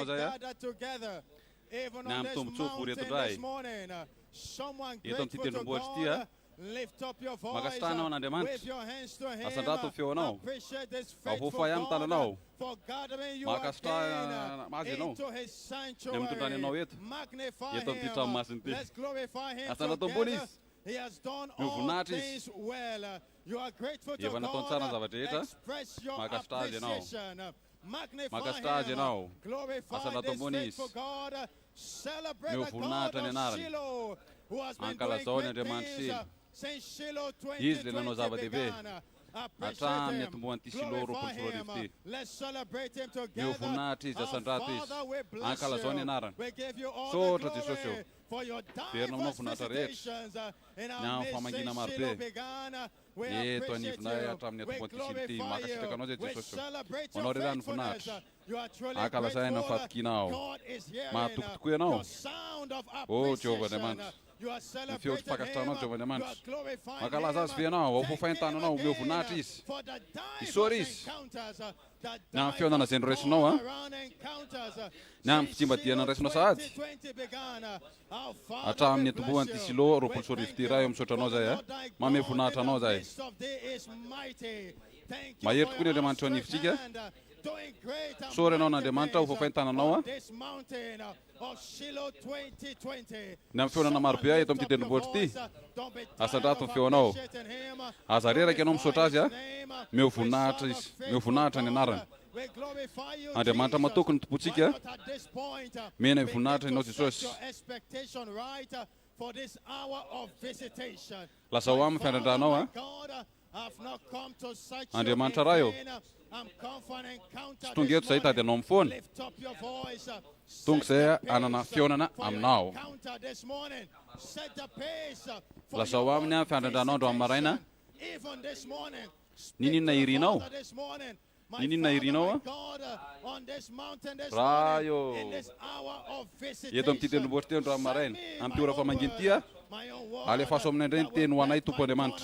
gathered together, even on this mountain this morning, someone grateful to God, lift up your voice, wave your hands to Him, appreciate this faithful God for gathering you again into His sanctuary. Magnify Him, let's glorify Him together. He has done all things well. You are grateful to God. Express your appreciation. Magnify Him. Glorify this faithful God. Celebrate the God of Shiloh, who has been doing great things since Shiloh 2020 began. Appreciate Him. Glorify Him. Let's celebrate Him together. Our Father, we bless you. We give you all the glory for your diverse visitations in our midst since Shiloh began. We appreciate you. We glorify you. We celebrate your faithfulness. You are truly grateful. God is hearing your sound of appreciation. You are celebrating Him. You are glorifying Him for the diverse encounters Nam fitimbati na resno saad. Atam ni tubuan ti silo ropul sorifti rayom sotanoza ya. Mame funata noza ya. Mayet kuni de mantoni ftiga. Sore nona de manta ufo fentana noa. Nam fiona na marbia e tom ti den borti. Asadato fionao. Azarera ke nom sotazia. Meu funata ni naran. Ande manta matukun putika. Mene funata no tisos. La sawam fenda noa. Ande manta rayo. Stunget saita de nom phone. Stung se anana fiona am now. La sawam na fenda no do marina. Nini na irino. Nini na irino. Rayo. Yedom titen borte do marina. Am pura fa mangintia. Ale fasom ne rente no anai tu podemant.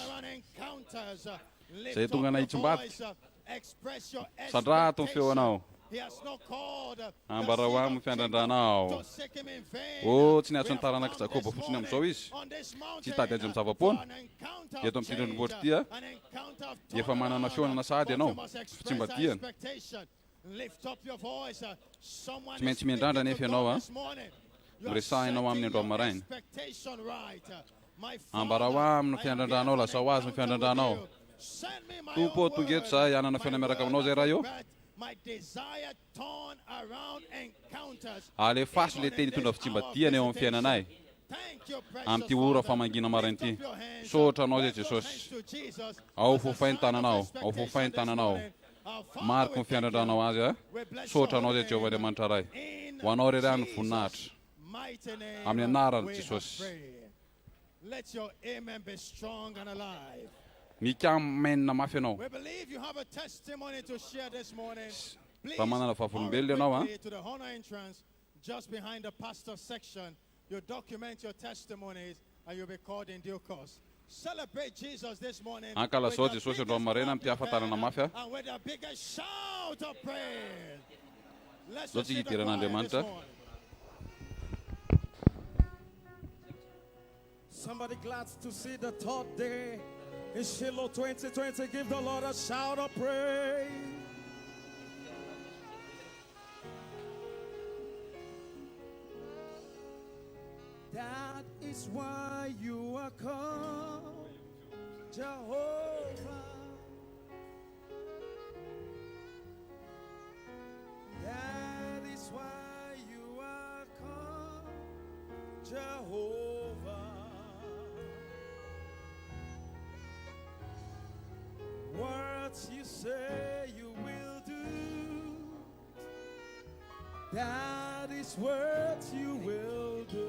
Se tunga na ichumbat. Sadrato fionao. Ambarawam fendanao. Oh, tinha sontara na kisa kobo futinam sois. Cita de jam savapon. Yedom titen bortia. Yefamana na fiona na saade no. Futimbatia. Timentimendanda ne fionoa. Bresai no amne do marain. Ambarawam no fendandano la sawaz no fendandano. Tu português sai ana na fena meraka no zerayo. Ale fácil de ter tudo ftimbatia ne on fena nai. Am ti ura famangina marenti. Sota no je sos. Au fo fentana nao, au fo fentana nao. Mar confiando da no aja. Sota no je over de mantarai. Wanore dan funat. Am ne nara sos. Let your amen be strong and alive. We believe you have a testimony to share this morning. Please, to the honor entrance, just behind the pastor section, you document your testimonies and you'll be called in due course. Celebrate Jesus this morning with a bigger shout of praise. Let's receive the choir this morning. Somebody glad to see the third day in Shiloh 2020. Give the Lord a shout of praise. That is why you are called Jehovah. That is why you are called Jehovah. What you say you will do, that is what you will do,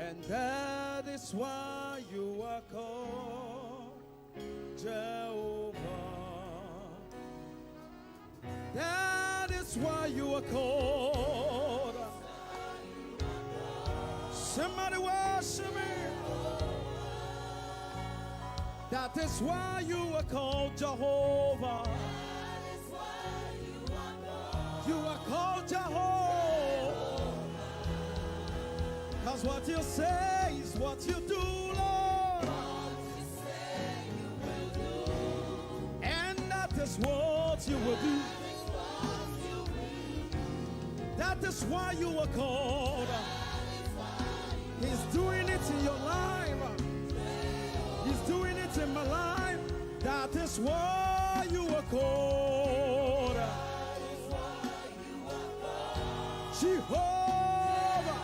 and that is why you are called Jehovah. That is why you are called. Somebody worship me. That is why you are called Jehovah. You are called Jehovah. Cause what you say is what you do, Lord. And that is what you will do. That is why you were called. He's doing it in your life. He's doing it in my life. That is why you were called. Jehovah.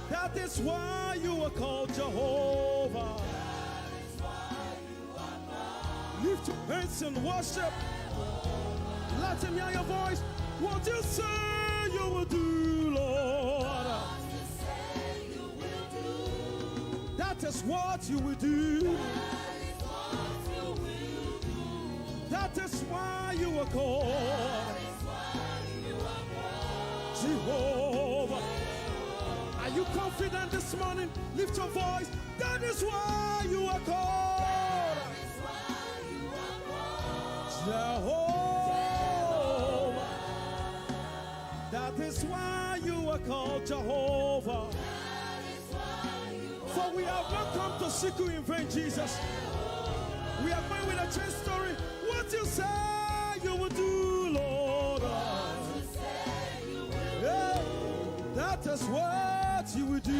That is why you were called Jehovah. Lift your hands and worship. Let him hear your voice. What you say you will do, Lord. That is what you will do. That is why you were called Jehovah. Are you confident this morning? Lift your voice. That is why you are called Jehovah. That is why you are called Jehovah. For we have not come to seek you in vain, Jesus. We are going with a change story. What you say you will do, Lord. Yeah, that is what you will do.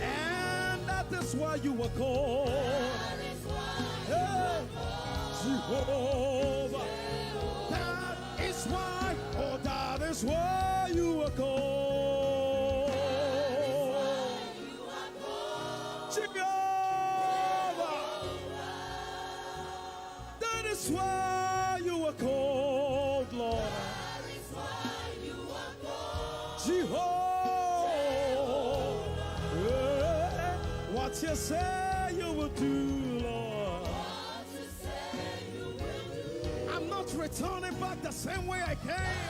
And that is why you were called Jehovah. That is why, oh, that is why you were called Jehovah. That is why you were called, Lord. Jehovah. Yeah. What you say you will do, Lord. I'm not returning back the same way I came.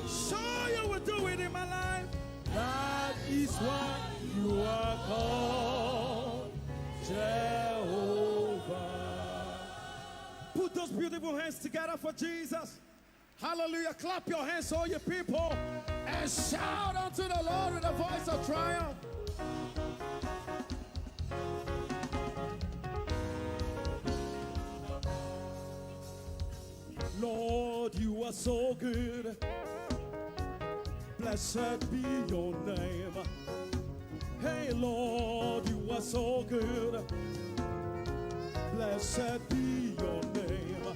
So you will do it in my life. That is why you are called Jehovah. Put those beautiful hands together for Jesus. Hallelujah. Clap your hands, all you people, and shout unto the Lord with a voice of triumph. Lord, you are so good. Blessed be your name. Hey, Lord, you are so good. Blessed be your name.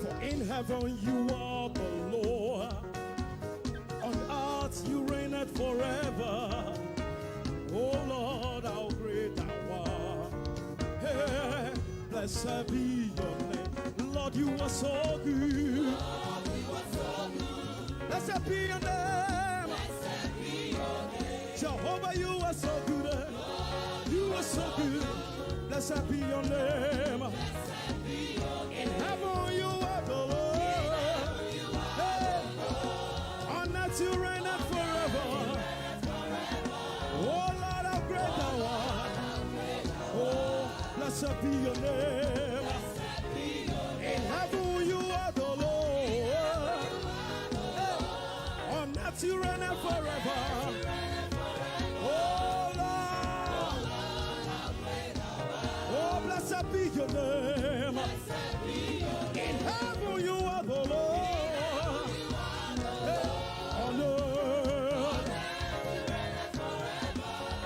For in heaven you are the Lord. On earth you reign forever. Oh, Lord, how great thou art. Hey, blessed be your name. Lord, you are so good. Blessed be your name. Jehovah, you are so good. You are so good. Blessed be your name. In heaven you are the Lord. Hey. On earth you reign forever. Oh, Lord, how great thou art. Oh, blessed be your name. In heaven you are the Lord. Hey. On earth you reign forever. Oh, Lord. Oh, blessed be your name. In heaven you are the Lord. Hey. On earth.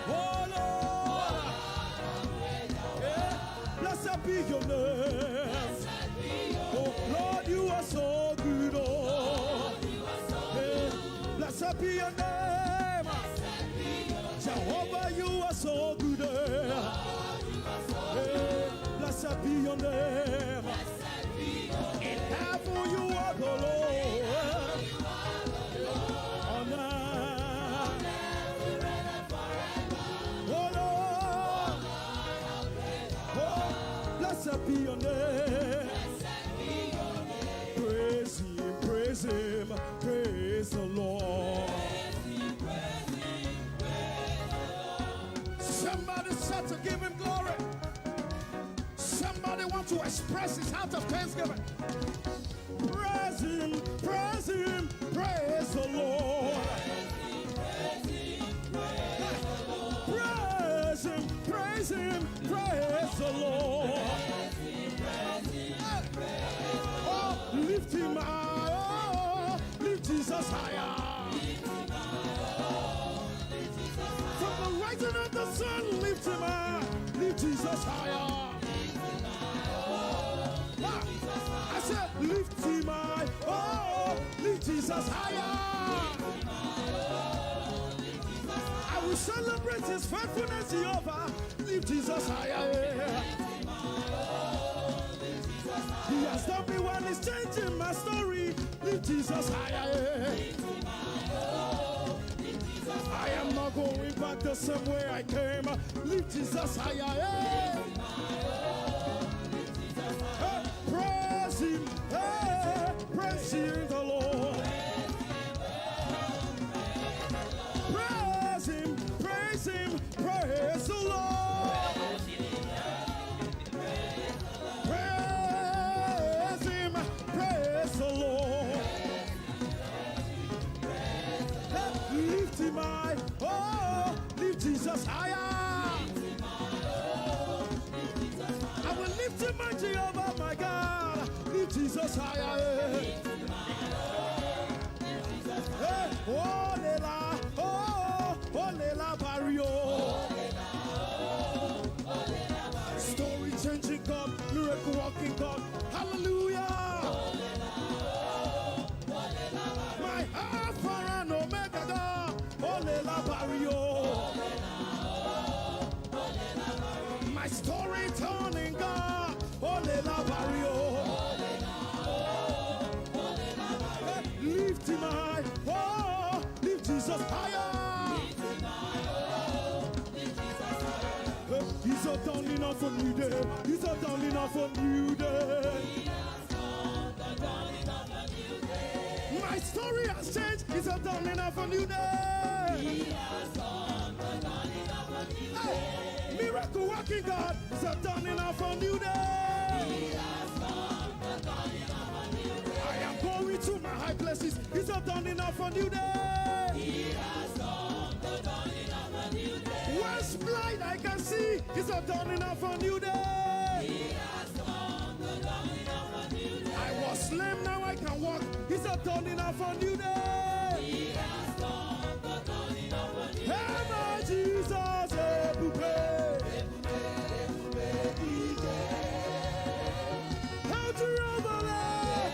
Oh, Lord. Yeah. Blessed be your name. Oh, Lord, you are so good, oh. Hey, blessed be your name. Jehovah, you are so good, hey, blessed be your name. In heaven, you are the Lord. On earth. Oh, Lord. Oh, blessed be your name. Praise him, praise him, praise the Lord. Somebody said to give him glory. Somebody wants mouth to express his heart of thanksgiving. Praise him, praise him, praise the Lord. Praise him, praise him, praise the Lord. Oh, lift him high, oh, lift Jesus higher. From the rising of the sun, lift him high, lift Jesus higher. I said, lift him high, oh, lift Jesus higher. I will celebrate his faithfulness, Jehovah, lift Jesus higher. He has done me well, he's changing my story, lift Jesus higher. I am not going back the same way I came, lift Jesus higher. Praise him, praise him, the Lord. Praise him, praise him, praise the Lord. Praise him, praise the Lord. Lift him high, oh, lift Jesus higher. I will lift him high, Jehovah, my God. Lift Jesus higher. Oh, lela, oh, lela barrio. Story changing God, miracle walking God. Hallelujah. My Alpha and Omega God. Oh, lela barrio. My story turning God. Oh, lela barrio. Lift him high, oh, lift Jesus higher. He's up down enough on you day. He's up down enough on you day. My story has changed. He's up down enough on you day. Hey, miracle working God. He's up down enough on you day. I am going to my high places. He's not done enough for new day. He has done enough for new day. Once blind I can see. He's not done enough for new day. He has done enough for new day. I was lame, now I can walk. He's not done enough for new day. He has done enough for new day. Hey, my Jesus, how to run the land?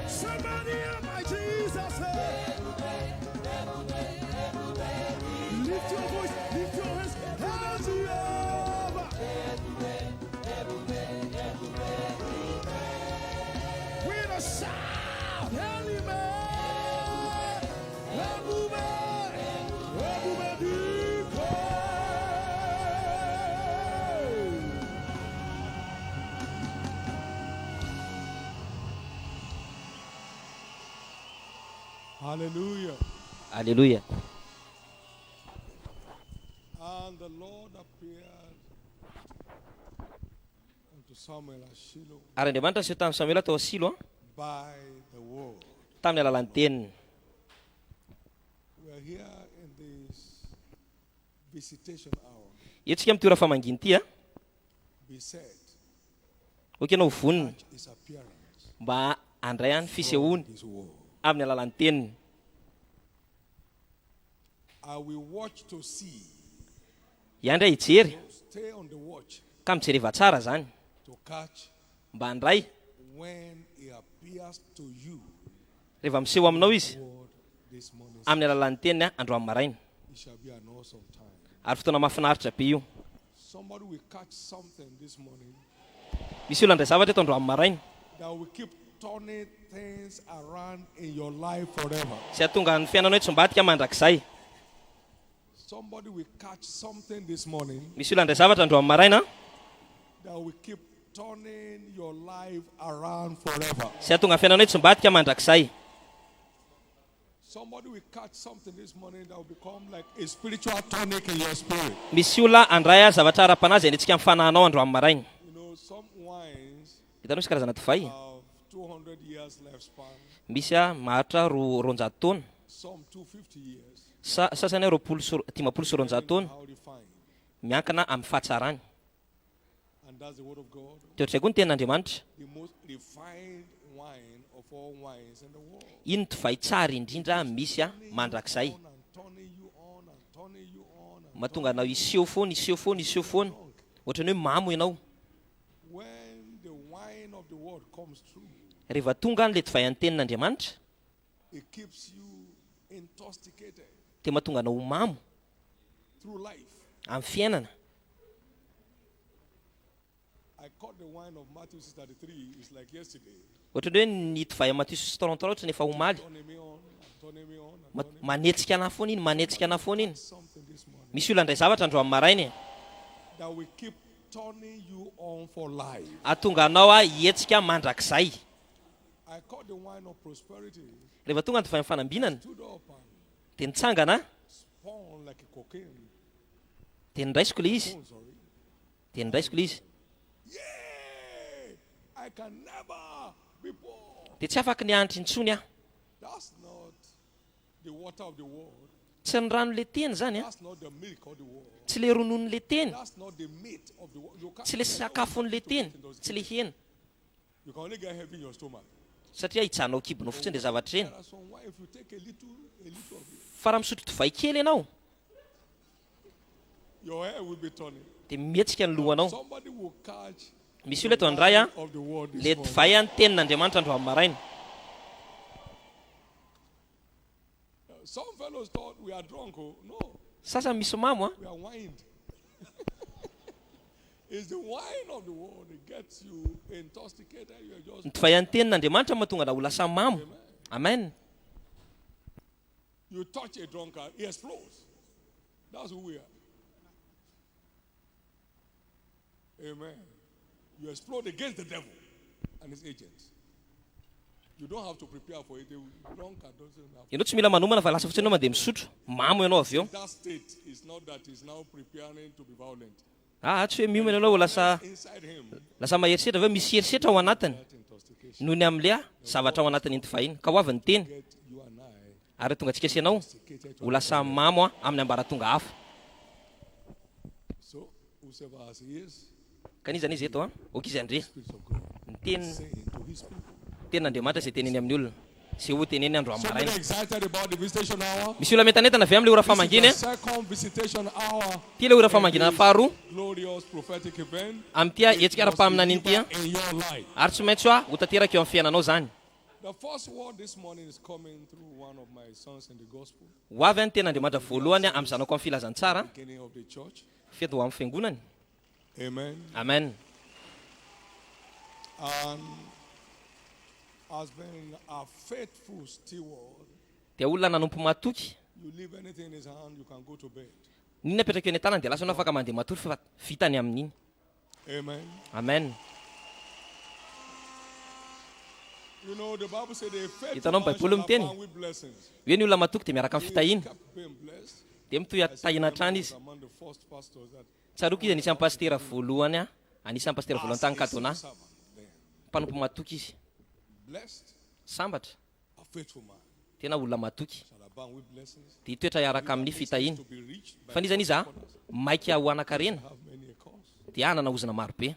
Somebody help my Jesus. Lift your voice, lift your hands. How to with a shout, Holy man, hallelujah. Hallelujah. And the Lord appeared unto Samuel at Shiloh Ary Andriamanitra sy tamin'ny Samuela tao Silo by the word. tamin'ny alalan'ny teniny. We are here in this visitation hour. Etsika amin'ny toera famanginy ity Be said, oka ianao vonina his appearance mba andray any fisehoany his word. amin'ny alalan'ny teniny. I will watch to see. Iandray hijery Stay on the watch ka mijereva tsara zany to catch mba andray when he appears to you. rehefa miseho aminao izy Word this morning. amin'ny alalan'ny teniny androany maraina. It shall be an awesome time. Ary fotoana mahafinaritra be io. Somebody will catch something this morning Misy olona andray zavatra eto androany maraina that will keep turning things around in your life forever. sy ahatonga ny fiainanao tsy mbadika mandrakizay. Somebody will catch something this morning Misy olona andray zavatra androany maraina that will keep turning your life around forever. sy ahatonga ny fiainanao tsy mbadika mandrakizay. Somebody will catch something this morning that will become like a spiritual tonic in your spirit. Misy olona andray zavatra ara-panazy endritsika mifananao andro amin'ny maraina. You know, some wines Hitanao misy karazana divay. have 200 years lifespan. Misy maharitra 200 taona. Some 250 years. Sasany 250 sy 200 taona. How refined. Miankina amin'ny fahatsarany. And that's the word of God. Teotr'izay koa ny tenin'Andriamanitra. The most refined wine of all wines in the world. Iny divay tsara indrindra misy mandrakizay. And turning you on and turning you on. Mahatonga anao iseho foana, iseho foana, iseho foana. Ohatran'ny hoe mamo ianao. When the wine of the world comes through, Rehefa tonga an'ilay divay an'ny tenin'Andriamanitra, it keeps you intoxicated dia mahatonga anao mamo through life. amin'ny fiainana. I caught the wine of Matthew 6:33. It's like yesterday. Ohatran'ny hoe ny divay Matthieu 6:33 ohatran'ny efa omaly. Turning me on, turning me on. And turning me Manetsika anahy foana iny, manetsika anahy foana iny. on. Something this morning Misy olona indray zavatra andro amin'ny maraina. that will keep turning you on for life. Ahatonga anao hietsika mandrakizay. I caught the wine of prosperity. Rehefa tonga ny divay amin'ny fanambinana, Stood up and dia nitsangana, spun like a cocaine. dia nindraisiko ilay izy. Oh, sorry. Dia nindraisiko ilay izy. Yay! I can never be poor. Dia tsy afaka nianatra intsony aho. That's not the water of the world. Tsy ny rano le teny zany a. That's not the milk of the world. Tsy le ronono le teny. That's not the meat of the world. You can't Tsy le sakafon'le teny. Tsy le hena. You can only get heavy in your stomach. Satria hijanao kibonao fotsiny dia zavatra eny. There are some wine, if you take a little of it, Fa raha misotro divay kely ianao, your hair will be turning. dia mihetsika ny lohanao. Somebody will catch Misy olona eto andray a, of the world this le morning. divay any tenin'Andriamanitra andro amin'ny maraina. Some fellows thought we are drunk. Oh. No, Sasany misy mamo a. we are wined. It's the wine of the world. It gets you intoxicated. You are Ny just. divay any tenin'Andriamanitra mahatonga anao ho lasa mamo. Amen. You touch a drunkard, he explodes. That's who we are. Amen. You explode against the devil and his agents. You don't have to prepare for it. The drunkard doesn't have. Ianao tsy mila manomana fa lasa fotsiny ianao mandeha misotro. Mamo ianao avy eo. That state is not that he's now preparing to be violent. Tsy hoe miomana ianao ho lasa Inside him, maherisetra ve misy herisetra ao anatiny. that intoxication Noho ny amin'ilay zavatra ao anatin'iny divay iny. Ka ho avy ny teny. get you and I Ary tonga antsika sy ianao ho lasa mamo amin'ny ambaratonga hafa. So, whosoever as he is, Kanizany izy eto oka izy andre. Spirit of God, Ny teny saying to his people. tenin'Andriamanitra izay teneny amin'ny olona. Sy ho teneny andro amin'ny Somebody maraina. excited about the visitation hour? Misy olona metanetana avy amin'ilay ora This is famangina. the second visitation hour. Ty le ora famangina faharoa. Glorious prophetic event Amin'ity hetsika ara-paminany iny ty. in your life. Ary tsy maintsy ho tanteraka eo amin'ny fiainanao zany. The first word this morning is coming through one of my sons in the gospel, Ho avy any tenin'Andriamanitra voalohany amin'ny zanako amin'ny filazantsara. beginning of the church. Fety ho amin'ny fiangonany. Amen. Amen. And has been a faithful steward. Dia olona nanompo matoky. You leave anything in his hand, you can go to bed. Nina apetraka eo ny tanany dia lasa anao afaka mandeha matory fa vitany amin'iny. Amen. Amen. You know, the Bible said the faithful Hitanao man amin'ny shall Baiboly miteny. abound with blessings. Hoe ny olona matoky dia miaraka amin'ny He fitahiny. kept being blessed. Dia mitohy atahina hatrany izy. Among the first pastors that Tsaroka izy anisan'ny pastera voalohany anisan'ny pastera voalohany tany Kadona. servant then. Mpanompo matoky izy. Blessed, Sambatra. a faithful man Tena olona matoky. shall abound with blessings. Dia hitoetra hiaraka amin'ny fitahiny. To be reached by Fa nizany izy maika ho anankarena have many a cause. dia anana ozina maro be.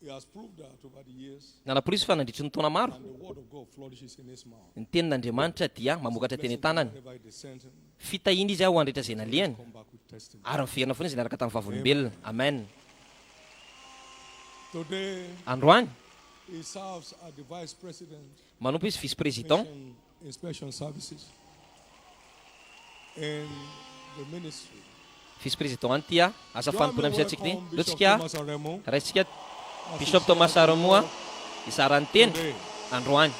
He has proved that over the years, Nanaporo izy fa nandritry ny taona maro. and the word of God flourishes in his mouth. Ny tenin'Andriamanitra dia mamokatra teny tanany. Whenever he descends him, Fitahiny izy ho andretra izay nalehany. come back with testimony. Ary miverina foana izy niaraka tamin'ny vavolombelona. Amen. Today, Androany he serves as the vice president manompo izy vice président inspection services in the ministry. vice président any ty asa fanompoana amin'ny antsika ty. Leo Bishop tsika Thomas Aremo. raisitsika Bishop Thomas Aramoa izarany teny Today, androany.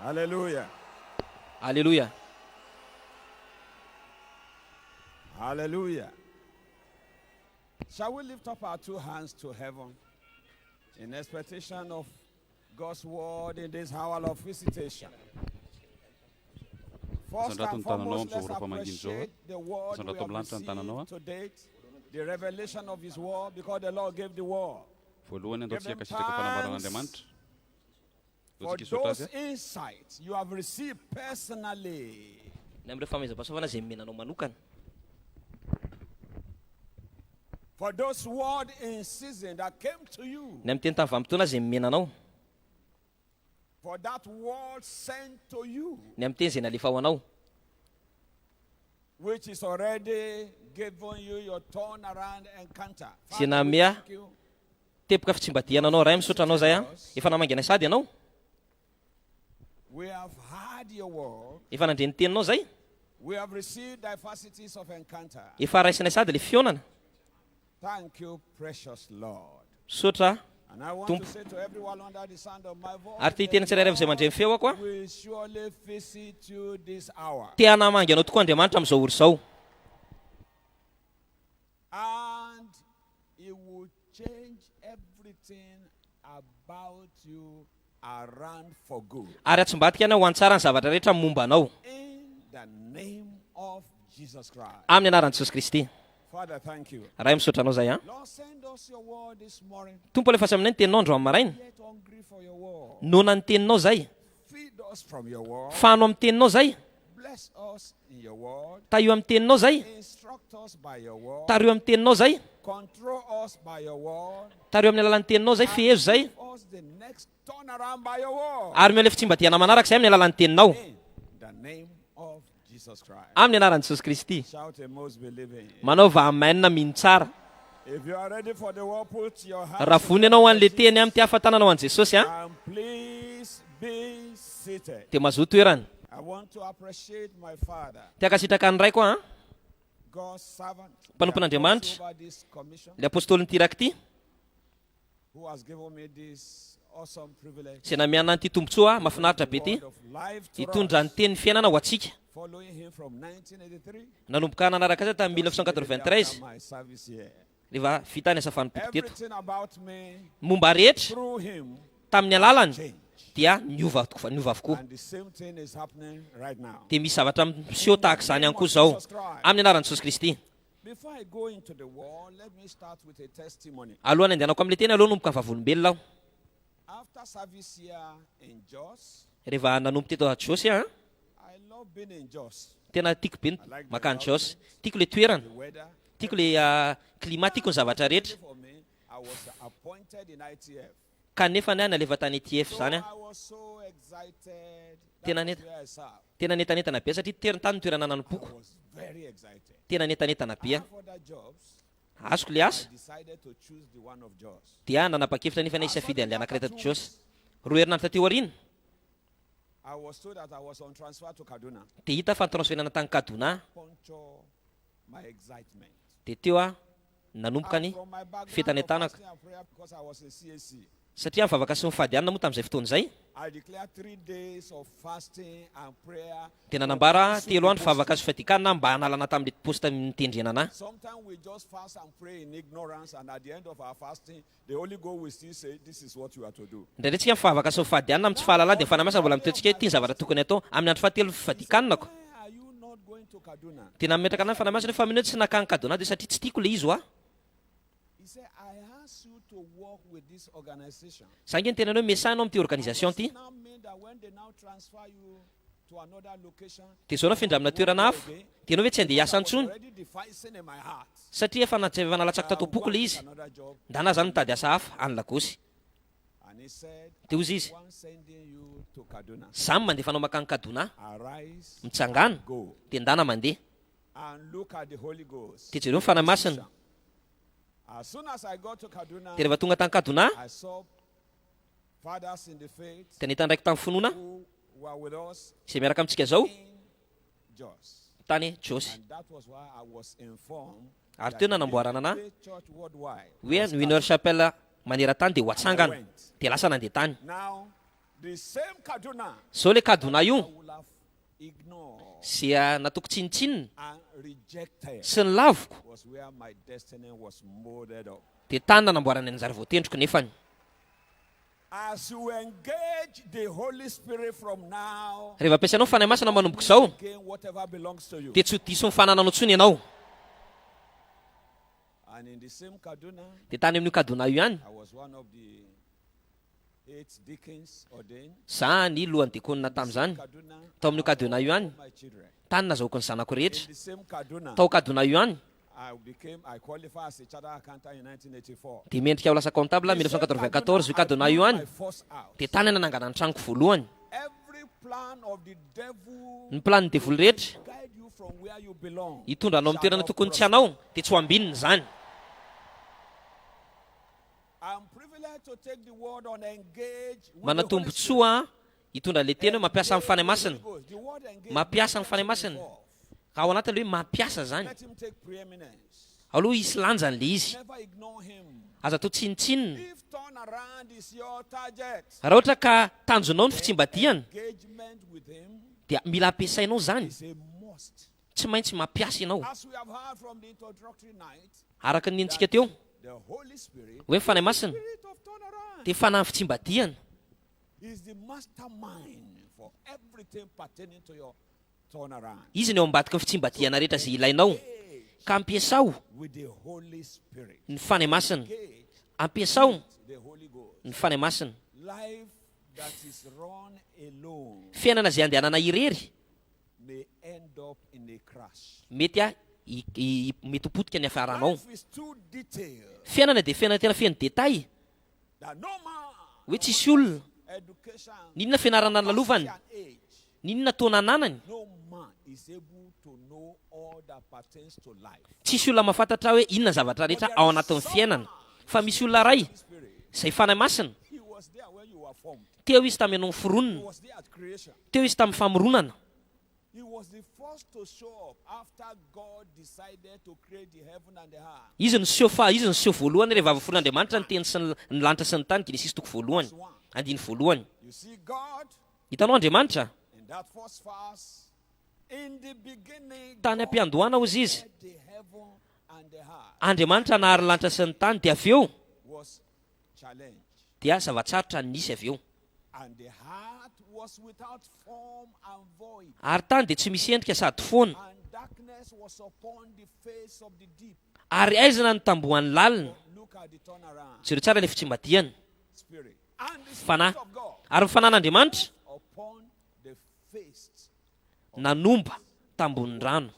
Hallelujah. Alléluia. Hallelujah. Shall we lift up our two hands to heaven in expectation of God's word in this hour of visitation? First and foremost, let's appreciate the word we have received to date, the revelation of His word, because the Lord gave the word. For those insights you have received personally. For those words in season that came to you. For that word sent to you. Which is already given you your turnaround encounter. Father, we have heard your word. We have received diversities of encounter. Thank you, precious Lord. And I want to say to everyone under the sound of my voice, we surely visit you this hour. And He will change everything about you around for good. In the name of Jesus Christ. Father, thank you. Lord, send us your word this morning. Yet hungry for your word. Feed us from your word. Bless us in your word. Instruct us by your word. Control us by your word. And give us the next turnaround by your word. In the name of Jesus Christ. Shout a most believing. If you are ready for the word, put your hands together. And please be seated. I want to appreciate my father, God's servant, over this commission, who has given me this awesome privilege. Following him from 1983. My service here. Everything about me through him changed. And the same thing is happening right now. Before I go into the war, let me start with a testimony. After service here in Jos, I love being in Jos. I like the weather. For me, I was appointed in ITF. So I was so excited. That was where I served. I was very excited. I have other jobs. I decided to choose the one of Jos. I was told that I was on transfer to Kaduna. Puncture my excitement. From my background of fasting and prayer, because I was in CAC, I declare 3 days of fasting and prayer. Sometimes we just fast and pray in ignorance, and at the end of our fasting, the Holy Ghost will still say, this is what you are to do. Why are you not going to Kaduna? He said, I asked you to work with this organization. Does it now mean that when they now transfer you to another location, already devising in my heart, another job? And he said, I'm sending you to Kaduna. Arise, go, and look at the Holy Ghost. As soon as I got to Kaduna, I saw fathers in the faith who were with us in Jos. And that was why I was informed that the church worldwide was now, the same Kaduna I will have ignored and rejected sy ny lavoko was where my destiny was molded up. dia tany nanamboarany anjary voatendriko nefany. As you engage the Holy Spirit from now, rehefa ampiasainao ny fanahy masina manomboka izao gain whatever belongs to you. dia tsy ho diso ny fanananao tsony ianao. And in the same Kaduna, dia tany amin'io Kaduna io ihany, I was one of the 8 deacons ordained. za ny lohan'ny diakonina tamin'izany. Kaduna, Tao amin'io Kaduna io ihany, my children. tany nazahoako ny zanako In rehetra. the same Kaduna, Tao Kaduna io ihany, I qualified as a chartered accountant in 1984. dia mendrika ho lasa comptable 1994 io Kaduna io ihany. My first house. Dia tany nanangana ny tranoko voalohany. Every plan of the devil Ny plan'ny devoly rehetra guide you from where you belong. hitondra anao amin'ny toerana tokony tsy anao dia tsy ho ambininy izany. I'm privileged to take the word on engage with Mana the Holy tombontsoa hitondra le teny hoe mampiasa amin'ny fanahy masina. Spirit. The word engage Mampiasa amin'ny fanahy masina. Ka ao anatiny hoe mampiasa zany. let him take preeminence. Aloha isy lanjany le izy. Never ignore him. Aza atao tsinitsinina. If turn around is your target, Raha ohatra ka tanjonao ny fitsimbadiana engagement with him dia mila ampiasainao zany. is a must. Tsy maintsy mampiasa ianao. As we have heard from the introductory night, Araka ny nentsika teo the Holy Spirit, hoe fanahy masina Spirit of turnaround, dia fanahy fitsimbadiana. is the mastermind for everything pertaining to your turnaround. Izy ny eo ambadika ny fitsimbadiana rehetra izay ilainao. Ka ampiasao With the Holy Spirit, ny fanahy masina. engage Ampiasao the Holy Ghost. ny fanahy masina. Life that is run alone Fiainana izay andehanana irery may end up in a crash. mety mety hopotika ny afaranao. Life is too detailed Fiainana dia fiainana tena feno detay that no man, hoe tsisy olona education, ninona fianarana nalovany, and age, ninona taona ananany, no man is able to know all that pertains to life. tsisy olona mahafantatra hoe inona zavatra rehetra ao anatin'ny fiainana. Fa misy olona ray Spirit, izay fanahy masina. he was there when you were formed. Teo izy tamin'ny anao ny He foronina, was there at creation. teo izy tamin'ny famoronana. He was the first to show up after God decided to create the heaven and the earth. Izy ny seho voalohany rehefa avy foron'Andriamanitra ny teny sy ny lanitra sy ny tany. Genesis toko voalohany, andiny voalohany. You see, God, Hitanao Andriamanitra in that first verse, in the beginning, tany ampiandohana hozy izy. created the heaven and the earth. Andriamanitra nahary lanitra sy ny tany dia avy eo Was challenged. dia zavatsarotra nisy avy eo. And the heart was without form and void. Ary tany dia tsy misy endrika sady foana. And darkness was upon the face of the deep. Ary aizana ny tambohan'ny lalina. Look at the turnaround. Jero tsara ilay fitsimbadiana. Spirit. And the Fanahy. Spirit of God Ary ny fanan'Andriamanitra upon the face. nanomba tambonin'ny rano.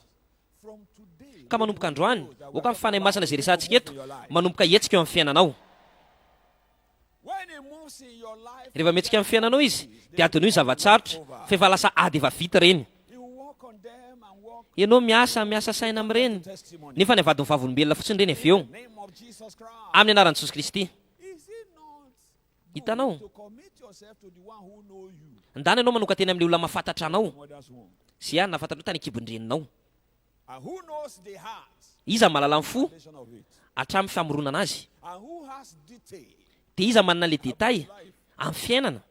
From today, Ka manomboka androany, oka amin'ny fanahy masina izay resantsika eto, manomboka hetsika eo amin'ny fiainanao. when He moves in your life, Rehefa mihetsika amin'ny fiainanao izy, dia adiny hoe zavatsarotra, fa efa lasa ady efa vita reny. He will walk on them and walk Ianao miasa saina amin'ireny. testimony. Nefa ny avadiny vavolombelona fotsiny reny avy eo. In the name of Jesus Christ. Amin'ny anaran'i Jesosy Kristy. Is it not Hitanao, to commit yourself to the one who knows you? ndany ianao manoka teny amin'ny olona mahafantatra anao. Mother's womb. Sia nahafantatra tany kibon-dreninao. And who knows the heart? Iza mahalala ny fo Foundation of it. hatramin'ny famoronana azy. And who has detail? Dia iza manana le detay amin'ny fiainana.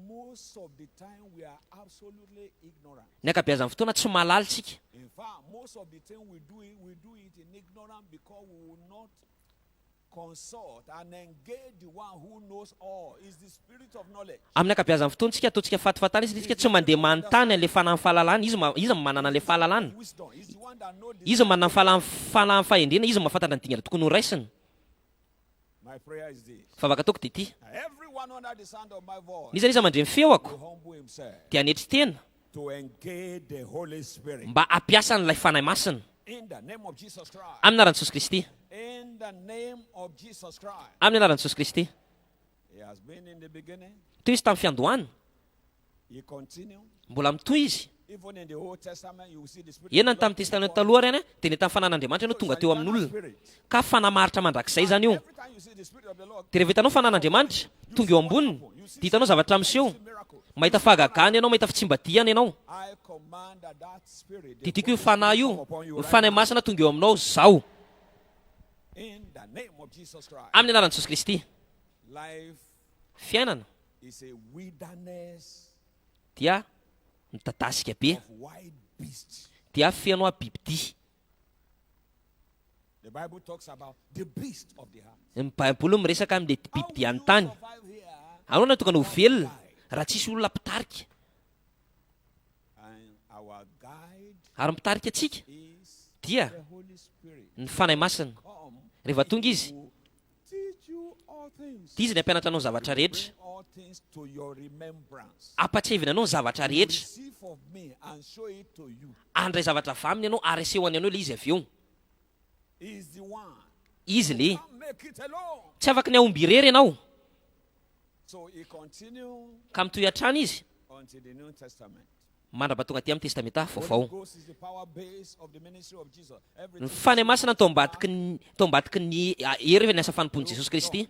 Most of the time we are absolutely ignorant. Ny ankabeazan'ny fotoana tsy mahalala tsika. In fact, most of the time we do it in ignorance because we will not consult and engage the one who knows all. Is the spirit of knowledge. Amin'ny ankabeazan'ny fotoana tsika ataontsika fatifatana izy tsika tsy mandeha manontany an'ilay fanahy fahalalana. Izy manana an'ilay fahalalana. Wisdom is the one that knows the Izy manana fahalalana fahendrena. Izy mahafantatra ny dingana tokony ho raisiny. My prayer is this. Favaka ataoko dia ity. Everyone under the sound of my voice Iza iza mandre ny feoko will humble himself dia hanetry tena to engage the Holy Spirit. mba ampiasa n'ilay fanahy masina. In the name of Jesus Christ. Amin'ny anaran'i Jesosy Kristy. In the name of Jesus Christ. Amin'ny anaran'i Jesosy Kristy. He has been in the beginning. Toy izy tamin'ny fiandohana. He continued. Mbola mitoy izy. Even in the Old Testament, you will see the Spirit. Enany tamin'ny testamenta taloha reny dia nety amin'ny fanan'Andriamanitra ianao tonga teo amin'olona. Ka fanahy maritra mandrakizay zany io. Every time you see the Spirit of the Lord, Dia rehefa hitanao fanan'Andriamanitra tonga eo amboniny, dia hitanao zavatra miseho. miracle. Mahita fahagagana ianao, mahita fitsimbadiana ianao. I command that spirit. Dia tiako io fanahy io, ny fanahy masina tonga eo aminao zao. In the name of Jesus Christ. Amin'ny anaran'i Jesosy Kristy. Life Fiainana is a wilderness dia midadasika be, of wild beasts. dia feno bibidia. The Bible talks about the beast of the earth. Ny Baiboly miresaka amin'le bibidia any tany. Anao na tokony ho velona raha tsisy olona mpitarika. And our guide Ary mitarika atsika is dia the Holy Spirit. ny fanahy masina. Come Rehefa tonga izy, to teach you all things. dia izy ny ampianatra anao ny zavatra rehetra. Bring all things to your remembrance. Apatsevina anao ny zavatra rehetra. Receive of me and show it to you. Andray zavatra avy aminy ianao ary asehony anao ilay izy avy eo. He is the one. Izy le Can't make it alone. tsy afaka ny aomby irery ianao. So he continued Ka mitoy hatrany izy until the New Testament. mandraba tonga aty amin'ny testamenta Holy vaovao. Ghost is the power base of the ministry of Jesus. Ny Everything fanahy masina tao ambadiky ny hery ny asa fanompon'i Jesosy Kristy.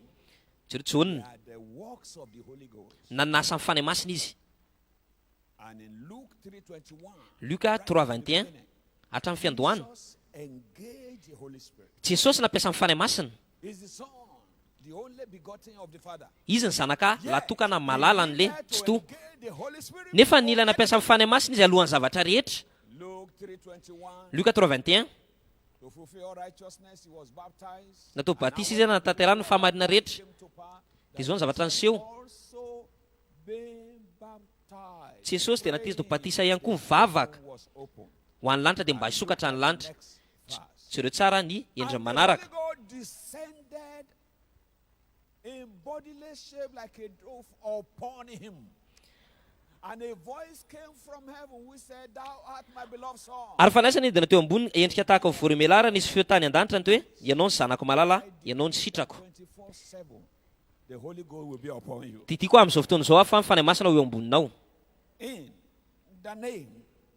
Jerotsonina are the works of the Holy Ghost. nanasa amin'ny fanahy masina izy. And in Luke 3:21, Luka 3:21 hatramin'ny fiandohana. Jesus engaged the Holy Spirit. Jesosy nampiasa amin'ny fanahy masina. Is the Son, the only begotten of the Father. Izy ny zanaka latokana malala an'le tsy to. Engage the Holy Spirit. Nefa nila nampiasa amin'ny fanahy masina izy alohan'ny zavatra rehetra. Luke 3:21, Luka 3:21 to fulfill all righteousness, he was baptized. natao batisa izy natanterahany ny fahamarina rehetra. Came to pass Dia izao ny zavatra niseho. also being baptized. Jesosy dia natizy to batisa ihany koa mivavaka Was open. ho an'ny lanitra dia mba hisokatra ny lanitra. Next verse. Jereo tsara ny endriny And the manaraka. Holy Ghost descended in bodily shape like a dove upon him. And a voice came from heaven which said, Thou art my beloved son. Ary fanaisany dia nateo ambony endrika tahaka ny voromelara nisy feo tany an-danitra ny toe ianao ny zanako malala, ianao ny sitrako. 24/7, the Holy Ghost will be upon you. Ty koa amin'izao fotoana izao afa ny fanahy masina ho eo amboninao. In the name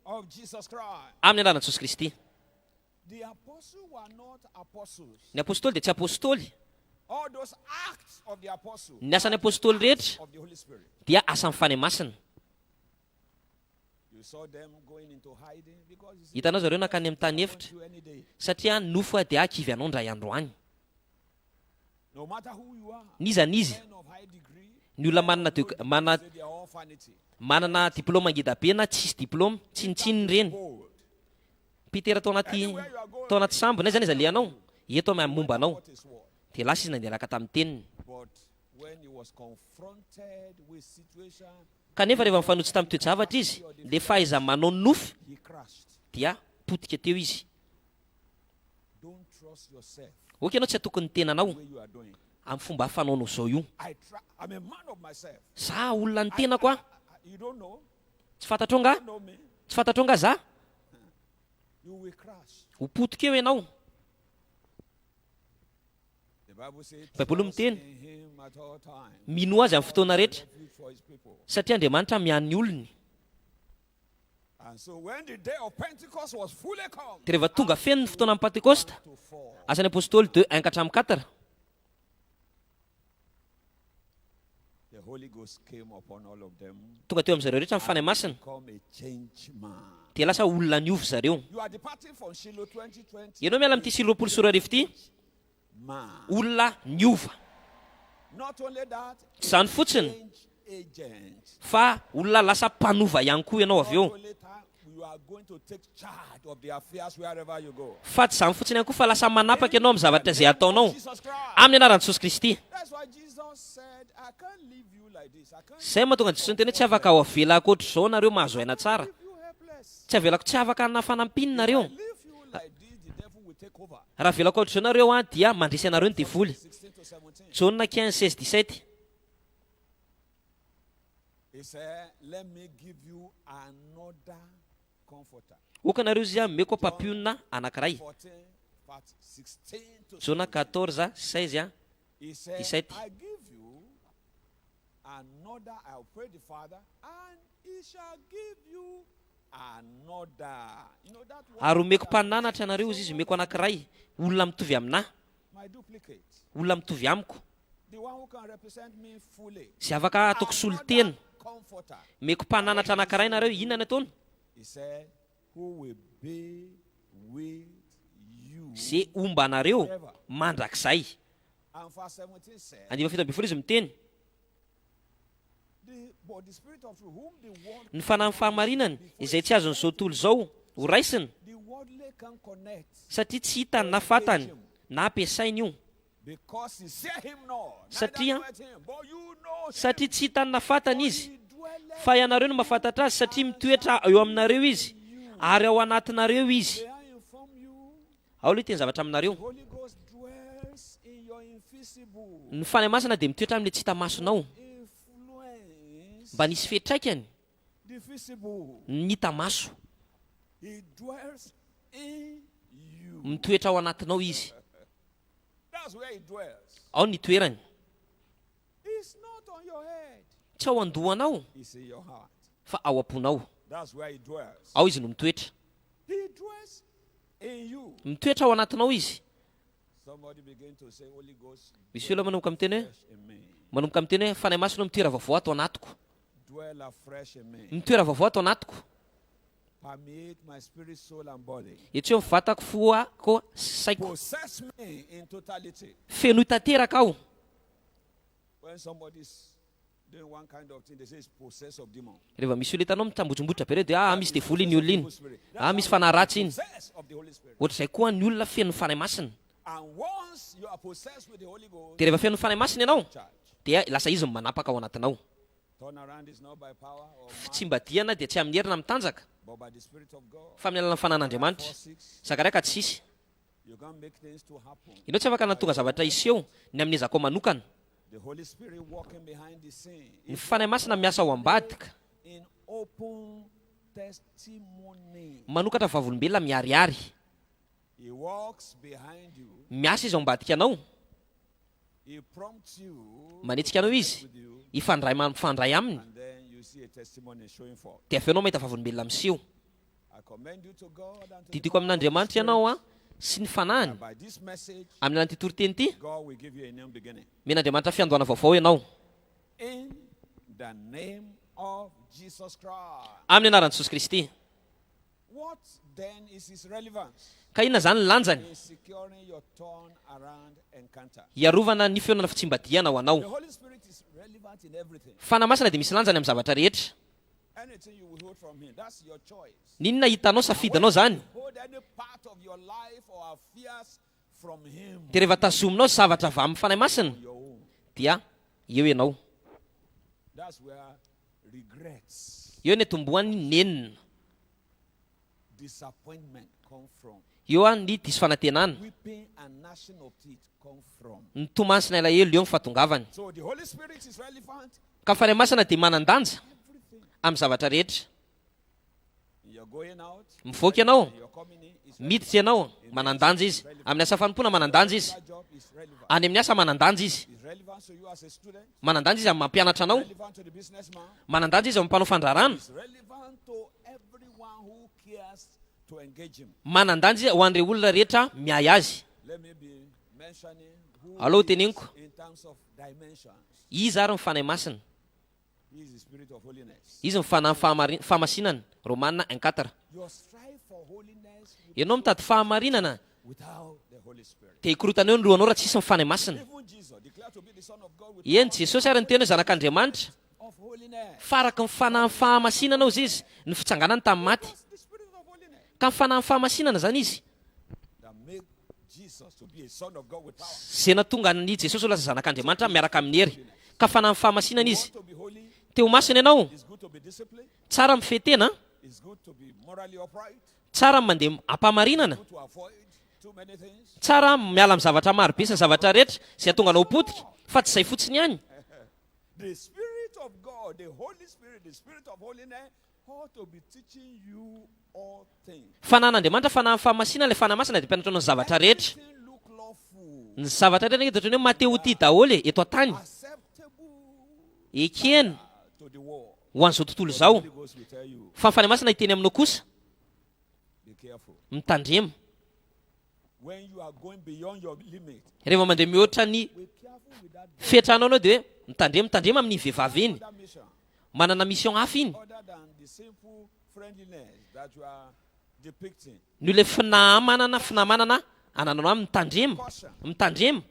of Jesus Christ. Amin'ny anaran'i Jesosy Kristy. The apostles were not apostles. Ny apôstôly dia tsy apôstôly. All those acts of the apostles Ny asan'ny apôstôly rehetra of the Holy Spirit. dia asan'ny fanahy masina. You saw them going into hiding because you see, Hitanao zareo nakany amin'ny tany efitra you any day. satria nofo dia akivy anao ndray andro any. No matter who you are, Niza n'izy men of high degree, ny olona say they are all vanity. manana diplôma ngeda be na tsisy diplôma tsinitsininy reny. Bold. Peter tao anaty sambo nay zany izy alehanao eto amin'ny momba anao What is what? dia lasa izy nandelaka tamin'ny teniny. But when he was confronted with situation, Kanefa rehefa mifanotsy tamin'ny toe-javatra izy, le fahaiza manao nofy he crashed. dia potika teo izy. Don't trust yourself Oka ianao tsy atokony tenanao the way you are doing. amin'ny fomba fanaonao zao io. I'm a man of myself. Za olona ny tenako a, You don't know? tsy fantatrao nga? You know me? Tsy fantatrao nga za? You will crash. Ho potika eo ianao. The Bible says, Baiboly trust miteny, in him at all times. mino azy amin'ny fotoana rehetra Refuge for his people. satria Andriamanitra mihan'ny olony. And so when the day of Pentecost was fully come Dia rehefa tonga feno ny fotoana amin'ny Pentekosta, to fall, asan'ny apôstôly 2:1-4, the Holy Ghost came upon all of them. tonga teo amin'izareo rehetra amin'ny fanahy masina Become a changed man. dia lasa olona niovy zareo. You are departing from Shiloh 2020. Ianao miala amin'ity siropolo sorarivo ity, Man. olona niova. Not only that, Tsy zany fotsiny change agent. fa olona lasa mpanova ihany koa ianao avy eo. Not only that, you are going to take charge of the affairs wherever you go. Fa tsy zany fotsiny ihany koa fa lasa manapaka ianao amin'ny zavatra izay ataonao Jesus Christ. amin'ny anaran'i Jesosy Kristy. That's why Jesus said, I can't leave you like this. I can't Zay mahatonga Jesosy niteny hoe tsy afaka ho avelako ohatr'izao nareo mahazo aina tsara. leave you helpless. Tsy avelako tsy afaka hanana fanampiny nareo. Leave you like this, the devil will take over. Raha avelako ohatr'izao nareo a dia mandresy anareo ny devoly. 16 to 17. Jauna 15:16. He said, let me give you another comforter. Oka nareo izy a meko papionina anankiray. 14, verse 16 to Jauna 14:16 He said, 17. I give you another, I'll pray the Father, and he shall give you another. You know that word, Ary omeko mpananatra anareo izy izy omeko anankiray. Olona mitovy aminahy, my duplicate. olona mitovy amiko. The one who can represent me fully. Zay afaka ataoko solotena. Another comforter. Meko mpananatra anankiray nareo, inona ataony? He said, who will be with you. Zay omba anareo mandrakizay. And verse 17 said, Andima 17 izy miteny, but the Spirit of truth, whom the world ny fanahy ny fahamarinana izay tsy azon'izao tontolo izao ho raisiny The worldly can connect satria tsy hitany na fatany na ampiasainy io because he see him not. Satria- Neither knoweth him, but you know him. satria tsy hitany na fatany izy He dwelleth fa ianareo no mahafantatra azy satria mitoetra eo aminareo izy ary ao anatinareo izy. May I inform you, ao aloha teny zavatra aminareo, Holy Ghost dwells in your invisible ny fanahy masina dia mitoetra amin'ilay tsy hita masonao influence. mba nisy fetraikany The visible. ny hita maso He dwells in you. mitoetra ao anatinao izy. That's where he dwells. Ao ny toerany, It's not on your head. tsy ao andohanao It's in your heart. fa ao am-ponao. That's where he dwells. Ao izy no mitoetra, He dwells in you. mitoetra ao anatinao izy. Somebody begin to say, Holy Ghost, Misy olona manomboka amin'ny teny hoe, fresh in me. manomboka amin'ny teny hoe fanahy masina mitoera vaovao ato anatiko, Dwell afresh in me. mitoera vaovao ato anatiko. Permeate my spirit, soul, and body. Etseo ny vatako foako saiko, Possess me in totality. feno tanteraka ao. When somebody's doing one kind of thing, they say it's possessed of demon. Rehefa misy olona hitanao mitambojombotra be reo dia misy devoly iny olona iny, Holy Spirit. That's misy how fanahy ratsy iny. possessed of the Holy Spirit. Ohatra izay koa ny olona feno fanahy masina. And once you are possessed with the Holy Ghost, Dia rehefa feno fanahy masina ianao charge. dia lasa izy no manapaka ao anatinao. Turn around is not by power or Tsy might, mba diana dia tsy amin'ny herina mitanjaka but by the Spirit of God. fa amin'ny alalan'ny fanan'Andriamanitra. 4:6, Sakaraka tsisy. you can make things to happen. Ianao tsy afaka natonga zavatra iseho ny amin'ny ezako manokana. The Holy Spirit walking behind the scene Ny fanahy masina miasa ao ambadika, in open testimony. manokatra vavolombelona miariary. He walks behind you. Miasa izy ao ambadika anao, He prompts you manetsika anao izy with you, mifandray aminy, and then you see a testimony showing forth. dia afenao mahita vavolombelona miseho. I commend you to God and to the Didiko power of the amin'Andriamanitra Spirit. ianao sy ny fanahiny. By this message, Amin'ny alalan'ity toriteny ity, God will give you a new beginning. men'Andriamanitra fiandohana vaovao ianao. In the name of Jesus Christ. Amin'ny anaran'i Jesosy Kristy. What then is his relevance Ka inona zany ny lanjany? in securing your turn around encounter? Iarovana ny feonana fitsimbadiana ho The anao. Holy Spirit is relevant in everything. Fanahy masina dia misy lanjany amin'ny zavatra rehetra. Anything you will hold from him, that's your choice. Ninona hitanao safidinao zany? Hold any part of your life or affairs from him. Dia rehefa tazominao zavatra avy amin'ny fanahy masina Your own. dia eo ianao. That's where regrets, Eo ny tomboany nenina. disappointment come from. Eo ny diso fanantenana. Weeping and gnashing of teeth come from. Ny tomasina elaelo eo ny fahatongavany. So the Holy Spirit is relevant. Ka fanahy masina dia manan-danja Everything. amin'ny zavatra rehetra. You're going out. Mivoaka ianao, You're coming in. It's miditra ianao, manan-danja izy. Amin'ny asa fanompoana manan-danja izy. that job is relevant. Any amin'ny asa manan-danja izy. It's relevant to you as a student. Manan-danja izy amin'ny mampianatra anao. Relevant to the businessman. Manan-danja izy amin'ny mpanao fandrarana. It's relevant to everyone who cares to engage him. Manan-danja izy ho an'ireo olona rehetra miay azy. Let me be mentioning who Allo, he teneniko. is in terms of dimensions. Izy ary ny fanahy masina. He is the Spirit of holiness. Izy ny fanahy fahamasinana. Romanina 1:4. Your strive for holiness Ianao mitady fahamarinana without the Holy Spirit. dia hikorotana eo ny lohanao raha tsisy ny fanahy masina. Even Jesus declared to be the Son of God with Eny Jesosy ary ny tena hoe zanak'Andriamanitra. of holiness. Faraka ny fanahy fahamasinana izy izy ny fitsanganany tamin'ny maty. That's the Spirit of holiness Ka ny fanahy fahamasinana zany izy. that made Jesus to be a Son of God with power. Zay natonga ny Jesosy ho lasa zanak'Andriamanitra miaraka amin'ny hery. Ka fanahy fahamasinana You izy. want to be holy? Teo masina ianao, It's good to be disciplined. tsara mifetena, It's good to be morally upright. tsara mandeha ampamarinana, Good to avoid too many things. tsara miala amin'ny zavatra maro be sy ny zavatra rehetra zay atonga anao potika, fa tsy izay fotsiny ihany. The Spirit of God, the Holy Spirit, the Spirit of holiness, ought to be teaching you all things. Fanan'Andriamanitra fanahy fahamasinana, ilay fanahy masina dia mpianatra anao ny zavatra rehetra. Everything look lawful, Ny zavatra rehetra dia hoe mateo ty daholo eto an-tany, acceptable ekena to the world. ho an'izao tontolo izao. Holy Ghost will tell you, Fa ny fanahy masina hiteny aminao kosa, be careful. mitandrema. When you are going beyond your limit, Rehefa mandeha mihoatra ny be careful with that fetrano anao dia hoe mitandrema amin'ny vehivavy iny. other mission, Manana mission hafa iny. other than the simple friendliness that you are depicting. Ny le finamanana ananao amin'ny mitandrema. Mitandrema.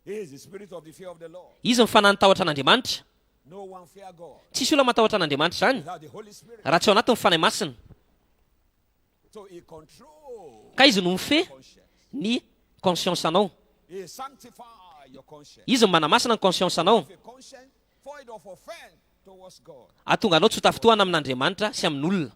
He is the spirit of the fear of the Lord. Izy ny fanahy nitahotra an'Andriamanitra. No one fear God Tsisy olona matahotra an'Andriamanitra zany without the Holy Spirit. raha tsy ao anatin'ny fanahy masina. So he controls ka izy no mifehy conscience. ny conscience anao. He sanctifies your conscience. Izy no manamasina ny conscience anao, Have a conscience void of offense towards God. ahatonga anao tsy ho tafitohana amin'Andriamanitra sy amin'olona.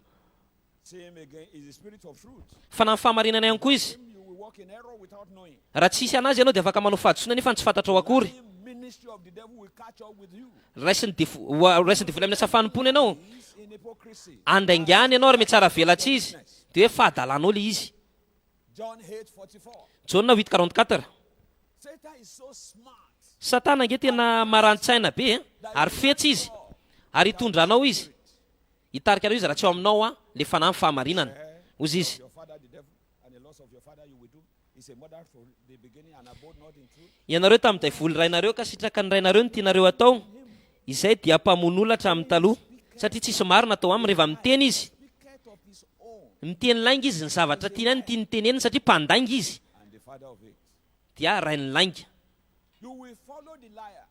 Same again is the spirit of truth. Fa na ny fahamarinana ihany koa izy. You will walk in error without knowing. Raha tsisy anazy ianao dia afaka manao fahadisoana nefa tsy fantatrao akory. The ministry of the devil will catch up with you. Raisiny devoly amin'ny asa fanompony ianao, He's in hypocrisy. andaingany ianao raha mety tsara velatsy izy, dia hoe fahadalanao le izy. John 8:44. Jauna 8:44. Satan is so smart. Satana nge tena marantsaina be ary fetsy izy, ary hitondra anao izy, hitarika anao izy raha tsy ao aminao le fanahy ny fahamarinana. Ozy izy, Your father the devil and the loss of your father you will do. Is a mother from the beginning and abode not in truth. ianareo tamin'ny daivoly rainareo ka sitraka ny rainareo ny tianareo atao, izay dia mpamon'olatra amin'ny taloha, satria tsisy marina atao aminy rehefa miteny izy. Speaketh of his own Miteny lainga izy ny zavatra tiany ny tiany teneniny satria mpandainga izy, and the father of it. dia rainy lainga. You will follow the liar.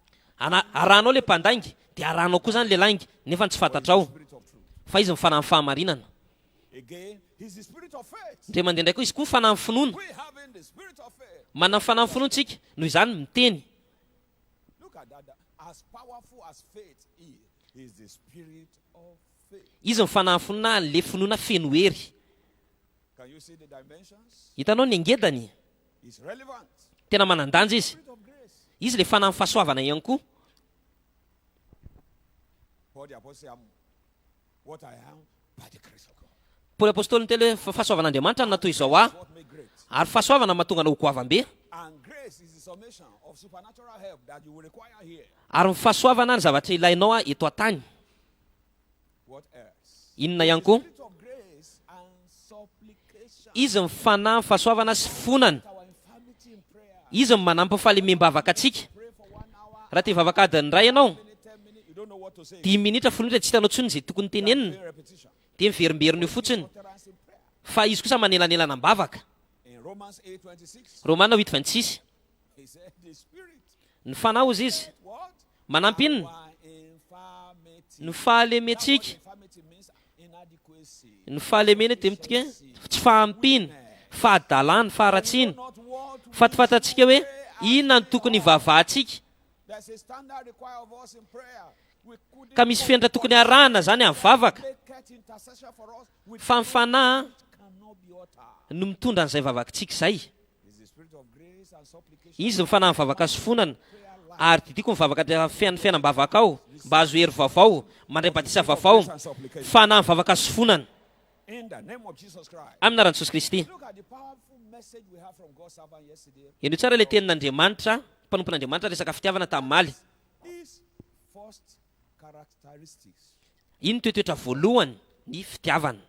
Arahanao le mpandainga, dia arahanao koa zany le lainga, nefa tsy fantatrao. Spirit of truth. Fa izy mifanahy amin'ny fahamarinana. Again, he's the spirit of faith. Ndre mandeha indray koa izy koa fanahy amin'ny finoana. We having the spirit of faith. Manana ny fanahy amin'ny finoantsika, noho izany miteny. Look at that. As powerful as faith is the spirit of faith. Izy mifanahy amin'ny finoana, le finoana feno hery. Can you see the dimensions? Hitanao ny angedany, It's relevant. tena manandanja izy. Spirit of grace. Izy le fanahy amin'ny fahasoavana ihany koa. Paul the apostle said, what I am by the grace of God. Paoly apôstôly niteny hoe fahasoavan'Andriamanitra no natoy izao aho, What made great. ary fahasoavana mahatonga anao ho goavam-be. And grace is the summation of supernatural help that you will require here. Ary ny fahasoavana ny zavatra ilainao eto an-tany. What else? Inona ihany koa? Spirit of grace and supplication. Izy mifanahy amin'ny fahasoavana sy fonana. Our infirmity in prayer. Izy manampy fahalemem-bavaka atsika. Pray for 1 hour, Raha te vavaka adiny ray ianao, 10 minutes, you don't know what to say. 10 minitra fonitra tsy hitanao tsony izay tokony tenenina, Pray repetition. dia miverimberina io fotsiny. Utterance in prayer. Fa izy kosa manelanelana am-bavaka. In Romans 8:26, Romana 8:26. he said the spirit. Ny fanahy ozy izy, What? manampy inona? Our infirmity. Ny fahalementsika. Infirmity means inadequacy. Ny fahalemena dia mitika tsy fahampina, fahadalana, faharatsiana. Not what Fatifatantsika hoe inona no tokony hivavahantsika, there's a standard required of us in prayer. We couldn't ka misy fianatra tokony arahana zany amin'ny vavaka. make intercession for us. We Fa ny fanahy cannot be uttered. no mitondra an'izay vavakantsika izay. It's the spirit of grace and supplication. Izy mifanahy amin'ny vavaka sy fonana, ary tiatiako ny vavaka fiainam-bavaka ao, mba azo hery vaovao, mandray batisa vaovao, fanahy amin'ny vavaka sy fonana. In the name of Jesus Christ. Amin'ny anaran'i Jesosy Kristy. Look at the powerful message we have from God's servant yesterday. Eny tsara le tenin'Andriamanitra, mpanompon'Andriamanitra resaka fitiavana tamin'ny maly. His first characteristics. Iny toetoetra voalohany ny fitiavana.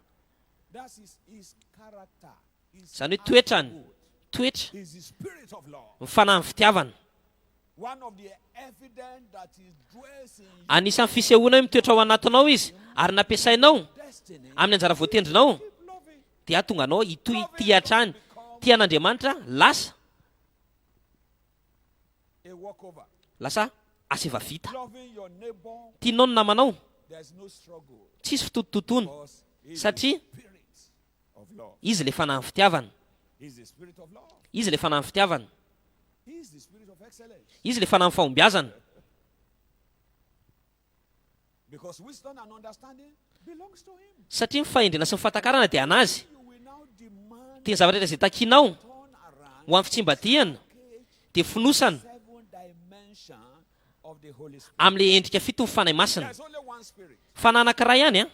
That is his character. His Zany hoe toetrany, toetra, is the spirit of love. mifanahy amin'ny fitiavana. One of the evidence that he dwells in your Anisan'ny fisehoana hoe mitoetra ao anatinao izy, ary nampiasainao destiny. amin'ny anjara voatendrinao, Keep loving. dia atonga anao tia hatrany, tia an'Andriamanitra, lasa A walkover. lasa asa efa vita. Loving your neighbor. Tianao ny namanao, There's no struggle. tsisy fitotototono, Because he's satria the spirit of love. izy le fanahy amin'ny fitiavana. He's the spirit of love. Izy le fanahy amin'ny fitiavana. He's the spirit of excellence. Izy le fanahy amin'ny fahombiazana. Because wisdom and understanding belongs to him. Satria ny fahendrena sy ny fahatakarana dia anazy. You will now demand Teny zavatra izay takianao turn around ho amin'ny fitsimbadiana, dia finosana 7 dimension of the Holy Spirit. amin'ile endrika fito ny fanahy masina. There's only one spirit, Fanahy anankiray ihany a,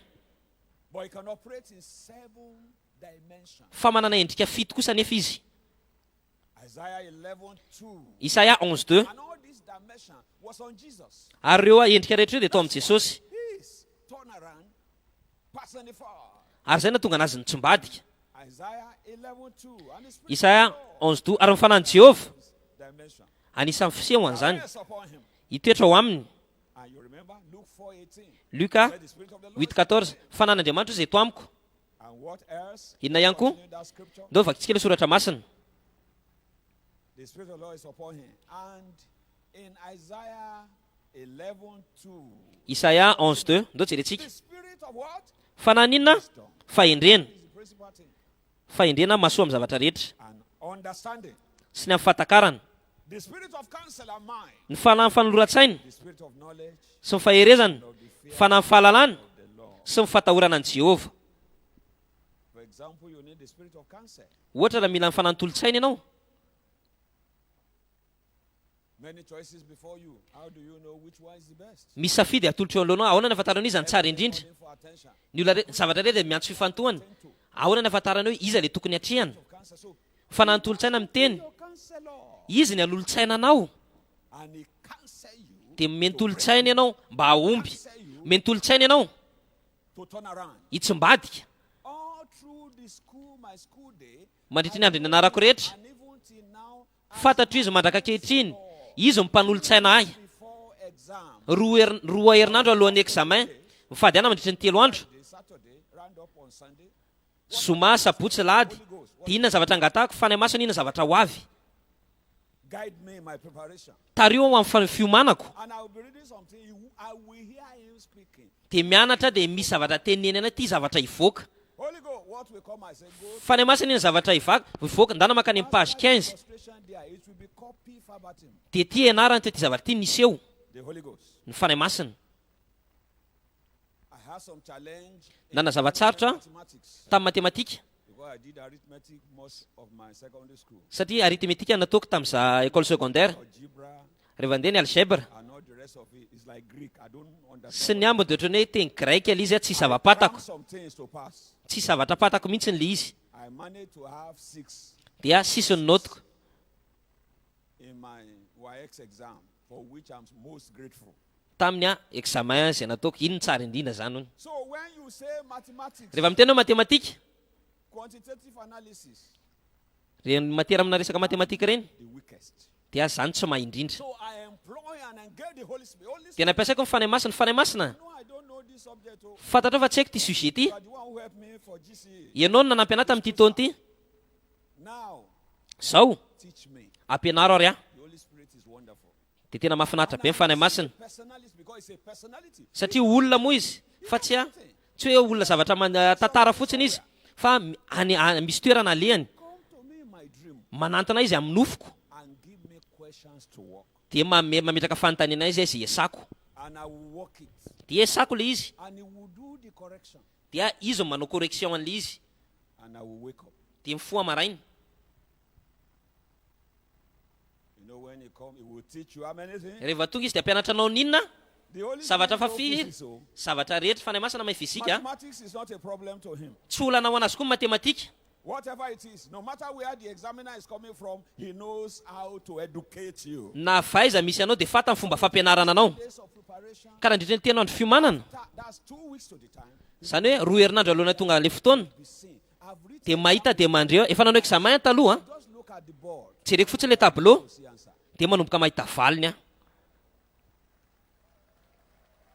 but he can operate in 7 dimensions. fa manana endrika fito kosa nefa izy. Isaiah 11:2. Isaia 11:2. And all this dimension was on Jesus. Ary ireo endrika rehetra ireo dia tao amin'i Jesosy. His turnaround personified. Ary zay natonga anazy nitsombadika. Isaiah 11:2. And the spirit Isaia of 11:2. Ary ny fanahy Jehova dimension. anisan'ny fisehony zany, Rest upon him. hitoetra ao aminy. And you remember Luke 4:18. Luka Where the spirit of the Lord 8:14. Fanan'Andriamanitra izay eto amiko. And what else? Inona ihany koa? Continue that scripture. Ndao vakitsika ilay soratra masina. The spirit of the Lord is upon him. And in Isaiah 11:2. Isaia 11:2. Ndao jerentsika. The spirit of what? Fanahy inona? Fahendrena. Is the principal thing. fa indrena masoa amin'ny zavatra rehetra and understanding. sy ny amin'ny fahatakarana. The spirit of counsel and mind, Ny fanahy amin'ny fanoloran-tsaina the spirit of knowledge, sy ny faherezana, fanahy amin'ny fahalalana sy ny fahatahorana an' Jehova. for example, you need the spirit of counsel. Ohatra raha mila ny fanan'tolotsaina ianao, Many choices before you. How do you know which one is the best? misy safidy atolotra eo alohanao, ahoana ny ahafantarana hoe iza ny tsara indrindra. Calling for attention. Ny olona zavatra rehetra dia miantso fifantohana. Ahoana ny ahafantarana hoe iza le tokony hatrehana. Of counsel. So, Fanan'tolotsaina miteny, your counselor, izy ny an'olotsaina anao, and he counsel you dia mentolotsaina ianao mba ahomby. Mentolotsaina ianao to turn around. hitsimbadika. All through the school, my school day, Mandritra ny andro ny anarako rehetra, and even till now, fantatro izy mandraka kehitriny, izy mimpanolotsaina ahy. before exam, Roa herinandro alohan'ny examen, mifady ana mandritra ny 3 andro. the Saturday, round up on Sunday, Zoma, sabotsy, lahady. Dia inona ny zavatra angatahako, fanahy masina inona ny zavatra ho avy. guide me in my preparation. Tario aho amin'ny fiomanako. And I will be reading something, I will hear him speaking. Dia mianatra dia misy zavatra tenenena ty zavatra hivoaka. Holy Ghost, what will come, I say, go. Fanahy masina inona zavatra hivoaka, ndana makany amin'ny page 15. Frustration there, it will be copy verbatim. Dia ty ianarana ty zavatra ty niseho, The Holy Ghost. ny fanahy masina. I had some challenge Nana zavatsarotra mathematics tamin'ny matematika, because I did arithmetic most of my secondary school. satria aritmetika nataoko tamin'iza école secondaire. Algebra Rehefa andeha ny algebra and all the rest of it is like Greek. I don't sy understand. ny ambiny dia ohatrany hoe teny grec ilay izy, tsy I zavapatako, crammed some things to pass. tsy zavatra patako mihitsy le izy. I managed to have 6 Dia sisiny notiko in my YX exam, for which I'm most grateful. tamin'ny examen izay nataoko, iny ny tsara indrindra zany hono. So when you say mathematics, Rehefa miteny hoe matematika, quantitative analysis, reny matera amina resaka matematika reny, the weakest. dia zany tsy mahay indrindra. So I employ and engage the Holy Spirit. Holy Dia Spirit, nampiasaiko ny fanahy masina. no, I don't know this subject. Oh. Fantatra fa tsy haiko ty sujet ty. You are the one who helped me for GCE. Ianao no nanampy anahy tamin'ity taona ty. Now, Zao, teach me. ampianaro ary aho. The Holy Spirit is wonderful. Dia tena mahafinaritra be ny fanahy masina. Personality, because it's a personality. Satria olona moa izy, fa tsy hoe olona zavatra tantara fotsiny izy, fa misy toerana alehany. Come to me in my dream Manantana izy amin'ny nofoko, and give me questions to work. dia mametraka fanontaniana izy izy esako. And I will work it. Dia esako le izy, And he will do the correction. dia izy manao correction an'le izy. And I will wake up. Dia mifoha maraina. You know, when he come, he will teach you how many things? Rehefa tonga izy dia ampianatra anao ninona? The Holy Zavatra Spirit fa knows firy, physics, oh. zavatra rehetra fanahy masina mahay fizika. Mathematics is not a problem to him. Tsy olana ho anazy koa ny matematika. Whatever it is, no matter where the examiner is coming from, he knows how to educate you. Na faiza misy anao dia fata ny fomba fampianarana anao. Days of preparation, Ka raha indrindra ny tena andro fiomanana, that's 2 weeks to the time. zany hoe 2 herinandro alohan'ny tonga le fotoana, Be seen. I've written. dia mahita dia mandreo, efa nanao examen taloha, Just look at the board. jereko fotsiny le tableau, See answer. dia manomboka mahita valiny aho.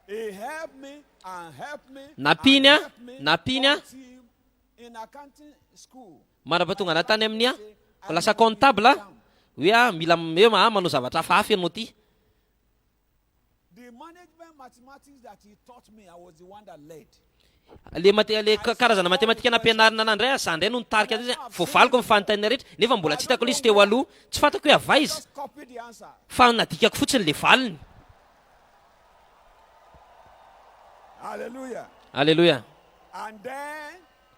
He helped me and helped me. Napiny and a, helped me napiny a, until in accounting school. marapatonga na tany amin'ny lasa comptable hoe mila manao zavatra hafahafa ianao ty. The management mathematics that he taught me, I was the one that led. Le karazana matematika nampianarina anandray, za ndray no nitarika azy, voavaliko amin'ny fanontaniana rehetra, nefa mbola tsy hitako le izy teo aloha, tsy fantako hoe avaiza, Just copy the answer. fa nadikako fotsiny le valiny. Hallelujah. Alleluia. And then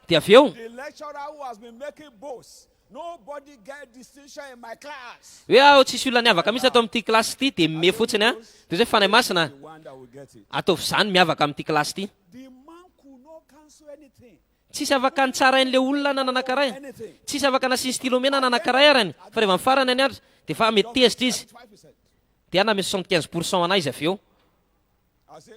Dia avy eo, the lecturer who has been making boasts, nobody get distinction in my class. hoe aho tsisy olona niavaka mihitsy atao amin'ity klasy ity, dia mime fotsiny a, dia zay fanahy masina, The one that will get it. ataovy zany miavaka amin'ity klasy ity. The man could not cancel anything. Tsisy afaka nitsarain'le olona nananakaray, Anything. tsisy afaka nasiany stylomena nananakaray arany, fa rehefa mifarana any ary, dia fa mety tezitra izy, 5%. dia na misy 75% anazy izy avy eo. I say,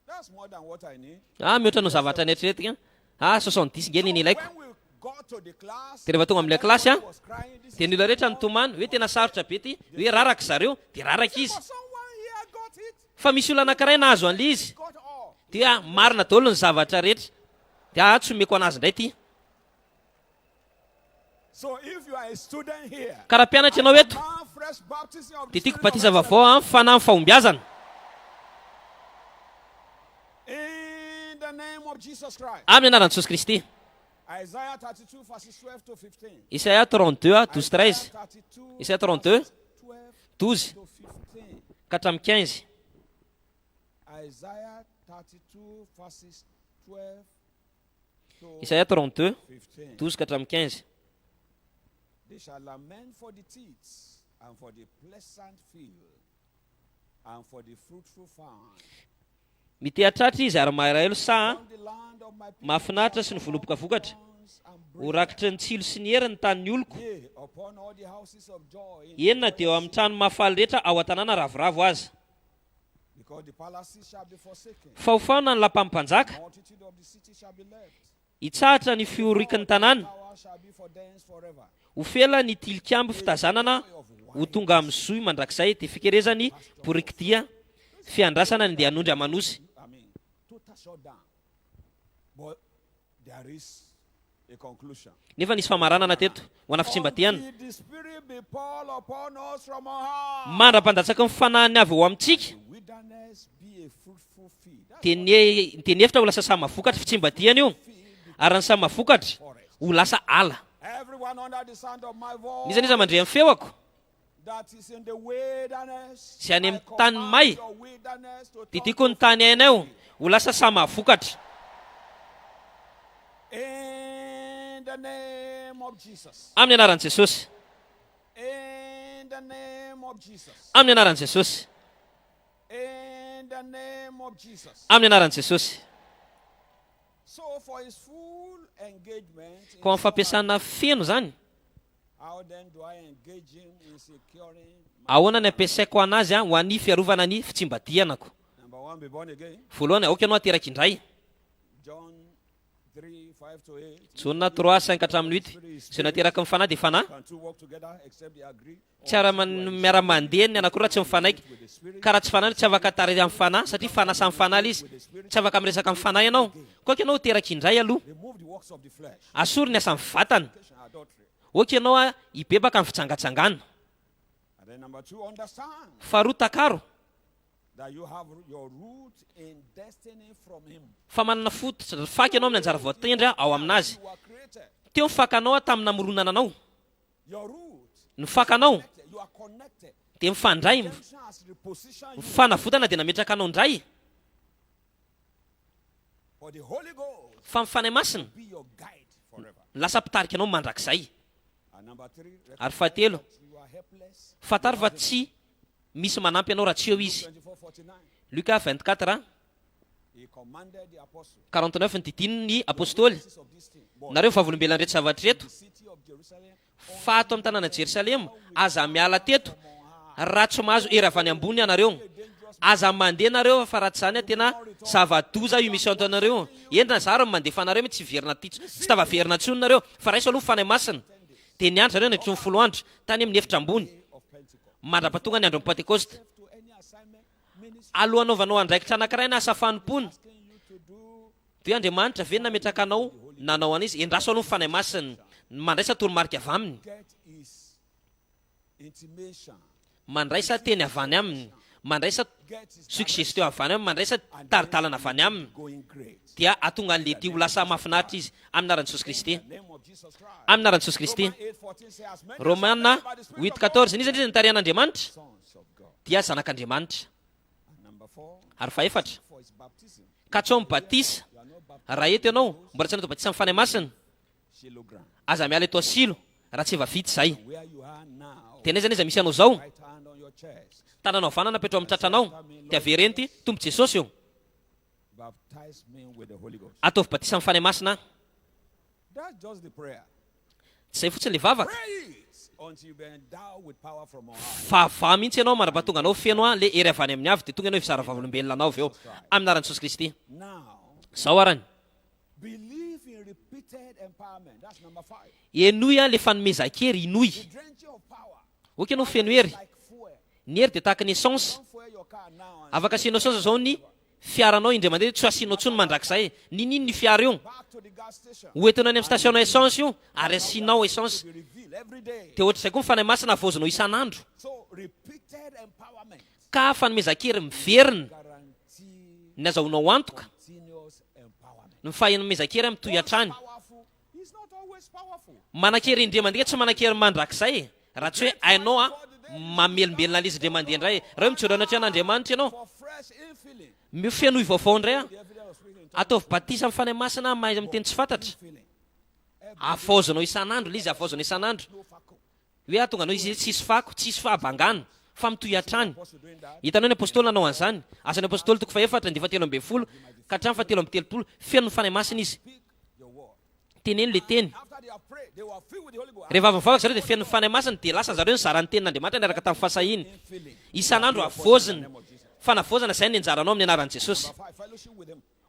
that's more than what I need. Mihoatra no zavatra neritreretika, 70 nge ny ilaiko. When we got to the class, Dia rehefa tonga amin'ilay klasy a, everyone was crying. This dia ny olona rehetra nitomany hoe tena sarotra be ty, hoe raraka zareo, dia raraka izy. for someone here got it, Fa misy olona anankiray nahazo an'le izy, got all. dia marina daholo ny zavatra rehetra, dia tsy omeko anazy indray ty. So if you are a student here, Ka raha mpianatra ianao eto, man, fresh baptism of the dia tiako Spirit of batiza excellence. vaovao fanahy amin'ny fahombiazana. In the name of Jesus Christ, Amin'ny anaran'i Jesosy Kristy, Isaiah 32 verses 12 to 15. Isaia 32, 12-13. Isaia 32, 12 to 15. ka hatramin'ny 15. Isaiah 32 verses 12 to Isaia 32, 15. 12 ka hatramin'ny 15. They shall lament for the teats and for the pleasant field and for the fruitful farm. Mitehatratra izy ary maharaelo saha On the land of my people mahafinaritra sy ny voloboka vokatra. Ho rakitry ny tsilo sy ny heriny tany ny oloko. yea, upon all the houses of joy in Enina dia eo amin'ny trano mahafaly rehetra ao an-tanàna ravoravo aza. because the palaces shall be forsaken. Fahofana ny lapam-panjaka, Multitude of the city shall be left. hitsahatra ny fiorikan'ny tanàna. Power shall be for dance forever. Ho fela ny tilikambo fitazanana ho tonga amin'ny zoy mandrakizay dia fikerezany poriktia fiandrasana ny dia hanondry amanosy. I mean, total shutdown. But there is a conclusion. Nefa nisy famaranana teto ho ana fitsimbatihana. Until the Spirit be poured upon us from on high. Mandra-pandatsaka ny fanahiny avy eo amintsika The wilderness be a fruitful field. That's dia ny hevitra ho lasa samavokatra fitsimbatihana io ary ny samavokatra ho lasa ala. everyone under the sound of my voice Nizaniza mandre amin'ny feoko that is in the wilderness. sy any I amin'ny tany command may your wilderness to dia turn tiako ny tany ainao ho lasa samavokatra in the name of Jesus. amin'ny anaran'i Jesosy. In the name of Jesus. Amin'ny anaran'i Jesosy. In the name of Jesus. Amin'ny anaran'i Jesosy. So for his full engagement, in Ko amin'ny fampiasana feno zany, how then do I engage him in securing? ahoana ny ampiasaiko anazy ho any fiarovana ny fitsimbatihana. Number one, be born again. Voalohany, aoka ianao ateraky indray. John 3, 5 to 8. Jona 3, 5 hatramin'ny 8. Izay nateraky amin'ny fanahy dia fanahy. Can two work together except they agree? Tsy miara-mandeha ny anankiroa raha tsy mifanaiky. Ka raha tsy fanahy tsy afaka tary amin'ny fanahy satria fanahy samy fanahy izy. Tsy afaka miresaka amin'ny fanahy ianao. Koa ianao teraky indray aloha. Remove the works of the flesh. Asory ny asa vatana. Adultery. Oka ianao hibebaka amin'ny fitsangatsangana. And then number two, understand Faharoa, takaro that you have your root in destiny from him. fa manana fototra faky ianao amin'ny anjara voatendra ao aminazy. You are created. Teo mifakanao tamin'ny namoronana anao. Your root. Ny fakanao You are connected. dia mifandray, Redemption has repositioned you mifanavotana dia nametraka anao indray. for the Holy Ghost. Fa mifanay masina Be your guide forever. lasa mpitarika anao mandrakizay. And number three, Ary fahatelo, you are helpless. fatary fa tsy misy manampy anao raha tsy eo izy. 24:49. Luka 24, He commanded the apostles 49 ny didiny ny apôstôly. of this thing. But Nareo vavolombelona rehetra zavatra reto. the city of Jerusalem, Fa ato amin'ny tanàna Jerusalema aza miala teto raha tsy mahazo hery avy any ambony ianareo. Aza mandeha nareo fa raha tsy zany tena zava-doza io misy ato anareo. Endrina zaro mandefa anareo mety tsy verina ty tsy tava verina tsony nareo fa raiso aloha fanahy masina. Dia ny andro zareo ny 10 andro tany amin'ny efitra ambony of Pentecost. mandrapatonga ny andron'ny Pentekosta. To any assignment, ministry Aloha anaovanao andraikitra anankiray na asa fanompony asking you to do, dia Andriamanitra ve nametraka anao nanao an'izy endraso aloha ny fanahy masina mandraisa toromarika avy aminy, get his intimation, mandraisa teny avy any aminy, mandraisa get his suggestion avy any aminy, mandraisa taridalana avy any aminy, going great. dia atonga an'le ty ho lasa mahafinaritra izy amin'ny naran'i Jesosy Kristy. Name of Jesus Christ. Amin'ny naran'i Jesosy Kristy. Romans 8:14 says, as many as Romana are led by the Spirit of 8:14 izy ny tarihan'Andriamanitra sons of God. dia zanak'Andriamanitra. And number 4, Ary faefatra, for his baptism, ka tsy ao mibatisa you are not baptized raha eto ianao mbola tsy natao batisa amin'ny fanahy masina, kilogram. aza miala eto asilo raha tsy efa vita zay. Where you are now, Tena izy iza misy anao zao, right hand on your chest, tananao vanana petro amin'ny tratranao, dia averenty tombo Jesosy eo, baptize me with the Holy Ghost. ataovy batisa amin'ny fanahy masina. That's just the prayer. Tsy zay fotsiny le vavaka Pray it until you be endowed with power from on high. fa va mihitsy ianao mandrapatonga anao feno le hery avy any amin'ny avy dia tonga ianao hifizara vavolombelona anao avy eo amin'ny naran'i Jesosy Kristy. Now, Zao arany, believe in repeated empowerment. That's number 5. enoy le fanomezan-kery inoy. The drenching of power. Oka ianao feno hery, Like fuel. ny hery dia tahaka ny essence. Don't fuel your car now and Afaka asianao essence zao ny fiaranao indray mandeha, tsy asianao tsony mandrakizay. Ninino ny fiara io? back to the gas station. Hoentinao any amin'ny station essence io ary asianao essence. Be revealed every day. Dia ohatr'izay koa ny fanahy masina avozinao isan'andro. So, repeated empowerment Ka fanomezan-kery miverina guarantee ny azahoanao antoka continuous empowerment. ny fanomezan-kery amin'ny toy hatrany. Powerful is Manakery indray mandeha tsy manakery mandrakizay raha tsy hoe ainao a mamelombelona alizy indray mandeha indray raha hoe mitsorana tsy an'Andriamanitra ianao mifenoy vaovao indray a ataovy batisa amin'ny fanahy masina mahay amin'ny teny tsy fantatra avaozanao isan'andro ilay izy avaozanao isan'andro hoe atonga anao izy tsisy fako tsisy fahabangana fa mitoy hatrany hitanao ny apôstôly nanao an'izany asan'ny apôstôly toko faefatra ny fatelo ambin'ny folo ka hatrany fatelo amby telopolo feno ny fanahy masina izy teneno le teny rehefa avy mivavaka zareo dia feno ny fanahy masina dia lasa zareo ny zarany tenin'Andriamanitra niaraka tamin'ny fasahiny isan'andro avoziny fanavozana izay ny anjaranao amin'ny anaran'i Jesosy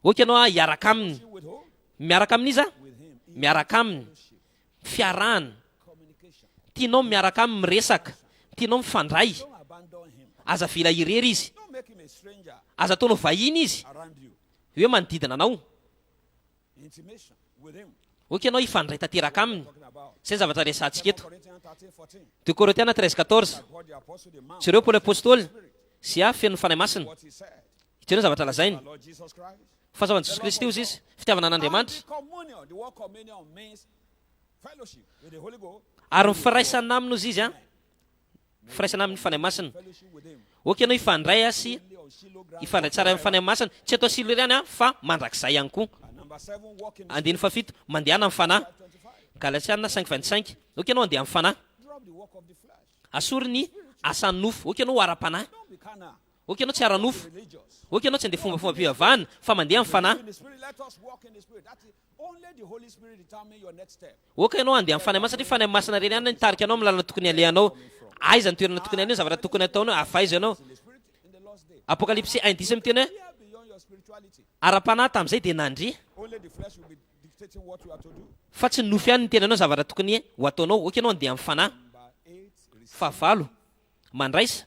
oka ianao a hiaraka aminy miaraka amin'izy a miaraka aminy fiarahana tianao miaraka aminy miresaka tianao mifandray aza vila irery izy aza ataonao vahiny izy hoe manodidina anao oka ianao hifandray tanteraka aminy zay zavatra resantsika eto 2 Korintiana 13:14 jereo Paoly apôstôly sy a feno fanahy masina hitanao zavatra lazainy fahazavan'i Jesosy Kristy izy izy fitiavana an'Andriamanitra ary mifiraisana aminy izy a firaisana amin'ny fanahy masina oka ianao hifandray a sy hifandray tsara amin'ny fanahy masina tsy atao silo ihany a fa mandrakizay ihany koa andiny fafito mandehana amin'ny fanahy Galatiana 5:25 oka ianao andeha amin'ny fanahy asory ny asan'ny nofo oka ianao ara-panahy oka ianao tsy ara-nofo oka ianao tsy andeha fomba mpivavahana fa mandeha amin'ny fanahy oka ianao andeha amin'ny fanahy masina satria fanahy masina reny ihany nitarika anao amin'ny lalana tokony alehanao aiza ny toerana tokony alehanao zavatra tokony ataonao afaiza ianao Apokalipsy 1:10 miteny hoe ara-panahy tamin'izay dia nandre fa tsy nofo ihany ny tena anao zavatra tokony ho ataonao oka ianao andeha amin'ny fanahy fahavalo mandraisa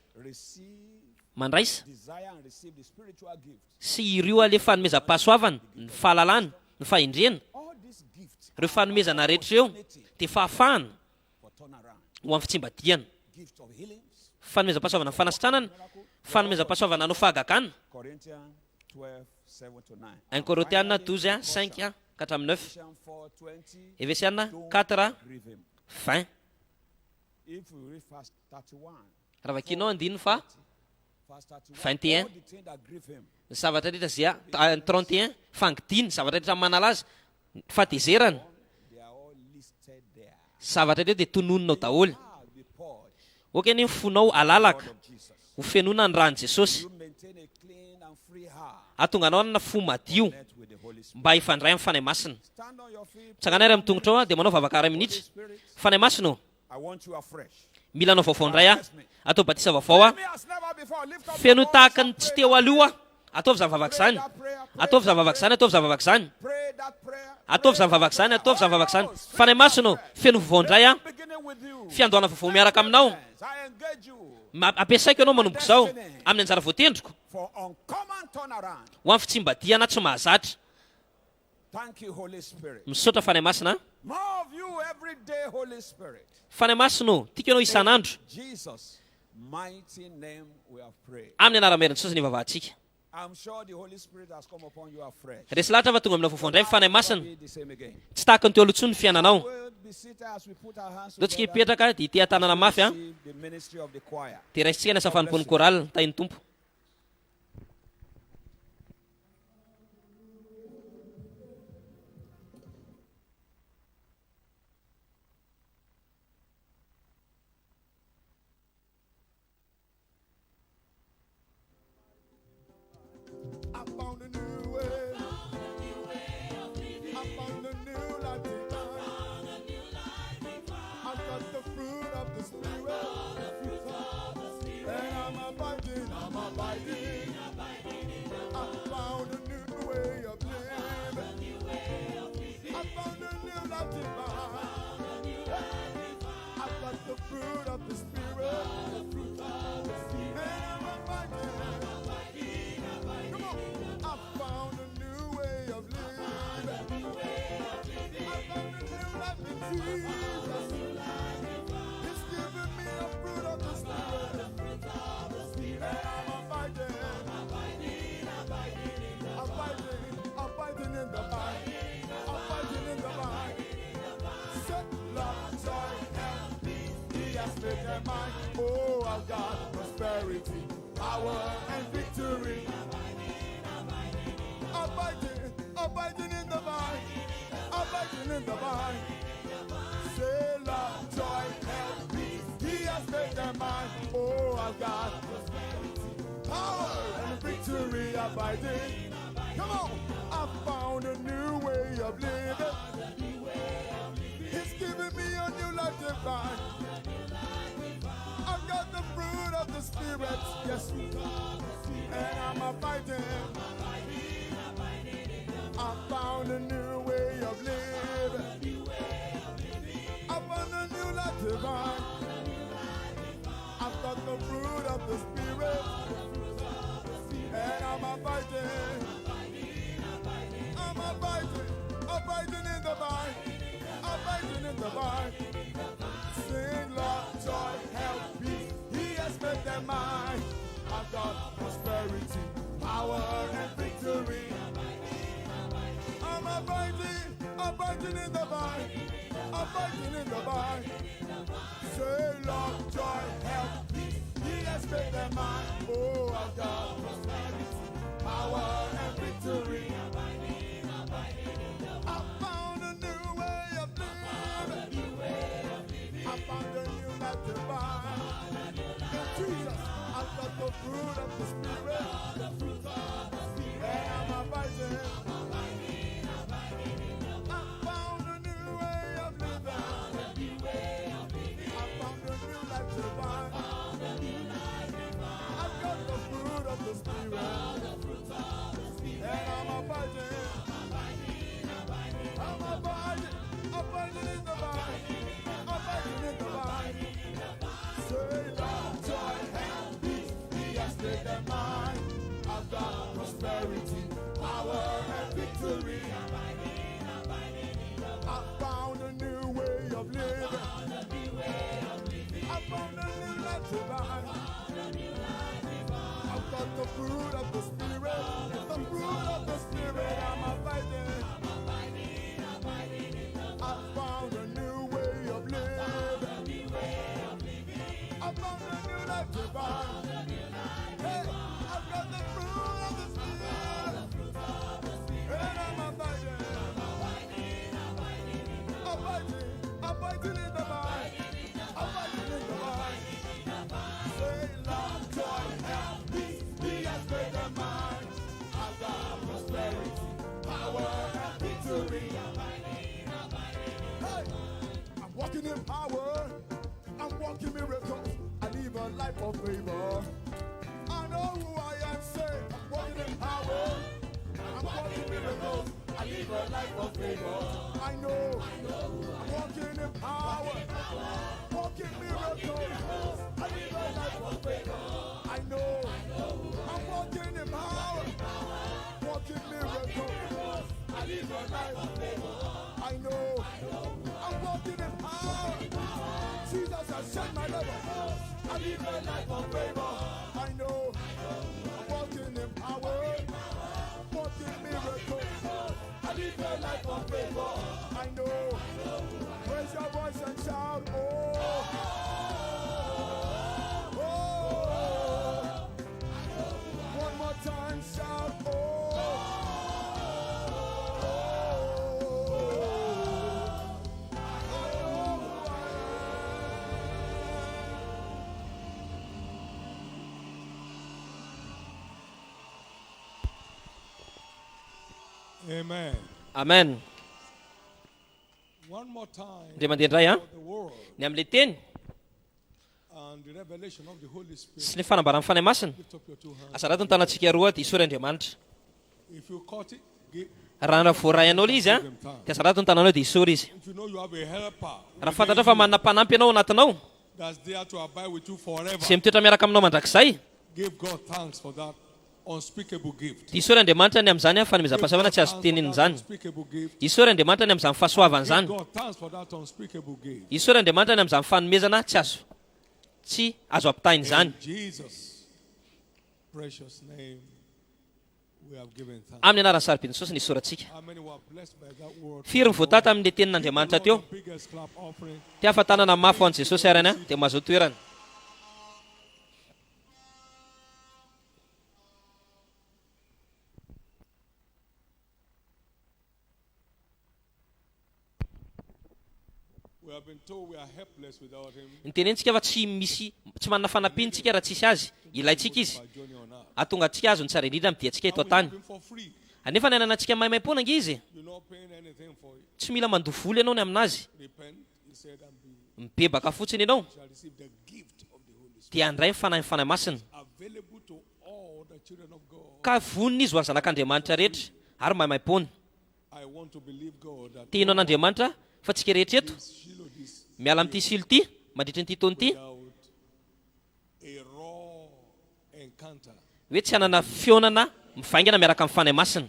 sy ireo ale fanomezam-pahasoavana ny fahalalana ny fahendrena ireo fanomezana rehetra eo dia fahafahana ho amin'ny fitsimbadiana fanomezam-pahasoavana ny fanasitranana fanomezam-pahasoavana anao fahagagana 1 Korintiana 12:5 ka hatramin'ny 9 Efesiana 4:20 raha vakinao andininy fa 21 zavatra rehetra zay 31 fangidiny zavatra rehetra manala azy fatezerana zavatra rehetra dia tonononao daholo oka ny fonao alalaka ho fenona ny ran'i Jesosy atonga anao na fo madio mba hifandray amin'ny fanahy masina tsangana ary amin'ny tongotra ao dia manao vavaka 1 minitra fanahy masina mila anao vaovao indray a atao batisa vaovao a feno tahaka ny tsy teo aloha ataovy zany vavaka zany ataovy zany vavaka zany ataovy zany vavaka zany ataovy zany vavaka zany ataovy zany vavaka zany fanahy masina feno vaovao indray a fiandohana vaovao miaraka aminao ampiasaiko ianao manomboka izao amin'ny anjara voatendriko ho amin'ny fitsimbadiana tsy mahazatra misaotra fanahy masina fanahy masina tiako ianao isan'andro amin'ny anara-maheran'i Jesosy ny vavahantsika resy lahatra fa tonga amina vaovao indray fanahy masina tsy tahaka ny teo aloha intsony ny fiainanao dao tsika hipetraka dia ity tanana mafy a dia raisitsika ny asafanimpon'ny koral tahin'ny tompo made them mine. Oh, I've got prosperity, power, and victory. Abiding in the vine, abiding in the vine. Say love, joy, help, peace. He has made them mine. Oh, I've got power and victory abiding. Come on, I found a new way of living. He's giving me a new life divine. I've got the fruit of the Spirit, yes, and I'm abiding. I found a new way of living. I found a new life divine. I've got the fruit of the Spirit, and I'm abiding. I'm abiding in the vine, abiding in the vine. Sing, love, joy, help, peace. He has made them mine. I've got prosperity, power, and victory. I'm abiding in the vine, abiding in the vine. Say, love, joy, help, peace. He has made them mine. Oh, I've got prosperity, power, and victory. I found a new way of living. I found a new life divine. In Jesus, I've got the fruit of the Spirit. And I'm abiding. I found a new way of living. I found a new life divine. I've got the fruit of the Spirit. And I'm abiding. I'm abiding in the vine, abiding in the vine. Say love, joy, and peace. He has made them mine. I've got prosperity, power, and victory. I found a new way of living. I found a new life divine. I've got the fruit of the Spirit, the fruit of the Spirit. I'm abiding. I found a new way of living. I found a new life divine. Hey, I've got the fruit of the Spirit, and I'm abiding. Abiding in the vine, abiding in the vine. Say love, joy, help, peace. He has made them mine. I've got prosperity, power, and victory. Hey, I'm walking in power. I'm walking miracles. I live a life of favor. I know who I am. Say, I'm walking in power. I'm walking miracles. I live a life of favor. I know. I'm walking in power. Walking miracles. I live a life of favor. I know. I'm walking in power. Walking miracles. I live a life of favor. I know. I'm walking in power. Jesus has shed my level. I live a life of favor. I know. I'm walking in power. Walking miracles. I live a life of favor. I know. Raise your voice and shout, oh. Oh. One more time, shout, oh. Amen. Amen. One more time. Dia mandendray For the word ny amin'le teny and the revelation of the Holy Spirit. sy ny fanambarany fanahy masina. Lift up your two hands. Asa raha ny tanantsika roa dia isory Andriamanitra. If you caught it, give. Raha voaray anao ilay izy a, dia asa raha ny tananao dia isory izy. If you know you have a helper Raha fantatra fa manana mpanampy ianao anatinao that's there to abide with you forever, sy mitoetra miaraka aminao mandrakizay, give God thanks for that unspeakable gift. dia isory Andriamanitra ny amin'izany fanomezam-pahasoavana tsy azo teniny izany. Unspeakable gift. Isory Andriamanitra ny amin'izany fahasoavana Give izany. God thanks for that unspeakable gift. Isory Andriamanitra ny amin'izany fanomezana tsy azo ampitahiny izany. In Jesus' precious name We have given thanks. Amin'ny anaran'ny sarobidy Jesosy ny isorantsika. How many were blessed by that word? Firy ny voatata amin'ny tenin'Andriamanitra teo. The biggest clap offering. Ty ahafantanana mafy ho an'i Jesosy arany dia mahazo toerana. We have been told we are helpless without him. Ny tenentsika fa tsy manana fanampiantsika raha tsisy azy. Ilaintsika izy. Our journey on earth. Ahatonga antsika azo ny tsara indrindra amin'ny diantsika eto And we an-tany. give him for free. Anefa ny ananantsika maimai-pona nge izy. You're not paying anything for it. Tsy mila mandoha vola ianao ny aminazy. Repent, he said, and be Mibebaka fotsiny ianao shall receive the gift of the Holy Spirit. dia andray ny fanahy masina. Available to all the children of God. Ka vonona izy ho an'ny zanak'Andriamanitra rehetra ary maimai-pona. I want to believe God that Tianao an'Andriamanitra fa tsika rehetra eto Shiloh this miala amin'ity silo ity mandritra nyity taona ity without a raw encounter. hoe tsy hanana fionana mivaingana miaraka amin'ny fanahy masina.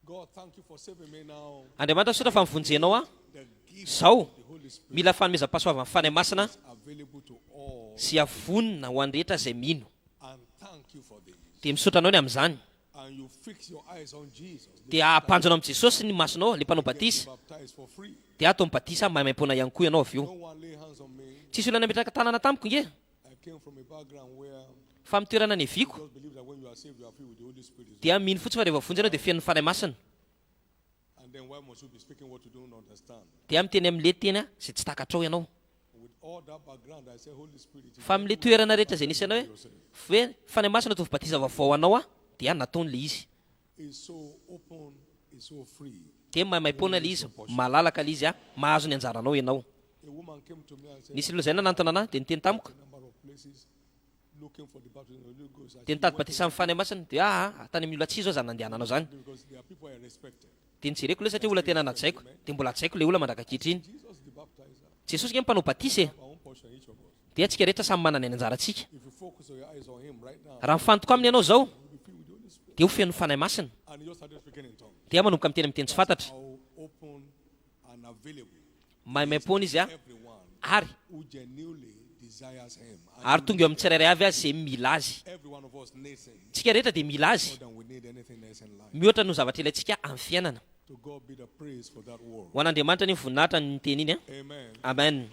God, thank you for saving me now. Andriamanitra sotra fa mivonjenao aho. The gift Zao of the Holy Spirit mila fanomezam-pahasoavana amin'ny fanahy masina is available to all. sy avonina ho an'ny rehetra izay mino. And thank you for this. Dia misaotra anao ny amin'izany. And you fix your eyes on Jesus. Dia apanjona amin'ny Jesosy ny masonao, le mpanao batisa. Baptized for free. Dia ato amin'ny batisa maimai-pona ihany koa ianao avy eo. No one lay hands on me. Tsisy olona nametraka tanana tamiko nge. I came from a background where Fa amin'ny toerana ny eviko just believe that when you are saved, you are filled with the Holy Spirit. dia mino fotsiny fa rehefa vonjy ianao dia feno ny fanahy masina. And then why must you be speaking what you don't understand? Dia miteny amin'le teny izay tsy takatrao ianao. With all that background, I say, Holy Spirit, you Fa amin'le toerana rehetra izay nisy ianao hoe fanahy masina tovy batisa vaovao anao dia nataon'le izy. is so open, is so free. Dia maimai-pona le izy, malalaka le izy mahazo ny anjaranao ianao. A woman came to me and said, Nisy aloha zay nanantona anahy dia niteny tamiko. a number of places looking for the baptism of the Holy Ghost. I Dia nitady batisa amin'ny fanahy masina dia tany amin'ny olo atsy zao zany nandehananao zany. because there are people I respected. Dia nijereko le satria olona tena natsaiko. Dia mbola atsaiko le olona mandrakakitra iny. Jesus, the baptizer, Jesosy nge mpanao batisa our own portion, each of us. dia tsika rehetra samy manana ny anjarantsika. If you focus your eyes on him right now, Raha mifantoka aminy ianao zao you'll be filled with the Holy Spirit. dia ho feno fanahy masina. And he just started speaking in tongues. Dia manomboka miteny amin'ny teny tsy fantatra. How open and available Maimai-pona izy everyone ary who genuinely desires him. And ary tonga eo amin'ny tsirairay avy azy izay mila azy. every one of us needs him Tsika rehetra dia mila azy. more than we need anything else in life. Mihoatra no zavatra ilayntsika amin'ny fiainana. To God be the praise for that word. Ho an'Andriamanitra ny voninahitra ny teny iny. Amen. Amen.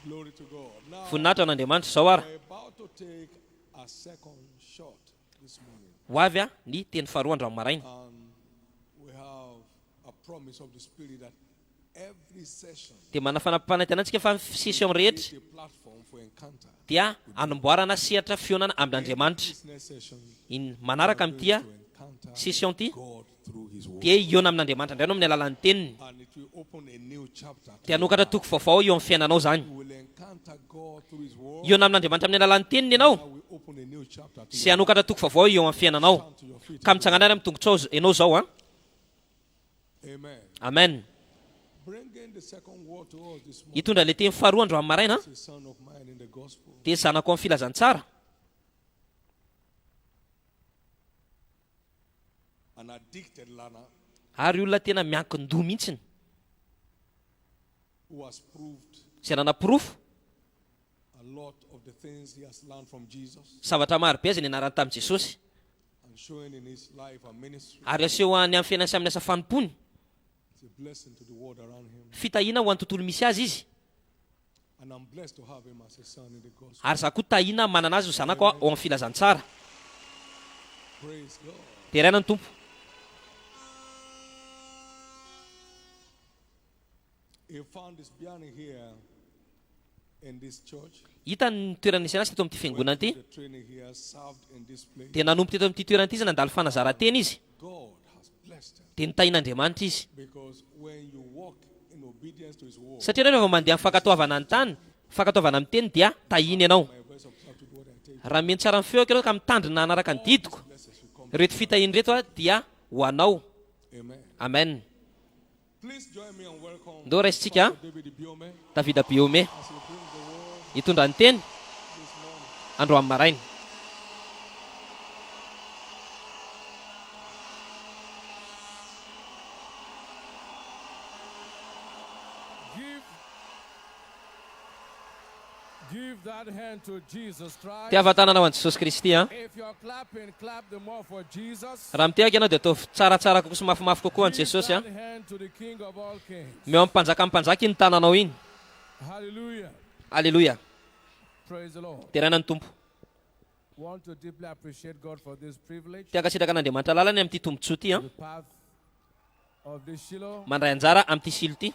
Glory to God. Now, Voninahitra ho an'Andriamanitra zao ary. we're about to take a second shot this morning. Ho avy ny teny faharoa andro amin'ny maraina. And we have a promise of the Spirit that every session Dia manafanampanaitana antsika fa session rehetra is a platform for encounter. dia anamboarana sehatra fionana amin'Andriamanitra. This next session Iny manaraka amin'ity to encounter session ty God through his word. dia iona amin'Andriamanitra indray ianao amin'ny alalan'ny teniny. And it will open a new chapter. Dia hanokatra toko vaovao eo amin'ny fiainanao zany. You will encounter God through his word. Iona amin'Andriamanitra amin'ny alalan'ny teniny ianao That will open a new chapter. To sy hanokatra toko vaovao eo amin'ny fiainanao. stand to your feet. Ka mitsangana ary amin'ny tongotrao ianao zao Amen. Amen. Bringing the second word to us this morning. Hitondra le teny faharoa andro amin'ny maraina The son of mine in the gospel. dia zanako amin'ny filazantsara. An addicted learner Ary olona tena miankin-doha mihitsiny who has proved izay nanapirofo a lot of the things he has learned from Jesus zavatra maro be izay nianarany tamin'i Jesosy and showing in his life and ministry. ary aseho any amin'ny fiainany sy amin'ny asa fanompony. It's a blessing to the world around him. Fitahiana ho an'ny tontolo misy azy izy. And I'm blessed to have him as a son in the gospel. Ary za koa tahiana manana azy ho zanako ao amin'ny filazantsara. Praise God. Dia raina ny tompo. He found his beginning here in this church. Hita ny toerana nisy anazy teto amin'ity fiangonana Went ity. through the training here, served in this place. Dia nanompo teto amin'ity toerana ity izy nandalo fanazarantena izy. God has blessed him Dia nitahian'Andriamanitra izy. because when you walk in obedience to his word, Satria rehefa mandeha amin'ny fankatoavana ny tany, fankatoavana amin'ny teny dia tahiny ianao. my voice of to what I take, Raha mihaino tsara ny feo ianao ka mitandrina anaraka ny didiko, blessings will come. reto fitahiny reto dia ho anao. Amen. Amen. Please join me and welcome Ndao raisitsika David Biome Davida Biome as he brings the word hitondra ny teny this morning. andro amin'ny maraina. Give that hand to Jesus Christ. Tiavatanana ho an'i Jesosy Kristy a. If you're clapping, clap the more for Jesus. Raha mitehaka ianao dia atao tsaratsara kokoa sy mafimafy kokoa an'i Give Jesosy a. that hand to the King of all kings. Meo amin'ny mpanjaka iny tananao iny. Hallelujah. Alleluia. Praise the Lord. Terana ny tompo. Want to deeply appreciate God for this privilege. Tiaka sitraka an'Andriamanitra lalany amin'ity tombontsoa ity a. The path of this Shiloh. Mandray anjara amin'ity silo ity.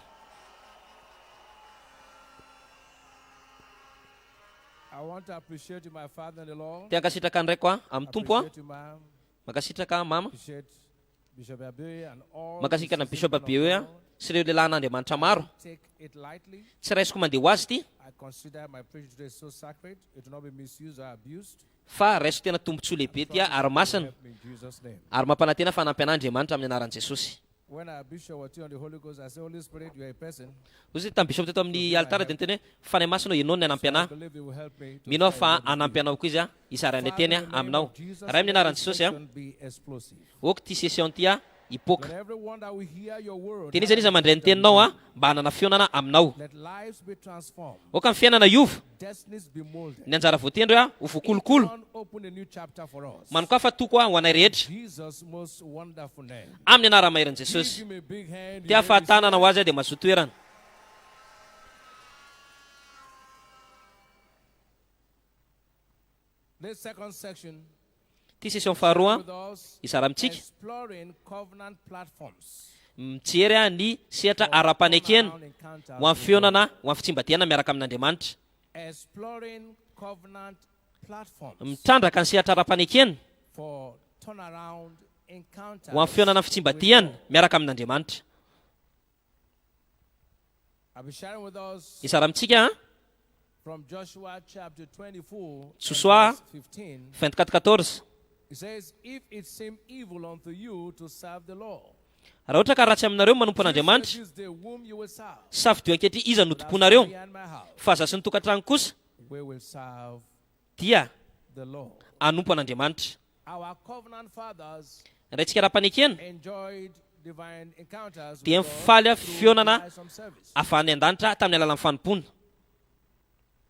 I want to appreciate you, my Father in the Lord. Tiaka sitraka an'iray koa amin'ny tompo a. Appreciate you, ma'am. Makasitraka mama. Appreciate Bishop Abe and all. Makasika na Bishop Abe a. Sy ireo lehilahy n'Andriamanitra maro. Take it lightly. Tsy raisiko mandeha ho azy ity. I consider my preaching today so sacred. It will not be misused or abused. Fa raisiko tena tombontsoa lehibe ity a ary masina. Help me in Jesus' name. Ary mampanantena fanampian'Andriamanitra amin'ny anaran'i Jesosy. When our bishop was on the Holy Ghost, I said, Holy Spirit, you are a person. Ozy tamin'ny bishop teto amin'ny altara dia niteny hoe fanahy masina ianao ny anampy I anahy. believe it will help me. to Minao share fa your word with anampy you. anao koa izy a isarany teny a Father, in the name aminao. of Jesus, Raha amin'ny let anaran'i this Jesosy a session be explosive. oka ty session ty a hipoaka. Let everyone that will hear your word, Teny izy mandray ny teninao a mba hanana fionana aminao. let lives be transformed, Oka ny fiainana iova. destinies be molded. Ny anjara voatendro a ho voakolokolo. God open a new chapter for us. Manoka fa toko a ho anay rehetra. Jesus' most wonderful name. Amin'ny anara maheran'i Give Jesosy. him a big hand. Ty afahatanana ho azy a dia mahazo toerana. This second section Ty session faharoa with us, izara amintsika. exploring covenant platforms. Mijery a ny sehatra ara-panekena ho amin'ny fionana ho amin'ny fitsimbatihana miaraka amin'Andriamanitra. Exploring covenant platforms Mitrandraka ny sehatra ara-panekena for turnaround encounters. ho amin'ny fionana fitsimbatihana miaraka amin'Andriamanitra. I'll be sharing with us Izara amintsika from Joshua chapter 24, Joshua verse 15. 24:14. It says, if it seem evil unto you to serve the Lord, Raha ohatra ka ratsy aminareo manompo an'Andriamanitra, this is the whom you will serve. safidio ankehitriny iza no tomponareo. Me and my house, Fa zaho sy ny tokantrano kosa we will serve dia the Lord. anompo an'Andriamanitra. Our covenant fathers Raintsika ara-panekena enjoyed divine encounters dia with God mifaly through fionana awesome service. ahafahany an-danitra tamin'ny alalan'ny fanompona.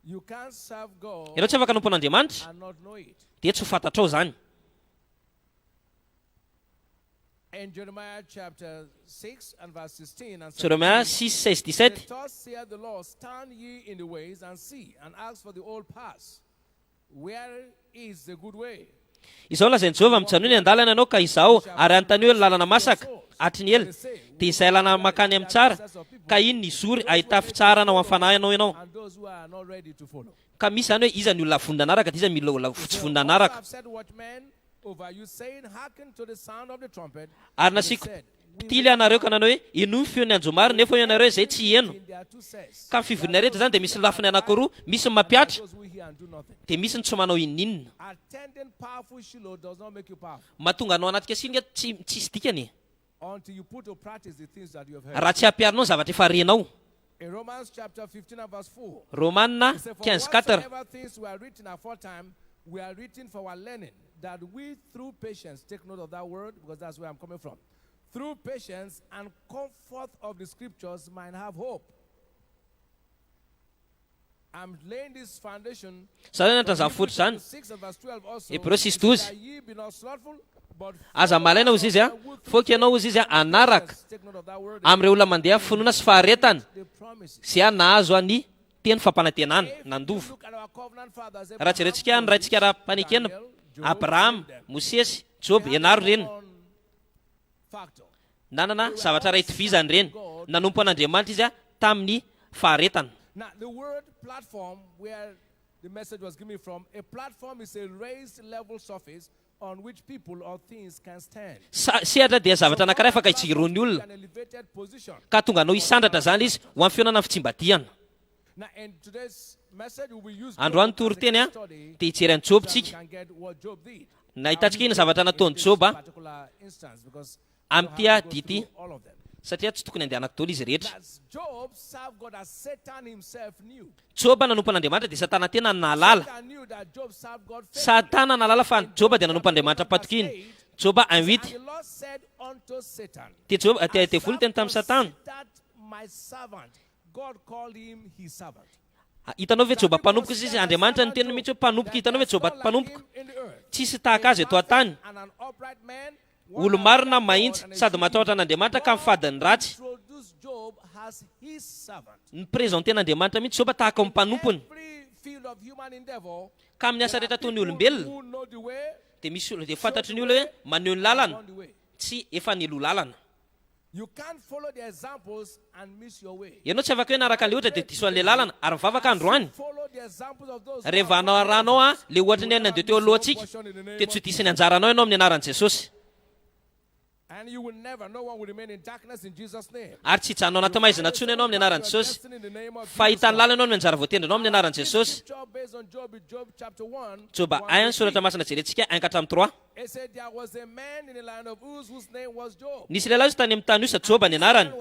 You can't serve God Ianao tsy afaka anompo an'Andriamanitra and not know it. dia tsy ho fantatrao zany. In Jeremiah chapter 6 and verse 16 and Jeremia 17, 6:16. thus saith the Lord, stand ye in the ways and see, and ask for the old paths. Where is the good way? Izao lazain'i Jehovah mijanona ny andalana ianao ka izao ary anontany hoe ny lalana masaka hatry ny ela dia izay lalana makany amin'ny tsara ka iny ny zory ahita fitsarana ho amin'ny fanahinao ianao. And those who are not ready to follow. Ka misy zany hoe iza ny olona vonona anaraka dia iza ny olona tsy vonona anaraka. I've said, watchmen over you, saying, hearken to the sound of the trumpet. Ary nasiko pitily anareo ka nanao hoe ino ny feon'ny anjomary nefa ianareo izay tsy heno. In their two sets. Ka ny fivoriana rehetra zany dia misy lafiny anankiroa, misy ny mampiatra Those who hear and do nothing. dia misy ny tsy manao ininina. Attending powerful Shiloh does not make you powerful Mahatonga anao anaty kasinga tsisy dikany until you put to practice the things that you have heard. raha tsy ampiarinao ny zavatra efa renao. In Romans chapter 15 and verse 4. Romanina It said, for 15:4. whatsoever things were written aforetime were written for our learning, that we through patience, take note of that word because that's where I'm coming from, through patience and comfort of the scriptures might have hope. I'm laying this foundation. Zany ny zany fotra zany. 6 and verse 12 also. Hebrew 6:12. It says that ye be not slothful, but Aza malaina ozy izy a, foky ianao ozy izy a anaraka take note of that word. amin'ireo olona mandeha finoana sy faharetana The promises. sy a nahazo any teny fampanantenana If nandovo. you look at our covenant fathers, Raha jerentsika ny raintsika ara-panekena Abraham, Mosesy, Job, ianaro reny factor. nanana zavatra ray itovizany reny. Nanompo an'Andriamanitra izy a tamin'ny faharetana. Now, the word platform, where the message was given from, a platform is a raised level surface on which people or things can stand. Sehatra dia zavatra anankiray afaka hitsiron'ny olona An elevated position. ka tonga anao hisandratra zany izy ho amin'ny fionana fitsimbatihana. Now, in today's message, we will use Androany Job as a tory-teny a case study dia hijery an'i Job so that we tsika. can get what Job did. Nahitatsika iny zavatra nataon'i Job a Particular instance, because amin'ity we a don't have to go dity through all of them. satria tsy tokony andehanako daholo izy rehetra. That's Job served God as Satan himself knew. Job nanompo an'Andriamanitra dia Satana tena nalala. Satan knew that Job served God faithfully. Satana nalala fa Job dia nanompo Andriamanitra patokiny. Job And 1:8 the Lord said unto Satan, dia Job te voly teny tamin'ny Satana. that my servant, God called him his servant. Hitanao ve Joba mpanompoka izy Andriamanitra ny teny mihitsy hoe mpanompoka. Hitanao ve Joba mpanompoka? Tsisy tahaka azy eto an-tany. Olo marina mahitsy sady matahotra an'Andriamanitra ka mifady ny ratsy. Niprezenten'Andriamanitra mihitsy Joba tahaka ny mpanompony. Ka amin'ny asa rehetra toy ny olombelona dia misy olo dia fantatry ny olona hoe maneho ny lalana tsy efa nilo lalana. Ianao tsy afaka hoe naraka an'ilay ohatra dia diso an'ilay lalana ary mivavaka androany. Rehefa anao ranao le ohatra ny ainina dia teo alohantsika dia tsy disy ny anjaranao ianao amin'ny anaran'i Jesosy. Ary tsy hijanona anaty maizina intsony ianao amin'ny anaran'i Jesosy. Fa hitany lalana ianao amin'ny anjara voatendrinao amin'ny anaran'i Jesosy. Joba 1 soratra masina jerentsika 1:3. Nisy lehilahy izy tany amin'ny tany io sa Joba ny anarany.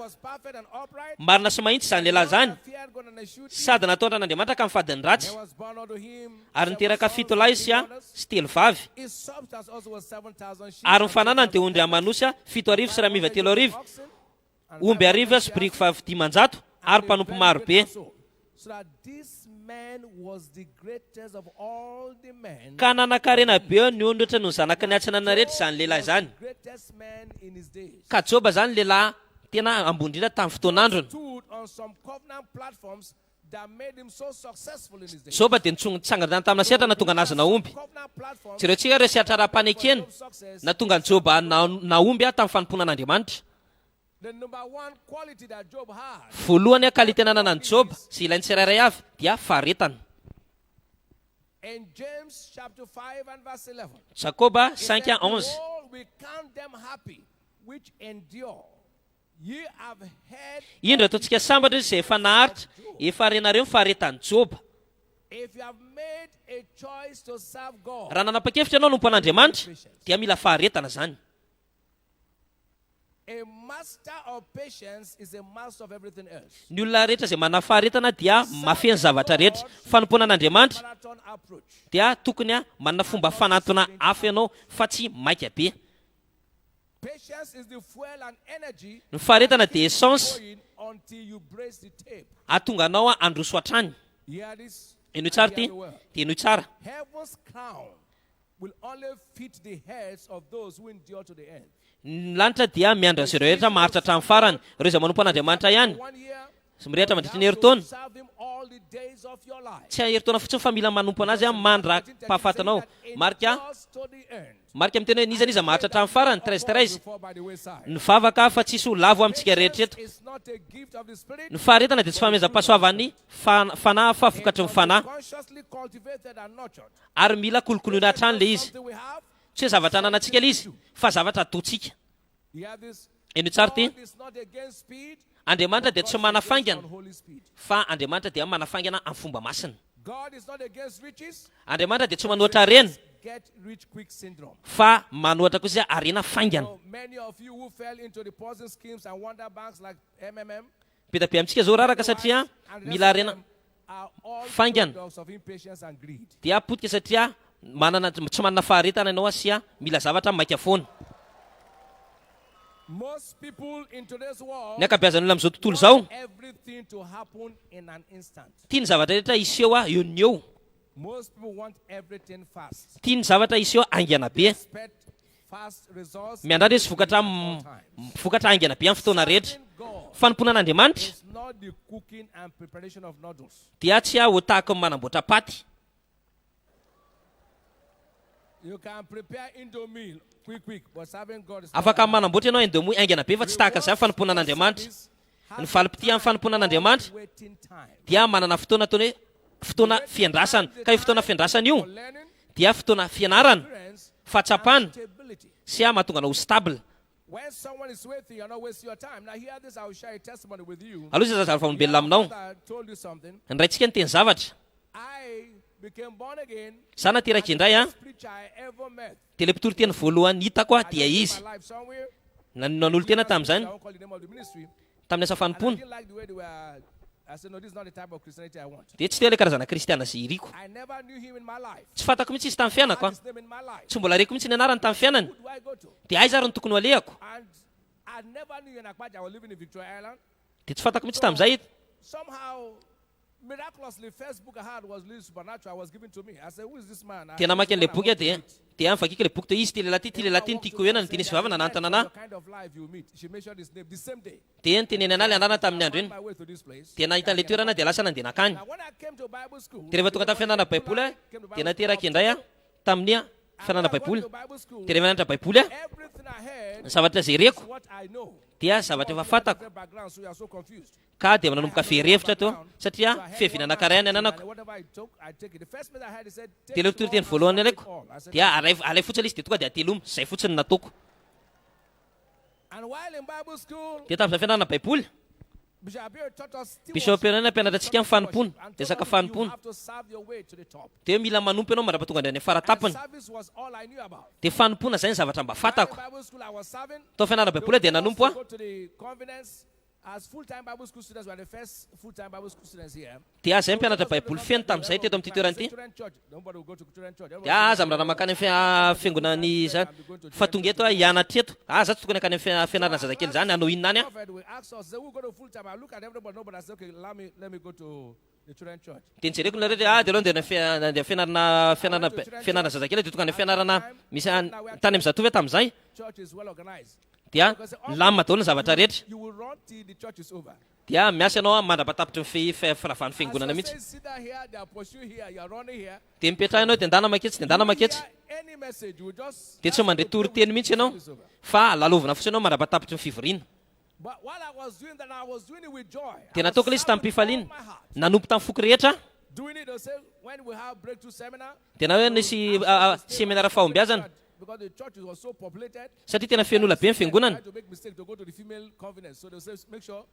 Marina sy mahitsy izany lehilahy izany sady natahotra an'Andriamanitra ka mifady ny ratsy. Ary niteraka 7 lahy izy sy 3 vavy. Ary ny fananany dia ondry amanosy 7,000 sy ramiva 3,000, omby 1,000 sy biriky 5,500 ary mpanompo maro be. Ka nanan-karena be ny ondotra no zanaky ny atsinana rehetra izany lehilahy izany. Ka Joba izany lehilahy tena ambony indrindra tamin'ny fotoan'androny. Joba dia nitsangana tamina seatra na tonga anazy naomby. Tsy ireo tsika ireo seatra ra-panekena na tonga ny Joba naomby tamin'ny fanomponan'Andriamanitra. Voalohany qualité nanana ny Joba sy ilainy tsirairay avy dia faharetana. Jakoba 5:11. Indro ataontsika sambatra izy izay efa naharitra efa renareo ny faharetan'ny Joba. Raha nanapa-kevitra ianao nompo an'Andriamanitra dia mila faharetana zany. Ny olona rehetra izay manana faharetana dia mafeny zavatra rehetra. Fanompona an'Andriamanitra dia tokony manana fomba fanantona hafa ianao fa tsy maika be. Ny faharetana dia essence ahatonga anao androso hatrany. Eno tsara ty dia eno tsara. Ny lanitra dia miandra azy ireo rehetra maharitra hatramin'ny farany. Ireo izay manompo an'Andriamanitra ihany sy mirehitra mandritra ny herintaona. Tsy herintaona fotsiny fa mila manompo anazy mandra-pahafatanao. Marika amin'ny teny hoe nizaniza maharitra hatramin'ny farany 13:13. Ny vavaka fa tsisy ho lavo amintsika rehetrarehetra. Ny faharetana dia tsy fanomezam-pahasoavan'ny fanahy fa vokatry ny fanahy. Ary mila kolokoloina hatrany le izy. Tsy hoe zavatra ananantsika le izy fa zavatra ataontsika. Eno tsara ty. Andriamanitra dia tsy manafangana fa Andriamanitra dia manafangana amin'ny fomba masina. Andriamanitra dia tsy manoatra arena fa manoatra kosa arena fangana. Betabe amintsika zao raraka satria mila arena fangana dia potika satria manana tsy manana faharetana ianao asia mila zavatra maika foana. Ny akabeazan'olona amin'izao tontolo izao tia ny zavatra rehetra iseho eo ny eo. Tia ny zavatra iseho aingana be. Miandrandra izy vokatra aingana be amin'ny fotoana rehetra. Fanompona an'Andriamanitra dia tsy ho tahaka ny manamboatra paty. Afaka manamboatra ianao indomie aingana be fa tsy tahaka an'izay fanompona an'Andriamanitra. Ny valim-potia amin'ny fanompona an'Andriamanitra dia manana fotoana toy hoe fotoana fiandrasana. Ka io fotoana fiandrasana io dia fotoana fianarana, fahatsapana sy mahatonga anao stable. Aloha izay zazary famonombelona aminao. Ndraintsika ny teny zavatra. Za nateraka indray dia le mpitoro teny voalohany hitako dia izy. Nanolo tena tamin'izany tamin'ny asa fanompona. Dia tsy teo ilay karazana kristiana zay iriko. Tsy fantako mihitsy izy tamin'ny fiainako. Tsy mbola reko mihitsy ny anarany tamin'ny fiainany. Dia aiza ary no tokony ho alehako. Dia tsy fantako mihitsy tamin'izay. Miraculously, first book I had was really supernatural. Was given to me. I said, "Who is this man?" tena maky an'le boky dia mifakika le boky te izy ty lehilahy ty tiako henany ty nisy vavana nanantana anahy Kind of life you meet. She mentioned his name the same day. dia nyteneny anahy le anarana tamin'ny andro iny My way to this place. dia nahita le toerana dia lasa nandeha nakany Now, when I came to Bible school, dia rehefa tonga tamin'ny fianarana baiboly dia nateraka indray tamin'ny fianarana baiboly dia rehefa mianatra baiboly everything I heard zavatra zay reko is what I know. dia zavatra efa fantako Different background, so you are so confused. ka dia nanomboka fehrevitra to satria fihevinana karay ny ananako And whatever I took, I take it. The first place I heard, he said, dia le toriteny voalohany alaiko dia alay fotsiny ilay izy dia tonga dia atelomy zay fotsiny nataoko and while in Bible school, dia tamin'izay fianarana baiboly Bishop Abir taught us still Bishop Perana mpianatra antsika amin'ny fanompona resaka you fanompona have to serve your way to the top. dia mila manompy ianao mandrapa tonga andray ny faratapany Service was all I knew about. dia fanompona zay ny zavatra mba While fantako in Bible school, I was serving. tao fianarana baiboly dia nanompo Go to the conference as full-time Bible school students. We are the first full-time Bible school students here. dia zay mpianatra baiboly feno tamin'izay teto amin'ity toerana ity Children church. Nobody will go to children church. dia aza miraha makany amin'ny fiangonany za fa tonga eto hianatra eto za tsy tokony akany amin'ny fianarana zazakely zany anao inona any Prophet will ask us, say, we'll go to full-time. I look at everybody, nobody. I say, okay, let me go to the children church. dia nijereko nareo dia dia aloha dia fianarana zazakely dia tonga ny fianarana misy tany amin'ny zatovy tamin'izay Church is well organized. dia lamina daholo ny zavatra rehetra You will run till the church is over. dia miasa ianao mandrapatapitra ny firavany fiangonana As mihitsy you sit down here, they are pursuing here, you are running here. dia mipetraha ianao dia ndana maketsy dia ndana maketsy Hear any message, you will just. dia tsy mandray tory-teny mihitsy ianao fa lalovina fotsiny ianao mandrapatapitra ny fivoriana But while I was doing that, I was doing it with joy. dia I was nataoko ilay izy tamin'ny serving mpifaliana all my heart. nanompo tamin'ny foky rehetra Doing it, they say, when we have breakthrough seminar, dia na hoe nisy seminara fahombiazana because the church was so populated, satria tena fen'olona be ny fiangonana try to make mistake to go to the female conference. So they say, make sure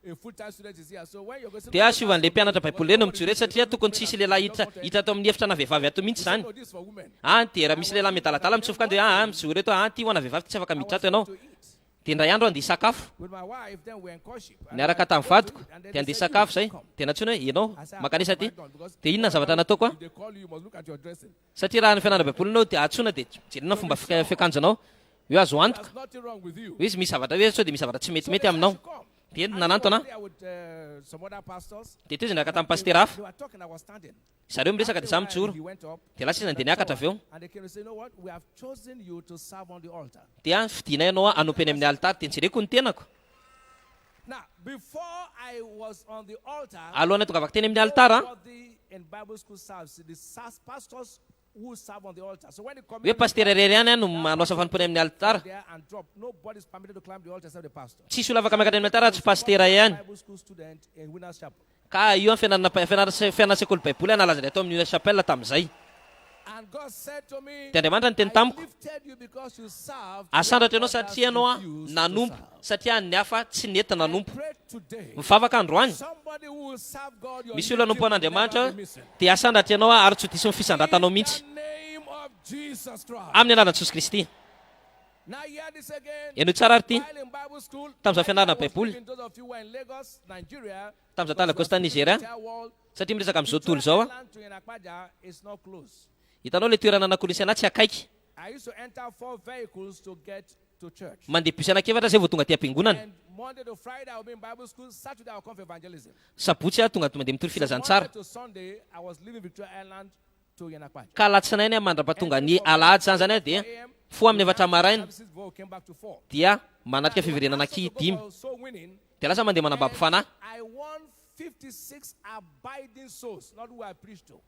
a full-time student is here. So when you're going to dia siovan'le mpianatra baiboly reny mitsoy rehetra satria tokony tsisy lehilahy hita ato amin'ny efitra na vehivavy ato mihitsy zany no, this is for women. dia raha misy lehilahy miadaladala mitsofoka dia mitsoy reto ty ho ana vehivavy ty tsy afaka miditra ato ianao To eat. dia indray andro andeha sakafo With my wife, then we're in courtship. niaraka tamin'ny vadiko dia andeha sakafo zay dia natsoina hoe ianao makanisa ty dia inona ny zavatra nataoko a If they call you, you must look at your dressing. satria raha ny fianarana baiboly anao dia atsoina dia jerena fomba fiakanjonao io azo antoka There's nothing wrong with you. hoe izy misy zavatra hoe sao dia misy zavatra tsy metimety aminao dia nananto ana There with some other pastors. dia teo izy niaraka tamin'ny pastera hafa They were talking, I was standing. zareo miresaka dia za mitsoro He went up dia lasa izy nandeha niakatra avy eo and they came and said, you know what? We have chosen you to serve on the altar. dia fidina ianao anompy eny amin'ny alitary dia nijereko ny tenako Now, before I was on the altar, alohanay tonga avaka teny amin'ny alitara nobody in Bible school serves. The pastors who serve on the altar. So when they come hoe pastera rery ihany no manoasa fanompony amin'ny alitara there and drop, nobody is permitted to climb the altar except the pastor. tsisy olo afaka miakatra amin'ny alitara tsy pastera ihany Bible school student in Winners Chapel. ka io amin'ny fianarana sekoly baiboly analazany atao amin'ny chapelle tamin'izay And God said to me, dia andriamanitra niteny I tamiko lifted you because you served. asandatra ianao satria ianao a nanompo satria ny hafa tsy nety nanompo Pray today. mivavaka androany Somebody who will serve God. Your misy olo anompo an'andriamanitra will never be missing. dia asandatra ianao a ary tsy ho diso ny fisandratanao mihitsy In the name of Jesus Christ. amin'ny anaran'i Jesosy Kristy Now hear this again. ianao tsara ary ty While in Bible school, Tamin'izao fianarana I was baiboly. speaking to those of you who were in Lagos, Nigeria. tamin'izao talakosta Nigeria Entire world, satria miresaka amin'izao tontolo izao a Island to Inakpaja is not close. hitanao le toerana anakolisy anahy tsy akaiky I used to enter 4 vehicles to get to church. mandeha bus anakefatra zay vao tonga ty am-piangonana And Monday to Friday, I'll be in Bible school. Saturday, I'll come for evangelism. sabotsy a tonga mandeha mitory filazantsara Monday to Sunday, I was leaving Victoria Island to Yanakpaja. ka alatsinainy a mandrapa tonga ny alahady zany zany a dia fo amin'ny efatra maraina Services before we came back to 4. dia manatrika fiverenana So dimy God was so winning. dia lasa mandeha manambabo fanahy I won 56 abiding souls, not who I preached to.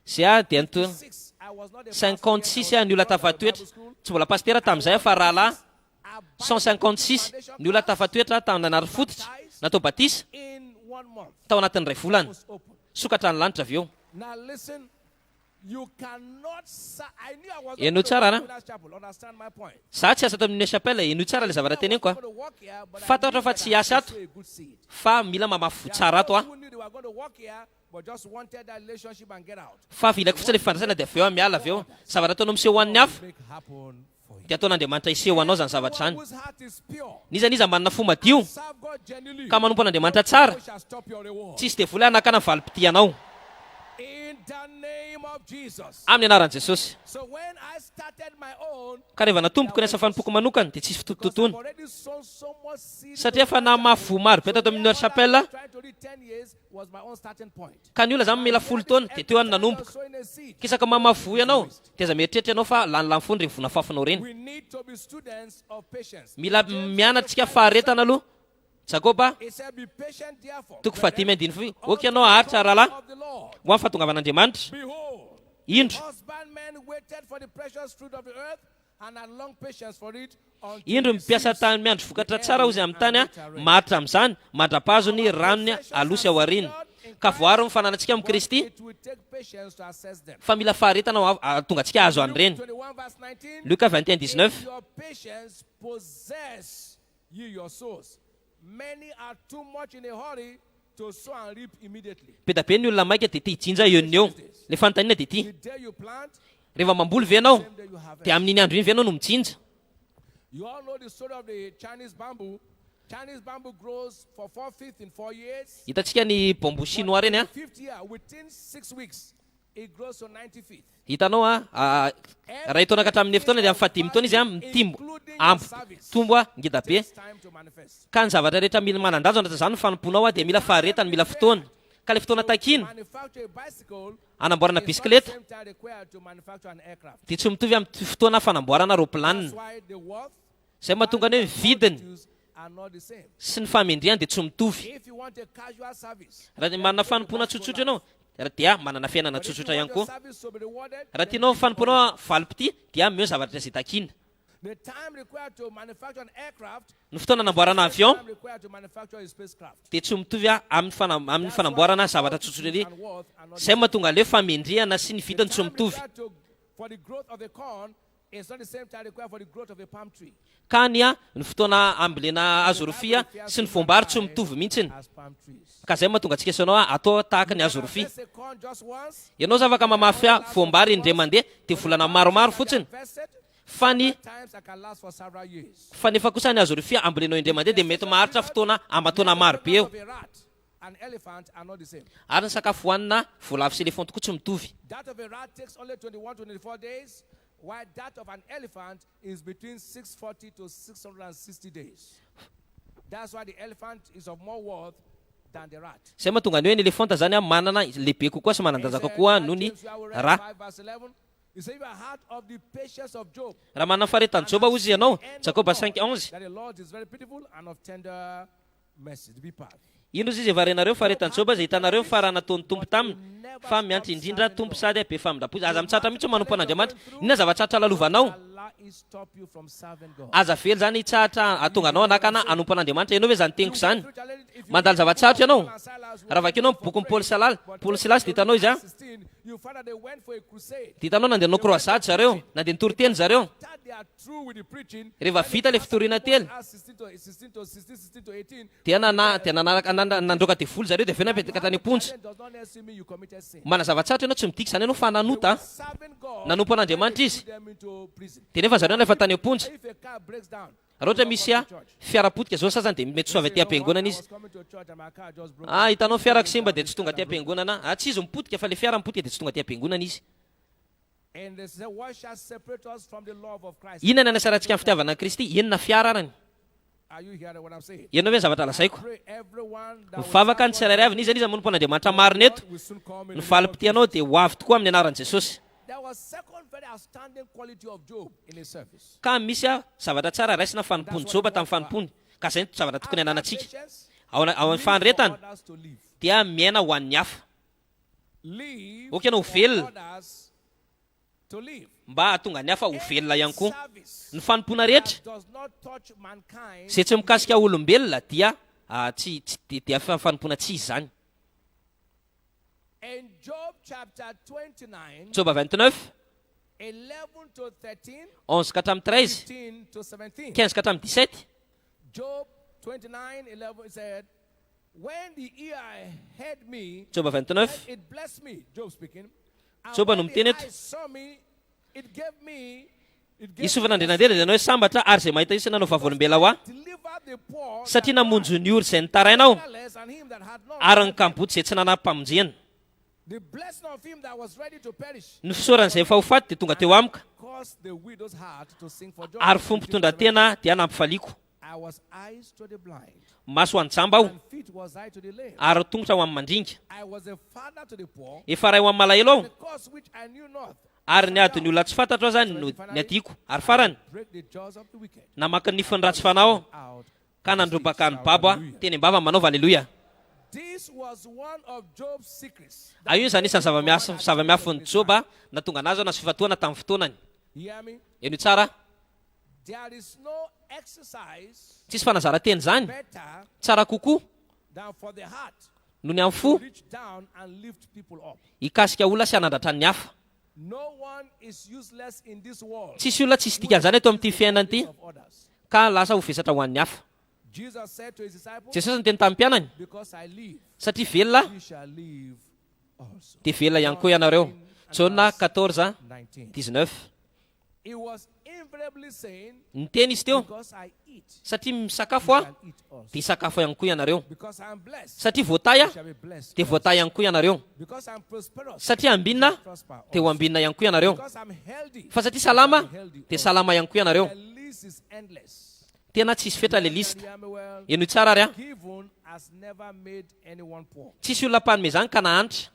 zay a dia nito 6. I was not a pastor yet, 56 I a ny olona was not in tafatoetra Bible school. tsy mbola pastera tamin'izay fa rahalahy Abiding 156 ny olona tafatoetra tamin'ny anary fototra natao batisa in 1 month tao anatin'ny ray volana was open. sokatra ny lanitra avy eo Now listen, you cannot. I knew I was You not know, going to Sarah, work in Winners Chapel. Understand my point. za tsy asa tao amin'ny chapelle ino tsara le zavatra teny eny I was koa going to work here, but I Fantatra knew fa that tsy I had hiasa to ato. sow a good seed. fa mila mamafo There tsara are ato a those who knew they were going to work here, but just wanted that relationship and get out. fa vilako fotsiny le fifandraisana dia avy eo miala avy eo zavatra ataonao miseho hoan'ny hafa Make happen for you. dia ataon'andriamanitra iseho anao zany zavatra One zany whose heart is pure. nizaniza manana fo madio Serve God genuinely. ka manompo an'andriamanitra tsara God shall stop your reward. tsisy dia vola anakana ny valipiti anao In the name of amin'ny anaran'i Jesosy. So when I started my own, Ka rehefa natomboko ny asa fanompoko manokana dia tsisy fitototoana. already sown so much seed. Satria efa namafo maro be tato amin'ny chapelle. Trying to read 10 years was my own starting point. Ka ny olona zany mila folo taona dia teo any nanomboka. Sowing a seed. Kisaka mamafo ianao dia za mieritreritra ianao fa lany fony reny vonafafinao reny. We need to be students of patience. Mila mianatsika faharetana aloha. Jakoba It said, be patient therefore. toko fahatimy andiny fo. Oka ianao aharitra rahalahy Of the Lord. ho amin'ny fahatongavan'Andriamanitra. Behold, Indro husbandmen waited for the precious fruit of the earth and had long patience for it until indro it mipiasa ceased. tany miandro vokatra tsara ozy amin'ny tany maritra amin'izany madrapazo ny ranony alosy ao aoriny. Ka voaro ny fananantsika amin'ny Kristy It will take patience to assess them. fa mila faharetana tonga antsika azo an'ireny. 21 verse 19. Luka 21:19. In your patience possess ye your souls. Many are too much in a hurry to sow and reap immediately. Peta be ny olona maika dia tia hinjinja eo ny eo. Le fanontaniana dia ity. The day you plant, Rehefa mamboly ve ianao same day you harvest. dia amin'iny andro iny ve ianao no mitsinja. You all know the story of the Chinese bamboo. Chinese bamboo grows for 4/5 in 4 years. Hitantsika ny bambo chinois reny a. 5th year, within 6 weeks, it grows to 90 feet. Hitanao raha taona ka hatramin'ny efitaona dia amin'ny fahadimy taona izy mitimbo ampo tombo ngeda be. It's time to manifest. Ka ny zavatra rehetra mila manan-dajo anaty izany no fanomponao dia mila faharetana, mila fotoana. Ka le fotoana takiny Manufacture a bicycle anamboarana is not the bisikileta same time required to manufacture an aircraft. dia tsy mitovy amin'ny fotoana fanamboarana roplanina. That's why the worth Izay mahatonga ny hoe vidiny are not the same. sy ny famendriany dia tsy mitovy. If you want a casual service, Raha manana fanompona tsotsotra ianao dia manana fiainana but if you tsotsotra ihany want your koa. service to be rewarded, Raha tianao fanomponao valopity dia meo zavatra izay takina. the time required to manufacture an aircraft, Ny fotoana anamboarana avion time required to manufacture a spacecraft. dia tsy mitovy amin'ny fanamboarana zavatra tsotsotra ery. And worth are not Izay mahatonga le famendriana sy ny vidiny tsy time mitovy. required for the growth of a corn is not the same time required for the growth of a palm tree. Ka ny fotoana ambolena azorofia sy ny voambary tsy mitovy mihitsiny. As palm trees. Ka izay mahatonga antsika sanao atao tahaka ny azorofia. Harvest a corn just once, Ianao za afaka mamafy voambary indray mandeha dia volana maromaro fotsiny. harvested, Fa ny times I can last for several years. fa nefa kosa ny azorofia ambolenao indray mandeha dia mety maharitra fotoana ambatona maro be eo. Of a rat and elephant are not the same. Ary ny sakafo hohanina voalavo sy elefanty koa tsy mitovy. That of a rat takes only 21-24 days, while that of an elephant is between 640 to 660 days. That's why the elephant is of more worth than the rat. Izay mahatonga ny hoe ny elefanta zany manana lehibe kokoa sy manandaza kokoa noho ny rà. 5 verse 11. You say you are heart of the patience of Job. Raha manana faharetany Joba ozy ianao, Jakoba 5:11. That the Lord is very pitiful and of tender mercy. The B part. Ino izy izay varenareo faharetany Joba izay hitanareo fa raha nataony tompo taminy fa miantra indrindra tompo sady be famindrapozy. Aza mitsatra mihitsy manompon'Andriamanitra. Inona zava-tratra lalovanao? Allah is stop you from serving God. Aza vely zany hitsahatra atonga anao anakana anompon'Andriamanitra. Ianao hoe zany teniko zany. Mandalo zava-tsarotra ianao. Raha vakeo ianao boky ny Paul Silas dia hitanao izy 16, you find that they went for a crusade. dia hitanao nandeha nanao croisade zareo, nandeha nitoroteny zareo. After they are through with the preaching, Rehefa vita le fitoriana tely Acts 16 to 18, dia nandroaka devoly zareo dia aveo napetraka tany am-ponja. does not necessarily mean you committed sin. Mana zava-tsarotra ianao tsy midika zany ianao fa nanota. Serving God, Nanompo an'Andriamanitra izy. put them into prison. Dia nefa zareo nefa tany am-ponja. If a car breaks down, Raha ohatra misy fiarapotika zao sasany dia mety soavy aty am-piangonana I izy. was coming to church and my car just broke. Hitanao fiarako simba dia tsy tonga aty am-piangonana. Tsy izy mipotika fa le fiara mipotika dia tsy tonga aty am-piangonana izy. And they say, what shall separate us from the love of Christ? Inona ny anasarantsika amin'ny fitiavana Kristy? Inona fiara arany? Are you hearing what I'm saying? Ianao hoe ny zavatra lazaiko. Pray everyone that will Mivavaka ny tsirairay avy izy manompo an'Andriamanitra marina eto. will soon come in Ny the valopitianao dia ho avy tokoa amin'ny anaran'i Jesosy. There was second very outstanding quality of Job in his service. Ka misy zavatra tsara raisina fanompony Joba tamin'ny fanompony. Ka izay ny zavatra tokony ananantsika. Patience, Ao amin'ny fahandretana others to live. dia miaina ho an'ny hafa. Live Oka ianao ho for velona others to live. mba hahatonga ny hafa ho velona ihany koa. Service Ny fanompona rehetra does not touch mankind izay tsy mikasika olombelona dia dia fanompona tsy izy zany. in Job chapter 29, Joba 29, 11 to 13, 11 ka hatramin'ny 13, 15 to 17. 15 ka hatramin'ny 17. Job 29, 11 said, when the ear heard me, Joba 29, it blessed me, Job speaking. And Joba when nomteny the eto. eyes saw me, it gave me Isovana andrenandrena dia anao hoe sambatra ary izay mahita izy nanao vavolombela ho ahy. deliver the poor Satria namonjo ny ory izay nitarainao fatherless, and him that had no ary ny kamboty izay tsy nanampy-pamonjena. The blessing of him that was ready to perish ny fisoran'izay efa ho faty dia tonga teo amiko caused the widow's heart to sing for joy. ary fompitondra-tena dia nampifaliako I was eyes to the blind, maso ho an'ny jamba aho and feet was I to the lame. ary tongotra ho amin'ny mandringa I was a father to the poor, efa ray ho amin'ny malahelo aho the cause which I knew not. ary ny adiny olona tsy fantatra ao zany no ny adiako ary farany Break the jaws of the wicked namaka ny nifiny ratsy fanao aho out. ka nandrobaka ny babo a teny mbava manaova aleloia This was one of Job's secrets. io zany isan'ny zava-miafin'ny joba na tonga anazy ao na sy fifatoana tamin'ny fotoanany You hear me? eno tsara There is no exercise tsisy fanazara-teny zany better tsara kokoa than for the heart no ny amin'ny to fo reach down and lift people up. hikasika olona sy hanandratra ny hafa No one is useless in this world tsisy olona tsisy dikany zany eto amin'ity fiainana ity of others. ka lasa ho vesatra ho an'ny hafa Jesus said to his disciples, jesosy ny teny tamin'ny mpianany because I live, satria velona ye shall live also. dia velona ihany koa ianareo jona 14 19. 19 It was invariably saying, ny teny izy teo because I eat, satria misakafo aho shall eat also. dia sakafo ihany koa ianareo Because I am blessed, satria voatay ye aho shall be blessed. dia voatay ihany koa ianareo Because I'm prosperous, satria ambinina prosper also. dia ho ambinina ihany koa ianareo Because I'm healthy, fa satria salama dia salama ihany koa ianareo the list is endless. tena tsisy fetra le You lista hear me well? eno tsara ary a Given has never made anyone poor. tsisy olona mpanome zany ka nahanitra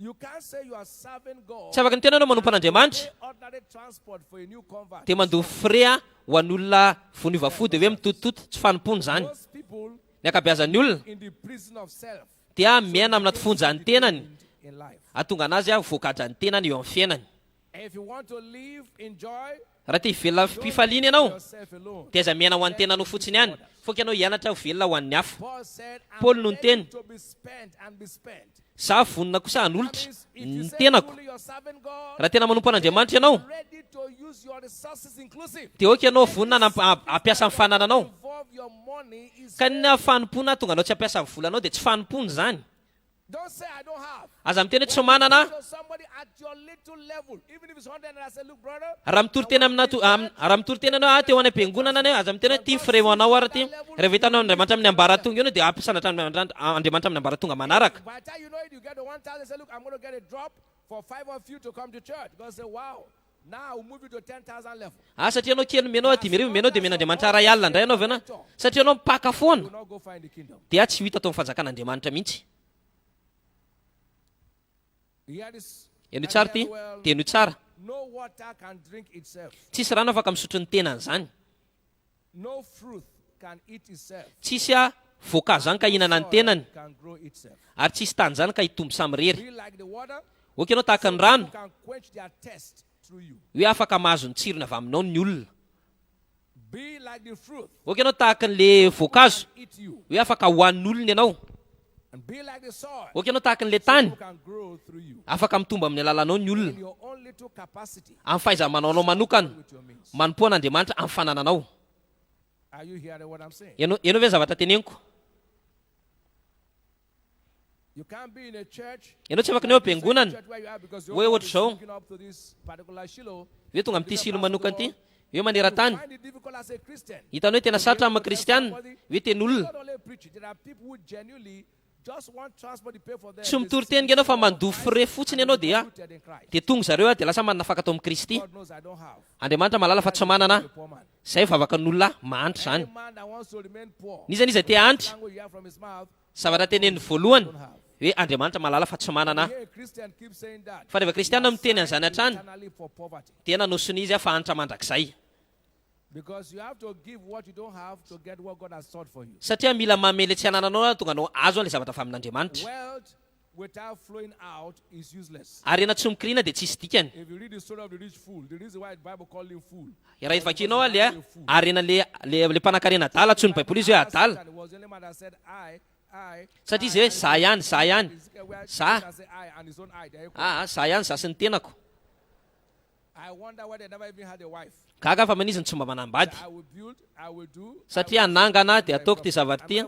You can't say you are serving God. tsy afaka ny tena anao manompan'andriamanitra Pay ordinary transport for a new convert. dia mandoha frais a ho an'olona voniovafo dia hoe mitotototo tsy fanompony zany Most people ny akabeazan'ny olona in the prison of self dia miaina amina tofonjany tenany in life. atonga anazy a voakajany tenany eo amin'ny fiainany If you want to live in joy, raha te hivelona mpifaliana ianao yourself alone. dia aza miaina ho an'ny tenanao fotsiny ihany foka ianao hianatra ho velona ho an'ny hafa Paul said, Paul I'm no ready teny. to be spent and be spent. za vonona kosa That hanolotra means if you ny say tenako truly you're serving God, raha tena manompo an'andriamanitra ianao ready to use your resources inclusive. dia oka ianao vonona ampiasa amin'ny fanananao Involve your money is ka ny fanompona tonga anao tsy ampiasa amin'ny volanao dia tsy fanompony zany don't say I don't have. aza miteny hoe tsy manana So somebody at your little level, even if it's 100 and I say, look, brother, raha mitory tena raha mitory tena anao teo any am-piangonana any aza miteny hoe ty firemanao ary ty rehefa hitanao andriamanitra amin'ny ambaratonga io dia ampiasana andriamanitra amin'ny ambaratonga manaraka by the time you know it, you get the 1,000, say, look, I'm going to get a drop for 5 of you to come to church. God say, wow, now we'll move you to 10,000 level. satria anao kely menao 10,000 menao dia men'andriamanitra ray alina indray anao avy ana satria anao mipaka foana You will not go find the kingdom. dia tsy ho hita tao amin'ny fanjakan'andriamanitra mihitsy You hear this? eno tsara ty dia eno tsara No water can drink itself. tsisy rano afaka misotro ny tenany zany No fruit can eat itself. tsisy a voankazo zany ka hihinana ny tenany Can grow itself. ary tsisy tany zany ka hitombo samy rery Be like the water, oka ianao tahaka ny rano who can quench their thirst through you. hoe afaka mahazo ny tsirony avy aminao ny olona Be like the fruit, oka ianao tahaka n'le voankazo eat you. hoe afaka hohanin'ny olona ianao And be like the soil, oka ianao tahaka n'le tany who can grow through you. afaka mitombo amin'ny alalanao ny In olona your own little capacity, amin'ny fahaiza-manaonao manokana with your means. manompo an'andriamanitra amin'ny fanananao Are you hearing what I'm saying? ianao ve zavatra teneniko You can't be in a church. ianao tsy afaka ny eo am-piangonana Church where you are because Hoe you're ohatry zao. looking up to this particular Shiloh. hoe tonga amin'ity silo manokana ity hoe manera-tany Find it difficult as a Christian. hitanao hoe tena sarotra amin'ny kristianina hoe teny olona Not only preaching, there are people who genuinely just want transport to pay for them. tsy mitory teny ianao fa mandoa frais fotsiny ianao dia Rooted in Christ. dia tonga zareo a dia lasa manana afaka atao amin'ny kristy God knows I don't have. andriamanitra malala fa tsy manana A poor man. zay vavaka n'olona mahantra Any zany man that wants to remain poor, niza niza te antra language you have from his mouth, zavatra teneny voalohany hoe andriamanitra malala fa tsy manana here a Christian keeps saying that. fa rehefa kristianina miteny an'izany hatrany Eternally for poverty. dia nanosony izy a fa antra mandrakizay Because you have to give what you don't have to get what God has sought for you. satria mila mamele tsy anananao tonga anao azo an'le zavatra fa amin'andriamanitra Wealth without flowing out is useless. ary ena tsy mikirina dia tsisy dikany If you read the story of the rich fool, the reason why the Bible called him fool. raha ivakinao a le arena le mpanan-karena adala atsony baiboly izy hoe adala And it was the only man that said, I. satria izy hoe za ihany za ihany Sa. Say I and his own I. They're equal. za ihany za sy ny tenako I wonder why they never even had a wife. gaga fa maniziny tsy mba manambady I will build, I will do. satria anangana dia ataoko ty zavatra ty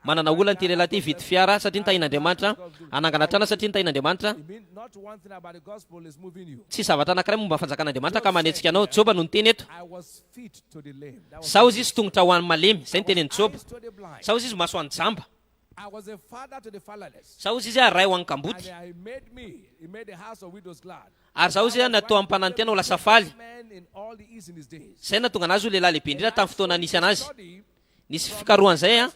manana olana ty lehilahy ty vidy fiara satria nitahin'andriamanitra anangana trana satria nitahin'andriamanitra It means not one thing about the gospel is moving you. tsy zavatra anankiray momba fanjakan'andriamanitra ka manetsika anao joba no ny teny eto I was feet to the lame. That was sao izy izy tongotra ho an'ny malemy zay ny teneny joba eyes to the blind. sao izy izy maso an'ny jamba I was a father to the fatherless. Zaho izy ray ho ankamboty. And he made the house of widows glad. Ary zaho izy natao ampanantena ho lasa faly. Men in all the east in his days. Zay natonga anazy ho lehilahy lehibe indrindra tamin'ny fotoana nisy anazy. Nisy fikarohan'izay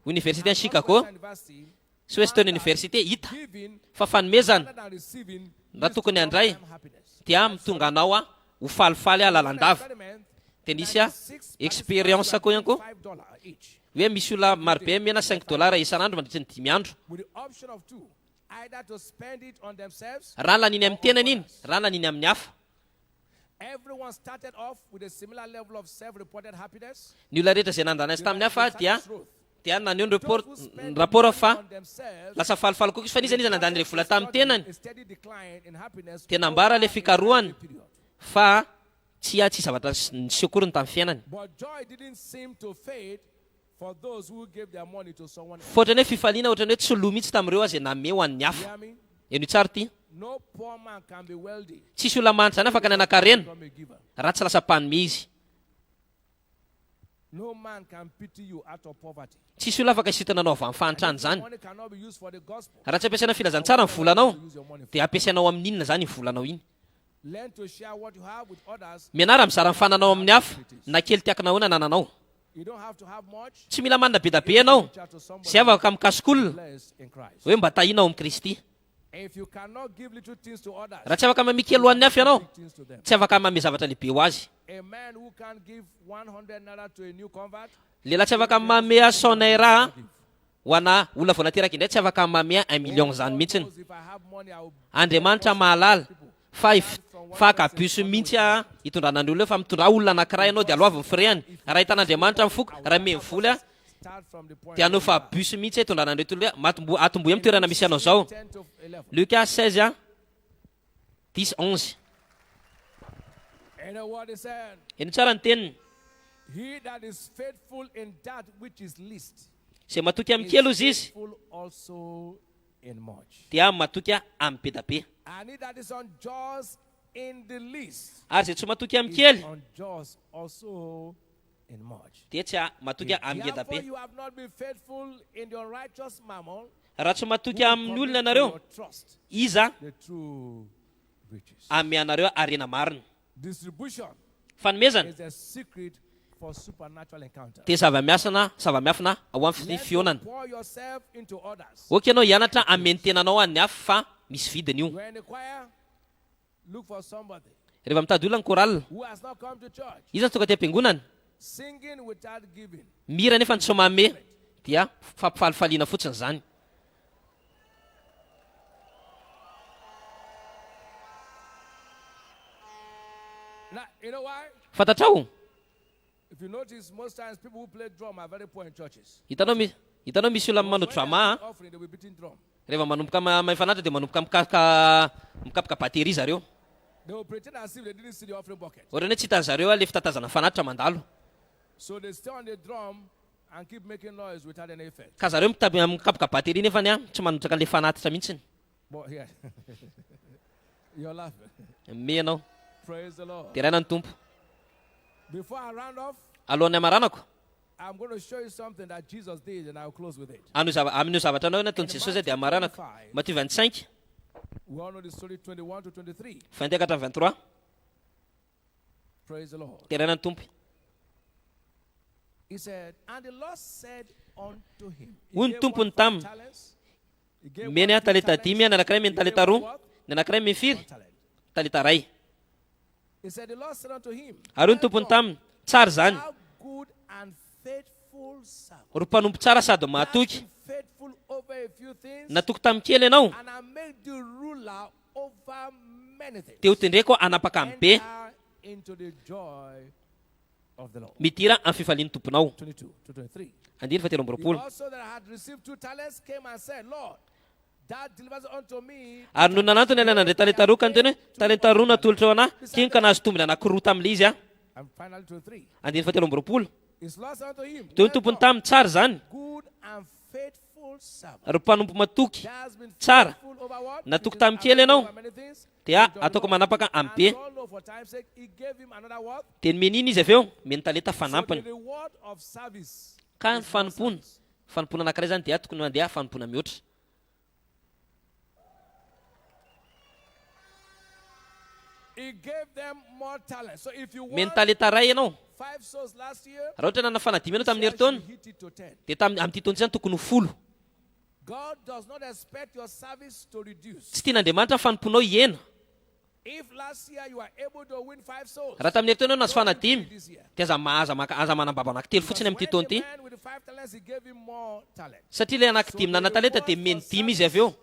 Université ny Chicago, sy Western Université hita fa fanomezana raha tokony handray dia mitonga anao ho falifaly lalandava. Dia nisy expérience koa ihany koa hoe misy olona marobe mena $5 isan'andro mandritra ny 5 andro. Raha laniny amin'ny tenany iny, raha laniny amin'ny hafa. Everyone started off with a similar level of self-reported happiness. Ny olona rehetra izay nandana azy tamin'ny hafa dia naneho ny rapport fa lasa falifaly koa izy fa nisy izy nandany ilay vola tamin'ny tenany. Dia nambara ilay fikarohany fa tsy zavatra nisy akory tamin'ny fiainany. Fa ohatrany hoe fifaliana ohatrany hoe tsy lo mihitsy tamin'ireo azy name ho an'ny hafa. Eny tsara ty. Tsisy olona manitra zany afaka nanankarena raha tsy lasa mpanome izy. Tsisy olona afaka isitananao avy amin'ny fanitrany zany. Raha tsy ampiasaina filazantsara ny volanao dia ampiasainao amin'inona zany ny volanao iny. Mianara mizara mifananao amin'ny hafa na kely tiakana hoe nananao. Tsy mila manana be da be ianao zay afaka mikasokolona hoe mba tahinao amin'ny Kristy. Raha tsy afaka mamika alohan'ny hafa ianao, tsy afaka mame zavatra lehibe ho azy. Lehilahy tsy afaka mame $100 ho ana olona vao nateraka indray, tsy afaka mame 1 million zany mihitsiny. Andriamanitra mahalala fa akabiso mihitsy hitondrana ny olona fa mitondra olona anankiray ianao dia aloha avy ny freany. Raha hitan'Andriamanitra mifoka raha me vola dia anao fa abiso mihitsy hitondrana an'ireto olona atombohy amin'ny toerana misy anao zao. Lucas 16 10-11. Eny tsara ny teniny. Izay matoky amin'ny kely ozy izy dia matoky amin'ny be da be. Ary zay tsy matoky amin'ny kely dia tsy matoky amin'ny be da be. Raha tsy matoky amin'ny olona anareo, iza ame anareo arena marina. Fanomezana dia zava-miafina ao amin'ny fionana. Oky ianao hianatra ameny tenanao an'ny hafa fa misy vidiny io. Rehefa mitady olona ny koralina, iza tonga ty am-piangonana mira nefa ny tsy mame dia fampifalifaliana fotsiny zany. Fantatrao? Hitanao misy olona manao drama rehefa manomboka mifanatra dia manomboka mikapoka batery zareo. Ohatrany hoe tsy hitan zareo le fitatazana fanatitra mandalo. Ka zareo mikapoka batery nefa tsy manotraka le fanatitra mihitsiny. Me ianao. Dia raina ny tompo. Alohan'ny amaranako amin'io zavatra anao nataon'i Jesosy dia amaranako. Matthieu 25 21-23. Dia raina ny tompo. Hoy ny tompony taminy, meny talenta 10, ny anankiray meny talenta 2, ny anankiray meny 4 talenta 1. Ary ny tompony taminy, tsara zany ro mpanompo tsara sady mahatoky, natoky tamin'ny kely ianao dia hotendreko anapaka amin'ny be, midira amin'ny fifalian'ny tomponao. 2:17. Ary no nanantony ilay nandray talenta 2 ka niteny hoe talenta 2 natolotra ao anahy, kiny ka nahazo tombony anankiroa tam'ilay izy. 2:17. Teo ny tompony taminy, tsara zany ro mpanompo matoky tsara, natoky tamin'ny kely ianao dia ataoko manapaka amin'ny be. Dia menina izy avy eo? Meny talenta fanampiny. Ka ny fanompony Fanompona anankiray zany dia tokony mandeha fanompona mihoatra. He gave them more talent. So if you Meny want talenta ray ianao. 5 souls last year, Raha ohatra nana fanadimy ianao tamin'ny herintaona, hit it to 10. dia amin'ity taona izany tokony ho 10. God does not expect your service to reduce. Tsy tian'Andriamanitra ny fanomponao hiena. If last year you are able to win 5 souls, Raha tamin'ny herintaona ianao nahazo fanadimy, this year. dia aza manambaba anankitelo fotsiny amin'ity taona ity. When the man with the 5 talents, he gave him more talent. Satria ilay anankidimy nana talenta dia meny 10 izy avy eo.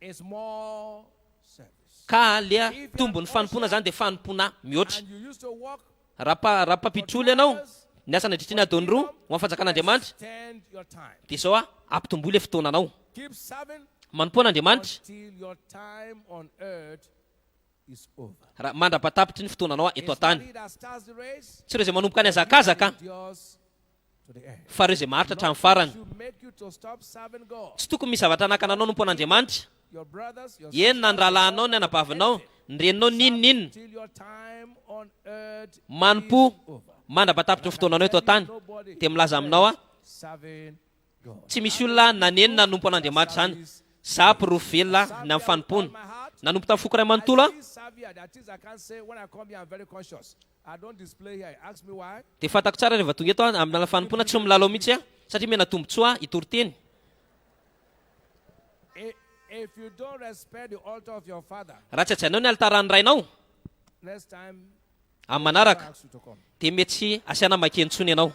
It's more service. Ka lea tombony fanompona zany dia fanompona mihoatra. And you used to walk, Raha mpampitroly ianao, ny asa nadritriny adony roa ho amin'ny fanjakan'Andriamanitra, extend your time. dia izao ampitombohy ilay fotoananao. Keep serving Manompoana Andriamanitra, until your time on earth is over. raha mandrabatapitry ny fotoananao eto It's not an-tany. he that starts the race, Tsy ireo izay manomboka ny hazakazaka, endures to the end. fa ireo izay maharitra hatramin'ny farany. To make you to stop serving God. Tsy tokony misy zavatra anakana anao nompon'Andriamanitra. Your brothers, your Eny na ny rahalahinao, ny anabavinao, ny reninao ninonina. till your time on earth Manompo, is over. mandrabatapitry ny fotoananao eto an-tany. Dia milaza aminao Serving God. tsy misy olona naneny nanompo an'Andriamanitra zany. Za mpirovelona ny amin'ny fanompona. Nanompo tamin'ny foko iray manontolo I serve here. There are things I can't say when I come here. I'm very conscious. I don't display here. Ask me why. dia fantako tsara rehefa tonga eto amin'ny alalan'ny fanompona tsy milalao mihitsy satria mena tombotsoa itory-teny. If you don't respect the altar of your father, Raha tsy ajainao ny altaran'ny rainao, next time amin'ny I manaraka ask you to come. dia mety tsy asiana makentsony ianao.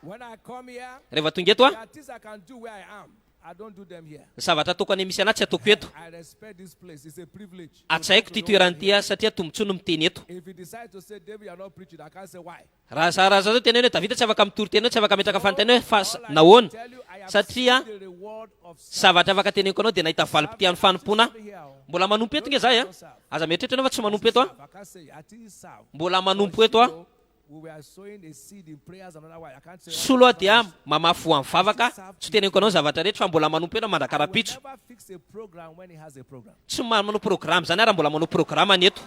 When I come here, Rehefa tonga eto there are things I can do where I am. I don't do them here. zavatra ataoko any misy anahy tsy ataoko eto. I respect this place. It's a privilege. Atsaiko ty toerany ty satria tombotsoa no miteny eto. If you decide to say, David, you are not preaching, I can't say why. Raha zao tena hoe Davida tsy afaka mitory teny, tsy afaka metraka fanontany hoe nahoana, Tell you, I have satria seen the reward of zavatra afaka teneniko anao dia nahita valim-potian'ny fanompona. here. Mbola manompo eto nge zay aza mieritreritra anao fa tsy manompo eto I can't say, I think it's serve. mbola manompo eto So, we were sowing a seed in prayers and otherwise. I can't say. solo dia mamafo amin'ny vavaka, tsy teneniko anao zavatra rehetra fa mbola manompo eto mandrakara Will pitso. never fix a program when he has a program. Tsy manao programa zany raha mbola manao programa ny eto.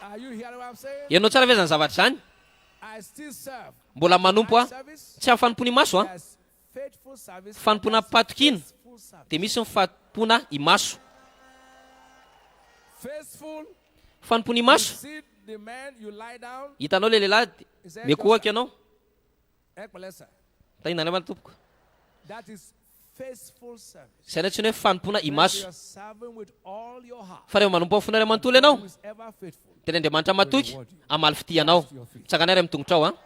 Are you hearing what I'm saying? Ianao tsara ve zany zavatra zany? I still serve. Mbola manompo Service, tsy amin'ny fanompona imaso there's faithful service. fanompona there's patokina faithful service. dia misy ny fanompona imaso. Faithful. Fanompona You imaso, see the man, you lie down. hitanao le lehilahy miakohaka ianao, Ekbalesa. tahinana mana tompoko. That is faithful service. Zay tsy hoe fanompona When imaso. you are serving with all your heart. Fa rehefa manompo amin'ny fonareo manontolo ianao, Who is ever faithful. dia ny Andriamanitra matoky amaly fity anao. Tsakanay ray mitongotra ao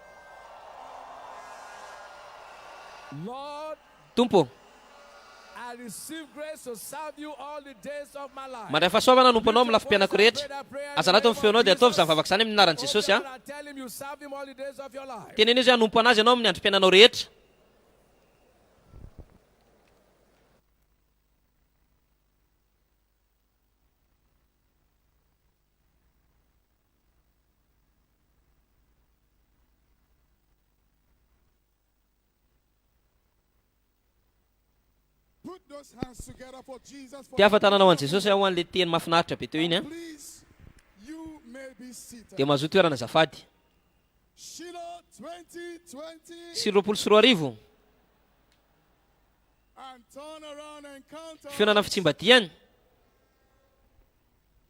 Lord, Tompo, I receive grace to serve you all the days of my life. mandray fahasoavana nompo anao amin'ny lafim-piainako rehetra. Aza anaty amin'ny feonao dia ataovy izany vavaka izany amin'ny anaran'i Jesosy Open and tell him you serve him all the days of your life. teneny izy hanompo anazy ianao amin'ny androm-piainanao rehetra. Put those hands together for Jesus. Dia afa tananao an' Jesosy ao an'ilay teny mahafinaritra be teo iny Please, you may be seated. dia mazoa toerana azafady. Shiloh 2020 Sy 20 and turn around and counter. fiainana fitsimbadiany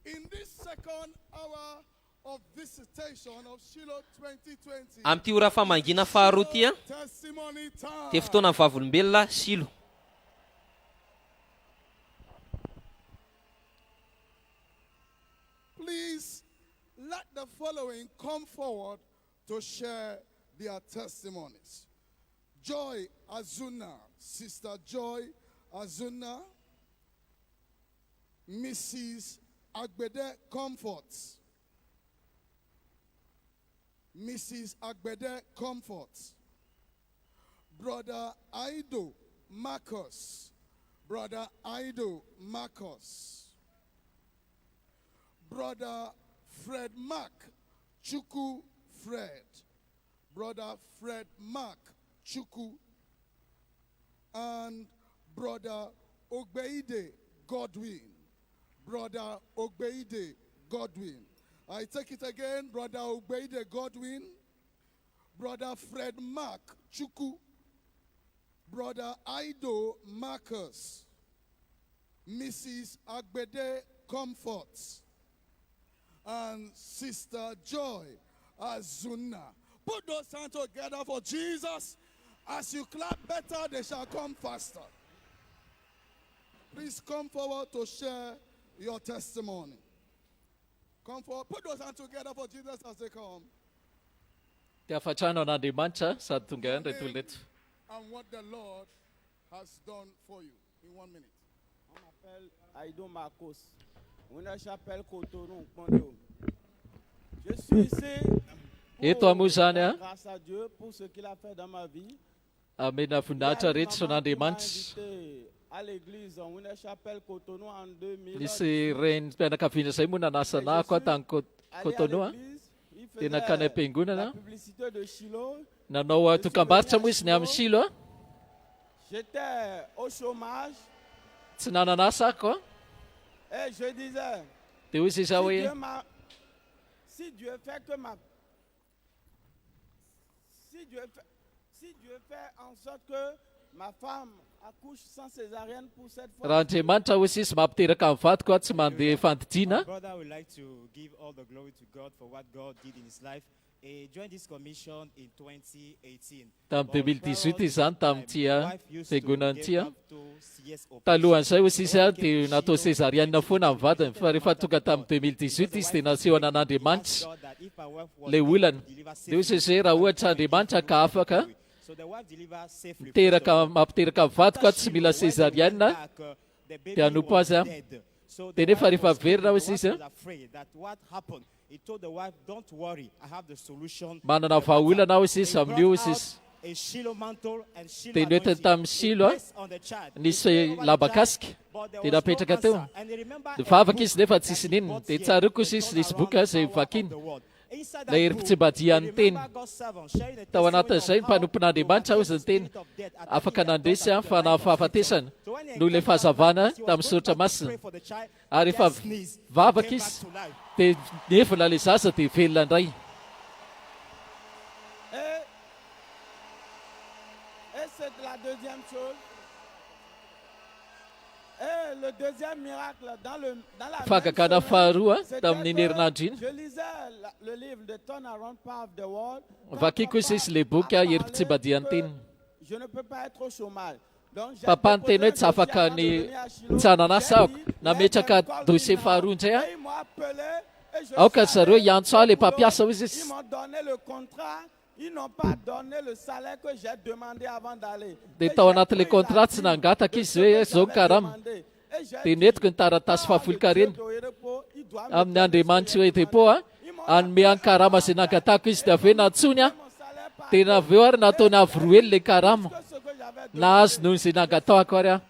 In this second hour of visitation of Shiloh 2020, amin'ity ora famangina faharoa ty testimony time. dia fotoana amin'ny vavolombelona Silo. Please let the following come forward to share their testimonies. Joy Azuna, Sister Joy Azuna, Mrs. Agbede Comforts, Mrs. Agbede Comforts, Brother Aido Marcos, Brother Aido Marcos, Brother Fred Mark Chuku Fred, Brother Fred Mark Chuku, and Brother Ogbeide Godwin, Brother Ogbeide Godwin. I take it again, Brother Ogbeide Godwin, Brother Fred Mark Chuku, Brother Aido Marcus, Mrs. Agbede Comforts, and Sister Joy Azuna. Put those hands together for Jesus. As you clap better, they shall come faster. Please come forward to share your testimony. Come forward. Put those hands together for Jesus as they come. And what the Lord has done for you in 1 minute. On m'appelle Aido Marcos. On a chapelle Cotonou, Pondeo. Je suis ici grâce à Dieu pour ce qu'il a fait dans ma vie. Amena funatra rehetra son'Andriamanitra. À l'église, on a chapelle Cotonou en 2000. Nisy renim-pianakaviana zay moa nanasa anahy koa tany Cotonou. Dia nakany am-piangonana. Nanao tokambarotra moa izy ny amin'ny Silo. J'étais au chômage. Tsy nananasa ako. Et je disais, dia hoy izy hoe si Dieu fait en sorte que ma femme accouche sans césarienne pour cette fois. Raha Andriamanitra hoy izy mampiteraka amin'ny vadiko aho tsy mandeha fandidiana. Brother, I would like to give all the glory to God for what God did in his life. He joined this commission in 2018. Tamin'ny 2018 izany tamin'ity fiangonana ity. Talohan'izay hoy izy dia natao césarienne foana amin'ny vadiny fa rehefa tonga tamin'ny 2018 izy dia nasehoana an'Andriamanitra ilay olana. Dia hoy izy raha ohatra Andriamanitra ka afaka mampiteraka amin'ny vadiko tsy mila césarienne dia hanompo azy dia nefa rehefa verina hoy izy he told the wife, "Don't worry, I have the solution." Manana vahaolana hoy izy amin'io izy. A Shiloh mantle and Shiloh dia noentiny tamin'ny Silo nisy labakasika dia napetraka teo. Dia vavaka izy nefa tsisy ninona dia tsaroko izy nisy boka izay vakiny. Na herim-pitsimbadia ny teny tao anatin'izay ny mpanompon'Andriamanitra hozy ny teny afaka nandresy fa nahafahafatesana noho ilay fahazavana tamin'ny soratra masina. Ary rehefa vavaka izy dia nevina ilay zaza dia velona indray. Et c'est la deuxième chose. Et le deuxième miracle dans la fagakana faharoa tamin'ny herinandro iny. Je lisais le livre de Turn Around Power of the World. Vakiko izy ilay boky herim-pitsimbadia ny teny. Je ne peux pas être au chômage. Papa ny teny hoe tsy afaka ny tsy hananasa ahako nametraka dossier faharoa indray aho. Aoka zareo hiantso aho ilay mpampiasa hoy izy. Ils m'ont donné le contrat. Ils n'ont pas donné le salaire que j'ai demandé avant d'aller. Dia tao anatin'ilay contrat tsy nangataka izy hoe zao karama. Dia netiko ny taratasy fahafolon-karena amin'ny Andriamanitra hoe depôt hanome any karama izay nangatako izy dia avy hoe nantsony aho. Dia avy eo ary nataony avoroely ilay karama. Nahazo noho izay nangatahako ary aho.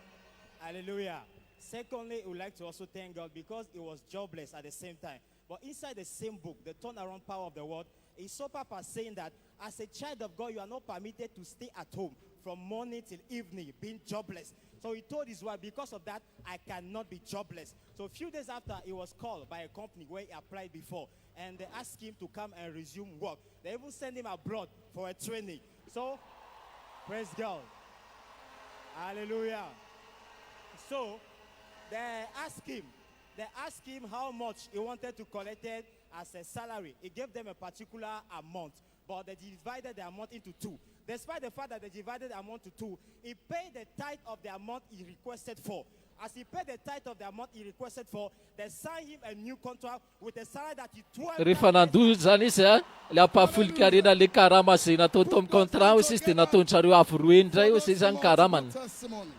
Hallelujah. Secondly, we would like to also thank God because he was jobless at the same time. But inside the same book, the Turnaround Power of the World, he saw Papa saying that as a child of God, you are not permitted to stay at home from morning till evening, being jobless. So he told his wife, because of that, I cannot be jobless. So a few days after, he was called by a company where he applied before, and they asked him to come and resume work. They even sent him abroad for a training. So, praise God. Hallelujah. So, they asked him how much he wanted to collect it as a salary. He gave them a particular amount, but they divided the amount into two. Despite the fact that they divided the amount to two, he paid the tithe of the amount he requested for. As he paid the tithe of the amount he requested for, they signed him a new contract with a salary that he 12. Rehefa nandozy zany izy le ampahafolon-karena le karama izay natao tao amin'ny contrat hoy izy dia nataon'zareo avoroeny indray hoy izay zany karamany.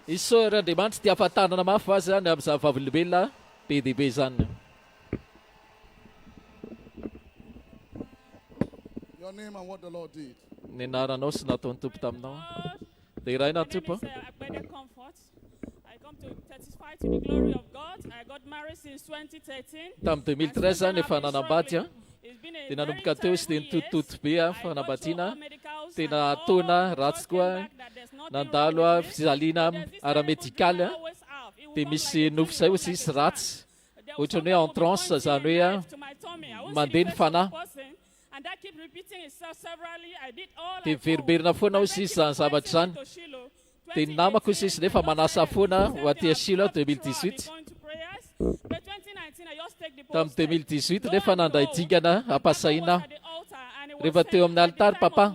Izy so Andriamanitra tia ahafantarana mafy azy zany amin'ny zava-olombelona be dia be zany. Your name and what the Lord did. Ny anaranao sy nataon'ny Tompo taminao. Dia iray na Tompo. To testify to the glory of God. I got married since 2013. Tamin'ny 2013 zany efa nanambady dia nanomboka teo izy dia nitototo be fanambadiana. Tena taona ratsy koa nandalo fizaliana ara-médicale dia misy nofo izay hoy izy ratsy ohatrany hoe en transe zany hoe mandeha ny fanahy And that keep repeating itself severally. I did all dia I could. veriberina foana aho sisy izany zavatra zany. To Shiloh. Dia ny namako sisy nefa manasa foana ho aty Shiloh 2018. Going to prayers. But 2019, I just take the Tamin'ny post. 2018 nefa nandray dingana ampasahina rehefa teo amin'ny alitary papa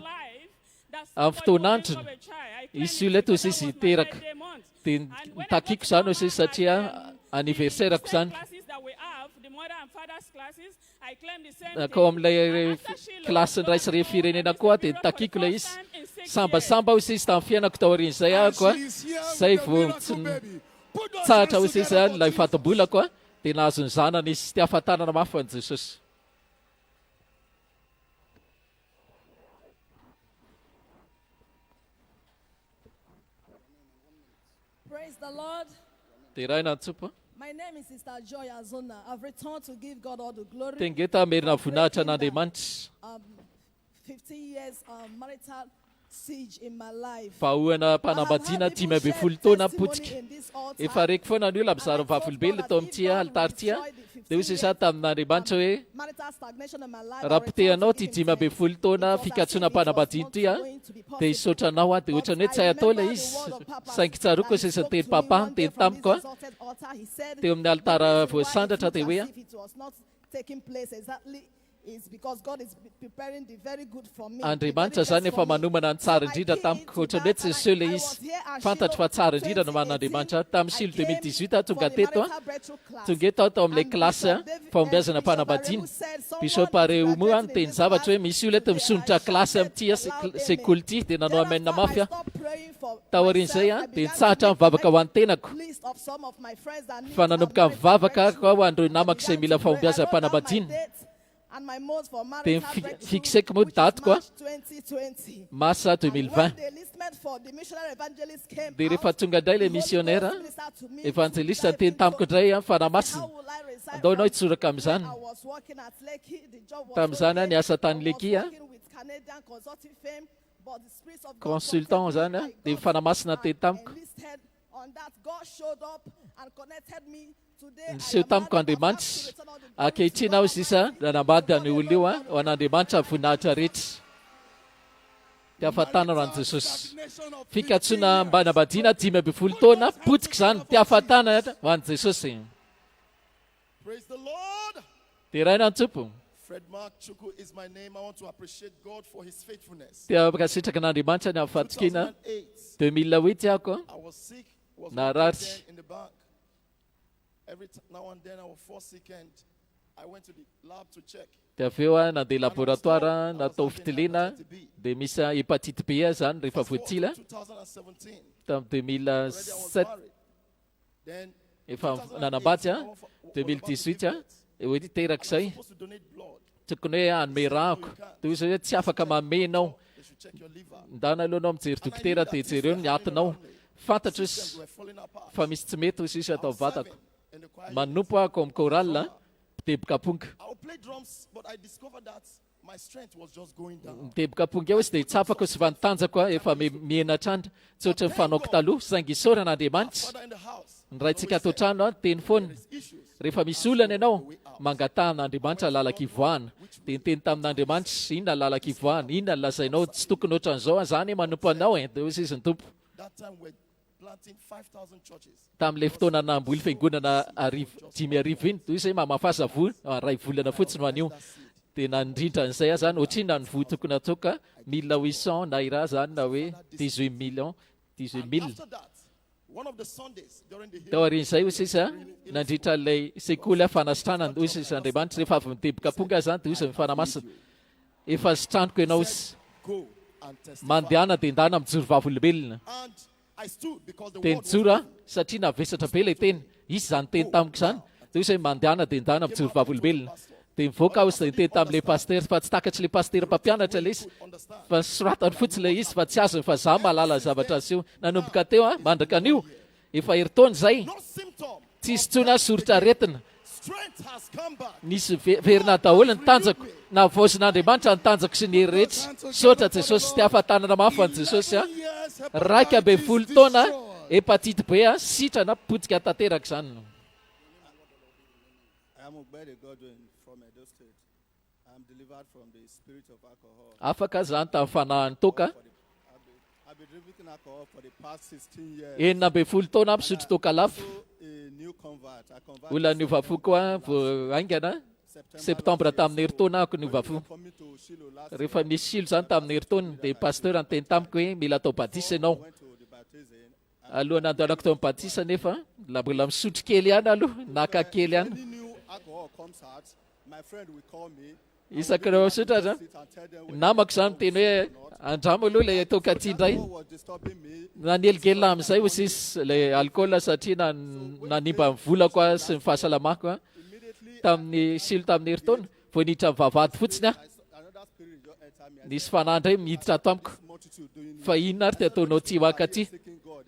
amin'ny fotoanandro izy io ilay toy sisy hiteraka dia nitakiko zany ho sisy satria anniversairako zany nakao amin'ilay klasy ray sy re firenena koa dia nitakiko ilay izy sambasamba ho sisy tamin'ny fiainako taorian'izay ahako a zay vo tsahatra ho sisy ilay fatombolako a dia nahazo ny zanany izy sy tia ahafantarana mafy fa ny Jesosy. Praise the Lord. Dia iray nantsopo. My name is Sister Joy Azona. I've returned to give God all the glory. Tengeta merina voninahitra an'Andriamanitra. 15 years marital siege in my life. Fahoana mpanambadiana 10 taona potika. Efa raiky foana ny olona mizara vavolombelona tao amin'ity alitary ity dia hoy sisa tamin'Andriamanitra hoe raha-potehanao ty 10 taona fikatsoana mpanambadiana ity dia hisaotra anao dia ohatrany hoe tsy hay atao ilay izy saingy tsaroako sisa teny papa teny tamiko teo amin'ny alitara voasandratra dia hoe Andriamanitra zany efa manomana ny tsara indrindra tamiko ohatrany hoe tsy seho ilay izy fantatro fa tsara indrindra no man'Andriamanitra tamin'ny Shiloh 2018 tonga teto tonga eto tao amin'ilay klasy fahombiazana mpanambadiana bishopa Reomo no teny zavatra hoe misy olona eto misondratra klasy amin'ity sekoly ity dia nanao amenina mafy taorian'izay dia nitsahatra mivavaka ho an'ny tenako fa nanomboka mivavaka koa ho an'ireo namako izay mila fahombiazana mpanambadiana dia fixeko moa daty koa mars 2020 dia rehefa tonga indray ilay missionnaire evangeliste teny tamiko indray fanamasina andaonao hitsoraka amin'izany tamin'izany niasa tany Leky consultant zany dia fanamasina teny tamiko niseho tamiko Andriamanitra ankehitriny aho sisa nanambady ny olona io ho an'Andriamanitra voninahitra rehetra dia ahafantarana an'i Jesosy fikatsoana mpanambadiana 10 taona potika zany tia ahafantarana ho an'i Jesosy. Dia iray nantsopo dia makasitraka an'Andriamanitra ny amin'ny fahatokina 2008 ahako narary. Dia avy eo nandeha laboratoire natao fitiliana dia misy hepatite B zany rehefa voatila tamin'ny 2007 efa nanambady 2018 hoe teraka izay tokony hoe hanome rahako dia izy hoe tsy afaka mamenao ndana alohanao mijery dokotera dia jereo ny atinao fantatro izy fa misy tsy mety hoy isy atao vatako manompo ahako amin'ny chorale midebokaponga midebokaponga eo izy dia hitsapako sy vanitanjako efa mihenatrandra tsy ohatry ny fanaoko taloha saingy isaoran'Andriamanitra ny raintsika ato trano teny foana rehefa misy olana ianao mangatan'Andriamanitra lalaka ivoahana dia niteny tamin'Andriamanitra inona lalaka ivoahana inona lazainao tsy tokony ohatran'izao zany manompo anao dia hoy izy ny tompo tamin'ilay fotoana namboly fiangonana 5 iny toy izay mamafasa vola ray volana fotsiny ho anio dia nandrindra an'izay zany ohatrina ny voa tokony atsoka 1800 naira zany na hoe 18 000 taorian'izay hoy sisa nandritra ilay sekoly fanasitranany hoy sisa Andriamanitra rehefa avy midebokaponga zany dia hoy izy mifanamasina efa sitraniko ianao izy mandehana dia ndana mijoro vavolombelona dia nijoro satria navesatra be ilay teny izy zany teny tamiko zany dia hoy izay mandehana dia ndana mijoro vavolombelona dia mivoaka aho izay teny tamin'ilay paster fa tsy takatry ilay paster mpampianatra ilay izy fa soratany fotsiny ilay izy fa tsy azony fa za mahalala zavatra azy io nanomboka teo mandraka anio efa heritaona zay tsisy tsona soritra aretina nisy verina daholo ny tanjako na vozin'Andriamanitra ny tanjako sy ny hery rehetra sotra Jesosy tia ahafantarana mafy an'i Jesosy raika 10 taona hepatite B sitrana potika tanteraka zany. I'm delivered from the spirit of alcohol. Afaka zany tamin'ny fanahany toka. I've been drinking alcohol for the past 16 years. Enina amby folo taona misotro toka lafo. A new convert. I converted Olona niovafo koa vao aingana. Septambra tamin'ny herintaona ako niovafo. coming to Shiloh last Rehefa misy silo zany tamin'ny herintaona dia pasteur anteny tamiko hoe mila atao batisa ianao. went to the baptism. Alohan'ny andehanako tao amin'ny batisa nefa mbola misotro kely ihany aloha, naka kely ihany. Any new alcohol comes out, my friend will call me. Isaka rehefa misotra aza, Sit and tell them namako zany miteny hoe andramo aloha ilay atao katy indray. what was disturbing me. Naneligela amin'izay ho sisy ilay alcool satria nanimba ny volako a sy ny fahasalamako a. Tamin'ny silo tamin'ny herintaona vao niditra ny vavahady fotsiny aho. Another spirit just entered me. Nisy fanahy indray miditra ato amiko. Multitude doing Fa inona ary ty ataonao ty waka ty?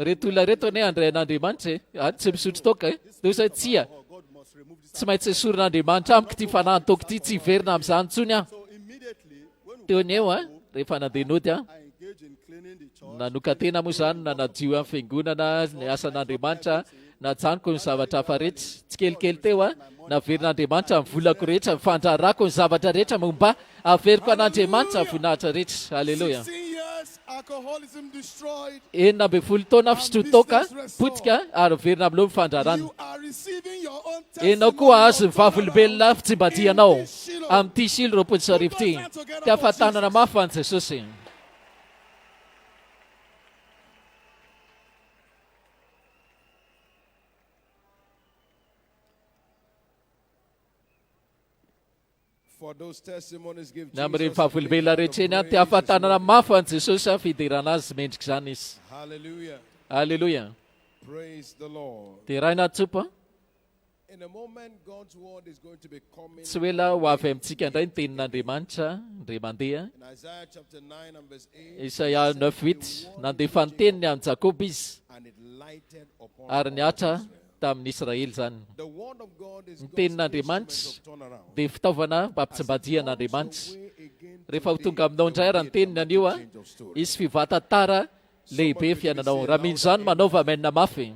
Reto olona reto ane andray an'Andriamanitra e. Tsy misotro toka e. Dosa tsia. God must remove this. Tsy maintsy soron'Andriamanitra amiko ty fanahy toko ty tsy verina amin'izany intsony aho. So immediately when we Teo aneo a, rehefa nandeha nody aho. I engage in cleaning the church, Nanokatena moa zany na nadio amin'ny fiangonana ny asan'Andriamanitra najanoko ny zavatra hafa rehetra. Tsy kelikely teo a, naverin'Andriamanitra ny volako rehetra, mifandrarako ny zavatra rehetra momba averiko an'Andriamanitra ny voninahitra rehetra. Halleluja. 16 years alcoholism destroyed. Enina amby folo taona fisotro toka potika ary verina amin'ileo mifandrarana. You are receiving your own Enao koa azo ny vavolombelona fitsimbadianao amin'ity silo roapolo sy arivo ty. Ty ahafantanana mafy fa an'i Jesosy. For those testimonies, give Ny amin'ireny Jesus a big vavolombelona hand of rehetra eny a, ty praise ahafantanana this mafy fa an'i Jesosy a fidirana azy mendrika zany izy. morning. Hallelujah. Halleluja. Praise the Lord. Dia raha natsopa, In a moment, God's word is going to be coming. tsy hoe la ho avy amintsika indray ny tenin'Andriamanitra indray mandeha. In Isaiah chapter 9 and verse 8, Isaia 9:8 nandefa ny teniny amin'ny Jakoba izy and it lighted upon ary all niatra Israel. tamin'ny Israely zany. The word of God is Ny God's tenin'Andriamanitra instrument of turnaround. dia fitaovana mpampitsimbadzian'Andriamanitra. Way again to Rehefa ho tonga aminao indray ary ny teniny anio a, change of story. izy fivatatara lehibe fiainanao. Raha mino zany manaova menina mafy.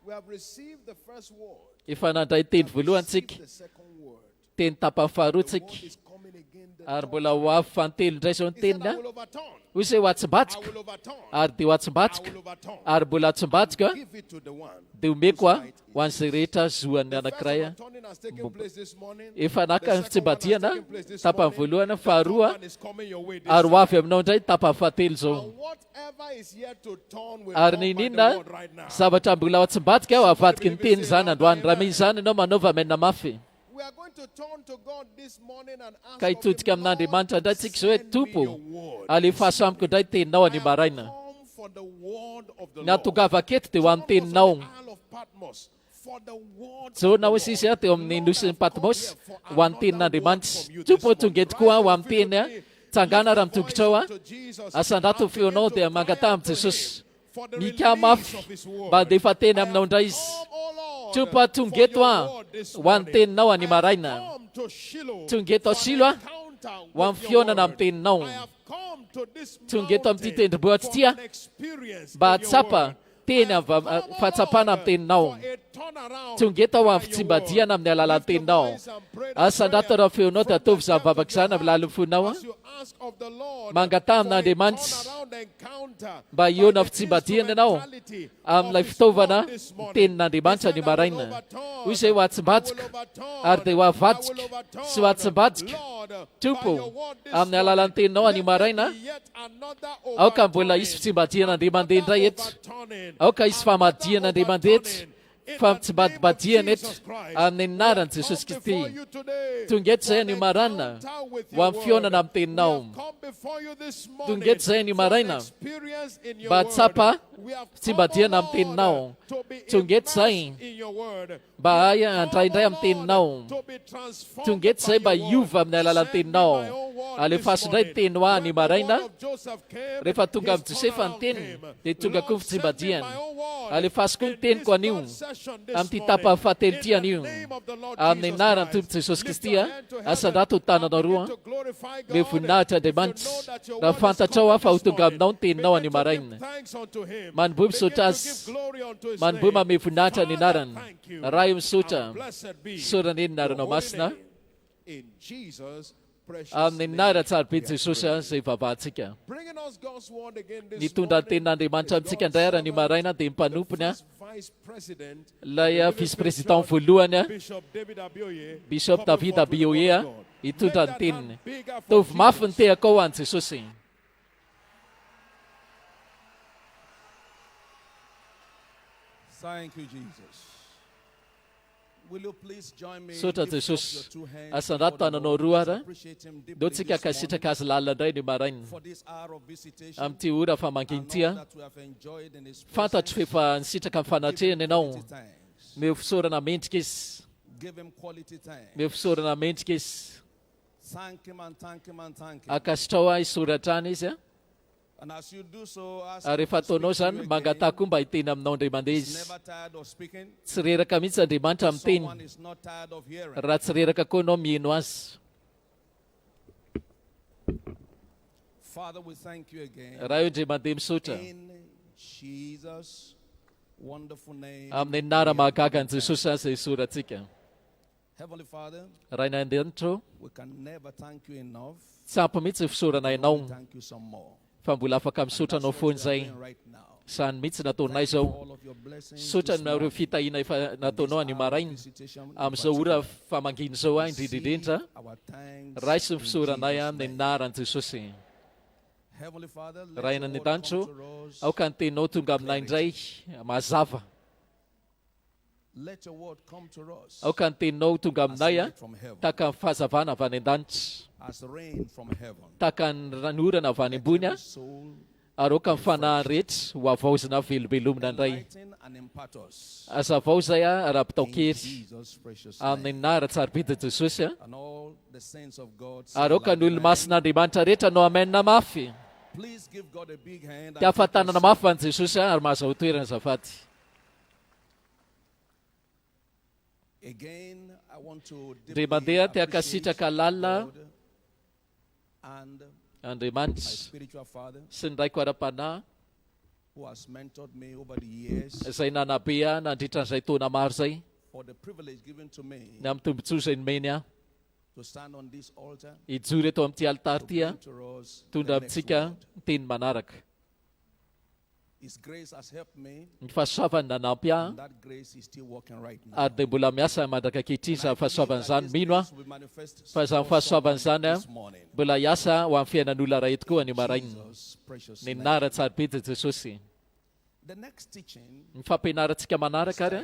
We have received the first word. Efa nandray teny voalohany tsika, The second word. teny tapany faharoa tsika, Is coming again. The ary mbola ho avy fantelo indray zao ny He said, teniny I a. will overturn. Hoy se ho I atsimbatsika will overturn. ary dia ho I atsimbatsika will overturn. ary mbola atsimbatsika a, Give it to the one. dia omeko a ho an'izay rehetra zoany anankiray a. Overturning has taken place this morning. Efa naka The ny second one has fitsimbadiana taken place this tapany morning. voalohany, The faharoa third one is coming your way this ary ho time. avy aminao indray tapany fahatelo zao. And whatever is yet to turn will Ary turn by the ninina word right now. zavatra mbola ho atsimbatsika ho avadiky ny teny zany androany. Raha misy zany ianao manaova menina mafy. We are going to turn to God this morning and ask Ka of him, hitodika amin'Andriamanitra indray tsika zao hoe send me Tompo, your word. alefaso amiko indray teninao any maraina. Come for the word of the Ny Lord. atongavako eto dia ho amin'ny Come teninao. also the Isle of Patmos for the word Zao of na the hoe sisy a Lord. teo amin'ny nosy ny Patmos For ho an'ny tenin'Andriamanitra. another word Tompo from you tonga this eto koa ho morning. amin'ny teny a. Tsangana raha mitongitra ao a. To Jesus. Asandrato ny feonao dia mangata amin'ny Jesosy. For the Mika release mafy of his word. mba handefa teny aminao indray izy. Come, O Lord, Tompo tonga for eto your a word this ho an'ny morning. teninao any I have maraina. come to Shiloh Tonga eto a for an Silo a encounter ho with amin'ny your fionana word. amin'ny teninao. I have come to this Tonga eto amin'ity mountain tendrombohitra ity a for an experience mba in your hatsapa word. teny I have avy- come, O fahatsapana Lord, amin'ny teninao. for a turnaround Tonga eto aho by amin'ny your fitsimbadiana word. amin'ny alalan'ny Lift your teninao. voice and pray that Asandrato prayer raha feonao dia from ataovy the depth zavavaka of your izany amin'ny heart lalin'ny fonao a. as you ask of the Lord Mangata for a amin'Andriamanitra turnaround encounter mba by hiona the fitsimbadiana ianao instrumentality amin'ilay of his fitaovana word this morning. tenin'Andriamanitra He ny said, I will maraina. overturn. Hoy izay ho I atsimbatsika will overturn. ary dia ho I will avadika overturn. sy ho atsimbatsika. Lord, by Tompo, your word this amin'ny morning, alalan'ny teninao any let there maraina, be yet another aoka mbola hisy overturning. fitsimbadiana Andria mandeha indray eto. Overturning. Aoka hisy famadiana Andria mandeha eto. Overturning. In Fa the mitsimbadibadiana name of eto Jesus Christ, amin'ny we have anaran'i Jesosy come before Kristy. you today Tonga eto izay for any an marana encounter with ho your amin'ny fionana word. amin'ny teninao. We have come before you this morning Tonga eto izay any for an maraina experience in your mba word. hatsapa We have come, fitsimbadiana O amin'ny teninao. Lord, to be Tonga eto izay immersed in your word. mba We have haya come, handraindray O amin'ny teninao. Lord, to be transformed Tonga eto izay mba by your hiova word. amin'ny alalan'ny Send me teninao. my own word Alefaso this indray morning. teny ho any When the maraina. word of Joseph came, Rehefa tonga his amin'ny Josefa ny turnaround teny came. dia tonga koa Lord, ny send me fitsimbadiana. my own word Alefaso koa ny in teniko this anio third session this amin'ity morning. tapa fahatelo ity In anio. the name of the Lord Amin'ny Jesus anaran'ny Christ. Tompo Jesosy Lift Kristy your a, hand to asandrato heaven tananao and begin roa to glorify God. me voninahitra If you know Andriamanitra. that your Raha word is fantatrao a fa ho coming tonga this aminao ny teninao morning, any begin to maraina. give thanks unto him. Manboa Begin misaotra to azy. give glory unto his Manboa name. mame voninahitra ny Father, anarany. thank you. Raha io misaotra. And blessed be Sorany eny your naranao holy masina. name. In Jesus' precious Amin'ny name. nara tsara be Jesosy zay vavahantsika. Bringing us God's word again this Nitondra ny morning tenin'Andriamanitra is amintsika God's indray ary ny servant, maraina dia ny the mpanomponya first vice president, ilay the living vice-président Bishop voalohany Bishop David Abioye, Bishop coming David forth with the Abioye word of God. hitondra ny Make that teniny. hand bigger for Tovy mafy ny Jesus. tehako ao any Jesosy. Thank you, Jesus. Will you please join me? Sotra Lift up Jesosy. your two hands Asandrato before the tananao Lord. roa Let's ara. appreciate him deeply Ndao tsika this morning kasitraka azy lalina indray ny maraina. for this hour of visitation Amin'ity ora fa and manginty all that we have enjoyed in his fantatro presence. fefa nisitraka amin'ny fanatrehana ianao. Quality times. Meo fisaorana mendrika izy. Give him quality time. Meo fisaorana mendrika izy. Thank him and thank him and thank him. Akasitrao aho isoratra any izy. And as you do so, ask Ary him rehefa to speak ataonao to you zany again. mangatako mba hiteny aminao indray mandeha He's izy. never tired of speaking. Tsy reraka mihitsy Andriamanitra amin'ny teny. Someone is not tired of hearing. Raha tsy reraka koa ianao mihaino azy. Father, we thank you again. Raha io indray mandeha misaotra. In Jesus' wonderful name. Amin'ny anara mahagaga an'i Jesosy azy izay isoratsika. Heavenly Father, Raha ny Andriamanitra, we can never thank you enough. tsy ampy mihitsy fisaorana ianao. Thank you some more. Fa mbola afaka misaotra anao foana That's what izay. we are doing right now. Sany mihitsy nataonay Thank you izao. for all of your blessings Sotra this ny ireo morning. fitahina efa nataonao any maraina. Visitation in Amin'izao ora particular. famangina izao ahy indrindrindrindra. Our thanks Raisy ny in fisaoranay Jesus' amin'ny name. anaran'i Jesosy. Heavenly Father, let Raha your eny ny word come danitro, to us. aoka ny teninao tonga aminay indray mazava. Let your word come to us Aoka ny teninao tonga aminay light from heaven. taka ny fahazavana avy any an-danitra. As rain from heaven. Taka ny ranyorana avy any ambony Every soul ary aoka ny fanahy rehetra ho avaozina velobelomina indray. enlighten and impart us. Azavao izay ara-pitao In kery Jesus' precious amin'ny name. nara tsarabida Jesosy. And all the saints of God say Ary aoka ny like olo amen. masin'Andriamanitra rehetra no amenina mafy. Please give God a big hand. Ty and keep ahafantanana us mafy an'i Jesosy ary mahazaho toerana zafady. Again, I want to Ndre deeply mandeha ty appreciate akasitraka lalina God and my Andriamanitra spiritual father sy ny raiko ara-panahy who has mentored me over the years izay nanabe ahy nandritra n'izay taona maro zay for the privilege given to me ny amin'ny tombontsoa izay nomeny ahy to stand on this altar hijory eto amin'ity alitary to ty bring to us tondra the next amintsika word. ny teny manaraka. His grace has helped me Ny fahasoavany nanampy ahy and that grace is still working right now. ary dia mbola miasa mandraka ankehitriny izany fahasoavany izany. Mino aho Will manifest fa izany fahasoavany izany this morning. mbola hiasa ho amin'ny fiainan'olona raha eto koa ny maraina. Jesus' precious Ny name. nara tsarabedy Jesosy. The next teaching Ny fampianarantsika manaraka ary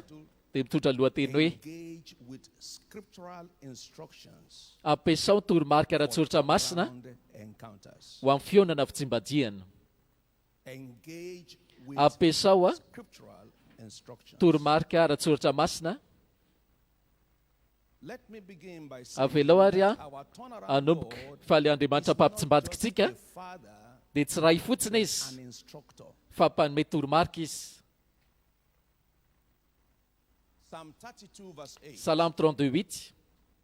dia mitondra lohateny hoe engage with scriptural instructions ampiasao ny toromarika ara-tsoratra masina round encounters. ho amin'ny fionana fitsimbadiana. Engage with Ampiasao a scriptural instructions. toromarika ara-tsoratra masina. Let me begin by saying Avelao ary a that our turnaround anomboka God fa le Andriamanitra is not mpampitsimbadik just tsika a father, dia tsy raha ifotsiny izy an instructor. fa mpanome toromarika izy. Psalm 32 verse 8. Salamo 32:8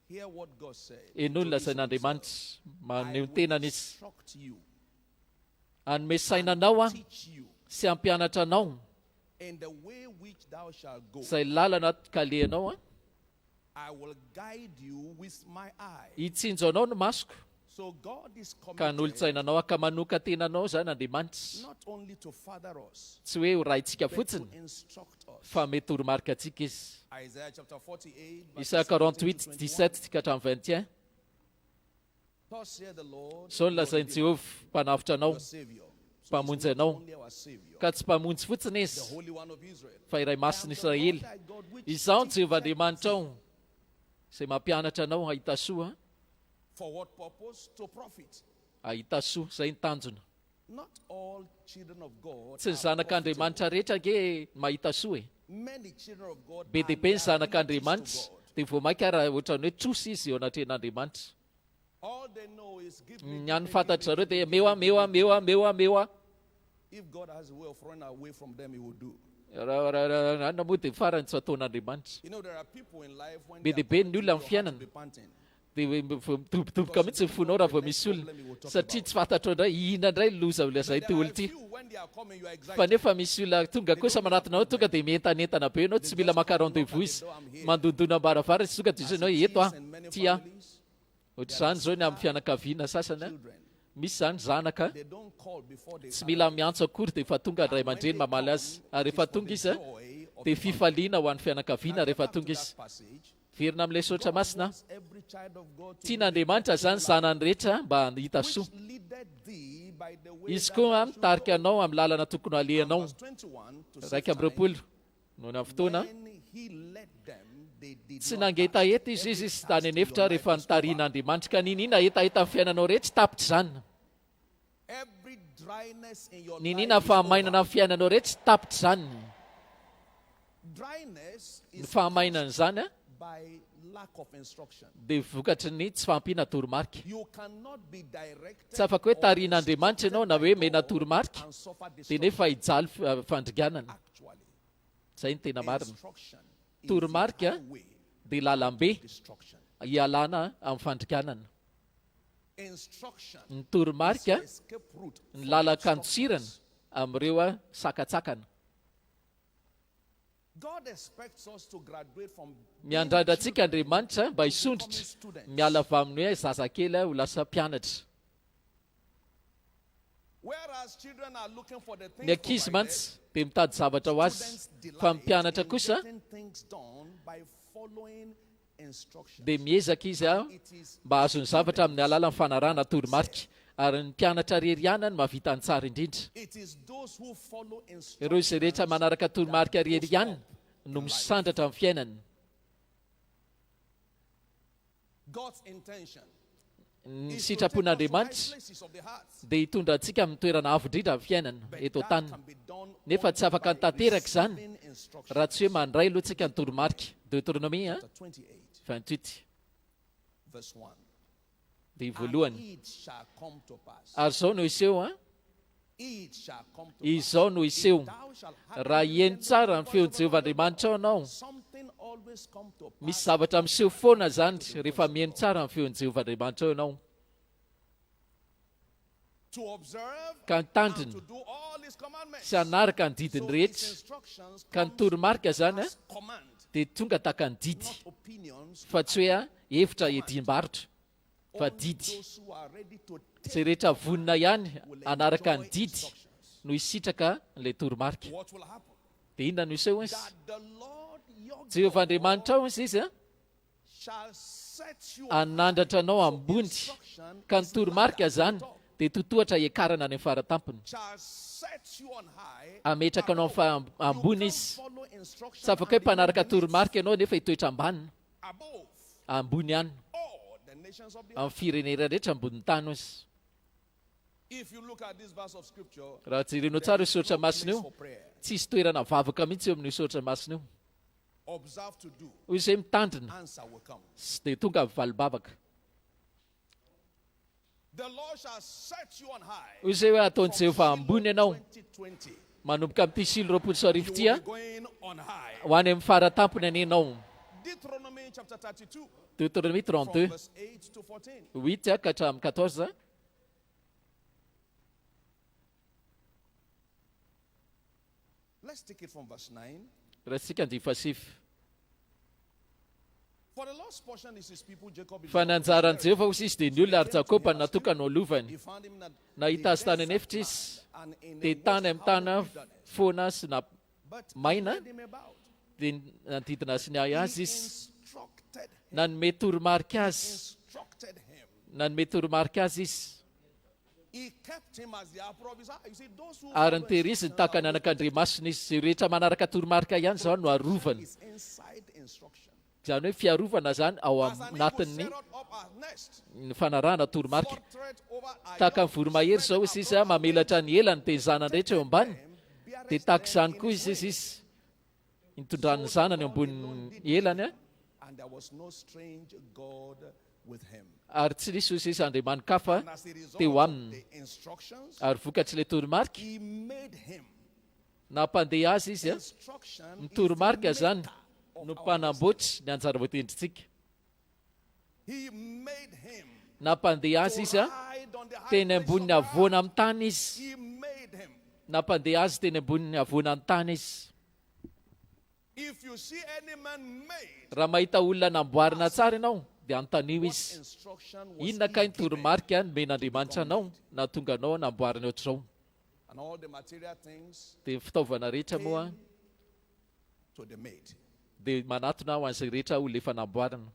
Hear what God said. en'olona to izay n'Andriamanitra himself. I maneho will tenany izy. instruct you, Anome sainanao a teach you sy ampianatra anao in the way which thou shalt go. izay lalana kaleanao a I will guide you with my eye. hitsinjo anao no masoko So God is ka committed n'olotsainanao aka manoka tenanao zany Andriamanitra. not only to father us, Tsy hoe ho raintsika but to fotsiny instruct us. fa mety toromarika atsika izy. Isaiah chapter 48, verse Isaia 48 17 to 17 ka hatramin'ny 21. Thus saith the Lord, Sao ny lazain'i Jehovah mpanavitra anao, your Savior. So mpamonjy he's not anao, only our Savior, ka tsy mpamonjy fotsiny the izy Holy One of Israel. fa iray I am masiny the Israely. Lord thy God which Izao ny teacheth Jehovah-Andriamanitra thee. ao izay mampianatra anao hahita soa, For what purpose? To profit. hahita soa, izay ny tanjona. Not all children of God Tsy ny are zanak'Andriamanitra rehetra ge mahita soa e. Many children of God Be are dia be ny liabilities to zanak'Andriamanitra God. dia vao mainka raha ohatrany hoe trosa izy eo anatrehan'Andriamanitra. All they know is give me, Ny give any me, fantatry give me, zareo dia give me, meo a give meo a me, meo a meo a meo a. If God has a way of running away from them, He will do. Raha moa dia farany tsy ataon'Andriamanitra. You know, there are people in life when Be they dia are be ny olona amin'ny your heart fiainana. will be panting. Dia mitobotoboka mihitsy ny fonao raha vao misy olona satria tsy fantatro indray ina indray loza olazay But ty there olo are ty. few when they are coming, you are Fa excited. nefa misy olona tonga kosa manatinao tonga dia mientanentana be ianao tsy mila maka rendez-vous izy mandondona ambaravaratra tsy tonga dia izy ianao eto As ah it is in many ty ah. families, ohatr'izany zao ny amin'ny fianakaviana sasany children. misy zany zanaka They don't call before they tsy start. mila miantso akory dia efa tonga ray aman-dreny mamaly azy ary rehefa tonga izy Joy of dia fifaliana ho an'ny fianakaviana rehefa tonga izy passage. verina amin'ilay sotra masina Every child of God to tian'andriamanitra zany zanany rehetra mba hita soa leaded thee by the way izy koa mitarika anao amin'ny lalana tokony alehanao Verse 21 to raika am'roapolo no na fotoana when he led them, they did tsy not nangetaheta izy sy tany anefitra rehefa nitarian'andriamanitra ka ninina hetaheta amin'ny fiainanao rehetra tapitra zany every dryness in your ninina life is fahamainana amin'ny fiainanao rehetra tapitra zany dryness ny is fahamainana zany by lack of instruction. dia vokatry ny tsy fahampiana toromarika You cannot be directed tsy afaka hoe tarian'andriamanitra ianao na hoe mena toromarika and suffer dia destruction. nefa hijaly fandriganana Actually, zay ny tena marina instruction is toromarika the way dia lalambe destruction. hialana amin'ny fandriganana Instruction ny toromarika is escape route ny lalakantsirana amin'ireo sakatsakana God expects us to graduate from miandrandrantsika andriamanitra mba hisondritra miala avy amin'ny hoe zazakely ho lasa mpianatra whereas children are looking for the ny things ankizy provided, mantsy dia mitady zavatra ho azy students delight fa mpianatra in kosa getting things done by following instructions. dia miezaka izy It is mba azony zavatra amin'ny alalan'ny fanarana toromarika ary ny mpianatra reriana ny mahavita ny tsara indrindra it is those who follow ireo izay rehetra instructions manaraka toromarika reriana no misandratra amin'ny fiainany God's intention ny is to take us to sitrapon'andriamanitra high places of the heart. dia hitondra antsika amin'ny toerana avo indrindra amin'ny fiainana But eto that tany can be done nefa tsy afaka only by nitanteraka zany receiving instruction. raha tsy hoe mandray aloha tsika ny toromarika deutéronomie Chapter 28 28 verse 1. dia And voalohany it shall come to pass. ary zao no iseho It shall come to izao no iseho Thou shalt have raha hieny tsara ny feon'ny jehovahandriamanitra ao anao something always come to pass. misy zavatra miseho foana zany rehefa mieny tsara ny feon'ny jehovahandriamanitra ao ianao To observe ka and nitandrina to do all his commandments. sy hanaraka ny didiny So his rehetra instructions ka ny comes toromarika zany as command, dia tonga taka ny didy not opinions. fa tsy hoe hevitra ediam-barotra fa Only didy those who are ready to zay take rehetra vonina ihany will anaraka ny enjoy didy instructions. no hisitraka n'ilay toromarika What will happen? dia inona no iseho izy That the Lord your jehovahandriamanitra ao izy izy shall set you anandratra anao ambony instruction ka ny toromarika zany dia totohatra hiakarana any amin'ny faratampony shall set you on high. ametraka anao amin'ny ambony You izy can't follow instruction tsy afaka hoe and mpanaraka remain toromarika ianao nefa hitoetra ambanina above ambony ihany all the nations of the earth. amin'ny firenena rehetra ambony tany izy If you look at this verse of scripture, raha jerenao tsara io soratra masina place io for prayer. tsy hisy toerana vavaka mihitsy eo amin'ny soratra masina io Observe to do. hoy izay mitandrina Answer will come. dia tonga mivalibavaka The Lord shall set you on high. hoy izay hoe ataon'i jehovah ambony ianao 2020. manomboka amin'ny tisilo roapolo sy arivo You tia will be going on high. ho any amin'ny faratampony anenao Deuteronomy chapter 32 deutéronomie from 32 verse 8 to 14. 8 ka hatramin'ny 14 Let's take it from verse 9. raha sika andifasify For the Lord's portion is his people, Jacob is fa the nanjaran'i jehovah hozy izy dia ny olona ary jakoba no natokana ho lovany He found him at nahita azy tany anefitra izy and in dia the tany most amin'ny tana howling wilderness. foana sy na But he maina led him about. dia nanodidina sy ny ahy He azy izy instructed him. nanome toromarika azy Instructed him. nanome toromarika azy izy He kept him as the apple of his eye. You see, those who ary follow nytehiriziny instructions tahaka are ny anak'andriamasina izy zay rehetra manaraka toromarika ihany zao no arovany is inside instruction. zany hoe fiarovana zany ao As an eagle anatin'ny set up our nest, ny fanarahana toromarika portrait over our tahaka young, ny voromahery zao izy izy a mamelatra ny elany dia ny zanany rehetra eo ambany beareth dia tahaka them izany in koa his izy way. izy nitondran'ny zanany eo ambonin'ny elany a And there was no strange God with him. ary tsy nisy hozy izy andriamanikafa And as a result teo of aminy the instructions, ary vokatr'ilay toromarika he made him. nampandeha azy izy a Instruction ny is the toromarika zany maker of no our mpanamboatra ny anjara voatendritsika He made him. nampandeha azy izy a Ride on the high teny place ambonin'ny of earth. avoana amin'ny tany izy He made him. nampandeha azy teny ambonin'ny avoana amin'ny tany izy If you see any man made raha mahita olona namboarina tsara ianao dia antanio What izy instruction was inona he kay ny given toromarika nomen'Andriamanitra anao na tonga anao namboariny ohatr'izao. and all the material things Dia ny fitaovana rehetra moa to the maid. dia manatona ho an'izay rehetra olona efa namboarina.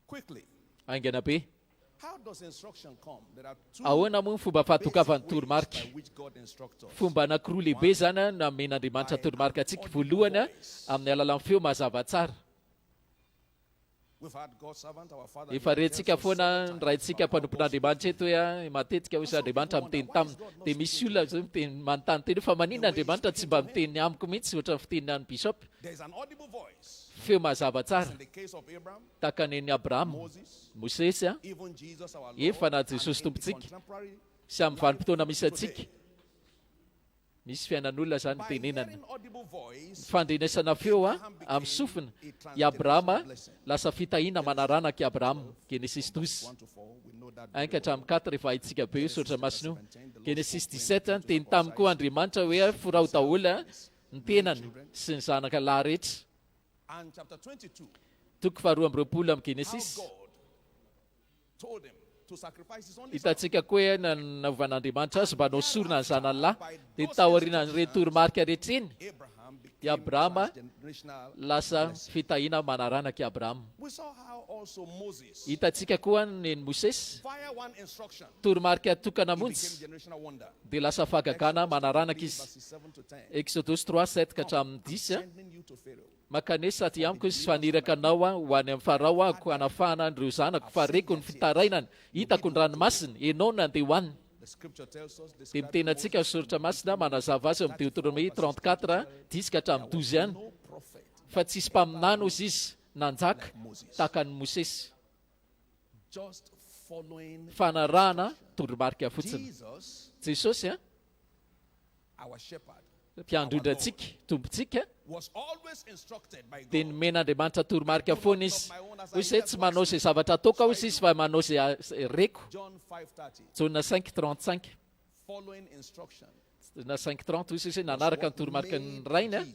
Quickly, Aingana be, how does instruction come? There are two ahoana moa ny fomba fahatokavan'ny basic ways toromarika. by which God instructs us. Fomba anankiroa lehibe zany a namen'Andriamanitra toromarika antsika. Voalohany a amin'ny alalan'ny feo mazava tsara. We've had God's servant, our Father. Efa rentsika foana ny raintsika mpanompon'Andriamanitra eto hoe matetika hoy Andriamanitra miteny taminy. Dia misy olona zao miteny manontany teny fa maninona Andriamanitra tsy mba miteny amiko mihitsy ohatran'ny fiteniny any bishop. There's an audible voice. Feo mazava tsara In the case of Abraham, tahaka ny Abrahama, Moses, Mosesy a, even Jesus, our Lord, efa na and Jesosy in the tompontsika contemporary sy amin'ny vanim-potoana misy life atsika. today. Misy fiainan'olona zany By tenenana. hearing audible voice, Fandrenesana feo a amin'ny sofina i Abrahama lasa fitahina manaranaky Abrahama. Genesis 12. 1 to 4, we know that. Ainka hatramin'ny 4 rehefa haitsika be io sotra masina io. Genesis 17 teny taminy koa Andriamanitra hoe forao daholo ny tenany sy ny zanaka lahy rehetra. And chapter 22, Toko faharoa amby roapolo amin'ny how Genesis. God told him to sacrifice his only son. Hitantsika koa hoe nanaovan'Andriamanitra azy mba nosorona ny zanany lahy. Dia taorian'ireny toromarika rehetra iny Abraham dia Abrahama became generational. lasa fitahina manaranaky Abrahama. We saw how also Moses, Hitantsika koa ny Mosesy via one instruction, toromarika tokana he became montsy generational wonder. dia lasa fagagana manaranaky izy. Verses 7 to 10. Exodus 3:7 ka hatramin'ny 10 a. Sending you to Pharaoh. Makanesa aty amiko izy faniraka anao a ho any amin'ny Farao ako hanafahana andreo zanako fa reko ny fitarainany hitako ny ranomasina ianao nandeha hoaniny. The scripture tells us, Dia describing miteny antsika ny soratra masina manazava azy amin'ny Deutéronomie 34 10 ka hatramin'ny 12 any no prophet fa tsisy mpaminany ozy izy nanjaka tahaka ny Mosesy. just following Fanarahana toromarika fotsiny. Jesus, Jesosy a our shepherd, mpiandrodrantsika tompontsika was always instructed by dia God. nomen'Andriamanitra toromarika foana izy. Hoy izay tsy manao izay zavatra ataoko aho izy fa manao izay reko. John 5:30, Jona 5:35. following instruction. Na 5:30 hoy izy nanaraka ny toromarika ny rainy a.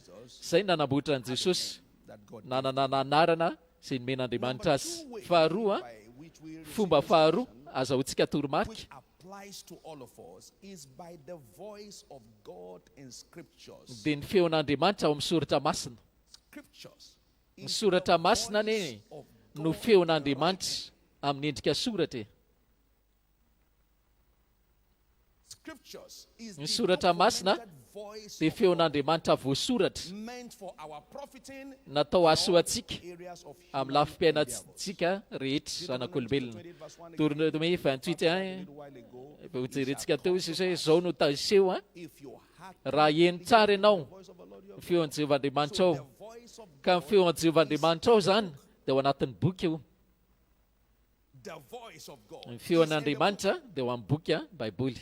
Izay nanamboatra an Jesosy. That God Nanana anarana izay nomen'Andriamanitra azy. Faharoa, by which we receive fomba faharoa azahoantsika toromarika which applies to all of us is by the voice of God in scriptures. dia ny feon'Andriamanitra ao amin'ny soratra masina. Scriptures Ny is soratra the masina voice anie of no God feon'Andriamanitra amin'ny endrika soratra. Scriptures is Ny the soratra masina documented voice dia of feon'Andriamanitra voasoratra meant for our profiting natao asoantsika areas of amin'ny human lafim-piainantsika rehetra zanak'olombelona. Deutéronomie 28 a little while ago. efa hojerentsika teo izy hoe zao no taseho a If you had raha eny tsara ianao voice of the Lord your ny feon'ny Jehovahandriamanitra God, the ao voice of ka ny feon'ny Jehovahandriamanitra ao zany dia ao anatin'ny boky eo. the voice of God. Ny is in the book. feon'Andriamanitra dia ao amin'ny boky a Baiboly.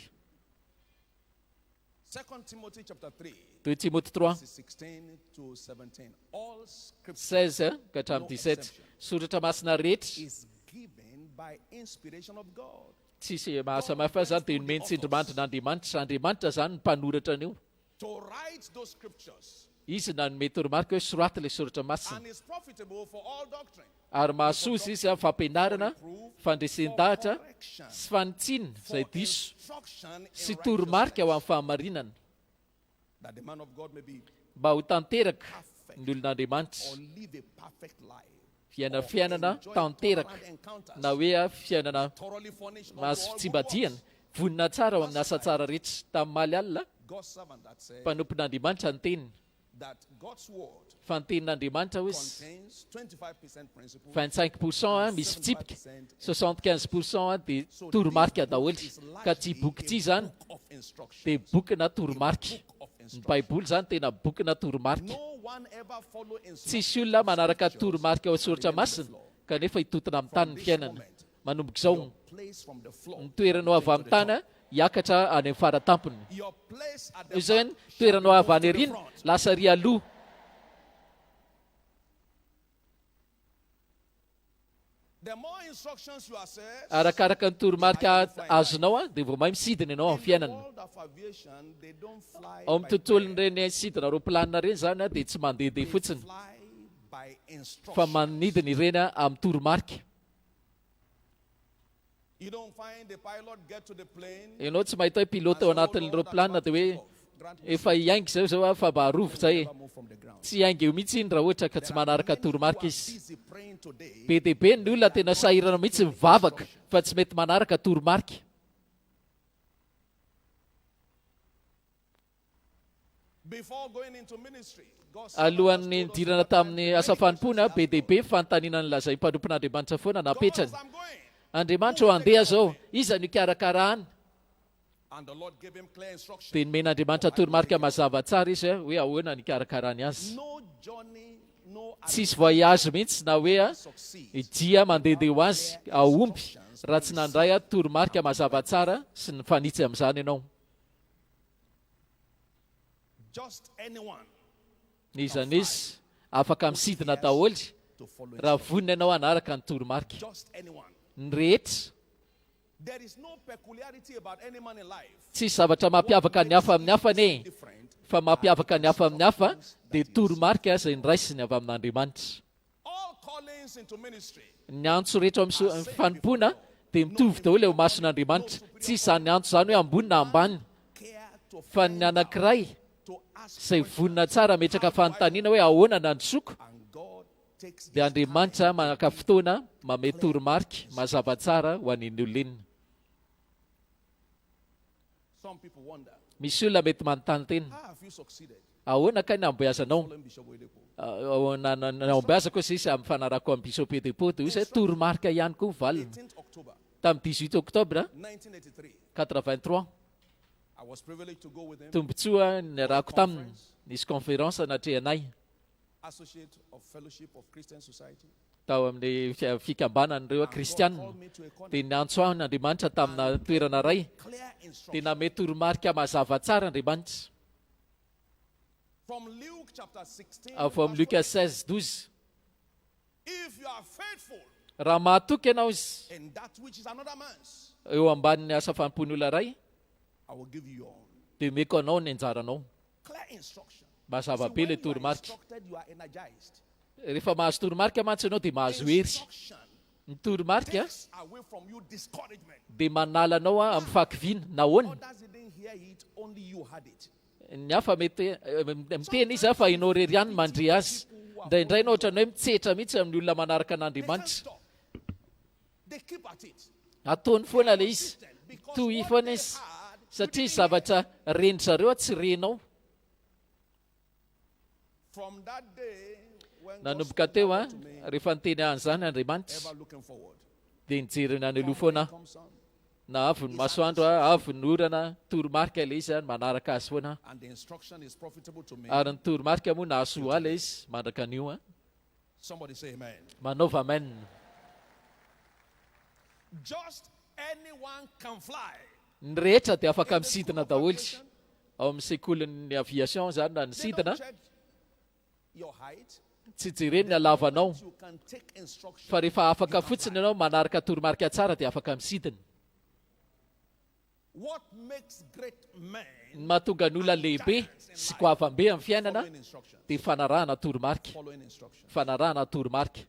2 Timothy chapter 3, 2 Timothée 3 verses 16 to 17. All scripture 16 ka hatramin'ny 17. Soratra masina rehetra is given by inspiration of God. tsisy mahasamihafa zany dia nomeny tsindrimandrin'Andriamanitra. Andriamanitra zany ny mpanoratra an'io. To write those scriptures, Izy na nomeny toromarika hoe soraty ilay soratra masina. and is profitable for all doctrine, Ary mahasoa izy a fampianarana, fandresen-dahatra correction, sy fanitsina izay for diso instruction sy in toromarika ho righteousness, amin'ny fahamarinana that the man of God may be mba ho tanteraka ny olon'Andriamanitra or live a perfect life. fiainana fiainana tanteraka And encounters, na hoe a fiainana thoroughly furnished unto mahazo all good fitsimbadiana works. vonina tsara ao amin'ny asa tsara rehetra. Tamin'ny maly alina God's servant that said mpanompon'Andriamanitra ny teniny that God's word fa ny tenin'Andriamanitra ho izy contains 25% principle, 25% a misy fitsipika, 75% a dia toromarika daholo. Ka ty boky ty zany of instruction. dia boky na toromarika. Of Ny instruction. Baiboly zany tena boky na toromarika. No one ever follow instruction. Tsisy olona manaraka toromarika ao soratra masina kanefa hitotona amin'ny tany ny fiainana. Manomboka izao Place from the floor. ny toeranao avy amin'ny tany a, hiakatra any amin'ny faratampony. Your place at the Izay back ny shall toeranao be avy any moved to the arina front. lasa ry aloha. The more instructions you assess, Arakaraka ny toromarika azonao a dia vao mahay misidina ianao amin'ny in the fiainana. world of aviation, they don't fly Ao by amin'ny tontolon'ny bird. reny sidina roaplanina reny zany a dia tsy mandehandeha They fotsiny fly fa manidina ireny amin'ny toromarika. You don't find the pilot get to the plane. Ianao tsy mahita hoe pilota ao anatin'ireo planina dia hoe efa hiaingy zao fa baharovo zay. Tsy haingy eo mihitsy iny raha ohatra ka tsy manaraka toromarika izy. Be dia be ny olona tena sahirana mihitsy mivavaka fa tsy mety manaraka toromarika. Before going into ministry, Alohan'ny nidirana tamin'ny asa fanompoana, be dia be fanontaniana nylazay mpanompon'Andriamanitra foana napetrany. Andriamanitra ho andeha zao, iza no ikarakarahany? Dia nomen'Andriamanitra toromarika mazava tsara izy hoe ahoana ny ikarakarany azy. Tsisy voyage mihitsy na hoe dia mandehandeha ho azy aomby raha tsy nandray toromarika mazava tsara sy ny fanitsy amin'izany ianao. Izan'izy afaka misidina daholo raha vonina ianao hanaraka ny toromarika. Ny rehetra. Tsisy zavatra mampiavaka ny hafa amin'ny hafa ne, fa mampiavaka ny hafa amin'ny hafa dia toromarika izay niraisiny avy amin'Andriamanitra. Ny antso rehetra amin'ny fanompoana dia mitovy daholo eo mason'Andriamanitra. Tsy izany antso izany hoe ambony na ambany, fa ny anankiray izay vonina tsara metraka fanontaniana hoe ahoana nandrosoko, dia Andriamanitra manaka fotoana mame toromarika mazava tsara ho an'iny olona. Misy olona mety manontany tena, ahoana ka namboazanao? Namboazako izy amin'ny fanarako amin'ny Bishop Depo dia hoe toromarika ihany koa valina. Tamin'ny 18 octobre 83 tombotsoa niarahako taminy, nisy conférence natrehanay tao amin'ny fikambanan'ireo kristianina. Dia niantso aho n'Andriamanitra tamina toerana ray, dia name toromarika mazava tsara Andriamanitra. Avy amin'ny Luka 16:12, raha mahatoky ianao izy eo ambanin'ny asa fampon'olona ray, dia meko anao ny anjaranao. Mazava be ilay toromarika. Rehefa mahazo toromarika mantsy ianao dia mahazo hery. Ny toromarika dia manala anao amin'ny fakiviana. Nahoana? Ny hafa mety miteny izy fa ianao rery ihany mandre azy. Indraindray ianao ohatrany hoe mitsetra mihitsy amin'ny olona manaraka an'Andriamanitra. Ataony foana ilay izy, toy foana izy, satria zavatra reny zareo tsy renao. Nanomboka teo rehefa niteny an'izany Andriamanitra dia nijerena any aloha foana na avy ny masoandro avy ny orana, toromarika ilay izy manaraka azy foana. Ary ny toromarika moa nahasoa ilay izy mandraka an'io. Manaova amen. Ny rehetra dia afaka misidina daholo. Ao amin'ny sekolin'ny aviation zany na nisidina, tsy jereny ny halavanao, fa rehefa afaka fotsiny ianao manaraka toromarika tsara dia afaka misidina. Ny mahatonga ny olona lehibe sy goavambe amin'ny fiainana dia fanarahana toromarika. Fanarahana toromarika.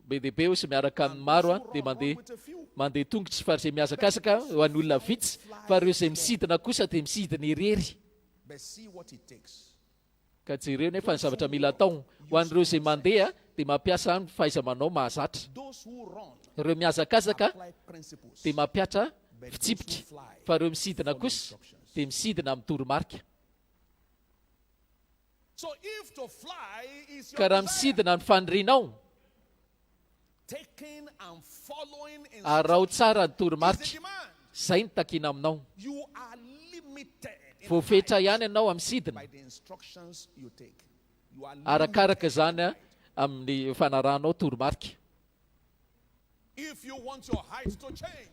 Be dia be sy miaraka amin'ny maro dia mandeha tongotra fa izay mihazakazaka ho an'ny olona vitsy, fa ireo izay misidina kosa dia misidina irery. Ka jereo nefa ny zavatra mila atao ho an'ireo izay mandeha dia mampiasa ny fahaiza-manao mahazatra. Ireo mihazakazaka dia mampiatra fitsipika, fa ireo misidina kosa dia misidina amin'ny toromarika. Ka raha misidina ny fanirianao, arao tsara ny toromarika, izay ny takiana aminao. Voafetra ihany ianao amin'ny sidina. Arakaraka izany amin'ny fanarahanao toromarika.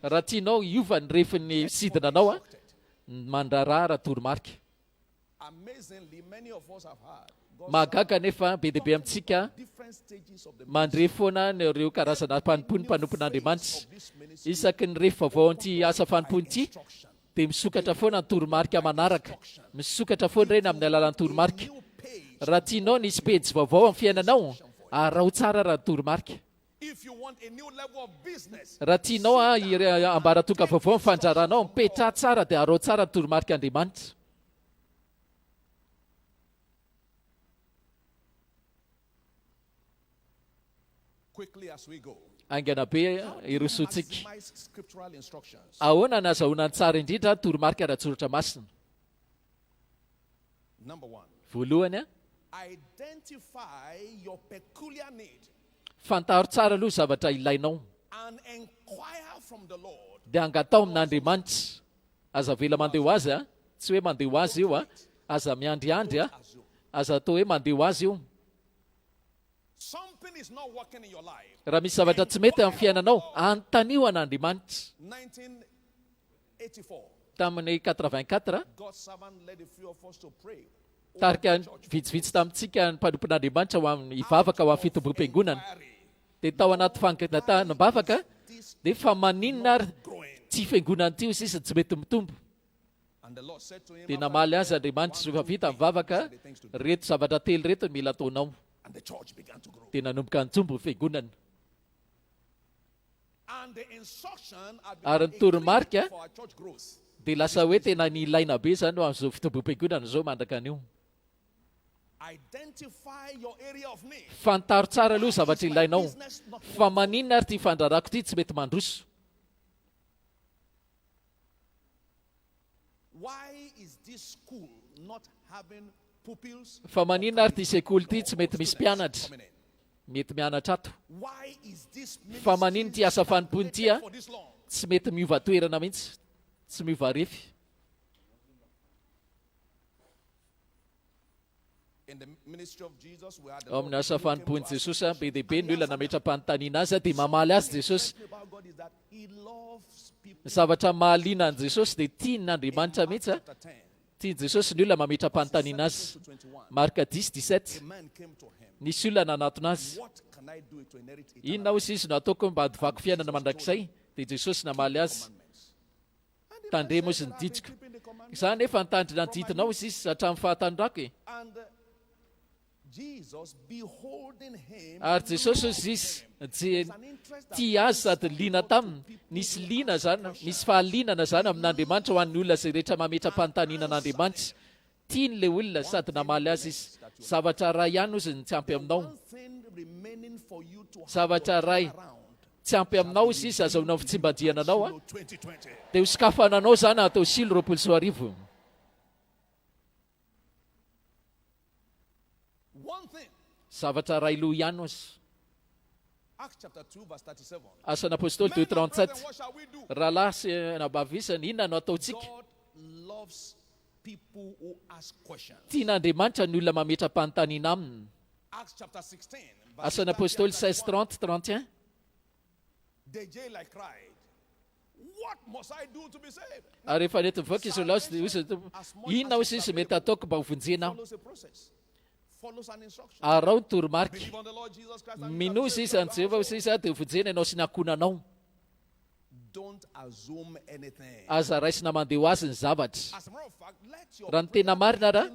Raha tianao hiova ny refin'ny sidinanao, mandrarara toromarika. Mahagaga nefa be dia be amintsika mandre foana ireo karazana mpanompon'Andriamanitra. Isaky ny rehefa vao anty asa fanompony ity dia misokatra foana ny toromarika manaraka, misokatra foana ireny amin'ny alalan'ny toromarika. Raha tianao nisy pejy vaovao amin'ny fiainanao, arao tsara raha toromarika. Raha tianao ambaratoka vaovao amin'ny fanjaranao, mipetra tsara dia arao tsara ny toromarika Andriamanitra. Aingana be irosontsika. Ahoana nazahoana ny tsara indrindra toromarika ara-tsoratra masina? Voalohany, fantaro tsara aloha zavatra ilainao, dia angatao amin'Andriamanitra. Aza vela mandeha ho azy, tsy hoe mandeha ho azy io, aza miandriandry, aza atao hoe mandeha ho azy io. Raha misy zavatra tsy mety amin'ny fiainanao, antanio an'Andriamanitra. Tamin'ny 84, tarika vitsivitsy tamintsika ny mpanompon'Andriamanitra ho amin'ny hivavaka ho amin'ny fitombom-piangonana. Dia tao anaty fangatahana-bavaka, dia fa maninona ary tsy fiangonana ty sisa tsy mety mitombo. Dia namaly azy Andriamanitra rehefa vita mivavaka, reto zavatra telo reto mila ataonao. Dia nanomboka nitombo ny fiangonana. Ary ny toromarika dia lasa hoe tena ny ilaina be zany amin'izao fitombom-piangonana zao mandraka anio. Fantaro tsara aloha zavatra ilainao, fa maninona ary ty fandrarako ty tsy mety mandroso. Fa maninona ary ty sekoly ty tsy mety misy mpianatra, mety mianatra ato. Fa maninona ty asa fanompony ty tsy mety miova toerana mihitsy, tsy miova refy. Ao amin'ny asa fanompony Jesosy, be dia be ny olona nametra-panontaniana azy, dia mamaly azy Jesosy. Zavatra mahaliana an' Jesosy dia tian'Andriamanitra mihitsy, tiany Jesosy ny olona mametra-panontaniana azy. Marka 10:17. Nisy olona nanatona azy, inona hozy izy no ataoko mba hadovako fiainana mandrakizay? Dia Jesosy namaly azy, tandremo izy ny didiko. Za nefa nitandrina ny didinao izy hatramin'ny fahatanjako e. Ary Jesosy izy tia azy sady liana taminy. Nisy liana zany, misy fahalinana zany amin'Andriamanitra ho an'ny olona izay rehetra mametra-panontaniana an'Andriamanitra. Tian'ilay olona sady namaly azy izy. Zavatra ray ihany ozy ny tsy ampy aminao. Zavatra ray tsy ampy aminao izy azahoana fitsimbadiana anao, dia hosokafananao zany atao silo 2024. Zavatra ray loha ihany ozy. Asan'ny apôstôly 2:37. Rahalahy sy nabavisany, inona no ataontsika? Tian'Andriamanitra ny olona mametra-panontaniana aminy. Asan'ny apôstôly 16:30-31. Ary rehefa nety mivoaka izy laosy, inona hozy izy mety ataoko mba hovonjena aho? Arao ny toromarika. Minozy izy an' Jehovah hozy izy dia hovonjena ianao sy ny ankonanao. Aza raisina mandeha ho azy ny zavatra. Raha ny tena marina raha,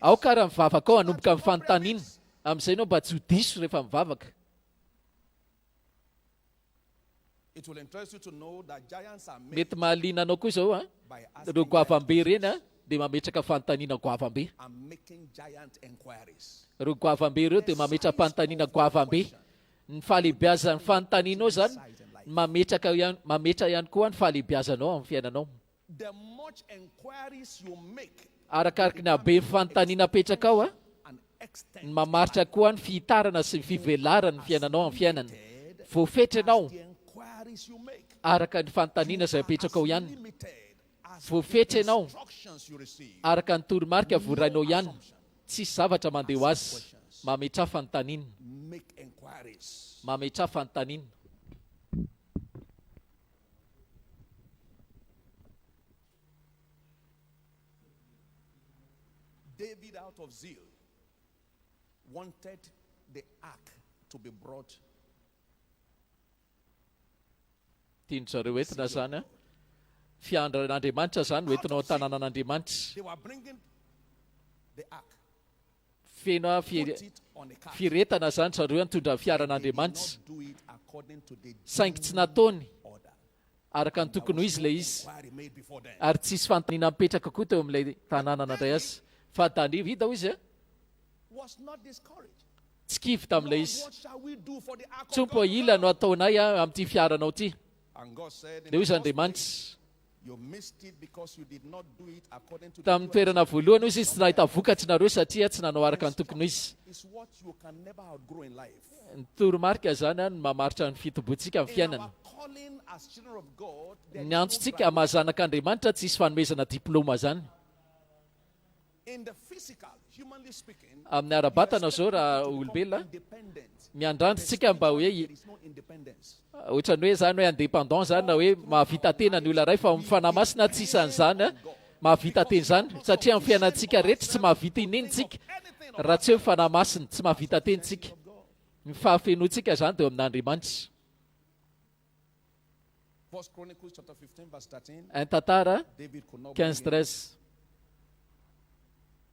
ao ka raha mivavaka ao hanomboka amin'ny fanontaniana. Amin'izay ianao mba tsy ho diso rehefa mivavaka. Mety mahaliana anao koa izao, reo goavam-be ireny dia mametraka fanontaniana goavam-be. Reo goavam-be ireo dia mametra-panontaniana goavam-be. Ny fahalehibiazan'ny fanontanianao zany mametra ihany koa ny fahalehibiazanao amin'ny fiainanao. Arakaraka ny habe ny fanontaniana apetraka ao, ny mamaritra koa ny fihitarana sy ny fivelarana ny fiainanao amin'ny fiainana. Voafetra ianao araka ny fanontaniana izay apetraka ao ihany. Voafetra ianao araka ny toromarika voarainao ihany. Tsisy zavatra mandeha ho azy. Mametra fanontaniana. Mametra fanontaniana. David, out of zeal, wanted the ark to be brought. Tian'zareo entina zany fiandran'Andriamanitra zany hoentinao an-tanànan'Andriamanitra. They were bringing the ark. Feno Put it on a cart. firetana zany zareo nitondra They fiaran'Andriamanitra. did not do it according to the Saingy tsy nataony order. araka ny tokony ho izy ilay izy. Inquiry made before them. Ary tsisy fanontaniana mipetraka koa teo amin'ilay tanàna anadray azy. Fa Daniel hita ho izy Was not discouraged. tsy kivy tamin'ilay Lord, izy. what shall we do for the ark of Tsompo God? ila no ataonay amin'ity fiaranao ity. And God said, in Dia the hoy first Andriamanitra, place, you missed it because you did not do it according to the tamin'ny order. toerana voalohany izy tsy nahita vokatrynareo satria tsy nanao araka ny tokony ho izy. It's what you can never outgrow in life. Ny toromarika zany no mamaritra ny fitoboantsika amin'ny In fiainana. our calling as children of God, there is Ny no antsontsika mahazanak'Andriamanitra tsy hisy fanomezana diploma zany. in the physical, humanly speaking, Amin'ny ara-batana zao raha olombelona independent. miandrandritsika mba hoe There is no independence. ohatrany hoe zany hoe indépendant zany na hoe mahavita tena ny olona ray fa mifanahy masina tsy isan'izany mahavita teny zany satria amin'ny fiainantsika rehetra tsy mahavita inenitsika raha tsy hoe mifanahy masina tsy mahavita tenitsika. Ny fahafenoantsika zany dia eo amin'Andriamanitra. First Chronicles chapter 15 verse 13. Un tantara David could not bring in 15-13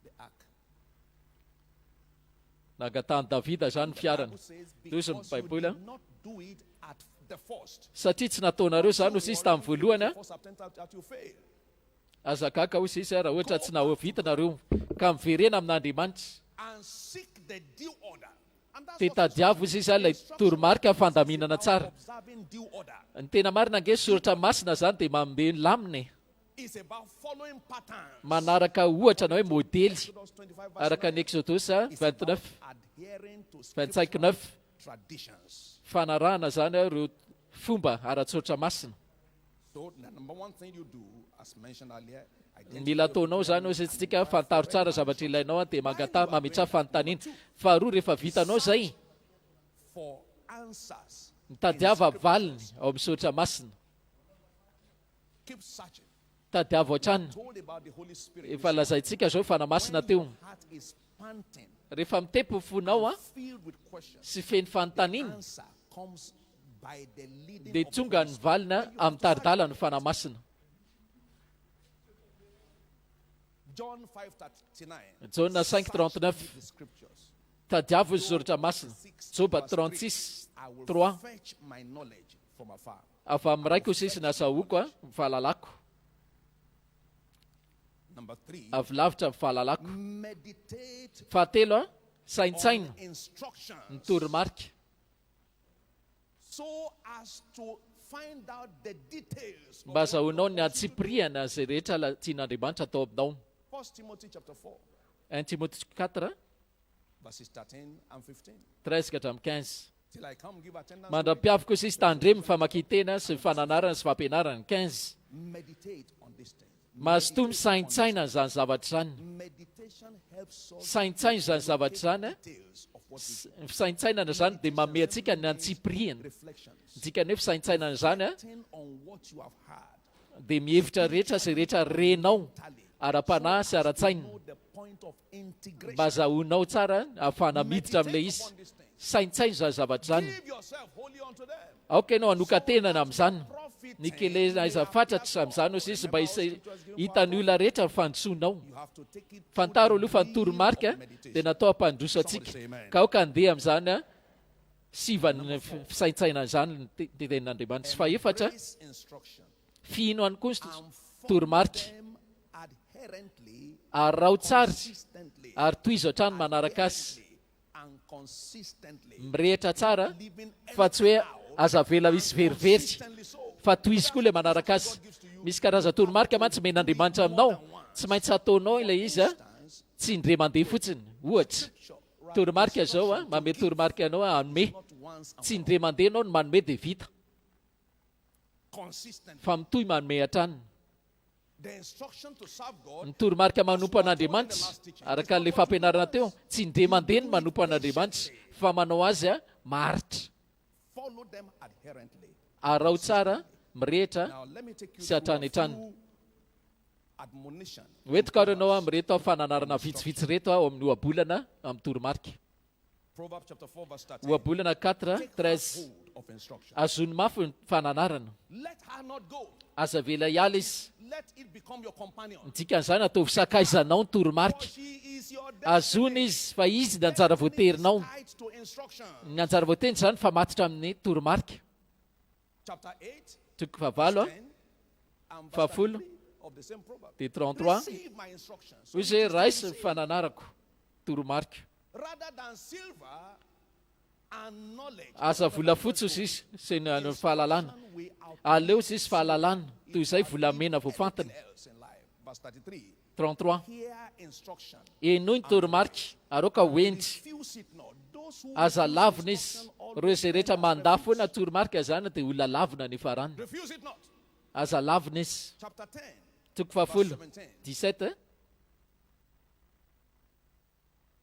the ark. nangatany Davida zany ny fiarana. Bible says, Those in because you Bible, did not do it at the first. Satria tsy nataonareo zany ho sisy tamin'ny voalohany First attempt that you fail. azakaka ho sisy raha ohatra tsy nahoavita nareo ka miverena amin'Andriamanitra. And seek the due order. And that's Dia what tadiavo izy zany ilay toromarika fandaminana tsara. observing due order Ny tena marina ange soratra masina zany dia manome lamina is about following patterns. manaraka ohatra na hoe modely Exodus 25 verse araka 9 ny Exodus is about 29 adhering to 25-9 traditions. fanarahana zany ireo fomba ara-tsoratra masina. So the number one thing you do, as mentioned earlier, Mila ataonao zany ho setsika fantaro tsara zavatra ilainao dia mametrah fanontaniana. Faharoa rehefa vitanao zay for answers. mitadiava valiny ao amin'ny soratra masina. Keep searching. Tadiavo hatrany. Told about the Holy Spirit. Efa lazaintsika zao fanamasina teo. Your heart is panting, Rehefa mitempo fonao filled with questions. sy feny fanontaniana Answer comes by the leading dia of the tonga Holy ny Spirit. valina amin'ny taridala ny fanamasina. John 5:39. Jauna 5:39 The scriptures. tadiavo izy soratra masina. Joba 36 I will 3 fetch my knowledge from afar. avy amin'ny raiko sisy nasahoko mifahalalako. Number 3. Avy lavitra mifahalalako. Meditate Fahatelo on saintsaina instructions ny toromarika so as to find out the details. mba azahoanao ny atsipiriana zay rehetra tian'Andriamanitra atao aminao. 1 Timothy chapter 4 1 Timothée 4 verses 13 and 15. 13 hatramin'ny 15 Till I come give attendance. mandra-piaviko sisy tandremy famakitena sy fananarana sy fampianarana 15 Meditate on this thing. mahazotoa misaintsaina zany zavatra zany. Meditation helps us Saintsaina zany zavatra zany details of what we do. fisaintsainana zany dia manome antsika ny antsipiriana. Reflections. Dikany hoe fisaintsainana zany Think on what you have heard. dia mihevitra rehetra sy rehetra renao ara-panahy sy ara-tsaina Know the point of integration. mba azahoanao tsara ahafahana miditra amin'ilay izy. Upon these things. Saintsaina zany zavatra zany. Give yourself wholly unto them. aoka ianao anokatenana amin'izany. Profit Ny kelena iza fantatry amin'izany ho sisy mba hitan'ny olona rehetra ny fandrosoanao. you have to take it Fantaro aloha fa ny toromarika dia natao hampandroso antsika. Ka aoka andeha amin'izany sivan'ny fisaintsaina zany ny tenin'Andriamanitra. Faefatra grace instruction fino ihany koa ny and follow toromarika them adherently, ary raha ho tsara consistently, ary toizo hatrany manaraka azy and consistently. mirehitra tsara Living fa tsy hoe aza vela misy verivery consistently so. fa toizy koa ilay manaraka azy. Misy karaza toromarika mantsy men'Andriamanitra aminao tsy maintsy ataonao ilay izy tsy indre mandeha fotsiny. Ohatra toromarika zao manome toromarika anao hanome Not once and tsy indre mandeha anao no manome dia vita consistently. fa mitohy manome hatrany. The instruction to serve God Ny toromarika manompo an'Andriamanitra araka an'ilay fampianarana teo tsy indre mandeha no manompo an'Andriamanitra fa manao azy maritra follow them adherently. ary raha ho tsara mirehitra Now let me take you sy hatrany through a hatrany. few admonition. Hoentiko ary ianao amin'ireto fananarana vitsivitsy reto ao amin'ny ohabolana amin'ny toromarika. Proverbs chapter 4 verse 13. Ohabolana 4 Take 13 of instruction. azony mafy ny fananarana. Let her not go. Aza vela iala izy. Let it become your companion. Dikan'izany ataovy sakaizanao ny For toromarika. she is your Azony izy fa izy ny anjara voaterinao. tied to instruction. Ny anjara voateriny zany fa matitra amin'ny toromarika. Chapter 8, Toko favalo 10, and verse Fafolo. 33 of the same proverb. dia 33. Receive my instructions. Hoy izay raisy ny fananarako toromarika. Rather than silver and knowledge. Aza volafotsy izy izy sy ny fahalalana. Aleo izy izy fahalalana toy izay volamena voafantana. Else in life. Verse 33. 33. Hear instruction. Eno ny toromarika aroka hoendy. Refuse it not. Those who Aza lavina izy. Reo izay rehetra mandà foana toromarika zany dia olona lavina ny farany. refuse it not. Aza lavina izy. Chapter 10. Toko fafolo 17.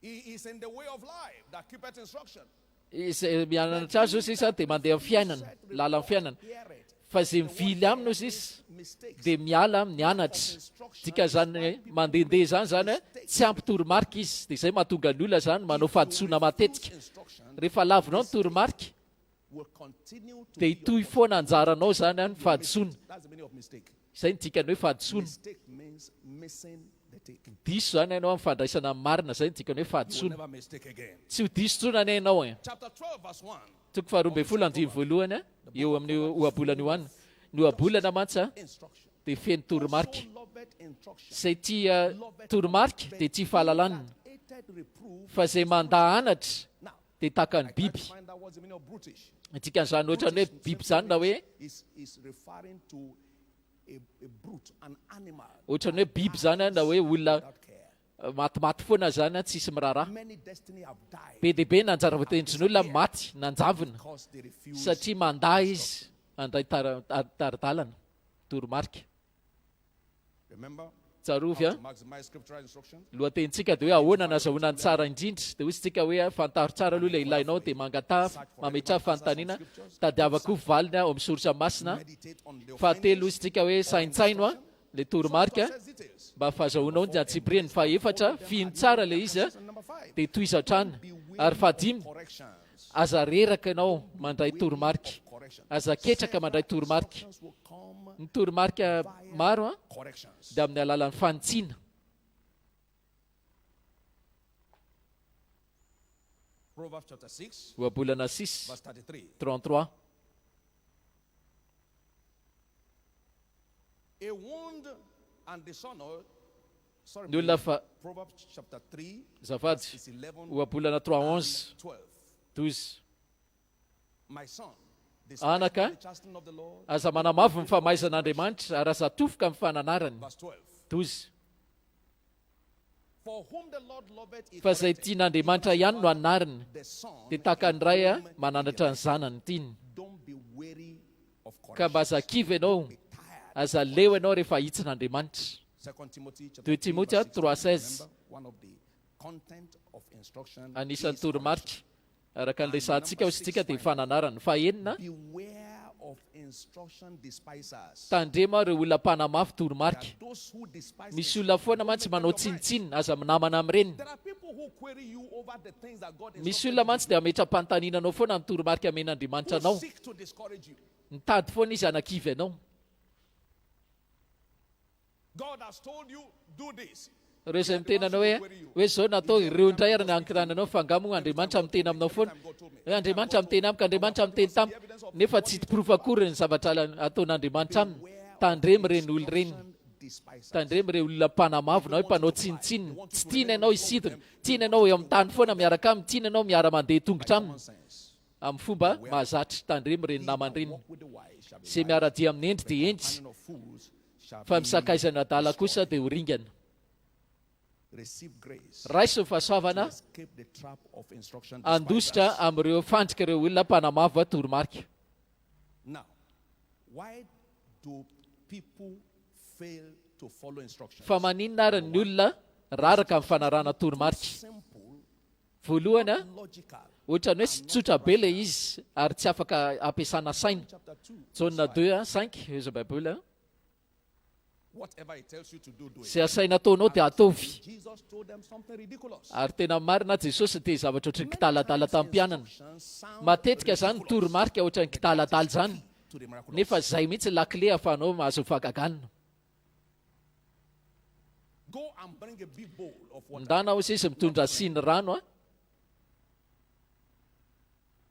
He is in the way of life that keepeth instruction. Izay mianatra azy izy izy dia mandeha amin'ny fiainana, lala amin'ny fiainana. Hear it. Fa izay mivily aminy izy izy dia miala amin'ny anatra. Dika zany mandehandeha zany zany tsy ampy toromarika izy. Dia izay mahatonga ny olona zany manao fahadisoana matetika. Rehefa lavinao ny toromarika Will continue to dia hitohy foana anjaranao zany ny fahadisoana. That's the meaning of mistake. Izay ny dikany hoe fahadisoana. Mistake means missing the take. Diso zany ianao amin'ny fandraisana amin'ny marina, izay ny dikany hoe You will fahadisoana. never mistake again. Tsy ho diso tsona ny ianao e. Chapter 12 verse 1. Toko faharoa ambin'ny folo andimy voalohany eo amin'ny ohabolana ioanina. Ny ohabolana mantsy Instruction. dia feno toromarika. So loveth instruction. Izay tia toromarika dia tia fahalalana. Hated reproof. Fa izay mandà anatra Now, dia tahaka ny I tried biby. to find out what's the meaning of brutish. Dikan'izany ohatrany hoe biby zany na hoe Is referring to a brute, an animal. ohatrany hoe biby zany na hoe olona Without care. matimaty foana zany tsisy miraharaha. Many destiny have died Be dia be nanjara voatenitry ny olona maty nanjavina because they refuse. satria mandà izy andray taradalana toromarika. Remember Tsarovy how a to maximize scriptural instruction? lohatenitsika dia hoe ahoana nazahoana ny tsara indrindra dia hozy tsika hoe fantaro tsara aloha ilay ilainao dia mangatava mametrava fanontaniana tadiavako valina ao amin'ny soritra masina. Meditate on the Fahatelo izy tsika hoe saintsaino a le toromarika says details. mba fahazahoanao ny antsipriany. Fahaefatra fino tsara le izy a And number 5. dia toizatrana. Ary fahadimy Corrections. aza reraka ianao mandray toromarika. Corrections. Aza ketraka mandray toromarika. Corrections will come. Ny toromarika maro a Corrections. dia amin'ny alalan'ny fanotsiana. Proverbs chapter 6 Ohabolana 6 verse 33. 33. A wound and dishonor. Sorry. Ny olona fa Proverbs chapter 3 zafady is 11 ohabolana 3:11 12. 12. My son, Anaka, the chastening of the Lord. aza manamavo ny famaizan'Andriamanitra ary aza tofoka amin'ny fananarany. Verse 12. 12. For whom the Lord loveth, he Fa izay correcteth. tian'Andriamanitra ihany no anariny The son, dia tahaka ny ray a mananatra ny zanany tiany. don't be weary of Ka correction. mba aza kivy ianao, aza leo ianao rehefa hitsin'Andriamanitra. 2 Timothy chapter 2 3, Timothée verse 16. 3:16. Remember, one of the content of instruction Anisan'ny is toromarika araka ny resantsika ho isitsika dia fananarana. Fahaenina, beware of instruction despisers. tandrema ireo olona mpanamafy toromarika. Those who despise Misy olona foana mantsy manao tsinitsinina aza minamana amin'ireny. There are people who query you over the things that God Misy instructed olona you mantsy dia ametra-panontaniananao foana amin'ny toromarika amen'Andriamanitra who anao. seek to discourage you. Nitady foana izy hanakivy ianao. God has told you, do this. Ireo izay mitena anao hoe zao natao ireo indray ary niankirana anao fa angamo Andriamanitra mitena aminao foana. Hoe Andriamanitra mitena amiko, Andriamanitra miteny tamiko. Nefa tsy hity-porofo akory ny zavatra ataon'Andriamanitra aminy. Tandremy ireny olo ireny. Despisers. Tandremy ireo olona mpanamavo na hoe mpanao tsinitsinina. Tsy tiana ianao isintona. Tiana ianao eo amin'ny tany foana miaraka aminy. Tiana ianao miara mandeha tongotra aminy. Amin'ny fomba mahazatra. Tandremy ireny namany ireny. With the wise shall be Izay miara-dia amin'ny endry dia endry. companion of fools shall Fa be misakaizana adala kosa dia ho ringana. receive grace Raiso ny to fahasoavana escape the trap of instruction andositra despisers. amin'ireo fandrika ireo olona mpanamavo a toromarika. Now, why do people fail to follow instructions? Fa maninona ary ny olona raraka amin'ny fanarana toromarika. Simple, Voalohany a logical. ohatrany hoe tsotra be le izy ary tsy afaka ampiasana saina. Chapter 2. Jauna 2:5 eza Baibola. Whatever it tells you to do, do it. Zay asaina ataonao dia ataovy. Jesus told them something ridiculous. Ary tena marina Jesosy dia zavatra ohatran'ny kitaladala tamin'ny mpianana. Matetika zany toromarika ohatran'ny kitaladala zany. Nefa zay mihitsy lakile ahafahanao mahazo fahagaganana. Go and bring a big bowl of water. Ndana hozy izy mitondra siny rano a.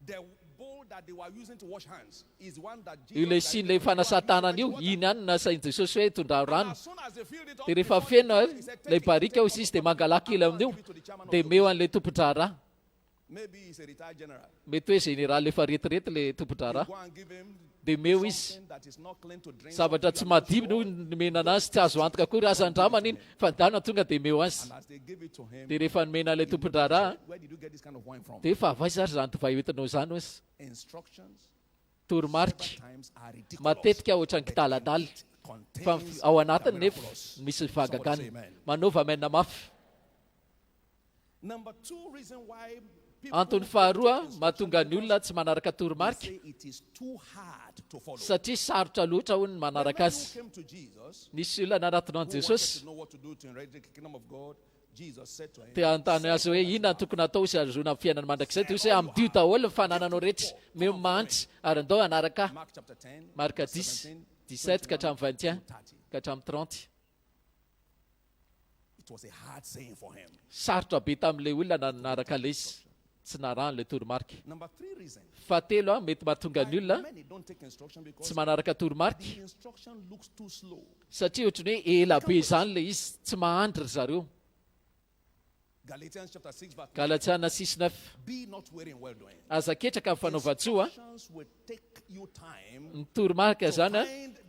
The bowl that they were using to wash hands is one that Io le Jesus siny le fanasan-tanana io, iny ihany no nasain'i Jesosy hoe tondra rano. Dia rehefa feno le barika hozy izy dia mangalaka kely amin'io dia meo an'ilay tompo-draharaha. Maybe he's a retired general. Mety hoe général efa retirety le tompo-draharaha. Go and give him Dia meo izy something that is not clean to drink. zavatra tsy madio no nomena anazy, tsy azo antoka kory azan-dramana iny fa dana tonga dia meo azy. And as they give it to him, Dia rehefa nomena ilay tompo-draharaha where did you get this kind of wine from? dia efa avay zary zany tovay hoentinao zany hozy. Instructions Toromarika times are ridiculous. matetika ohatran'ny kitaladala fa ao anatiny nefa misy fahagagana. Manova maina mafy. Number 2 reason why Antony faharoa mahatonga ny olona tsy manaraka toromarika say it is too hard to follow. satria sarotra loatra hoy ny manaraka When azy. you came to Jesus, Nisy olona nanatona an who wanted Jesosy to know what to do to inherit the kingdom of God, Jesus said to him, dia antany azy hoe inona no tokony atao sy azona amin'ny fiainana mandrakizay. Dia hoe amidio daholo ny fanananao rehetra, meo mantsy ary andao anaraka ahy. Mark chapter 10, Marka verse 10, 17, 17 ka hatramin'ny 21 ka hatramin'ny 30. it was a hard saying for him. Sarotra be tamin'ilay olona nanaraka ilay izy, tsy narahany ilay toromarika. Number 3 reason Fahatelo mety mahatonga ny olona many don't take instruction because tsy manaraka toromarika the instruction looks too slow. satria ohatrany hoe ela be zany ilay izy, tsy mahandry ry zareo. Galatians chapter 6 verse 9. Galatiana 6:9. Be not weary in well doing. Aza ketraka amin'ny fanaova-tsoa. Instructions will take you time. Ny toromarika zany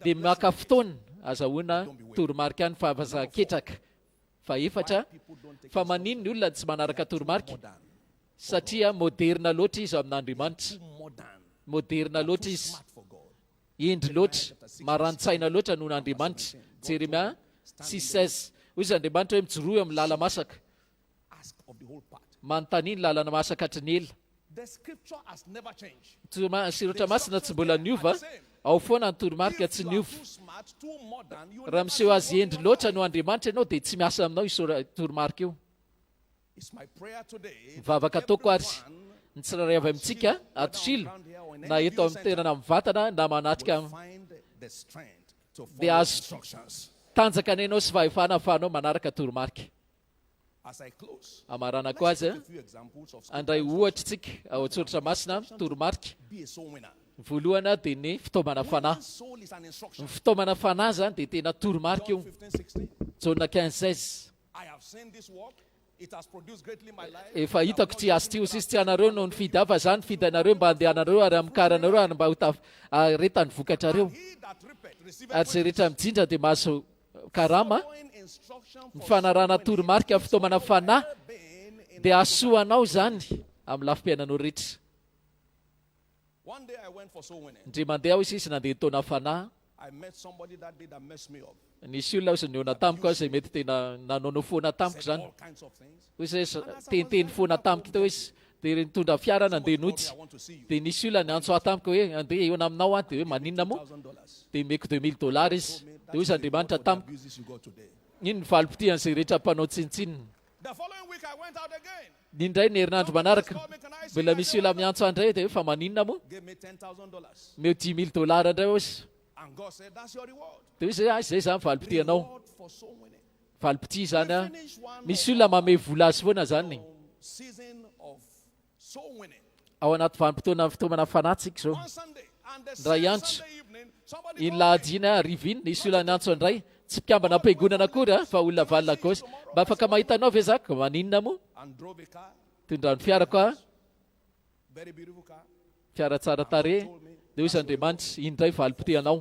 dia maka fotoana azahoana toromarika ihany fa aza ketraka. Faefatra fa manino ny olona tsy manaraka toromarika satria moderna loatra izy amin'Andriamanitra. Modern. Moderna loatra izy, Smart for God. endry loatra, marantsaina loatra noho n'Andriamanitra. Jeremia 6:16. Hoy izy Andriamanitra hoe mijoroa amin'ny lala masaka, Ask of the whole part. manontany ny lalana masaka hatriny ela. The scripture has never changed. Sirotra masina tsy mbola niova, ao foana ny toromarika tsy If you are niova. too smart, too modern, you will Raha never miseho azy know endry God. loatra no Andriamanitra ianao dia tsy miasa aminao toromarika io. It's my prayer today. Mivavaka ataoko ary ny tsirairay avy amintsika atosilo na eto amin'ny tenana mivantana na manatrika Find the strength to dia follow azo instructions. tanjaka anenao sy fahefana ahafahanao manaraka toromarika. As I close, Amaranako azy a few examples of andray ohatra tsika ao an-tsoratra masina toromarika. be a soul winner. Voalohana dia ny fitaomana fanahy. Soul is an instruction. Ny fitaomana fanahy zany dia tena toromarika io. 15:16. Jauna 15:16. I have seen this work. It has produced greatly my life. Efa hitako tsy azy ty sisy tsy anareo no nifidy hafa zany fidanareo mba andehanareo ary amikaranareo ary mba retany vokatrareo. He that reapeth receiveth Ary zay rehetra mijindra dia mahazo karama. following instruction Ny for fanarana toromarika fitaomana fanahy being in. dia asoanao zany amin'ny lafi-piainanao rehetra. One day I went for soul winning. Ndre mandeha aho izy nandeha taona fanahy. I met somebody that day that messed me up. Nisy olona ozy niona tamiko azy zay mety tena nanaonao foana tamiko Said zany. all kinds of things. Hoy zay teniteny foana tamiko teo izy. Dia nitondra fiara nandeha nody. I want to see you. Dia nisy olona niantso ahy tamiko hoe andeha eo aminao aho. Dia hoe maninona moa? $1,000. Dia meko $2,000 izy. Dia hoy izy Andriamanitra tamiko, Abuses you got today. iny ny valopitian'izay rehetra mpanao tsinontsinona. The following week I went out again. Nindray ny herinandro manaraka Called me, can I see mbola you misy olona miantso andray dia hoe fa maninona moa? Gave me $10,000. Meo $10,000 indray hozy. And God said, that's your reward. Dia hoy zay zany valopitianao. Reward for soul winning. Valopiti zany a. Finish one Misy olona mame vola azy foana zany. season of soul winning Ao anaty vanim-potoana fitaomana fanatsika zao. on Sunday. And the Ndray same antso. Sunday evening, somebody Iny lahady iny ariva iny nisy olona niantso andray. Tsy mpiambana am-piangonana akory fa olona valina gosy. Mba afaka mahitanao ve zaka? Maninona moa? and drove a car, Tondrany fiarako a. very beautiful car. Fiara tsara tarehy. Dia hoy izy Andriamanitra, iny indray valopitianao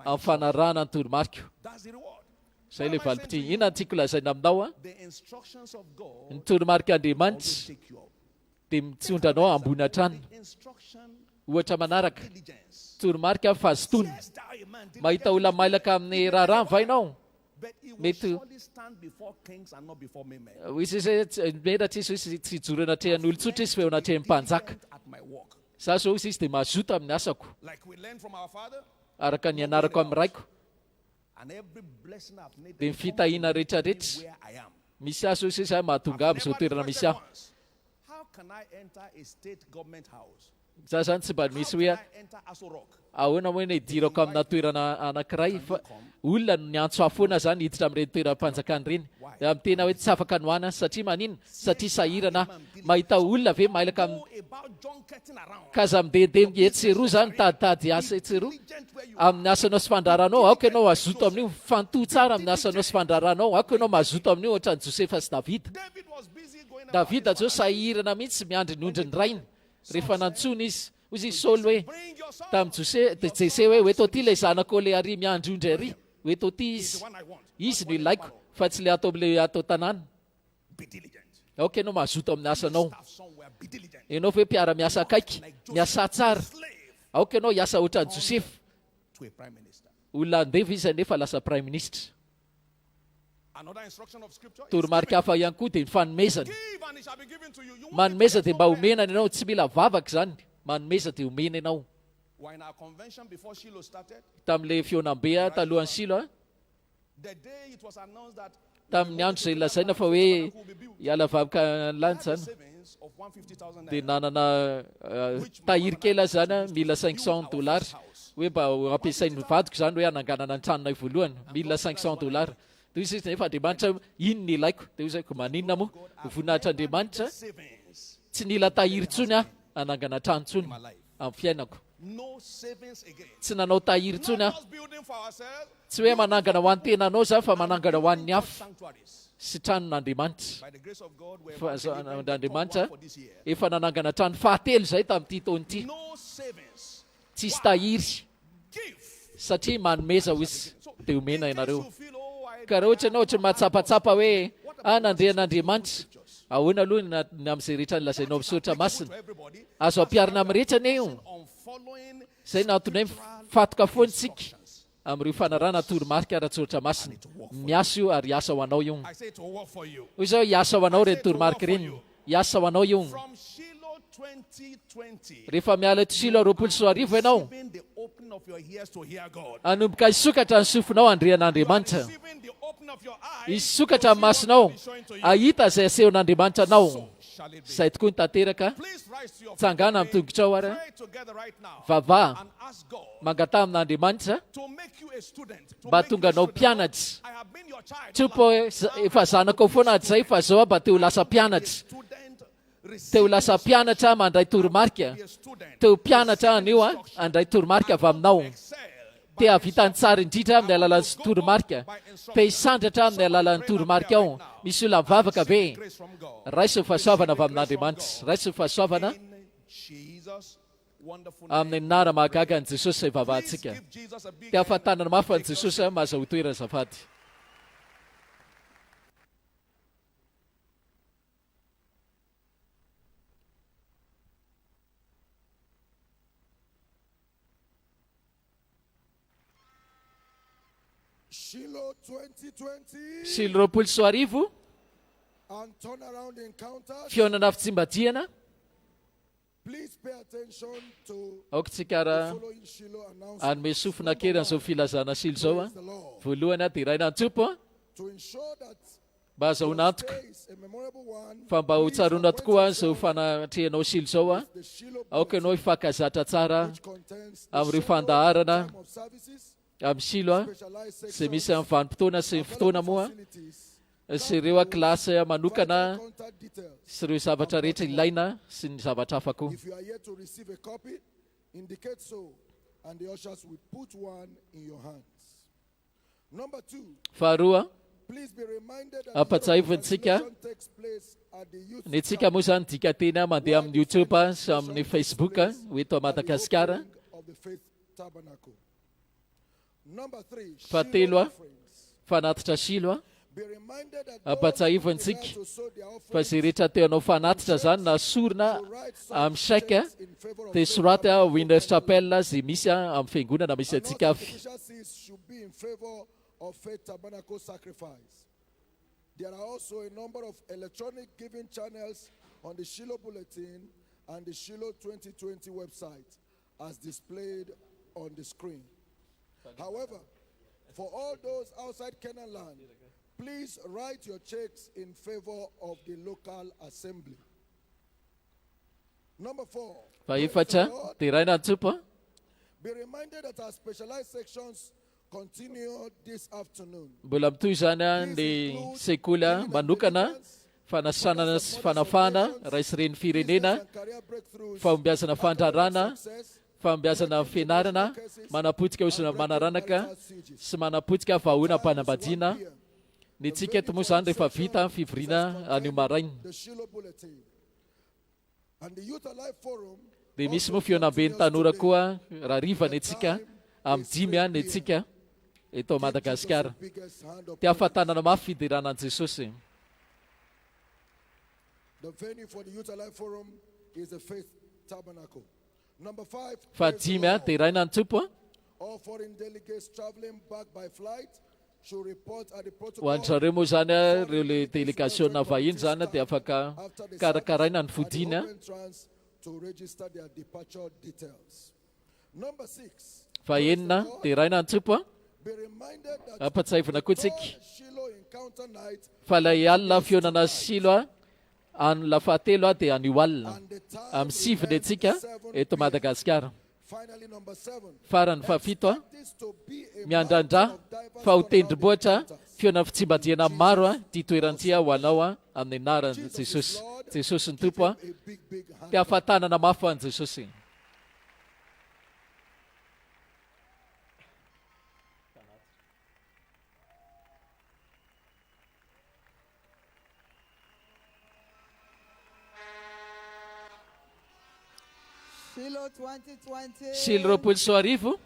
amin'ny fanarahana ny toromarika. That's the reward. Zay ilay valopiti. Inona no tiako lazaina aminao a? The instructions of God Ny toromarika always Andriamanitra take you up. dia mitsondra anao ambony hatrany. Instruction, Ohatra manaraka. diligence. Toromarika fazotony. Yes, thou a man, Mahita olona mailaka amin'ny raharaha vainao. but he will Mety- surely stand before kings and not before men. Izy zay menatra izy tsy joro anatrehany olon-tsotra izy fa eo anatrehan'ny mpanjaka. At my work. Za zao izy dia mazoto amin'ny asako. Like we learn from our father, Araka ny anarako amin'ny raiko. dia ny fitahiana rehetrarehetra misy azy ozy zay mahatonga am'izao toerana misy aho. Za zany tsy mba misy hoe ahoana hoe ny idirako amina toerana anankiray fa olona ny antso afoana zany hiditra amin'ireny toeram-panjakana reny. Amin'ny tena hoe tsy afaka noana satria maninona? Satria sahirana mahita olona ve mailaka kaza midendemige tseroa zany taditady asa tseroa amin'ny asanao sy fandraranao. Aoka ianao azoto amin'io fantohy tsara amin'ny asanao sy fandraranao. Aoka ianao mazoto amin'io ohatran'ny Josefa sy Davida. Davida zao sahirana mihitsy miandry ny ondry ny rainy rehefa nantsony izy. Ozy izy Saul hoe tamin'ny Jese hoe oeto ty ilay zanako le ary miandry ondry ary. Oeto ty izy no ilaiko fa tsy le atao am'le atao tanàna. Aoka ianao mazoto amin'ny asanao. Ianao ve mpiara miasa akaiky miasa tsara. Aoka ianao hiasa ohatran'ny Josefa. Olona andeva izy nefa lasa prime ministre. Toromarika hafa ihany koa dia ny fanomezana. Manomeza dia mba homenana ianao, tsy mila vavaka zany. Manomeza dia homena ianao. Tamin'le fionam-be talohan'ny Silo tamin'ny andro izay lazaina fa hoe hiala vavaka lanitra zany dia nanana tahiry kely zany mila $500 hoe mba ampiasain'ny vadiko zany hoe ananganana ny tranonay voalohany mila $500. Dia izy nefa Andriamanitra ino ny ilaiko? Dia izy ko maninona moa voninahitra Andriamanitra tsy nila tahiry tsony anangana trano tsony amin'ny fiainako. Tsy nanao tahiry tsony tsy hoe manangana ho an'ny tenanao zany fa manangana ho an'ny hafa sy tranon'Andriamanitra. Andriamanitra efa nanangana trano fahatelo zay tamin'ity taona ity. Tsisy tahiry satria manomeza izy dia homena ianareo. Ka raha ohatra ianao ohatra matsapatsapa hoe nandrehan'Andriamanitra ahoana aloha ny amin'izay rehetra lazainao amin'ny soratra masina azo ampiarina amin'ny rehetra ne io. Zay natonay mifatoka foana tsika amin'ireo fanarana toromarika ara-tsoratra masina. Miasa io ary hiasa ho anao io. Hoy zao hiasa ho anao reny toromarika reny. Hiasa ho anao io. Rehefa miala Silo 24 ianao anomboka hisokatra ny sofinao andrehan'Andriamanitra. Hisokatra ny masinao ahita izay asehon'Andriamanitra anao. Izay tokoa ny tanteraka. Tsangana amin'ny tongotrao ary vavà mangata amin'Andriamanitra mba tonga anao mpianatra. Tsy po efa zanako foana zay fa zao mba teo lasa mpianatra. Teo lasa mpianatra mandray toromarika. Teo mpianatra anio andray toromarika avy aminao. Te havitany tsara indrindra amin'ny alalan'ny toromarika. Te hisandratra amin'ny alalan'ny toromarika ao. Misy olona mivavaka ve? Raisy ny fahasoavana avy amin'Andriamanitra. Raisy ny fahasoavana amin'ny nara mahagaga ny Jesosy izay vavahantsika. Te hahafantanana mafy ny Jesosy mahazaho toerana azafady. Silo 24 fionana fitsimbadiana. Aoka tsika raha anome sofina kely an'izao filazana Silo zao voalohany dia raina antsopo mba azahoana antoka fa mba ho tsaroana tokoa izao fanatrehanao Silo zao aoka ianao hifankazatra tsara amin'ireo fandaharana amin'ny Silo izay misy amin'ny vanim-potoana sy ny fotoana moa sy ireo klasy manokana sy ireo zavatra rehetra ilaina sy ny zavatra hafa koa. Faharoa, ampatsahivontsika ny tsika moa zany dika teny mandeha amin'ny YouTube sy amin'ny Facebook eto Madagasikara. Fahatelo, fanatitra Silo ampatsahivontsika fa izay rehetra teo anao fanatitra zany na sorona amin'ny chèque dia soraty Winners Chapel izay misy amin'ny fiangonana misy antsika avy. There are also a number of electronic giving channels on the Shiloh Bulletin and the Shiloh 2020 website as displayed on the screen. However, For all those outside Canaan land, please write your checks in favor of the local assembly. Number 4. Faefatra, teraina tsopo. Be reminded that our specialized sections continue this afternoon. Mbola mitoy zany ny sekola manokana fanasana sy fanafana raisireny firenena, fambiazana fandrarana, fambiazana fianarana, manapotika osana manaranaka sy manapotika vahoana mpanambadiana. Ny tsikety moa zany rehefa vita fivorina anio maraina. Dia misy moa fionamben'ny tanora koa raha rivana itsika amin'ny 5 ny itsika eto Madagasikara. Ty ahafantanana mafy fidiranan'i Jesosy. The venue for the Youth Alive Forum is the Faith Tabernacle. Number 5. Fa 5 teraina antsopo. All foreign delegates traveling back by flight should report at the protocol. Hoan'zareo moa zany ireo le délégationna vahiny zany dia afaka karakaraina ny fodiana. To register their departure details. Number 6. Fa 9 teraina antsopo. Be reminded that Ampatsahivana koa tsika Shiloh encounter night fa ilay alina fionana Silo any la fahatelo dia anio alina amin'ny 7 ny etsika eto Madagasikara. finally number 7. Farany fa-7 This to be a miandrandra fa ho tendrombohitra fiona fitsimbadiana maro ty toerantsika ho anao amin'ny anaran'i Jesosy. Jesosy ny tompo ty ahafantanana mafy an'i Jesosy. Shiloh 2020. Silo 2020.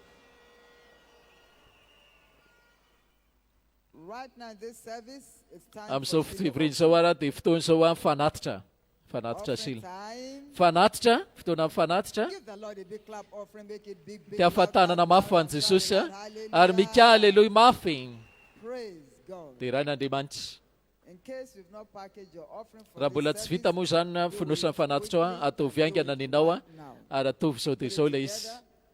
Right now in this service, it's time Amin'izao for fitoriny zao ara dia fotoan'izao fanatitra. Fanatitra Silo. Fanatitra, fotoana fanatitra. Give the Lord a big clap offering, make it big, big. Ty ahafantanana mafy an'i Jesosy ary mika aleluia mafy. Praise God. Dia rain'Andriamanitra. In case you've not packaged your offering for Raha mbola this tsy service, vita moa zany fonosana fanatitra atovy aingana ninao ary atovy zao dia zao ilay izy.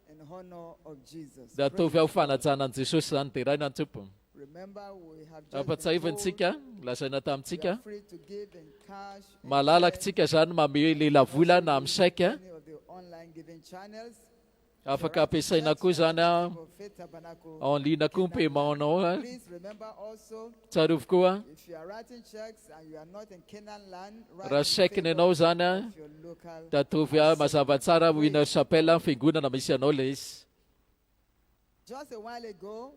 in honor of Jesus. Dia atovy ao fanajana an'i Jesosy zany dia raina antsopo. Remember, we have just Ampatsahivanytsika, lazaina tamintsika. free to give in cash Malalaka tsika zany mame lela vola na amin'ny saika. any of the online giving channels. Afaka ampiasaina koa zany For Faith Tabernacle. en ligne koa ny paiement-nao. Please remember also, Tsarovy koa if you are writing checks and you are not in Canaan land, write raha in saikiny favor ianao zany of your local. dia atovy mazava tsara Winner Chapelle fiangonana misy anao ilay izy. Just a while ago,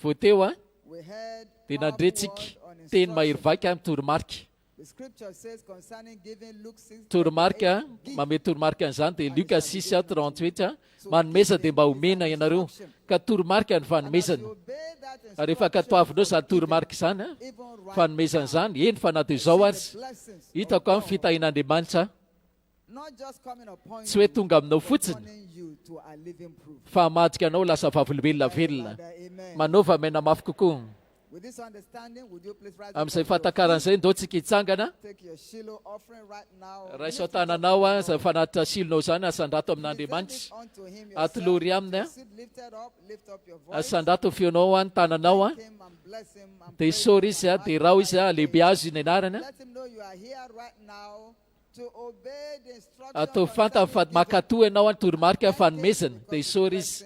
Vao teo we heard dia powerful nandretsika word on teny instruction. mahery vaika amin'ny toromarika. The scripture says concerning giving Luke 6, Toromarika, mame toromarika an'izany dia Luka 6:38 manomeza dia mba homena ianareo ka toromarika ny fanomezana. Ary rehefa katoavinao izany toromarika izany fanomezana izany eny fa na dia izao azy hitako amin'ny fitahin'Andriamanitra not just coming upon tsy hoe tonga aminao fotsiny turning you to a living proof. fa madika anao lasa vavolombelona velona Amen. manova maina mafy kokoa. With this understanding, would you please rise up Amin'izay from your fatakaran'izay ndao tsika hitsangana. take your Shiloh offering right now. Raisao tananao izay fanatitra silonao izany asandrato amin'Andriamanitra Unto him atolory aminy Sit lifted up, lift up your voice. asandrato fionao any tananao Him and bless him and dia isaory izy dia rao izy lehibe azy ny anarana. let him know you are here right now to obey the instructions. Atao fantany fa makatoa ianao any toromarika fanomezana dia isaory izy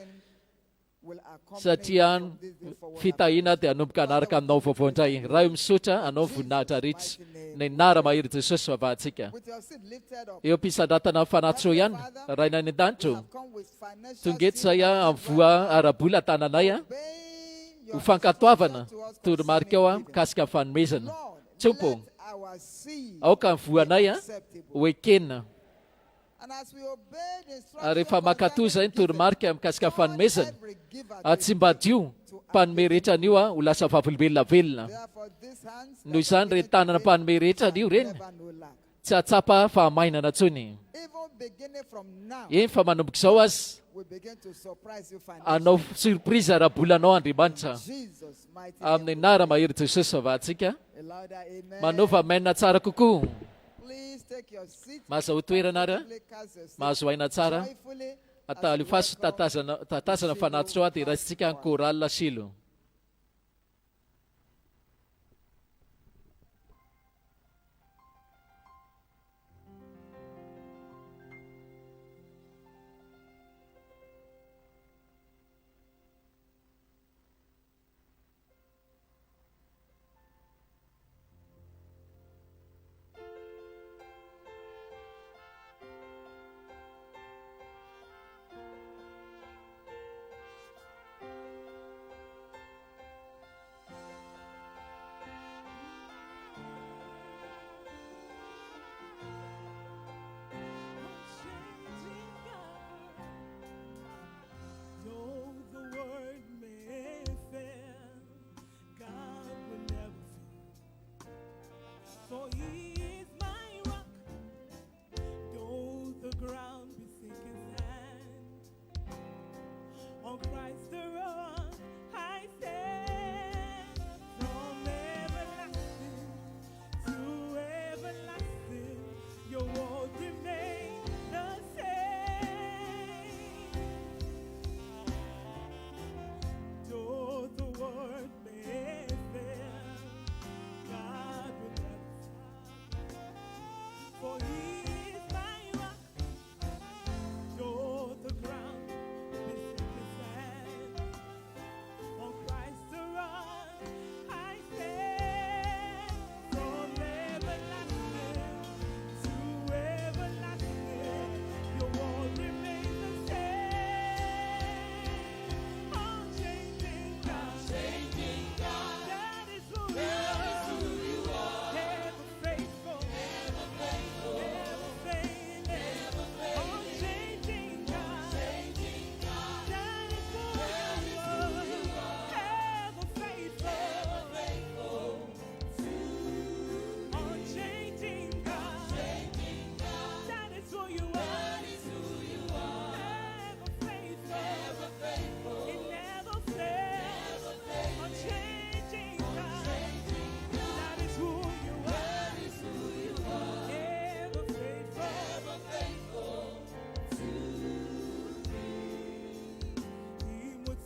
will accompany satria you from this day forward. fitahina dia hanomboka anaraka aminao vaovao indray. Raha io misaotra anao voninahitra rehetra ny nara mahery Jesosy vavahantsika. With your seat lifted up, Eo ampisandratana amin'ny fanatitra ihany raina ny an-danitra have come with financial tonga eto zay amin'ny voa arabola tananay obey ho your fankatoavana toromarika ao mikasika fanomezana. Tsompo let our seed aoka ny voanay acceptable. ho ekenina. And as we obey the instructions Ary rehefa makatoa zay ny toromarika mikasika fanomezana every giver, tsy mbadio mpanome rehetra anio ho lasa vavolombelona velona. therefore these hands Noho izany reny tanana mpanome rehetra anio reny never no lack. tsy atsapa fahamainana ntsony. Even beginning from now, Eny fa manomboka izao azy we begin to surprise you financially. anao surprise arabolanao Andriamanitra Jesus mighty amin'ny name. nara mahery Jesosy vavahantsika. A louder amen. Manova maina tsara kokoa. Please take your seat. Mahazo toerana ary Please cast your seat mahazo aina tsara. joyfully. Atalifaso tatazana fanatitra ao dia raisitsika ny chorale Silo.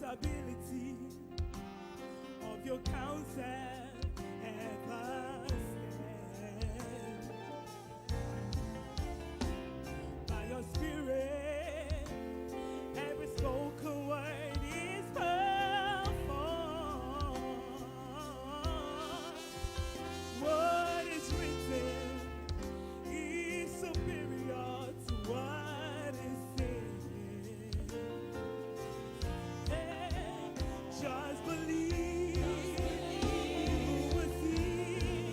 stability of your counsel ever stand. By your spirit, every spoken word is performed. What is written is superior to what is said. Just believe you will see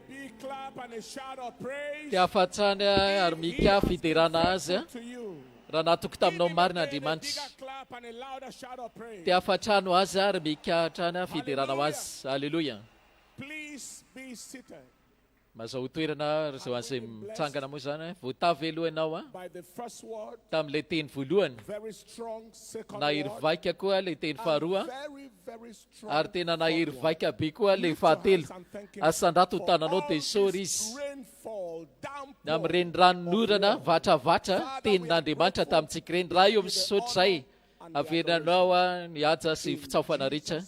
big clap and a shout of praise. Tia afatrany ary mika fiderana azy a. To you. Raha natoko taminao marina A Andriamanitra. bigger clap and a louder shout of praise. Tia afatrano azy ary mikahatrana fiderana azy. Haleluya. Please be seated. Mazao toerana zao an'izay mitsangana moa zany voatavy aloha ianao a. By the first word, Tamin'ilay teny voalohany. very strong second Nahery word, vaika koa ilay teny faharoa. very, very strong Ary tena nahery vaika be koa ilay fahatelo. Asandrato ho tananao dia sory izy. rainfall, downpour. Amin'ireny ranonorana vatravatra tenin'Andriamanitra tamintsika ireny. Raha io misotro izay averinanao a ny haja sy fitsaofana rehetra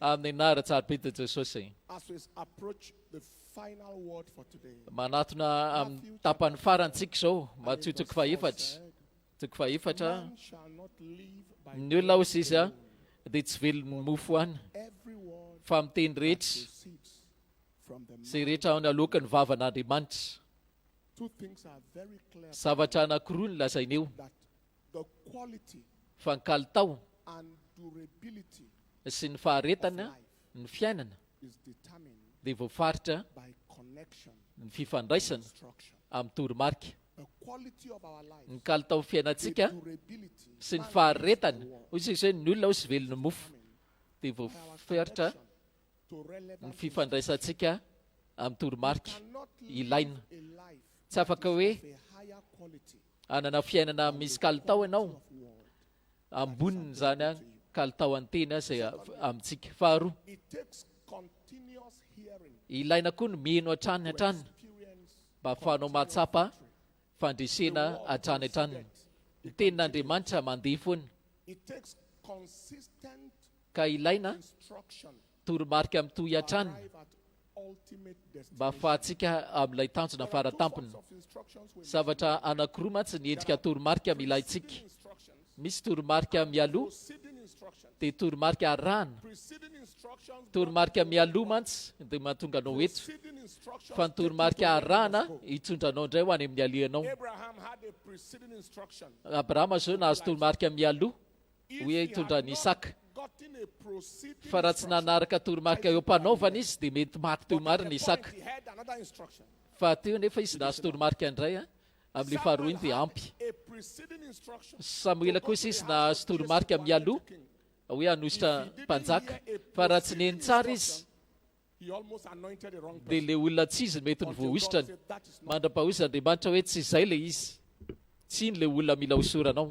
amin'ny anara-tsara-pita Jesosy. As we approach the final word for today, Manatona amin'ny tapany farantsika izao Matthieu toko fahaefatra. Toko fahaefatra. man shall not live by Ny olona hozy izy a dia tsy velony mofo any every word fa amin'ny teny rehetra proceeds from the sy mouth. rehetra ao ny aloka ny vavan'Andriamanitra. Two things are very clear Zavatra anankiroa ny lazaina eo that the quality fa ny kalitao and durability sy ny faharetana ny fiainana is determined dia voafaritra by connection, ny fifandraisana instruction. amin'ny toromarika. The quality of our life, Ny kalitao fiainantsika durability, sy ny faharetana hozy izay ny olona hozy velony mofo dia voafaritra to relevant ny fifandraisantsika amin'ny toromarika cannot ilaina. a life Tsy afaka hoe of a higher quality anana fiainana misy kalitao ianao of word. amboniny zany a kalitao antena izay amintsika. Faharoa, It takes continuous hearing, ilaina koa ny mihaino hatrany hatrany experience, mba ahafahanao mahatsapa fandresena hatrany hatrany. Ny tenin'Andriamanitra mandeha foana it takes consistent ka ilaina instruction toromarika mitohy hatrany arrive at ultimate mba destination. ahafahantsika amin'ilay tanjona There are two faratampony. sorts of instructions we Zavatra anankiroa mantsy ny endrika toromarika milayntsika. instructions, Misy toromarika mialoha proceeding instructions, dia toromarika arahana. preceding instructions, Toromarika mialoha mantsy dia mahatonga anao eto. preceding instructions. Fa ny toromarika arahana hitondranao indray ho any amin'ny alianao. Abraham had a preceding instruction. Abrahama zao nahazo toromarika mialoha If hoe he hitondra had ny not Isaka. gotten a proceeding Fa raha tsy instruction, nanaraka toromarika eo mpanaovana izy dia mety maty teo at marina the Isaka. point he had another instruction. Fa teo nefa izy nahazo toromarika indray a amin'ny faharoa iny dia ampy. A preceding instruction. Samuela kosa izy nahazo toromarika mialoha hoe hanositra mpanjaka. Fa raha tsy neny tsara izy He almost anointed the wrong dia person. ilay olona tsy izy mety ny voahosotrany. Said, that is not. Mandra-pahozy Andriamanitra hoe tsy izay ilay izy. Tsy iny ilay olona mila hosoranao.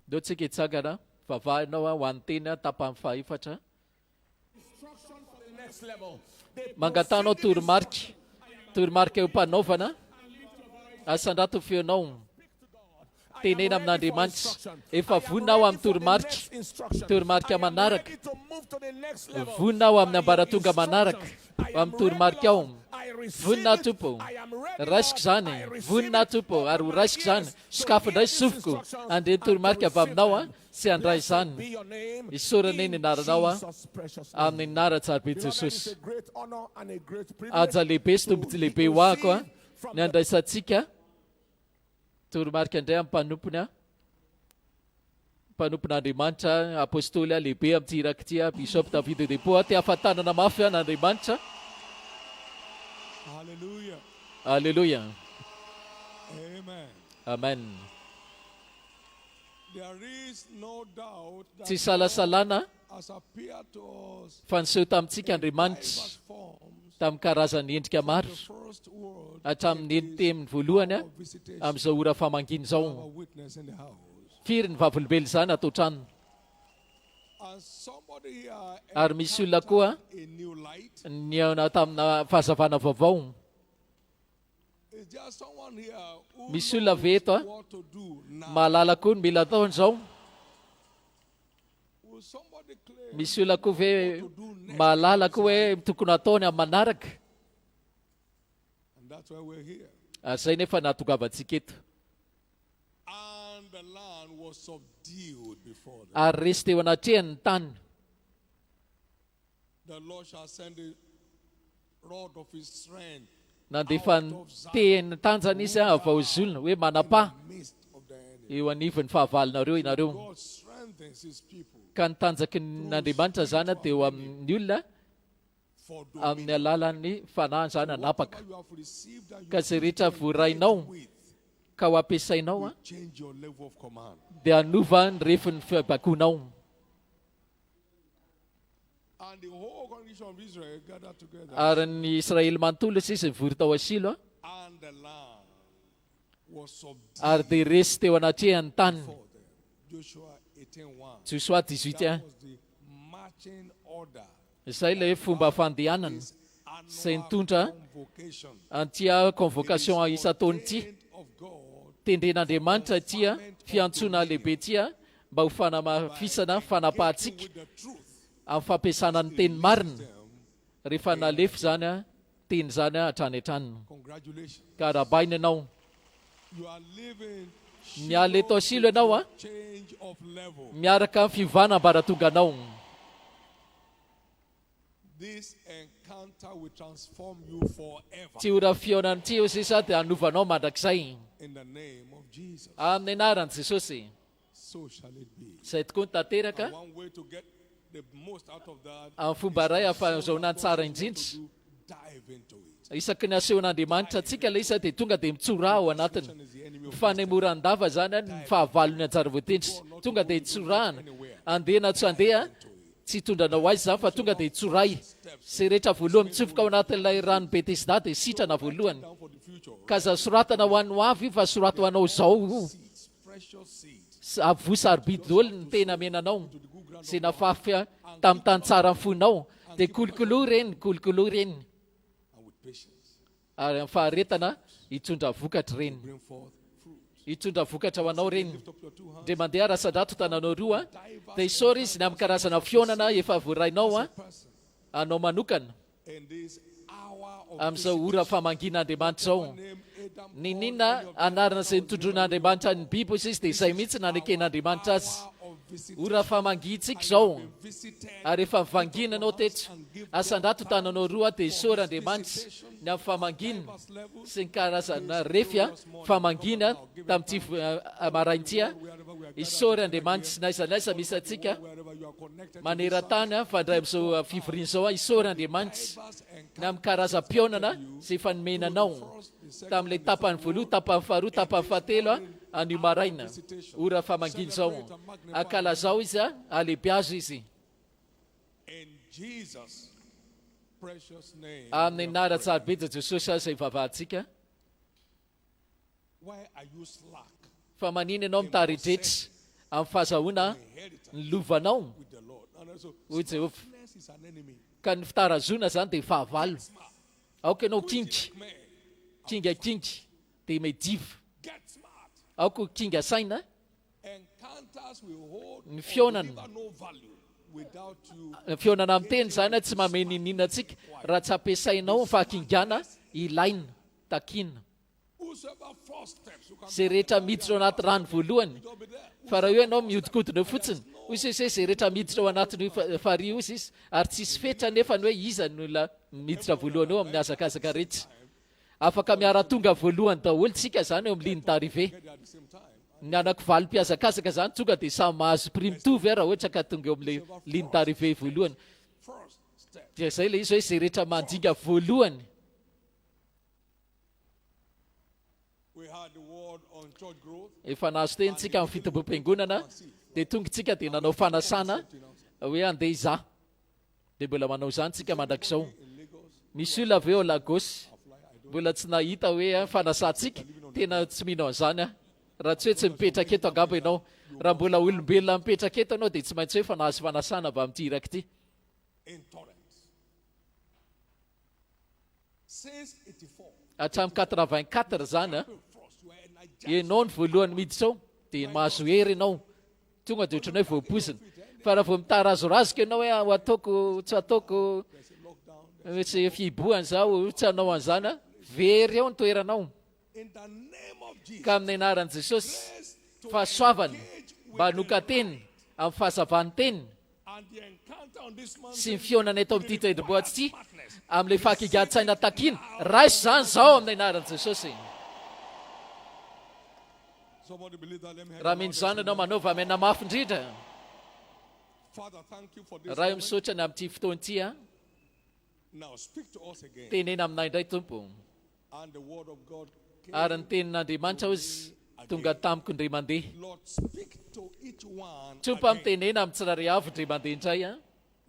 Deo tsika hitsangana vavahinao ho an'ny tena tapamin'ny fahaefatra. Instruction for the next level. The Mangatanao toromarika. Toromarika eo mpanaovana. Asandrato feonao. Tenena amin'Andriamanitra. Efa voninao amin'ny toromarika. Toromarika manaraka. ready to move to the next level. Voninao amin'ny ambaratonga manaraka. Amin'ny toromarika ao. I receive Vonina it. tompo. I am ready, Raisiko Lord. zany. I receive Vonina it. tompo. Ary ho Open my raisiko zany. ears Sokafo to indray hear these sofiko. instructions Andeha ny and to toromarika avy receive aminao a. them. Sy andray Blessed zany. be your name Isorana in eny anaranaao a. Jesus' precious name. Amin'ny anara-tsara-be Beloved, it's Jesosy. a great honor and a great privilege Aja lehibe sy tombontsy lehibe ho ahako a. receive from Ny andraisantsika toromarika indray amin'ny mpanompony a. Mpanompon'Andriamanitra apôstôly a lehibe amin'ity irakity a Bishop David Depo a. Te ahafantanana mafy a n'Andriamanitra. Hallelujah. Alleluia. Amen. Amen. There is no doubt that Tsy salasalana has appeared to us fa niseho tamintsika Andriamanitra diverse forms. tamin'ny karazany endrika maro The first word hatramin'ny eny-teminy voalohany a of visitation. amin'izao ora famanginy Our zao. witness in the house. Firy ny vavolombelo zany atao trano. And somebody here Ary misy olona koa a new light. niaona tamina fahazavana vaovao. Is there someone here who Misy olona ve eto a what to do now? mahalala koa ny mila ataony zao. Will somebody claim Misy olona koa ve mahalala koa hoe tokony ataony amin'ny manaraka. And that's why we're here. Zay nefa nahatongavatsika eto. And the land was subdued before them. Ary resy teo anatrehany ny tany. The Lord shall send the rod of his strength Nandefa ny tehany tanjana izy avy ao zolona hoe manapa eo anivon'ny fahavalonareo inareo. God strengthens his people Ka nitanjaky n'Andriamanitra zany dia eo amin'ny olona amin'ny alalan'ny fanahy zany anapaka. you have received and Ka zay rehetra voarainao ka ho ampiasainao you change your level of command. dia anova ny refin'ny fibakonao. And the whole congregation of Israel gathered together. Ary ny Israely manontolo sisy nivory tao asilo And the land was subdued ary dia resy teo anatrehany tany. before them. Joshua 18:1. Joshua 18:1. That was the marching order. Izay ilay fomba fandehanana izay nitondra Convocation. antia convocation isan-taona ity. Of God Tendren'Andriamanitra tia fiantsona lehibe tia mba ho fanamafisana fanapahatsika with the truth. amin'ny fampiasana ny teny marina. Rehefa nalefy zany teny zany hatrany hatrany. Congratulations. Ka rabaina ianao. You are living Miala eto asilo ianao change of level. miaraka amin'ny fivanam-baratonga anao. This encounter will transform you forever. Tsy ora fionany ty io sisa dia hanovanao mandrakizay. In the name of Jesus. Amin'ny anaran'i Jesosy. So shall it be. Zay tokoa ny tanteraka. And one way to get the most out of that Amin'ny fomba ray ahafahazoana tsara indrindra. dive into it. Isaky ny asehon'Andriamanitra antsika ilay isa dia tonga dia mitsora ao anatiny. Fanemoran-dava zany ny fahavalony anjara voatendry. Tonga dia hitsorahana. Andehana tsy andeha tsy hitondranao azy zany fa tonga dia hitsoray. Zay rehetra voalohany mitsofoka ao anatin'ilay rano Betesda dia sitrana voalohany. Ka za soratana ho an'ny avy fa sorato ho anao zao. Precious seed. Avosarobidy daholo ny tena menanao. Zay nafafy tamin'ny tany tsara ny fonao. Dia kolokoloha ireny, kolokoloha ireny. And with patience. Ary amin'ny faharetana hitondra vokatra ireny. Bring forth fruit. Hitondra vokatra ho anao ireny. Lift up your two hands. Dia mandeha rasan-drato tananao roa dia isaora izy ny amin'ny karazana fionana efa voarainao anao manokana In this hour of amin'izao ora famangin'Andriamanitra zao. Ninina anarana izay nitondron'Andriamanitra ny Bible izy dia izay mihitsy naneken'Andriamanitra azy. Ora famangintsika zao. Ary efa mivangina anao tetra. Asan-drato tananao roa dia isaora Andriamanitra ny amin'ny famangina sy ny karazana refy famangina tamin'ity marainty isaora Andriamanitra na aiza naiza misy atsika maneran-tany fandray amin'izao fivoriana zao isaora Andriamanitra na amin'ny karazam-pionana izay efa nomenanao tamin'ilay tapany voaloha, tapany faharoa, tapany fahatelo anio maraina. Ora famangina zao. Akala zao izy alehibe azo izy. in Jesus' precious name. Amin'ny anara tsara be Jesosy izay vavahantsika. Why are you slack Fa manina ianao mitaridretra amin'ny fahazahoana ny lovanao with the Lord? And also, hoy Jehovah. slackness is an enemy. Ka ny fitarazona zany dia fahavalo. Aoka ianao kingy, kingakingy dia mediva. Get smart. Aoko kinga saina. Encounters will hold Ny or fionana. deliver no value without you. Ny fionana amin'ny teny zany tsy mameninina antsika raha tsy ampiasainao ny fahakingana ilaina takina. Whosoever first steps, you can Zay rehetra miditra ao anaty rano voalohany. Fa raha io ianao miodikodina fotsiny, hoy sese zay rehetra miditra ao anatin'ny farihy izy izy ary tsisy fetra nefa ny hoe iza ny olona miditra voalohany eo amin'ny azakazaka rehetra. Afaka miara-tonga voalohany daholo tsika zany eo amin'ny ligne d'arrivée. at the same time. Ny anaky mpiazakazaka zany tonga dia samy mahazo prix mitovy raha ohatra ka tonga eo amin'ilay ligne d'arrivée voalohany. First step. Dia zay ilay izy hoe zay rehetra mandinga voalohany. We had the word on church growth. Efa nahazo tentsika amin'ny fitombom-piangonana dia tonga tsika dia nanao fanasana hoe andeha izaha. Dia mbola manao zany tsika mandrakizao. Misy olona avy eo Lagos mbola tsy nahita hoe fanasantsika tena tsy minao an'izany raha tsy hoe tsy mipetraka eto angamba ianao. Raha mbola olombelona mipetraka eto anao dia tsy maintsy hoe fa nahazo fanasana avy amin'ity iraky ity. In torrents. Since 84. Hatramin'ny 84 zany First, you are energized. ianao ny voalohany miditra ao dia mahazo hery ianao. Tonga dia ohatrany hoe voapozina. Fa raha vao mitarazorazika ianao hoe ho ataoko tsy ataoko tsy fibohany zao tsy hanao an'izany very eo ny toeranao In the name of Jesus. ka amin'ny anaran'i Jesosy fahasoavana mba hanokateny amin'ny fahazavan'ny teny And the encounter on this mountain. sy ny fionana eto amin'ity tendrombohitsy ity amin'ilay fahakigatsaina takiny raiso zany zao amin'ny anaran'i Jesosy. Somebody believe that. Let me hear Raha the mino Lord zany say, ianao manova amena mafy indrindra. Father, thank you for this Raha moment. misaotra ny amin'ity fotoan'ity a Now speak to us again. tenena aminay indray Tompo. And the word of God came. Ary ny tenin'Andriamanitra ozy tonga tamiko indray mandeha. Lord, speak to each one Tompo again. amitenena amin'ny tsirairay avy indray mandeha indray a.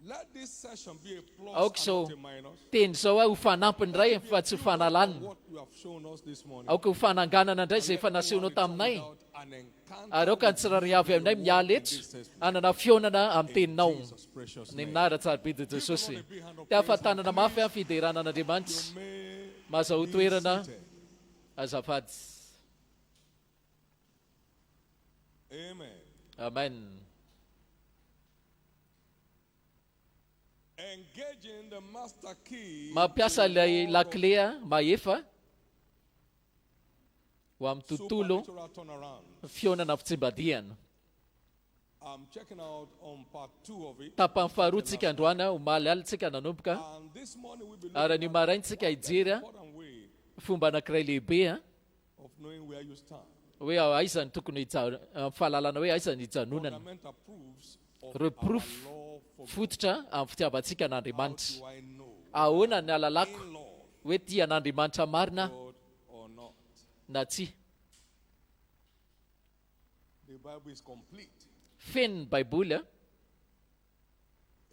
Let this session be a plus Aoko and zao not a minus. teny zao a ho fanampiny indray fa tsy ho fanalanina. What you have shown us this morning. Aoko ho fananganana indray izay efa nasehonao taminay. An encounter Ary aoka ny tsirairay avy aminay miala eto anana fionana amin'ny teninao. Ny minara tsara be dia Jesosy. Ty ahafantanana mafy a fiderana an'Andriamanitra. Mahazo toerana azafady. Amen. Amen. Engaging the master key. Mampiasa ilay lakle a maefa ho amin'ny tontolo Supernatural turnaround. fionana fitsimbadiana. I'm checking out on part 2 of it. Tapany faharoatsika androana ho maly alitsika nanomboka. And this morning we believe Ary ny maraintsika hijery a important way fomba anankiray lehibe a of knowing where you stand. hoe aiza ny tokony fahalalana hoe aiza ny hijanonana. Fundament approves of Ireo our proof law for fototra amin'ny fitiavantsika an'Andriamanitra. do I know Ahoana ny alalako in law hoe tia an'Andriamanitra marina God or not. na tsy. The Bible is complete Feno ny Baiboly a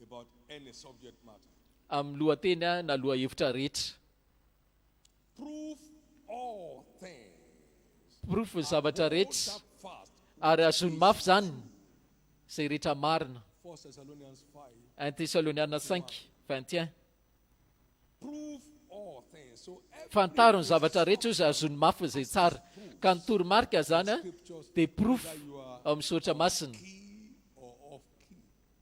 about any subject matter. amin'ny lohateny a na lohahevitra rehetra. Prove all things. Proof ny zavatra rehetra Hold fast. ary azony mafy zany izay rehetra marina. 1 Thessalonians 5. 1 Thessaloniana 5:21. Prove all things. So Fantaro ny zavatra rehetra ozy azony mafy izay tsara. Ka ny toromarika zany a dia proof ao misaotra masina. key or off key.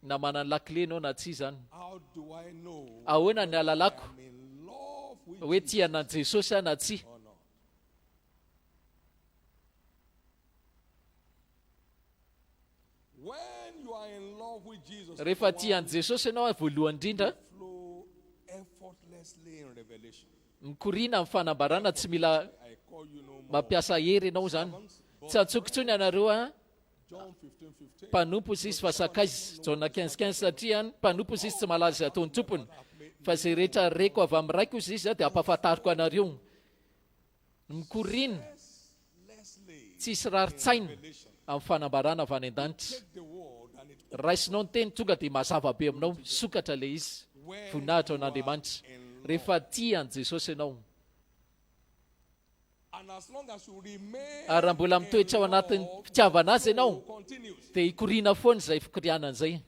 Na manana lakle anao na tsy zany. How do I know Ahoana ny alalako I'm in love with hoe tia an'i Jesosy na tsy. or not? When you are in love with Jesus, Rehefa tia an'i Jesosy ianao a voalohany indrindra flow effortlessly in revelation. mikorina amin'ny fanambarana tsy mila I call you no more. mampiasa hery ianao zany. Tsy antsokitsony ianareo a John 15:15. mpanompo sisy fasakaizy Jona 15:15 satria any mpanompo sisy tsy malaza izay ataony tompony fa izay rehetra reko avy amin'ny raiko izy izy a dia ampahafantariko anareo. Mikorina Leslie, tsisy raritsaina amin'ny fanambarana avy any an-danitra. the word and it Raisinao ny teny tonga dia mazava be aminao, sokatra le izy. Voninahitra ao n'Andriamanitra. Rehefa tia an'i Jesosy ianao and as long as you remain ary raha mbola mitoetra ao anatin'ny fitiavana azy ianao continues. dia hikorina foana izay fikoriana an'izay.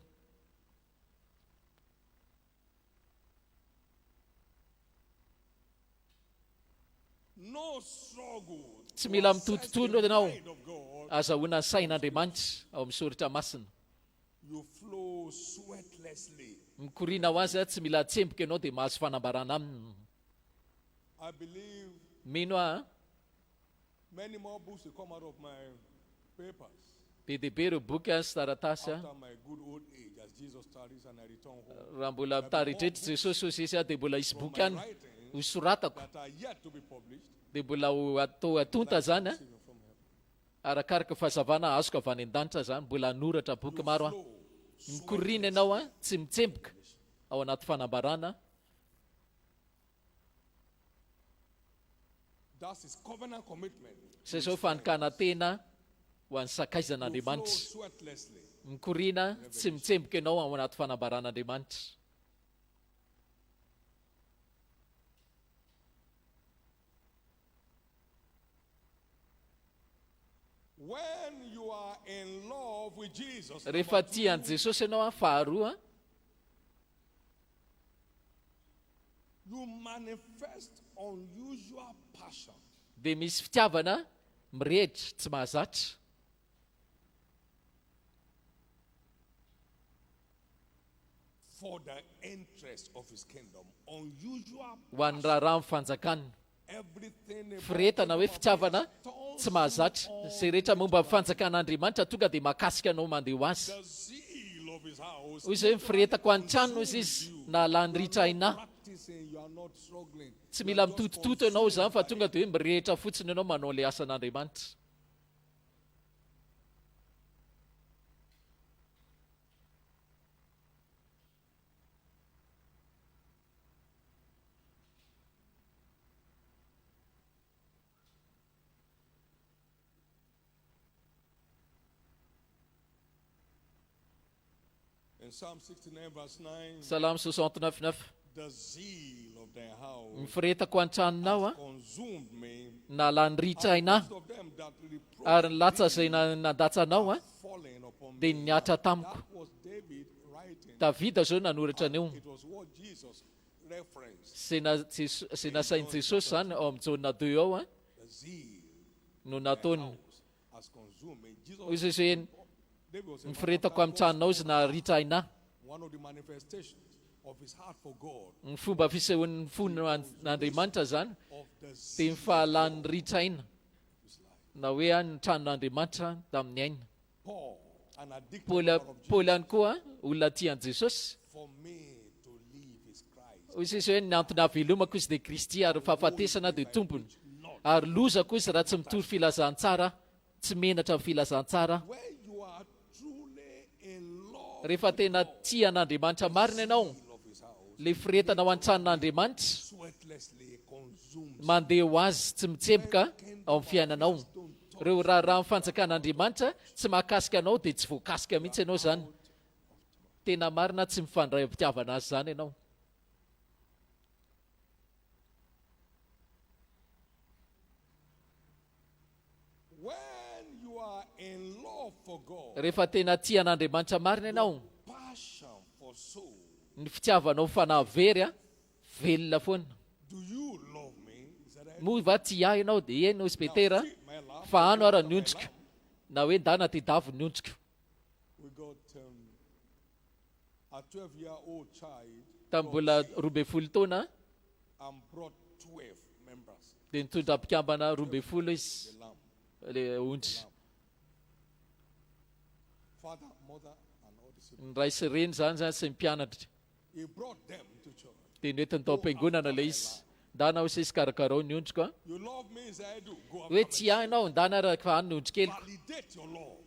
No struggle. Tsy mila mitototono ianao Mind of God, azahoana ny sain'Andriamanitra ao amin'ny soratra masina. you flow sweatlessly. Mikorina ho azy a tsy mila tsemboka ianao dia mahazo fanambarana aminy. I believe Mino a many more books will come out of my papers be dia be ireo boky a sy taratasy a. after my good old age as Jesus tarries and I return home. Raha mbola mitaritrehitra Jesosy ozy izy a dia mbola hisy boky any ho soratako That are yet to be published. dia mbola ho atao atonta zany a. Receiving from heaven. Arakaraka fahazavana azoko avy any an-danitra zany mbola hanoratra boky maro a. Mikorina ianao a tsy mitsemboka ao anaty fanambarana. That's his covenant commitment. Izay zao fanokana tena ho an'ny You sakaizan'Andriamanitra. flow sweatlessly. Mikorina tsy mitsemboka ianao ao anaty fanambaran'Andriamanitra. When you are in love with Jesus, Rehefa tia an'i Jesosy ianao a faharoa a, you manifest unusual passion dia misy fitiavana mirehitra tsy mahazatra. for the interest of his kingdom. Unusual Ho an'ny raharaha amin'ny fanjakana. firetana hoe fitiavana tsy mahazatra zay rehetra momba fanjakan'Andriamanitra tonga dia mahakasika anao mandeha ho azy. Hoy izay hoe mifiretako an-tranony izy na alanyritra ainahy. Tsy mila mitotototo ianao zany fa tonga dia hoe mirehitra fotsiny ianao manao ilay asan'Andriamanitra. In Psalm 69 verse 9, Salamo 69:9. the zeal of thy house Mifiretako an-tranonao consumed me. na alanyritra ainahy, Most of them that ary ny latsa izay nadatsanao fallen upon dia me. niatra tamiko. That was David writing. Davida zao nanoratra anio. It was what Jesus referenced. Izay nasain'i Jesosy zany ao amin'ny jauna 2 ao The zeal no nataony. has consumed me. Jesus, Hoy izay hoe David was a mifiretako amin'ny tranonao izy na ritra ainahy. one of the manifestations of his heart for God, Ny fomba fisehoan'ny fon'Andriamanitra zany of the dia ny fahalan'ny ritra aina na hoe ny tranon'Andriamanitra tamin'ny aina. Paul, an addicted Paul lover of Paul ihany koa olona tian'i Jesosy. for me to live is Christ. Hoy izy hoe ny antony havelomako izy dia Kristy ary fahafatesana dia tompony. Ary lozako izy raha tsy mitory filazantsara, tsy menatra amin'ny filazantsara. Where you are truly in love Rehefa tena tia an'Andriamanitra marina ianao, of his house, le firetana ao an-tranon'Andriamanitra, sweatlessly consumed. mandeha ho azy tsy mitseboka ao amin'ny fiainanao. Reo raha ny fanjakan'Andriamanitra tsy mahakasika anao dia tsy voakasika mihitsy ianao zany. Tena marina tsy mifandray am-pitiavana azy zany ianao. When you are in love for God, Rehefa tena tia an'Andriamanitra marina ianao, passion for soul, ny fitiavanao fanahy very velona foana. do you love me? He said, I Moa va tia ahy ianao dia eny hozy Petera, my love. fa ano ara ny ontrika. Na hoe ndana ty davo ny ontrika. We got a 12-year-old child Tamin'ny mbola 12 taona and brought 12 members. dia nitondra mpikambana 12 izy, The lamb, le ondry. father, mother, and all the siblings. Ny ray sy reny zany sy mpianatra. He brought them to church. Dia nentiny tao am-piangonana ilay izy. Ndana ho sisy karakarao ny ondriko a. You love me as I do. Go Hoe after tsy ahy ianao, ndana raha fa any ny ondry keliko. validate your love.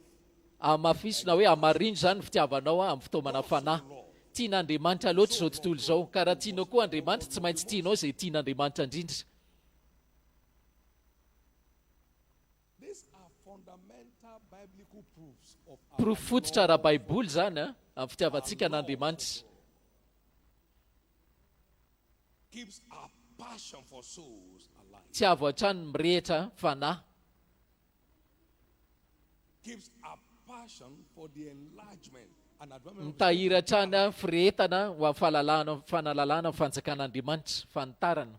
Amafiso na hoe amarindro zany ny fitiavanao amin'ny fitaomana fanahy. Tian'Andriamanitra loatra izao tontolo izao. Ka raha tianao koa Andriamanitra tsy maintsy tianao izay tian'Andriamanitra indrindra. These are fundamental biblical proofs of our Proof fototra raha Baiboly zany amin'ny fitiavantsika an'Andriamanitra. keeps our passion for souls alive. Tiavo hatrany mirehitra fanahy. Keeps our passion for the enlargement and advancement. Mitahiry hatrany firehetana ho amin'ny fanalalana ny fanjakan'Andriamanitra, fanitarana.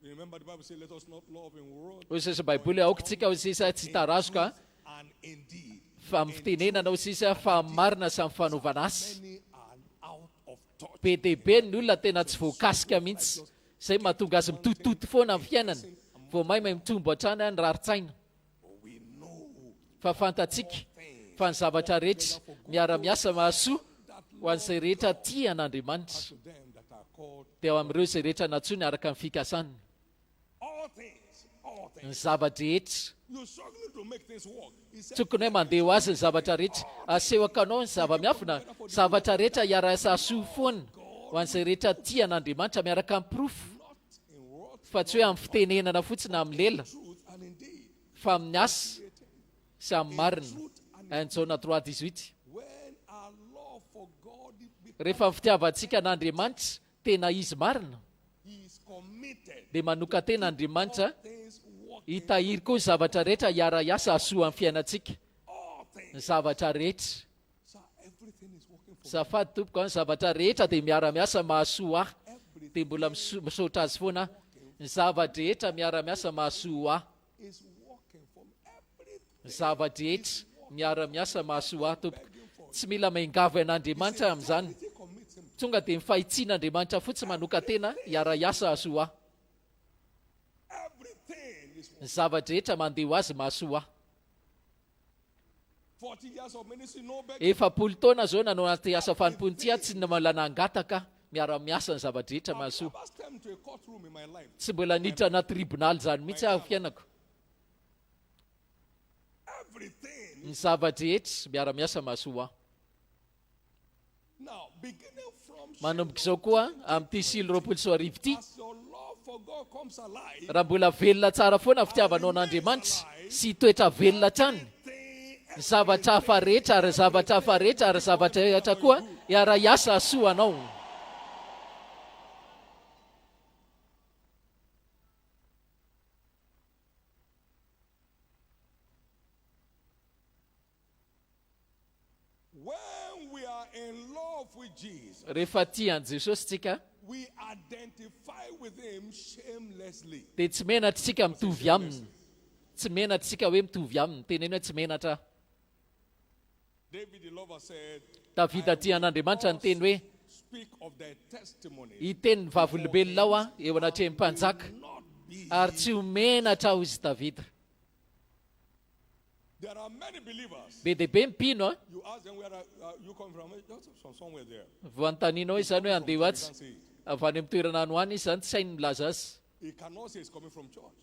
You remember the Bible says, let us not love in word Hoy sisa Baiboly aoka tsika ho sisa tsy tarazoka and indeed. fa amin'ny fitenenana ho sisa fa marina sy amin'ny fanaovana azy. Many are out of touch. Be dia be ny olona tena tsy voakasika mihitsy. Izay mahatonga azy mitotototo foana amin'ny fiainana. Vao maimay mitombo hatrany ny raritsaina. We know Fa fantatsika fa ny zavatra rehetra miara-miasa mahasoa ho an'izay rehetra tia an'Andriamanitra. to them that are called Dia ao amin'ireo izay rehetra natsony araka ny fikasany. all things. All Ny things. zavatra rehetra. You're struggling to make things work. He said, Tsokony hoe mandeha ho azy ny zavatra rehetra. Asehoko anao ny zava-miafina. Zavatra rehetra hiara-asa soa foana ho an'izay rehetra tia an'Andriamanitra miaraka amin'ny profo. in word, Fa tsy hoe amin'ny fitenenana fotsiny amin'ny lela, truth, and indeed. fa amin'ny asa sy amin'ny marina. Jauna 3:18. When our love for God becomes, Rehefa ny fitiavantsika an'Andriamanitra tena izy marina, He is committed. dia manoka tena Andriamanitra Things work. hitahiry koa ny zavatra rehetra hiara-iasa hasoa amin'ny fiainantsika. All Ny things. zavatra rehetra. So everything is working for Zafady tompoko ny zavatra rehetra dia miara-miasa mahasoa ahy. Dia mbola misaotra azy foana aho. Ny zavatra rehetra miara-miasa mahasoa ahy. is working for me. Everything. Ny zavatra rehetra miara-miasa mahasoa ahy tompoko. Tsy mila maingavo an'Andriamanitra amin'izany. He commits him tonga dia mifahitsin'Andriamanitra fotsy manoka tena hiara-iasa asoa ahy. Everything is Ny zavatra rehetra mandeha ho azy mahasoa ahy. 40 years of ministry, no begging. 40 taona zao nanao anaty asa fanomponontsia tsy namala nangataka miara-miasa ny zavatra rehetra mahasoa. Never stepped into a courtroom in my life. Tsy mbola niditra anaty tribonaly zany mihitsy aho fiainako. Everything. Ny zavatra rehetra miara-miasa mahasoa ahy. Now, beginning from Manomboka izao koa amin'ity silo 24 ity, as your love for God comes alive, raha mbola velona tsara foana fitiavanao n'Andriamanitra sy toetra velona trany, ny zavatra hafa rehetra ary zavatra hafa rehetra ary zavatra rehetra koa hiara-iasa asoa anao. when we are in love with Jesus, Rehefa tia an Jesosy tsika, we identify with him shamelessly. dia tsy menatra tsika mitovy aminy. Tsy menatra tsika hoe mitovy aminy. Teneny hoe tsy menatra. David the lover said, Davida tia an'Andriamanitra ny teny hoe, speak of thy testimony. hiteny ny vavolombelona aho a eo anatrehany mpanjaka, ary tsy ho menatra aho izy Davida. There are many believers. Be dia be mpino a, You ask them where you come from. Just from somewhere there. vao anontanianao izy zany hoe andeha ho You atsy, can say it. avy any amin'ny toerana any ho any izy zany tsy sainy milaza azy. He cannot say it's coming from church.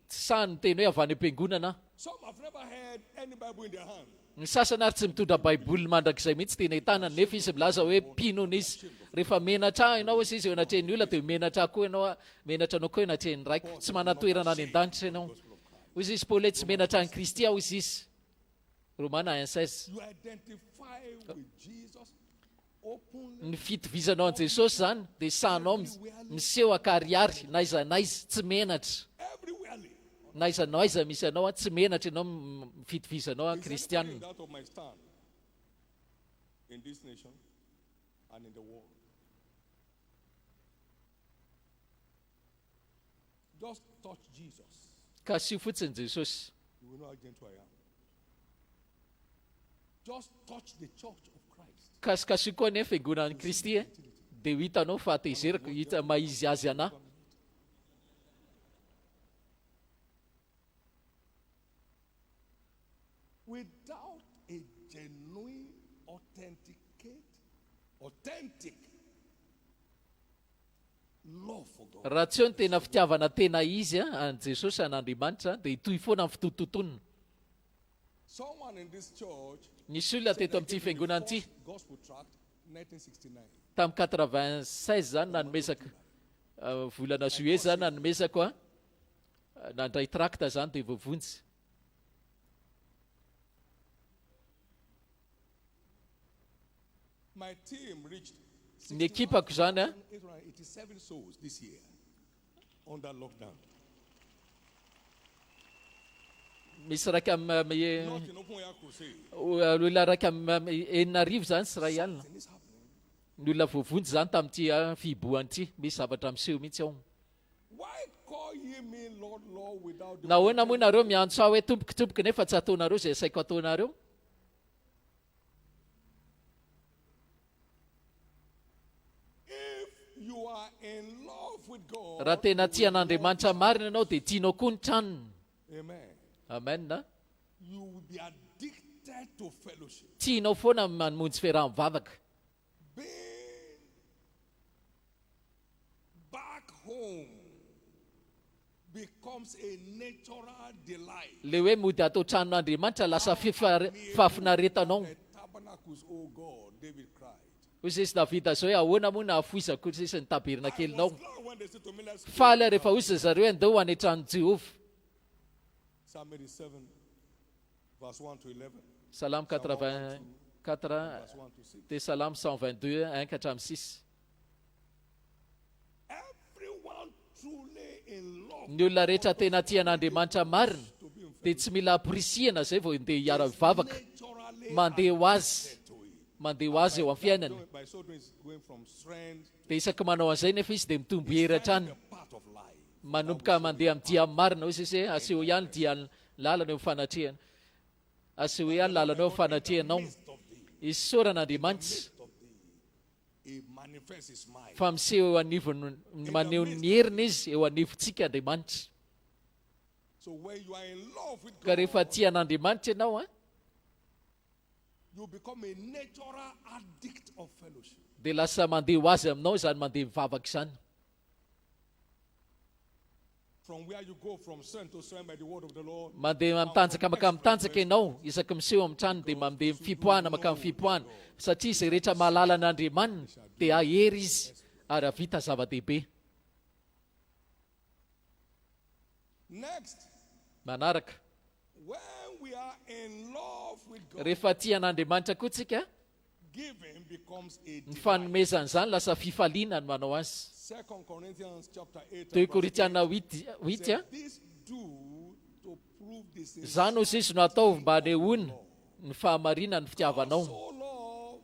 Tsy sany teny hoe avy any am-piangonana. Some have never had any Bible in their hand. Ny sasany ary tsy mitondra baiboly mandrakizay mihitsy tena hitanany, nefa izy milaza hoe mpinona izy. Rehefa menatra ianao izy eo anatrehany olona dia menatra koa ianao, menatra anao koa eo anatrehany raiko. Tsy manatoerana any an-danitra ianao. Hoy izy Paoly hoe tsy menatra any Kristy aho izy izy. Romana 1:16. You identify with Jesus openly. Ny fitovizanao an Jesosy zany dia sahanao miseho akariary naiza naiza, tsy menatra. Everywhere. Naiza naiza misy anao a, tsy menatra ianao mifitovizanao a Is Kristianina. anybody in doubt of my stand in this nation and in the world? Just touch Jesus. Kasio fotsiny Jesosy. You will know how gentle I am. Just touch the church of Christ. Kasikasio koa nefa fiangonan'i Kristy e, dia ho hitanao fa atezerako, hita maizy azy anahy. Without a genuine, authentic love for God, Raha tsy eo ny tena fitiavana tena izy an Jesosy an'Andriamanitra, dia hitohy foana amin'ny fitototonina. someone in this church Nisy olona teto amin'ity fiangonana ity, gospel tract 1969. tamin'ny 96 zany nanomezaka, volana juillet zany nanomezako a, nandray tracta zany dia voavonjy. My team reached Ny ekipako zany a, 887 souls this year under lockdown. misy raika Not in open air crusade. olona raika enina arivo zany sy ray alina. Something is happening. Ny olona voavonjy zany tamin'ity fibohan'ity, misy zavatra miseho mihitsy ao. Why call ye me Lord, Lord without the Nahoana moa nareo miantso aho hoe tompoky nefa tsy ataonareo izay saiko ataonareo? If you are in love with God, Raha tena tia an'Andriamanitra marina ianao dia tianao koa ny tranony. amen, Amen na? you will be addicted to fellowship. Tianao foana mamonjy fiaraha-mivavaka. Being back home becomes a natural delight. Le hoe mody atao tranon'Andriamanitra lasa fafinaretanao. The tabernacles, oh God, David cried. Hoy izy Davida zao hoe ahoana moa na afoizako sisa ny taberna I kelinao. was glad when they said to me, let's pray. Faly rehefa hoy zareo andao any tranon'i Jehovah. Psalm 87, verse 1 to 11. Salamo 84, Verse 1 to 6. dia Salamo 122, 1 ka hatramin'ny 6. Everyone truly in love Ny olona rehetra tena tia an'Andriamanitra marina dia tsy mila aprisihana zay vao ndeha hiara-mivavaka, naturally mandeha ho azy, to it. mandeha ho azy eo amin'ny fiainany. By so doing, it's going from strength Dia isaky manao an'izay nefa izy dia mitombo heratra any, to part of life. manomboka mandeha amin'ny dia marina. Hoy izy hoe aseho ihany dia lalana eo amin'ny fanatrehana, aseho ihany lalana eo amin'ny fanatrehanao. Isaoran'Andriamanitra A manifest his mind. fa miseho eo anivony maneho ny heriny izy eo anivontsika Andriamanitra. So when you are in love with Ka rehefa God, tia an'Andriamanitra ianao you become a natural addict of fellowship. dia lasa mandeha ho azy aminao zany mandeha mivavaka izany. From where you go from strength to strength by the word of the Lord. Mandeha mitanjaka maka mitanjaka ianao isaky miseho amin'ny trano dia mandeha mifipoahana maka mifipoahana satria izay rehetra mahalala an'Andriamanitra dia ahery izy ary avita zava-dehibe. Next, Manaraka when we are in love with God, rehefa tia an'Andriamanitra koa tsika, giving becomes a ny delight. fanomezana izany lasa fifaliana ny manao azy. 2 Corinthians chapter 8 2 and verse Korintiana 8 8 said, this do to prove the izany ozy izy no atao mba hanehoana ny fahamarinana ny fitiavanao. so love,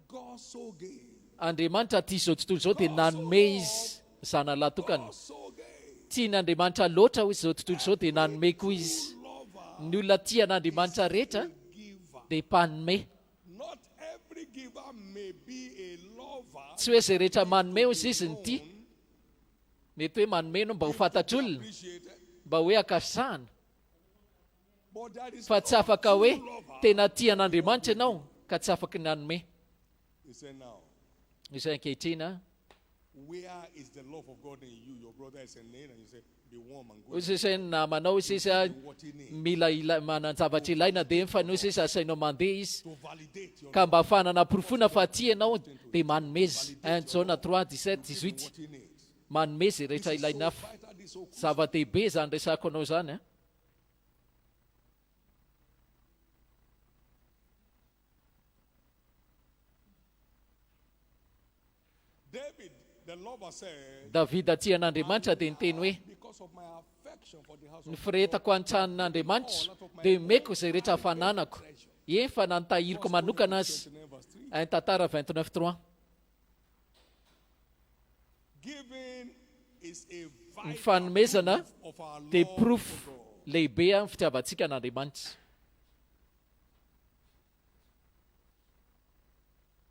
God so gave. Andriamanitra tia izao tontolo izao dia nanome izy zanalahy tokana. God so gave. Tian'Andriamanitra loatra ho izy izao tontolo izao dia nanome koa izy. Ny olona tia an'Andriamanitra rehetra dia mpanome. Not every giver may be a lover. Tsy hoe izay rehetra manome ozy izy ny tia. Mety hoe manome no mba ho fantatr'olona, Appreciated. mba hoe akasahana. But that is Fa tsy not afaka true hoe lover. tena tia an'Andriamanitra ianao ka tsy afaka nanome. He said now, Izay ankehitrina where is the love of God in you? Your brother is in need and you say, be warm and good. ozy izay namanao izy izy What he needs mila manan-javatra ilaina dia mifanohy izy asainao mandeha izy to validate your ka mba ahafahana naporofona fa tia ianao dia manomeza. 1 Jauna 3:17-18 what he needs. manomeza rehetra ilaina fa Vital, this so zava-dehibe izany resako anao izany. David, the lover said, Davida tia an'Andriamanitra dia niteny hoe because of my affection for the house ny of firetako an-tranon'Andriamanitra dia meko izay rehetra hafananako. Eny fa nanotahiriko manokana azy. 1 Tantara 29:3. giving is a Ny vital fanomezana of our dia love proof for God. lehibe amin'ny fitiavantsika an'Andriamanitra.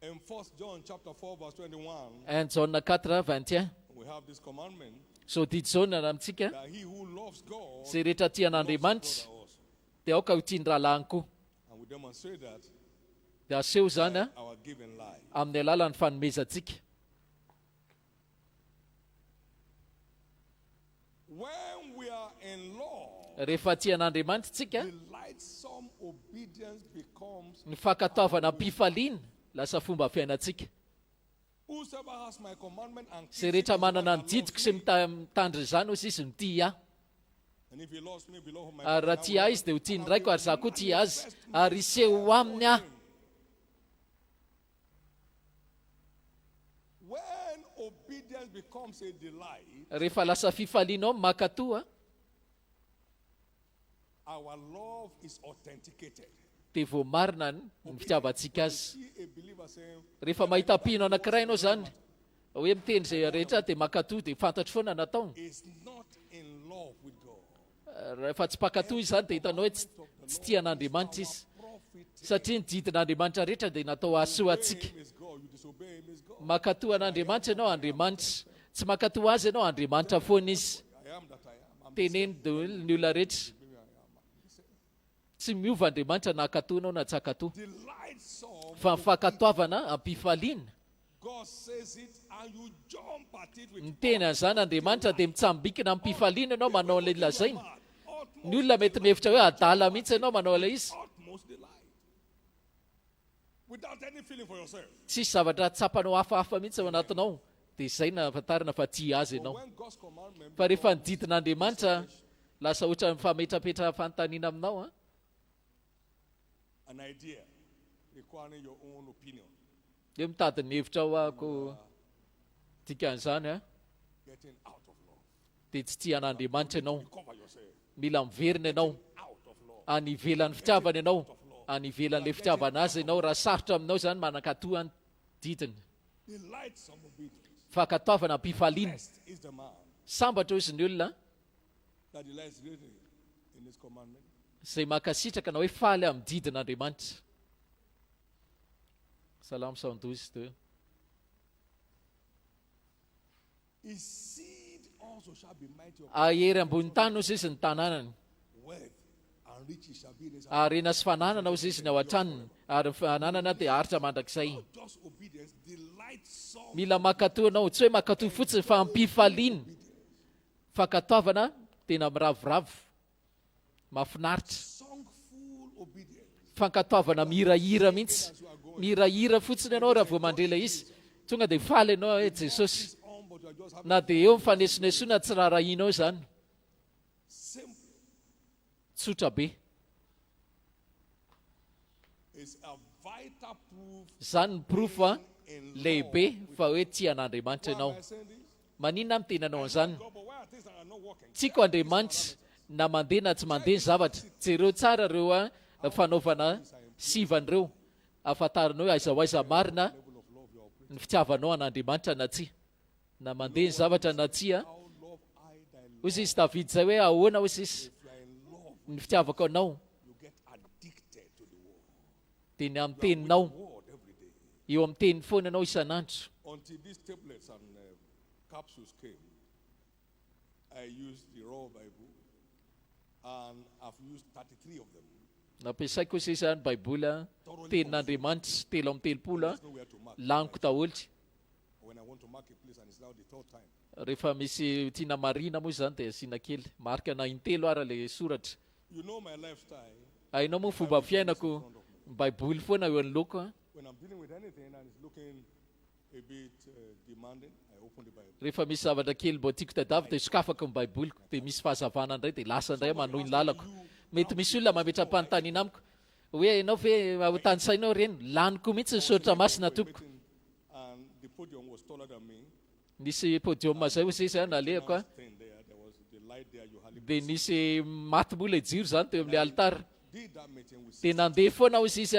In 1 John chapter 4 verse 21, 1 Jauna 4:21 we have this commandment so didy zao na amintsika that he who loves God izay rehetra tia an'Andriamanitra brother also. dia aoka ho tiany rahalahy koa. And we demonstrate that Dia aseho zany our giving life. amin'ny alalan'ny fanomezantsika. When we are in law, Rehefa tia an'Andriamanitra tsika, delightsome obedience becomes ny fankatoavana am-pifaliana lasa fomba fiainantsika. whosoever has my commandment and Izay keeps it rehetra is one manana ny that didiko loves sy me. mitandry izany ozy izy mitia ahy. And if he loves me, below my Ary raha tia ahy izy dia ho tiany raiko ary zaho koa tia azy ary iseho aminy ahy. when obedience becomes a delight, Rehefa lasa fifalianao makatoa our love is authenticated. dia vao marina ny fitiavantsika azy. See a believer saying, Rehefa mahita mpino anankiray ianao zany hoe miteny izay rehetra dia makatoa dia fantatro foana natao. is not in love with God. Rehefa tsy mpakatoa izy zany dia hitanao hoe tsy tia an'Andriamanitra izy. Satria ny didin'Andriamanitra rehetra dia natao hahasoa antsika. Him is God, you disobey him is God. Makatoa an'Andriamanitra ianao Andriamanitra, tsy makatoa azy ianao Andriamanitra foana izy. I am that I am. I'm Teneny daholo ny olona rehetra. Tsy miova Andriamanitra na akatoanao na tsy akatoa. delightsome. Fa ny fankatoavana am-pifaliana. God says it and you jump at it with Ny teny an'izany Andriamanitra dia mitsambikina am-pifaliana ianao manao ilay lazaina. Ny olona mety mihevitra hoe adala mihitsy ianao manao ilay izy. utmost delight. Without any feeling for yourself. Tsisy zavatra tsapanao hafahafa mihitsy ao anatinao. Dia izay na afantarana fa tia azy But ianao. when God's commandment Fa rehefa ny didin'Andriamanitra lasa ohatra mifametrapetra fanontaniana aminao an idea requiring your own opinion, dia mitady ny hevitra ao ako dikan'izany getting out of love. dia tsy tia an'Andriamanitra ianao. Cover yourself. Mila miverina ianao Out of love. any ivelan'ny fitiavana ianao, any ivelan'ilay fitiavana azy ianao. Raha sarotra aminao zany manan-katoa ny didiny. Delightsome obedience. Fankatoavana am-pifaliana. Blessed is the man Sambatra izy ny olona that delights greatly in his commandment. izay makasitraka na hoe faly amin'ny didin'Andriamanitra. Salamo 112:2. His seed also shall be mighty upon ahery ambony tany ozy izy ny tanànany wealth, and riches shall be in his house. arena sy fananana ozy izy ny ao an-tranony ary ny fananana dia haritra mandrakizay. Not just obedience, delightsome Mila makatoa anao, tsy hoe makatoa fotsiny fa ampifaliana. Fankatoavana tena miravoravo, mahafinaritra. songful obedience. Fankatoavana mirahira mihitsy. Mirahira fotsiny ianao raha vao mandrela izy. Tonga dia faly ianao hoe Jesosy. But you are just having Na dia eo mifanesonesona tsy rarahinao zany. simple. Tsotra be. It's a vital proof. Zany ny profo lehibe fa hoe tia an'Andriamanitra Why am ianao. I saying this? Maninona mitenanao an'izany? God, but why are things that are not working? Tiako Andriamanitra na mandeha na tsy mandeha ny zavatra. Jereo tsara ireo fanaovana sivan'ireo. Afantaranao hoe aiza ho aiza marina ny fitiavanao an'Andriamanitra na tsia. Na mandeha ny zavatra na tsia. How love I thy Lord. Hozy izy David zay hoe ahoana hozy izy If you are in love, ny fitiavako anao you get addicted to the word. dia ny amin'ny teninao. Word every day. Eo amin'ny teny foana ianao isan'andro. Until these tablets and capsules came, I used the raw Bible, and I've used 33 of them. Nampiasaiko kosa izany baibola tenin'Andriamanitra telo amin'ny telopolo There's nowhere to mark. laniko daholo. When I want to mark a place, and it's now the third time. Rehefa misy tiana marina moa zany dia asiana kely marika na intelo ara le soratra. You know my lifestyle. Hainao moa fomba fiainako baiboly foana eo anoloko. When I'm dealing with anything and it's looking a bit demanding, I open the Bible. Rehefa misy zavatra kely mbo tiako tadavy dia sokafako ny baiboliko dia misy fahazavana indray dia lasa indray manohy ny lalako. Mety misy olona mametra-panontaniana amiko hoe ianao ve ao tanysainao reny laniko mihitsy ny soratra masina tokoko. And the podium was taller than me. Nisy podium zay hozy izy nalehako a. Thing there, there was the light there. You hardly Dia nisy maty moa ilay jiro zany teo amin'ilay altara. did that meeting with Dia nandeha foana hozy izy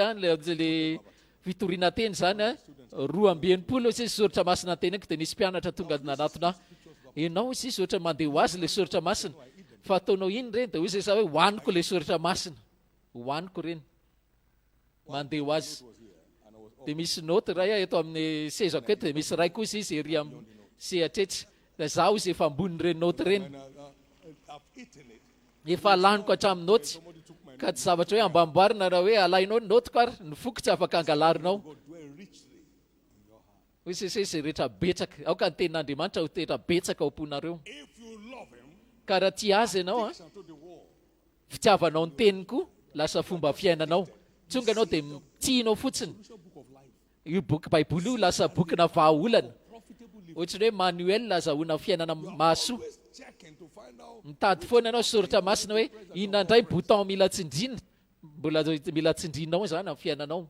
le fitoriana teny zany roa amby enimpolo hozy izy soratra masina teniko dia nisy mpianatra tonga nanatona ianao hozy izy soratra mandeha ho azy le soratra masina fa ataonao iny reny dia hozy izy hoe hoaniko le soratra masina hoaniko reny mandeha ho azy. Dia misy noty ray eto amin'ny sezako eto dia misy ray kosa izy ery amin'ny sehatretra dia zaho izy efa ambony reny noty reny I've eaten it. efa laniko hatramin'ny noty ka tsy zavatra hoe ambamboarina raha hoe alainao ny notiko ary ny foky tsy afaka angalarinao. God dwell richly in your heart. Hoy sesy izay rehetra betsaka aoka ny tenin'Andriamanitra ho tetra betsaka ao amponareo. If you love him, Ka raha tia azy ianao listen to the word. fitiavanao ny teniny koa lasa fomba fiainanao. Tsonga ianao dia tianao fotsiny. Io boky baiboly io lasa bokina vahaolana. Ohatrany hoe manuel azahoana fiainana mahasoa. Always checking to find out. Mitady foana ianao soratra masina hoe inona indray bouton mila tsindriana. Mbola mila tsindrinao zany amin'ny fiainanao.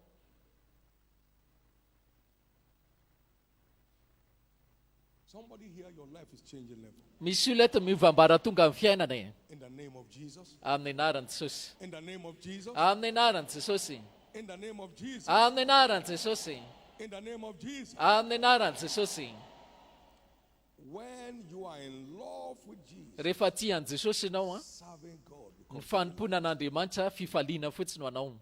Somebody here, your life is changing level. Misy olona eto miovambara tonga amin'ny fiainana e. In the name of Jesus. Amin'ny anaran'i Jesosy. In the name of Jesus. Amin'ny anaran'i Jesosy. In the name of Jesus. Amin'ny anaran'i Jesosy. In the name of Jesus. Amin'ny anaran'i Jesosy. When you are in love with Jesus, Rehefa tian'i Jesosy ianao a, serving God, ny fanompona an'Andriamanitra fifaliana fotsiny ho anao.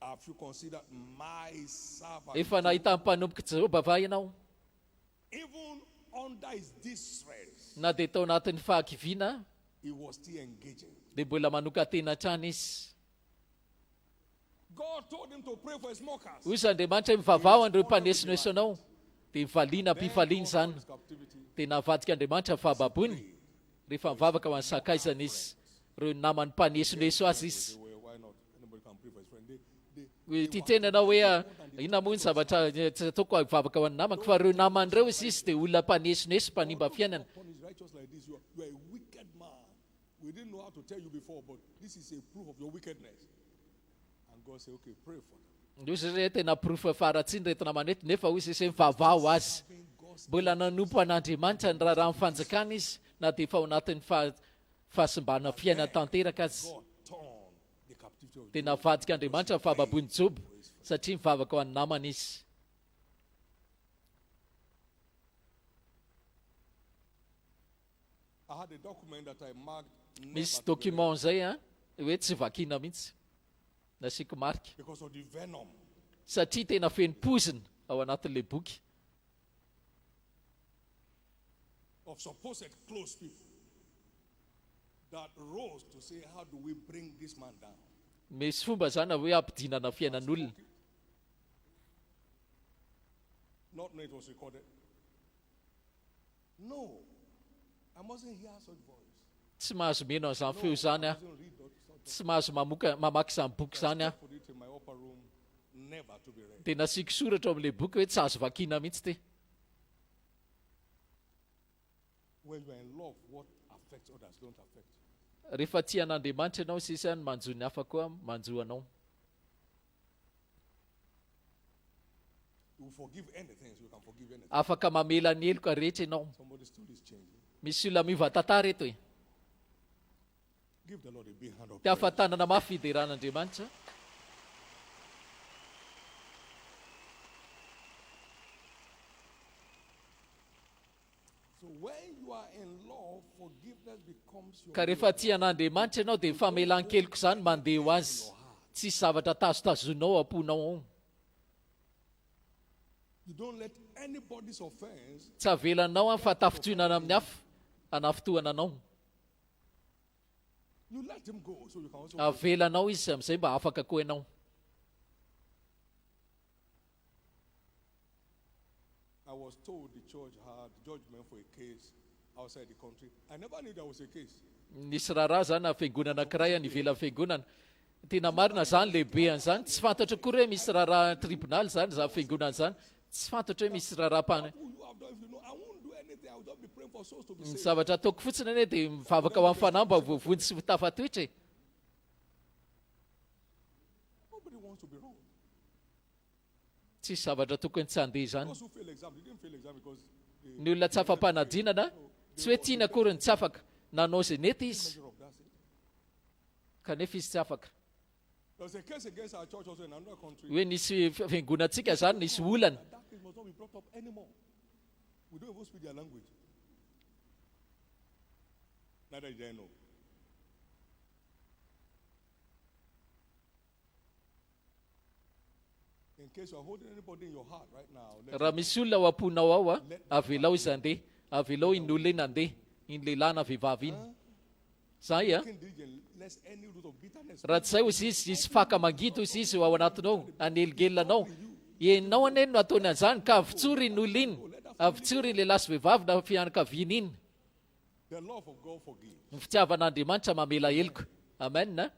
have you considered my servant? Efa nahita mpanompoka Jehova va ianao? Even under his distress, Na dia tao anatin'ny fahakiviana he was still engaging. dia mbola manoka tena hatrany izy. God told him to pray for his mockers. Hoy Andriamanitra hoe mivavao an'ireo mpanesoneso anao. Dia mivaliana mpifaliana zany. His captivity. Dia navadika Andriamanitra fahababony. Rehefa mivavaka ho an'ny sakaizana izy. Ireo namany mpanesoneso azy izy. Why not? Anybody can pray for his friend. They Hoe ity tena anao hoe inona moa ny zavatra tsy ataoko mivavaka ho an'ny namako fa ireo naman'ireo izy dia olona mpanesoneso mpanimba fiainana. upon his righteous like this, you are a wicked man. We didn't know how to tell you before, but this is a proof of your wickedness. And God said, okay, pray for them. Ndosy re tena proof faratsiny reto namanety nefa hoy sesy mivavao azy. Mbola nanompo an'Andriamanitra ny raharaha amin'ny fanjakana izy na dia efa ao anatin'ny fahasimbana fiainana tanteraka azy. God turned the captivity of Dia navadika Andriamanitra ny fahababony Job satria mivavaka ho an'ny namana izy. I had a document that I marked never Misy to be read document zay a hoe tsy vakiana mihitsy. Nasiako marika because of the venom. satria tena feno pozina ao anatin'ilay boky. of supposed close people that rose to say, how do we bring this man down? misy fomba zany hoe ampidinana fiainan'olona Not knowing it was recorded. No, I mustn't hear such voice. tsy mahazo meno an'izany feo zany I a mustn't read such. tsy mahazo mamaky izany boky zany a Put it in my upper room, never to be read. dia nasiako soratra amin'ilay boky hoe tsy azo vakiana mihitsy te When you are in love, what affects others don't affect you. rehefa tian'Andriamanitra ianao sisy any manjo ny hafa koa manjo anao You forgive anything, so you can forgive anything. afaka mamela ny heloka rehetra ianao Somebody's story is changing. misy olona miova tantara eto e Give the Lord a big hand of dia praise. afatanana mafy fideran'Andriamanitra So when you are in love, forgiveness becomes your ka rehefa tian'Andriamanitra ianao dia famelan-keloko zany mandeha ho azy tsisy zavatra tazotazonao amponao ao You don't let anybody's offense tsy avelanao a fa tafitsoinana amin'ny hafa anafotoana anao you let him go so you can also avelanao izy amin'izay mba afaka koa ianao I was told the church had judgment for a case outside the country. I never knew there was a case. nisy raharaha zany na fiangonana anankiray any ivelan'ny fiangonana tena marina zany lehibe an'izany tsy fantatra koa hoe misy raharaha tribunal zany za fiangonana zany tsy fantatra hoe misy raharaha-pana You have done, if you know, I won't do anything. I will just be praying for souls to be ny saved. zavatra ataoko fotsiny anie dia mivavaka ho amin'ny fanahy mba voavony sy tafatoetra e Nobody wants to be wrong. tsisy zavatra tokony tsy handeha zany Those who fail exam, they didn't fail exam because they ny olona tsy afa-panadinana tsy hoe tiana akory ny tsy afaka nanao izay nety izy measure up. That's it. kanefa izy tsy afaka There was a case against our church also in another country. hoe nisy fiangonantsika zany nisy olana That case must not be brought up anymore. We don't even speak their language. Neither did I know. In case you are holding anybody in your heart right now, let raha misy olona ao amponao ao a avelao izy andeha avelao iny olona iny andeha iny lehilahy na vehivavy iny zay a him diligent, lest any root of bitterness. raha tsy zay ozy izy isy faka mangito izy izy ao anatinao aneligelina anao enao ane no ataony an'izany ka avitsory iny olona iny avitsory iny lehilahy sy vehivavy na fianakaviana iny The love of God forgives. ny fitiavan'Andriamanitra mamela heloko amen na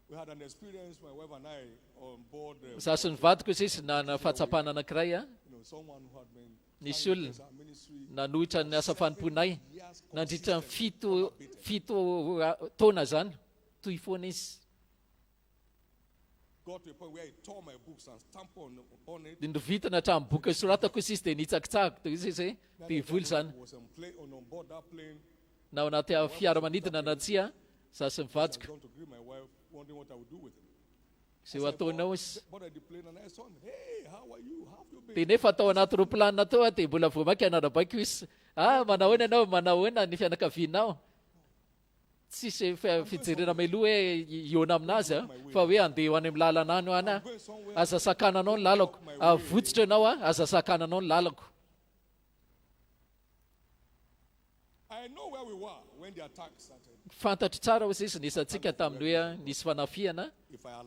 We had an experience, my wife and I, on board. za sy ny vadiko izy izy na fahatsapana anankiray a Someone who had been nisy olona in our ministry. nanohitra ny asa fanomponay nandritra ny fito taona zany toy foana izy Got to a point where he tore my books and stamped on it. dia novitana hatramin'ny boky soratako izy izy dia nitsakitsako toy izy izy dia ivoly zany Was on board that plane. na ao anaty fiaramanidina natsia za sy I mivadiko gone to greet my wife, wondering what I would do with him. zay ho ataonao izy Boarded the plane and I saw him. Hey, how are you? How have you been? dia nefa atao anaty roplanina tao a dia mbola voamaky anarabaiko izy manahoana ianao manahoana ny fianakavianao tsisy fijerena meloha hoe iona aminazy a fa hoe andeha ho any amin'ny lalana any any a aza sakananao ny lalako avotsitra ianao a aza sakananao ny lalako I know where we were when the attack started. fantatry tsara ozy izy nisy antsika tamin'ny hoe nisy fanafiana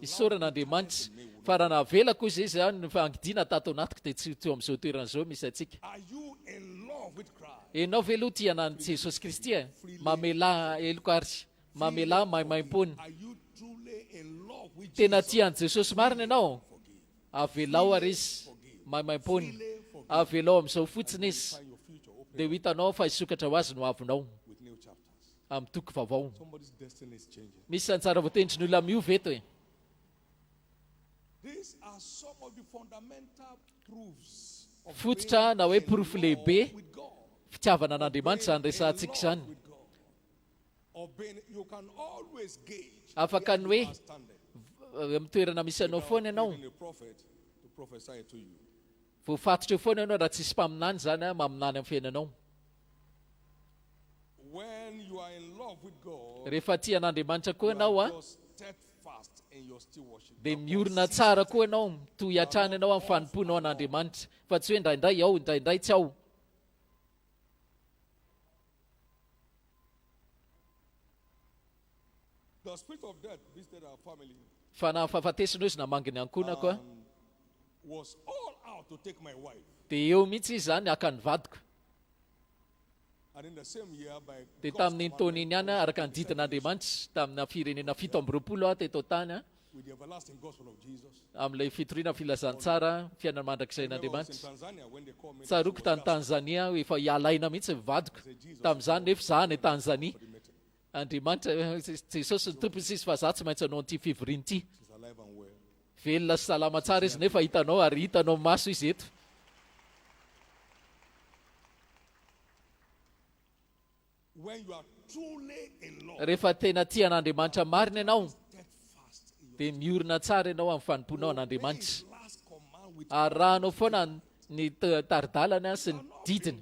isaoran'Andriamanitra fa raha navelako izy izy a fa angidina tato anatiko dia tsy teo amin'izao toeran'izao misy atsika Are you in love with Christ? enao ve aloha tiana ny Jesosy Kristy e mamela eloko ary mamela maimaim-pony Are you truly in love with tena tian'i Jesosy marina ianao avelao ary izy maimaim-pony avelao amin'izao fotsiny izy your future open dia ho hitanao fa hisokatra ho azy no avinao with new chapters? amin'ny toky vaovao Somebody's destiny is changing. misy antsara voatendry ny olona miova eto e These are some of the fundamental proofs of fototra na hoe porofo lehibe with God. fitiavana an'Andriamanitra zany resantsika zany With God. Or being, you can always gauge afaka ny hoe you are standing. amin'ny toerana misy anao foana ianao Needing a prophet to prophesy to you. voafatotra eo foana ianao raha tsisy mpaminany zany a maminany amin'ny fiainanao When you are in love with God, rehefa tian'Andriamanitra koa ianao a you're steadfast in your stewardship. dia miorina tsara koa ianao toy hatrany ianao amin'ny fanomponao an'Andriamanitra fa tsy hoe indraindray ao indraindray tsy ao spirit of death visited our family. Fa nahafahafatesina izy namanginy ankona koa. Was all out to take my wife. Dia eo mihitsy izy zany aka ny vadiko. And in the same year by Dia tamin'ny taona iny ihany araka ny didin'Andriamanitra tamina firenena 7 teto tany with the everlasting gospel of Jesus. amin'ilay fitoriana filazantsara fiainana mandrakizay In n'Andriamanitra. Tanzania when they called me. Tsaroako tany Tanzania hoe efa hialaina mihitsy ny vadiko. Tamin'izany nefa zaho ny Tanzania. Andriamanitra Jesosy ny tompony sisy fa zaho tsy maintsy hanao an'ity fivoriana ity. She's alive and well. Velona sy salama tsara izy nefa hitanao ary hitanao maso izy eto. When you are truly in love, Rehefa tena tia an'Andriamanitra marina ianao dia miorina tsara ianao amin'ny fanomponao an'Andriamanitra. last command with Arahanao foana ny taridalana sy ny didiny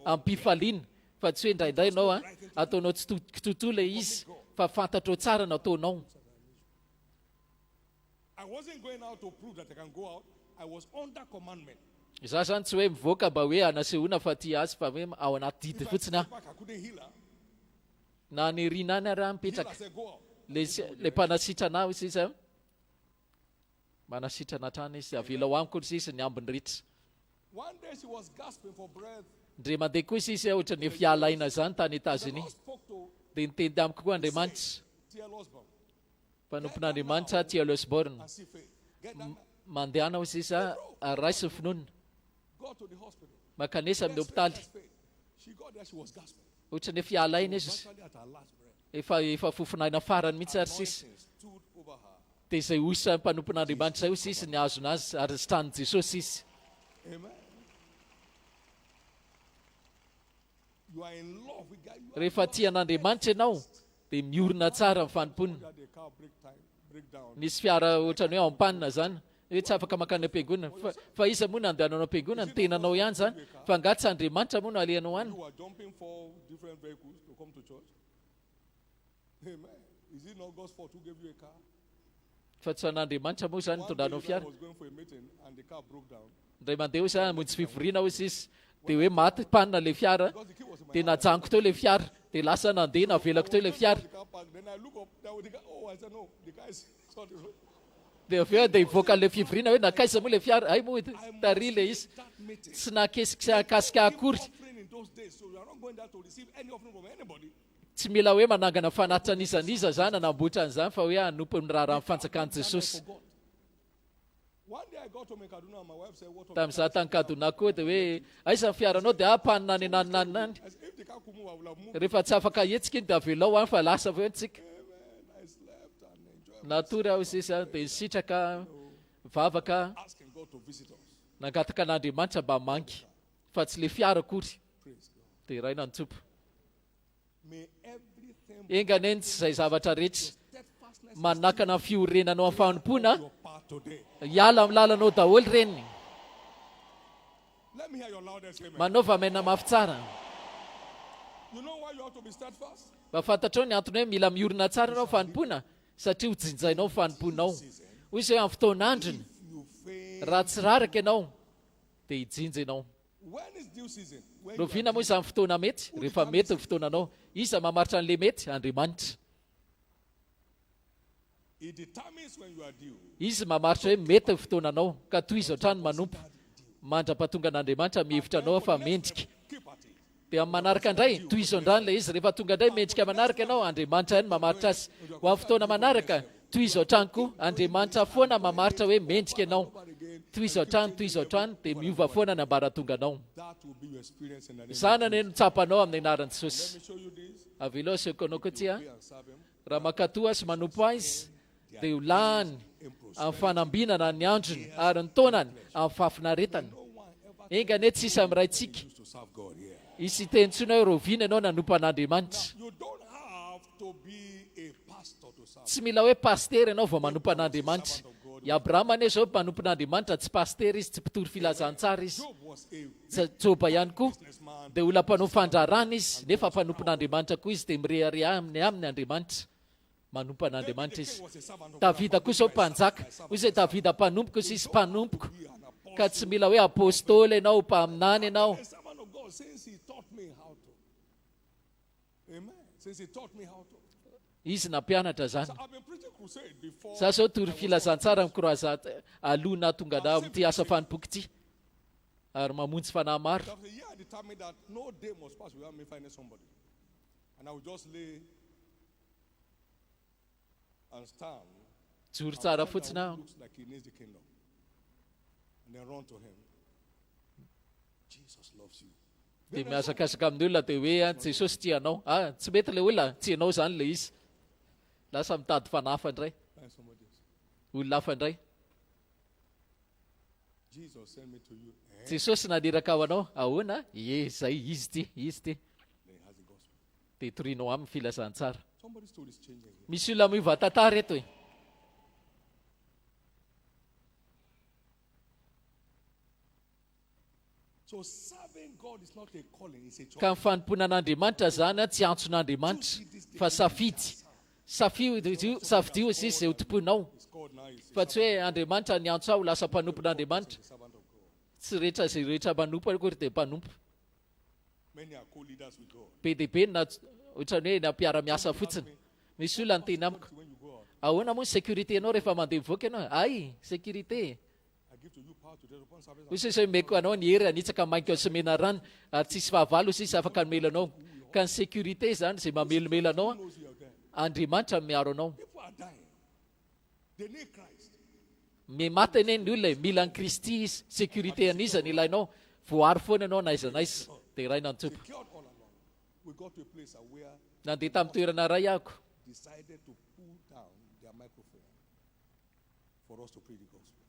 ampifaliana fa tsy hoe indraindray ianao ataonao tsy tontolo izy fa fantatrao tsara nataonao. I wasn't going out to prove that I can go out. I was under commandment. Za zany tsy hoe mivoaka mba hoe anasehoana fa tia azy fa hoe ao anaty didy fotsiny Back, I couldn't heal her. na ny rina any raha Heal her, mipetraka said, go out. le mpanasitrana izy izy manasitrana trana izy avela ho amiko izy ny ambiny rehetra. One day she was gasping for breath. Ndre mandeha koa izy ohatra ny efa hialaina zany tany The Etazonia Lord spoke to dia niteny amiko koa Andriamanitra T.L. Osborne. mpanompon'Andriamanitra T.L. Osborne And see faith. Get that man. mandehanao izy raisy finoana Go to the hospital. makanesa amin'ny hopitaly. That's faith. She got there, she was gasping. Ohatra ny efa hialaina izy Virtually at her last breath. efa fofinaina farany mihitsy ary sisy. Anointing stood over her. Dia izay osa mpanompon'Andriamanitra zay sisy ny azona azy ary sitranin' Jesosy izy. Amen. You are in love with God. You Rehefa tia an'Andriamanitra ianao dia miorina tsara amin'ny fanomponina. are the car break down. Nisy fiara ohatra ny hoe ao am-panina zany hoe tsy afaka makany am-piangonana fa iza moa no andehanao am-piangonana ny tenanao ihany zany fa nga tsy Andriamanitra moa no alehanao any. You are jumping for different vehicles to come to church. Amen. Is it not God's fault who gave you a car? Fa tsy an'Andriamanitra moa zany One tondranao day I fiara. was going for a meeting and the car broke down. Ndray mandeha ho zany monjy fivoriana ho izy dia hoe maty panina le fiara dia najanoko teo le fiara dia lasa nandeha navelako teo le fiara. The car parked. Then I look up there with the car. Oh, I said, no, the car is sorry. Dia avy eo dia hivoaka le fivoriana hoe nakaiza moa le fiara ay moa tary le izy tsy nakasika akory. Offering in those days, so you are not going there to receive any offering from anybody. Tsy mila hoe manangana fanatitra an'izaniza zany anamboatra an'izany fa hoe hanompo ny raharaha amin'ny fanjakan'i Jesosy. One day I got home in Kaduna and my wife said, what of Tamin'izaho tany Kaduna koa dia hoe aiza ny fiaranao dia panina any naninany. I said, if the car could move, I would have moved. Rehefa tsy afaka hetsika iny dia avelao any fa lasa avy eo antsika. Amen. I slept and enjoyed Natory aho izy dia sitraka vavaka asking God to visit us. nangataka an'Andriamanitra mba mangy fa tsy le fiara akory Praise God. dia raina ny tompo. May everything Enganeny tsy izay zavatra rehetra steadfastness manakana fiorenanao amin'ny fanompona your part today. hiala amin'ny lalanao daholo reniny. Let me hear your loudest amen. Manaova maina mafy tsara. You know why you have to be steadfast? Mba fantatrao ny antony hoe mila miorina tsara ianao fanompona satria ho jinjainao fanomponao. Hoy izy hoe amin'ny fotoan'androny You fail. raha tsy raraka ianao dia hijinja ianao. When is due season? When you are Roviana moa izy amin'ny fotoana mety, rehefa mety ny fotoananao. Iza mamaritra an'le mety? Andriamanitra. It determines when you are due. Izy mamaritra hoe mety ny fotoananao ka toy izao trano manompo. Mandra-pahatonga an'Andriamanitra mihevitra anao fa mendrika. Keep at it. Dia amin'ny manaraka indray toy izao ndray ilay izy rehefa tonga indray mendrika manaraka ianao Andriamanitra ihany mamaritra azy. Ho amin'ny fotoana manaraka toy izao trano koa Andriamanitra foana mamaritra hoe mendrika ianao. Toy izao trano dia miova foana ny ambaratonganao. That will be your experience in the name of Zana ny notsapanao amin'ny anaran'i Jesosy. Let me show you this. Avelo asehoko anao koa tia Pray and serve him. raha makatoa sy manompo azy dia ho lany amin'ny fanambinana ny androny ary ny taonany amin'ny fahafinaretany. Engane tsisy amin'ny raintsika To serve God here. isy tentsona hoe roviana ianao nanompo an'Andriamanitra. You don't have to be a pastor to serve. Tsy mila hoe pastery ianao vao manompo an'Andriamanitra. I Abrahama anie zao manompo an'Andriamanitra tsy pastery izy tsy mpitory filazantsara izy. Job was a Joba ihany koa businessman. dia olona mpanompo fandrarana izy nefa mpanompo an'Andriamanitra koa izy dia mireharea amin'ny Andriamanitra. Manompo an'Andriamanitra izy. Was a servant of Davida koa zao mpanjaka. Hoy izay Davida mpanompoka izy izy mpanompoko. Ka tsy mila hoe apôstôly ianao mpaminany ianao. a servant of God since he taught me how to. Amen. Since he taught me how to. izy nampianatra zany. So I've been preaching crusade before. Za zao tory filazantsara mikroazat aloha tonga da amity asa fanompoky ity ary mamonjy fanahy maro. After a year, I determined that no day must pass without me finding somebody. And I would just lay and stand. Joro and tsara find fotsiny out aho. who looks like he needs the kingdom. And then run to him. Jesus loves you. Dia miazakazaka amin'ny olona dia hoe Jesosy tianao. Tsy mety le olona tsy ianao zany le izy. Lasa mitady fanafa indray. Find somebody else. Olona hafa indray. Jesus sent me to you. Jesosy naneraka ao anao. Ahoana? Zay izy ty. Then he has the gospel. Dia torianao amin'ny filazantsara. Somebody's story is changing here. Misy olona miova tantara eto e. So serving God is not a calling, it's a choice. Ka mifanompoana an'Andriamanitra zany tsy antson'Andriamanitra fa safidy. Safidio izy izay ho tomponao. It's called now is Fa tsy hoe Andriamanitra ny antso aho lasa mpanompon'Andriamanitra. servant of God. Tsy rehetra zay rehetra manompo akory dia mpanompo. Many are co-leaders with God. Be dia be na ohatrany hoe nampiara-miasa fotsiny. Misy olona nyteny amiko. When you go out, Ahoana moa ny sécurité anao rehefa mandeha mivoaka ianao? Ay, sécurité. I give to you power to tread upon serpents. Hoy sisa meko anao ny hery anitsaka mainka ao sy mena rano ary tsisy fahavalo sisa afaka nomela anao. Ka ny sécurité zany izay mamelomela anao Who knows you are there? Andriamanitra miaro anao. People are dying. They need Christ. Maty eny ny olona mila ny Kristy izy. Sécurité anisany ilainao. Voary foana anao na aiza na aiza dia raina antsopo. Secured all along. We got to a place where Nandeha tamin'ny toerana ray ahako. decided to pull down their microphone for us to preach the gospel.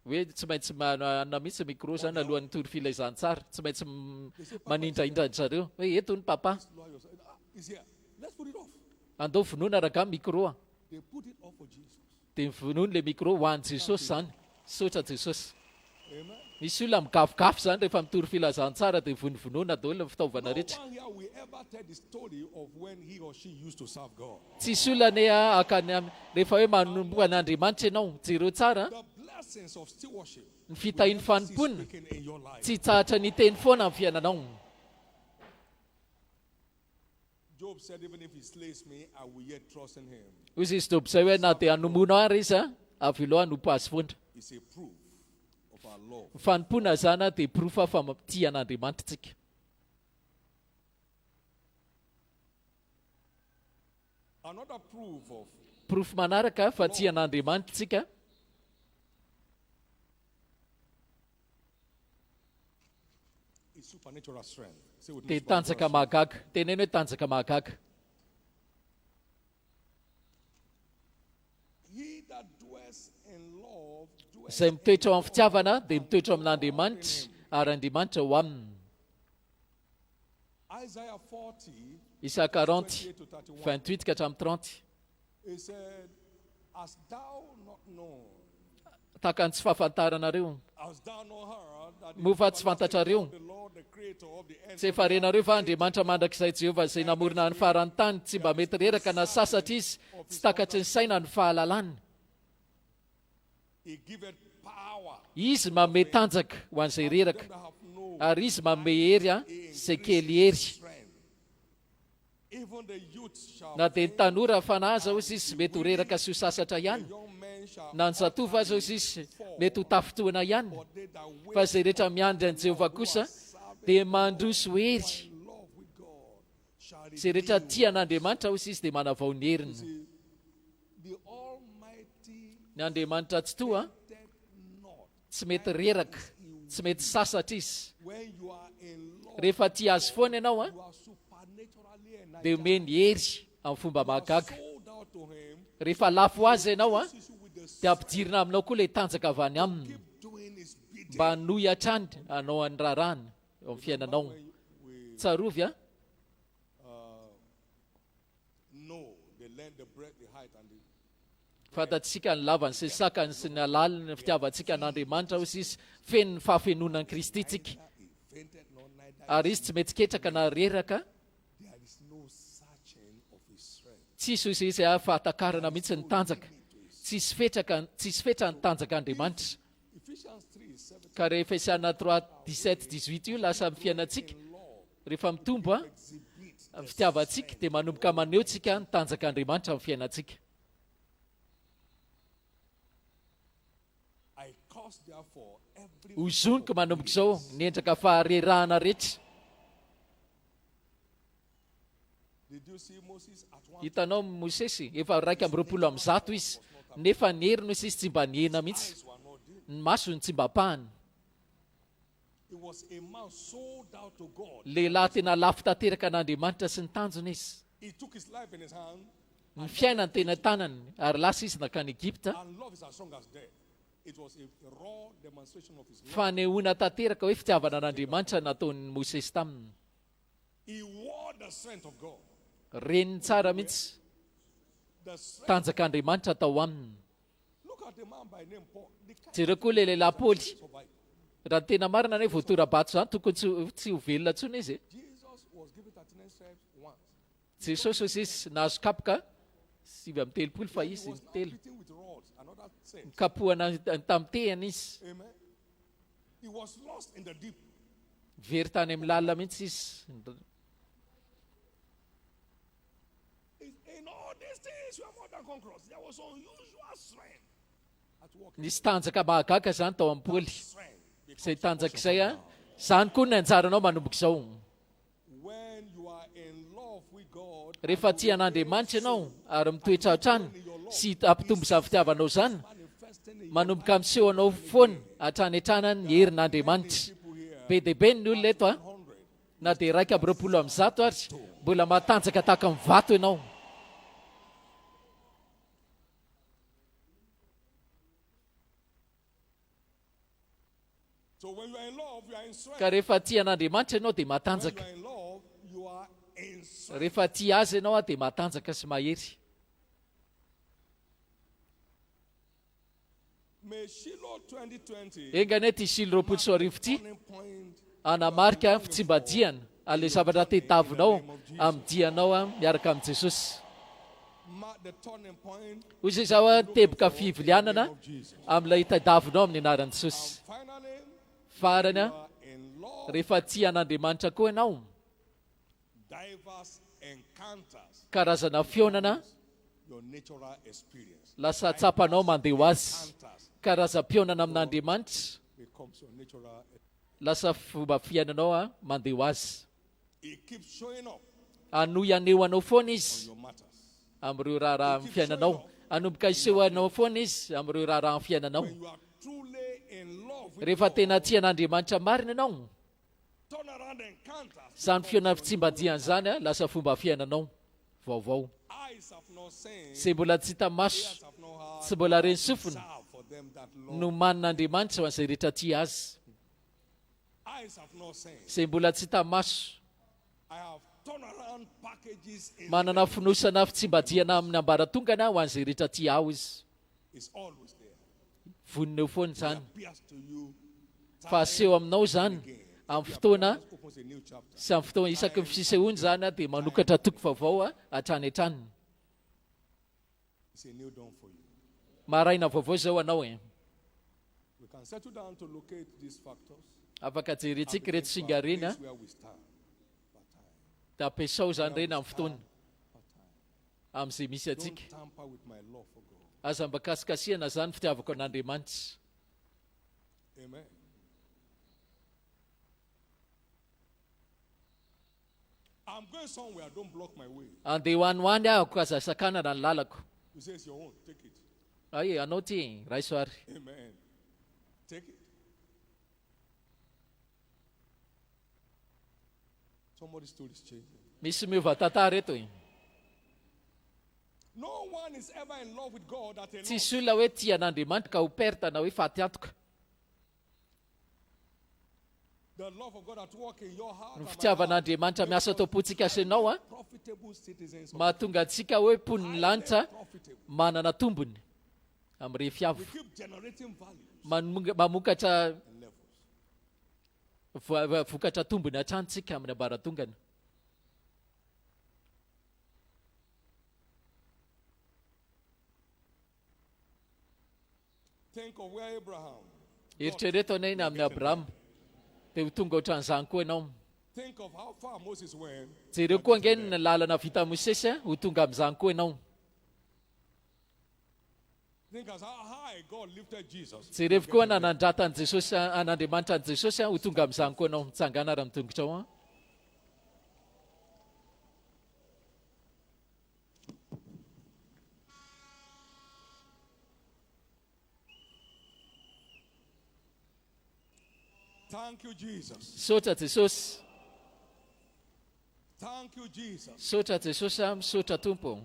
Hoe tsy maintsy manana mihitsy micro zany alohan'ny tory filazantsara. Tsy maintsy manindraindra zareo. Hoe eto ny papa. This lawyer said, it's here. Let's put it off. Andao vonoina raga micro a. They put it off for Jesus. Dia vonoiny le micro ho an'i Jesosy zany. Sotra Jesosy. Amen. Misy olona mikafokafo zany rehefa mitory filazantsara dia vonovonoina daholo ny fitaovana No rehetra. one here will ever tell the story of when he or she used to serve God. Tsisy olona ne akany rehefa hoe manompo an'Andriamanitra ianao. Jereo tsara The blessings of stewardship ny fitahin'ny fanompoana speaking in your life. tsy tsahatra ny teny foana amin'ny fiainanao. Job said, even if he slays me, I will yet trust in him. Hoy izy Job zay hoe na dia hanomonao ary izy avy elo hanompo azy foana. It's a proof of our love. Ny fanompoana zany dia profa fa tia an'Andriamanitra tsika. Another proof of Proof manaraka fa tia an'Andriamanitra tsika is supernatural strength. Say with me, dia supernatural tanjaka strength. mahagaga. Teneny hoe tanjaka mahagaga. He that dwells in love dwells Izay mitoetra ao amin'ny fitiavana dia mitoetra amin'Andriamanitra ary Andriamanitra ho aminy. Isaiah 40, Isaka 40, 28 to 31. 28 ka hatramin'ny 30. He said, hast thou not known, Takany tsy fahafantaranareo. hast thou not heard that the Moa fa tsy fantatrareo. the Lord, the creator of the ends Tsy of the earth, faharenareo fa Andriamanitra mandrakizay Jehovah izay namorona ny farany tany tsy mba mety reraka na sasatra izy tsy takatry ny saina ny fahalalany. he giveth power Izy manome tanjaka ho an'izay reraka them that have no ary izy manome hery izay kely hery. strength. Even the youth shall Na dia ny tanora fanaza hozy izy mety ho reraka sy ho sasatra ihany. young men shall Na ny zatovo aza hozy izy mety ho tafotoana ihany. but they that wait Fa izay rehetra miandry an'i Jehovah kosa dia mandroso hery. in love with God shall Izay rehetra tia an'Andriamanitra hozy izy dia manavao ny heriny. the Almighty Ny Andriamanitra tsy toa did not. tsy mety reraka, tsy mety sasatra izy. When you are in love, Rehefa tia azy foana ianao you are supernaturally energized. dia omeny hery amin'ny fomba mahagaga. Sold out to him. Rehefa lafo azy ianao Sees you with the dia ampidirina aminao koa ilay tanjaka avy any aminy doing his bidding. mba hanohy hatrany anao any rarahany eo amin'ny fiainanao. We Tsarovy a know the length, the breadth, the height, and the fantatsika ny lavany sy ny sakany sy ny alaliny ny fitiavantsika an'Andriamanitra hozy izy feno ny fahafenonan'i Kristy tsika. invented, nor neither Ary izy tsy mety ketraka na reraka, there is no searching of his strength. tsisy hozy izy fahatakarana mihitsy ny tanjaka. Tsisy fetra ny tanjaka Andriamanitra. Ephesians 3:17 Ka rehefa Efesiana 3:17-18 io lasa amin'ny fiainantsika rehefa mitombo fitiavantsika dia manomboka maneho tsika ny tanjak'Andriamanitra amin'ny fiainantsika. Hozoniko manomboka izao ny endraka faharerahana rehetra. Hitanao Mosesy efa 220 izy, nefa ny hery no sisy tsy mba nihena mihitsy, ny masony tsy mba pahany. Lehilahy tena lafo tanteraka an'Andriamanitra sy ny tanjona izy. Ny fiainany tena tanany ary lasa izy nakany Egypta. Fanehoana tanteraka hoe fitiavana an'Andriamanitra nataon'ny Mosesy taminy. Reniny tsara mihitsy tanjak'Andriamanitra tao aminy. Jereo koa le lehilahy Paoly, raha tena marina hoe voatorabato zany tokony tsy ho velona intsony izy. Jesosy hoy izy nahazo kapoka 7 fa izy telo kapohana tamtehana izy. Very tany amin'ny lalina mihitsy izy. Nisy tanjaka mahagaga zany tao amin'ny Paoly. Izay tanjaka izay zany koa ny anjaranao manomboka izao. Rehefa tia an'Andriamanitra ianao ary mitoetra hatrany sy ampitombo izany fitiavanao zany, manomboka misehoanao foana hatrany hatrany ny herin'Andriamanitra. Be dia be ny olona eto na dia 120 ary mbola matanjaka tahaka ny vato ianao. Ka rehefa tia an'Andriamanitra ianao dia matanjaka. Rehefa tia azy ianao dia matanjaka sy mahery. Engane ty Shilo 2020 ty anamarika fitsimbadiana ale zavatra tediavinao amin'ny dianao miaraka amin'ny Jesosy. Hoy izay zao teboka fivilianana amin'ilay tediavinao amin'ny anaran'i Jesosy. Farany rehefa tia an'Andriamanitra koa ianao, karazana fionana lasa tsapanao mandeha ho azy. Karazam-pionana amin'Andriamanitra lasa fomba fiainanao mandeha ho azy. Anoy anehoanao foana izy amin'ireo raharaha amin'ny fiainanao. Anomboka isehoanao foana izy amin'ireo raharaha amin'ny fiainanao. Rehefa tena tia an'Andriamanitra marina ianao, zany fionana fitsimbadiana zany lasa fomba fiainanao vaovao. Izay mbola tsy hita maso, tsy mbola reny sofina no manin'Andriamanitra ho an'izay rehetra tia azy. Izay mbola tsy hita maso, manana finosana fitsimbadiana amin'ny ambaratongana ho an'izay rehetra tia aho izy. Vonina eo foana zany. Fa aseho aminao zany amin'ny fotoana sy amin'ny fotoana isaky ny fisehoany zany dia manokatra toko vaovao hatrany hatrany. Maraina vaovao zao anao afaka jerentsika reto singa reny da ampiasao zany reny amin'ny fotoana amin'izay misy atsika. Aza mba kasikasihana zany fitiavako an'Andriamanitra. Andeha hoany hoany aho ka aza sakanana ny lalako. Ay, anao ty raisoary. Misy miova tantara eto. Tsisy olona hoe tia an'Andriamanitra ka ho perta na hoe faty antoka. Ny fitiavan'Andriamanitra miasa tao am-pontsika ianao mahatonga antsika hoe mponiny lanitra manana tombony amin'ny rehefiavo. Mamokatra vokatra tombony hatrantsika amin'ny ambaratongana. Eritrereto anay amin'ny Abraham dia ho tonga ohatran'izany koa ianao. Think of how far Moses went. Jereo koa nge ny lalana vita Mosesy ho tonga amin'izany koa ianao. Think as how high God lifted Jesus. Jereo koa nanandratan'i Jesosy, an'Andriamanitra an'i Jesosy ho tonga amin'izany koa ianao mitsangana raha mitongotra ao. Thank you, Jesus. Misaotra Jesosy. Thank you, Jesus. Misaotra Jesosy, misaotra Tompo.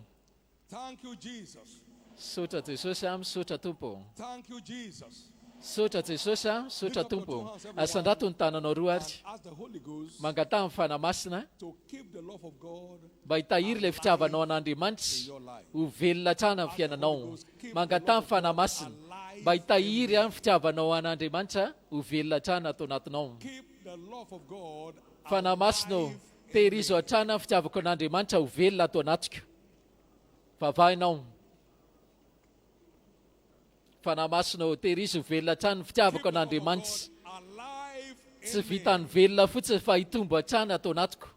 Thank you, Jesus. Misaotra Jesosy, misaotra Tompo. Thank you, Jesus. Misaotra Jesosy, misaotra Tompo. Asandrato ny tananao roa ary. Ask the Holy Ghost Mangataha amin'ny fanamasina to keep the love of God mba hitahiry ilay fitiavanao an'Andriamanitra ho velona hatrana amin'ny fiainanao. Mangataha amin'ny fanamasina mba hitahiry ny fitiavanao an'Andriamanitra ho velona hatrana atao anatinao. keep the love of God Fanamasina tehirizo hatrana ny fitiavako an'Andriamanitra ho velona atao anatiko. Vavahinao. Fanamasina tehirizo ho velona hatrana ny fitiavako an'Andriamanitra. Tsy vitany velona fotsiny fa hitombo hatrana atao anatiko.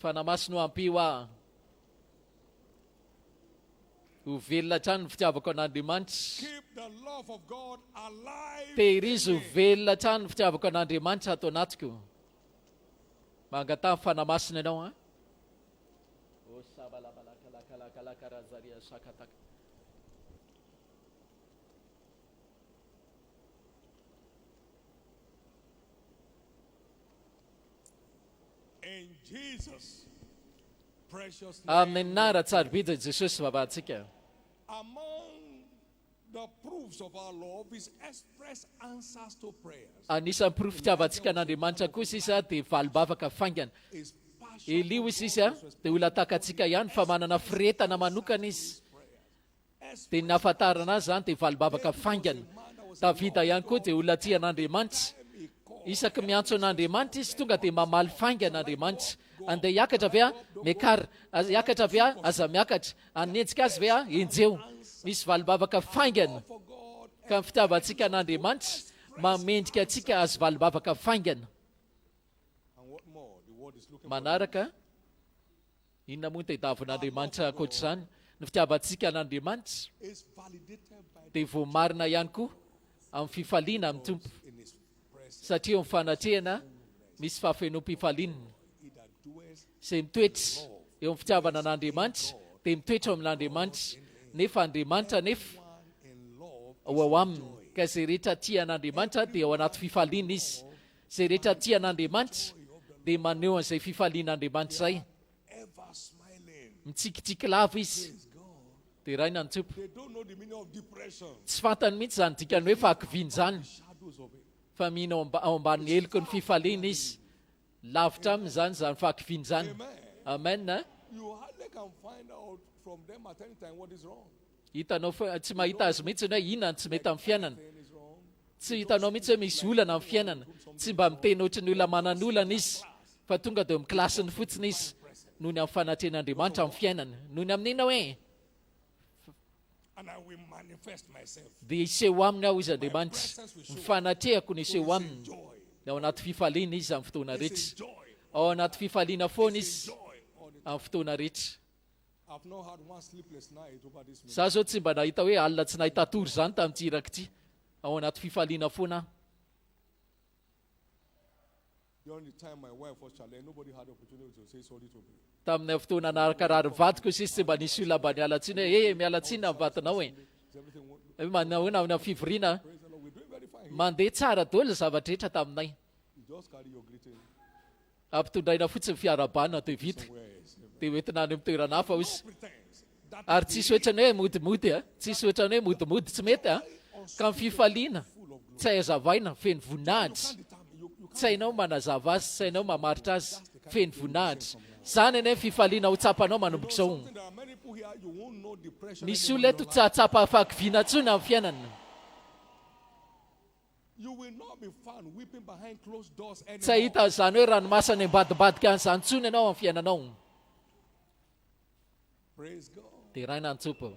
Fanamasina ampio aho. Ho velona hatrana ny fitiavako an'Andriamanitra. keep the love of God alive. Tehirizo ho velona hatrana ny fitiavako an'Andriamanitra atao anatiko. Mangataha fanamasina ianao a. In Jesus' precious Amin'ny name. anara tsarobida Jesosy vavahantsika. Among the proofs of our love is express answers to prayers. Anisan'ny proof fitiavantsika an'Andriamanitra kosa isa dia valibavaka faingana. Is Elio izy isa dia olona takatsika ihany fa manana firetana manokana izy. Dia ny nahafantarana azy zany dia valibavaka faingana. Davida ihany koa dia olona tia an'Andriamanitra. Isaky miantso an'Andriamanitra izy tonga dia mamaly faingana an'Andriamanitra. Andeha hiakatra ave a mekara, hiakatra ave a aza miakatra, anenjika azy ve a enjeo. Misy valibavaka faingana. Ka ny fitiavantsika an'Andriamanitra mamendrika antsika azy valibavaka faingana. and what more? The word is looking Manaraka, inona moa ny tadiavin'Andriamanitra ankoatr'izany? Ny fitiavantsika an'Andriamanitra is validated by dia voamarina ihany koa amin'ny fifaliana amin'ny Tompo. in His presence. Satria eo amin'ny fanatrehana misy fahafenoam-pifalinana. He that doeth Izay mitoetra eo amin'ny fitiavana an'Andriamanitra dia mitoetra eo amin'Andriamanitra. Nefa Andriamanitra nefa in love ao aminy. Ka izay rehetra tia an'Andriamanitra dia ao anaty fifaliana izy. Izay rehetra tia an'Andriamanitra dia maneho an'izay fifalian'Andriamanitra izay. ever smiling. Mitsikitsiky lava izy. Dia raina ny Tompo. They don't know the meaning of depression. Tsy fantany mihitsy zany dikany hoe fahakiviana zany. Shadows of it. Fa mihina ao ambanin'ny heloky ny fifaliana izy. Lavitra aminy zany zany fahakiviana zany. Amen na? You hardly can find out from them at any time what is wrong. Hitanao tsy mahita azy mihitsy hoe inona tsy mety amin'ny fiainana. Anything is wrong. Tsy hitanao mihitsy hoe misy olana amin'ny fiainana. Tsy mba miteny ohatran'ny olona manan'olana izy. Fa tonga dia amin'ny klasiny fotsiny izy. Noho ny amin'ny fanatrehan'Andriamanitra amin'ny fiainana. Noho ny amin'ina hoe And I will manifest myself. dia iseho aminy aho izy Andriamanitra. Ny fanatrehako ny iseho aminy. Joy. Ao anaty fifaliana izy amin'ny fotoana This is rehetra. joy. Ao anaty fifaliana foana izy Joy. All the amin'ny fotoana rehetra. I've not had one sleepless night over this meeting. Za zao tsy mba nahita hoe alina tsy nahita tory zany tamin'ity irak'ity. Ao anaty fifaliana foana. During the time my wife was challenged, nobody had the opportunity to say sorry to me. Tamin'ny fotoana narakarary vadiko sisy tsy mba nisy olona mba nialatsiny hoe mialatsiny amin'ny vatanao e. Is everything Hoe manahoana na fivoriana praise the Lord? We're doing very fine. mandeha tsara daholo zavatra rehetra taminay. You just carry your greeting Ampitondraina fotsiny fiarabanina dia vita. somewhere else. Dia hoentina any amin'ny toerana hafa izy. Pretense. That Ary tsisy ohatrany hoe modimody a. Tsisy ohatrany hoe modimody tsy mety a. Ka amin'ny fifaliana tsy hay hazavaina feno voninahitra. Tsy hainao manazava azy, tsy hainao mamaritra azy, feno voninahitra. Zany ene fifaliana ho tsapanao manomboka izao. there are many people here you won't know depression. Misy olona eto tsy hahatsapa fahakiviana intsony amin'ny fiainana. You will not be found weeping behind closed doors Tsy anymore. hahita izany hoe ranomasana ambadibadika an'izany intsony ianao amin'ny fiainanao. Praise God. Dia raina ny Tompo.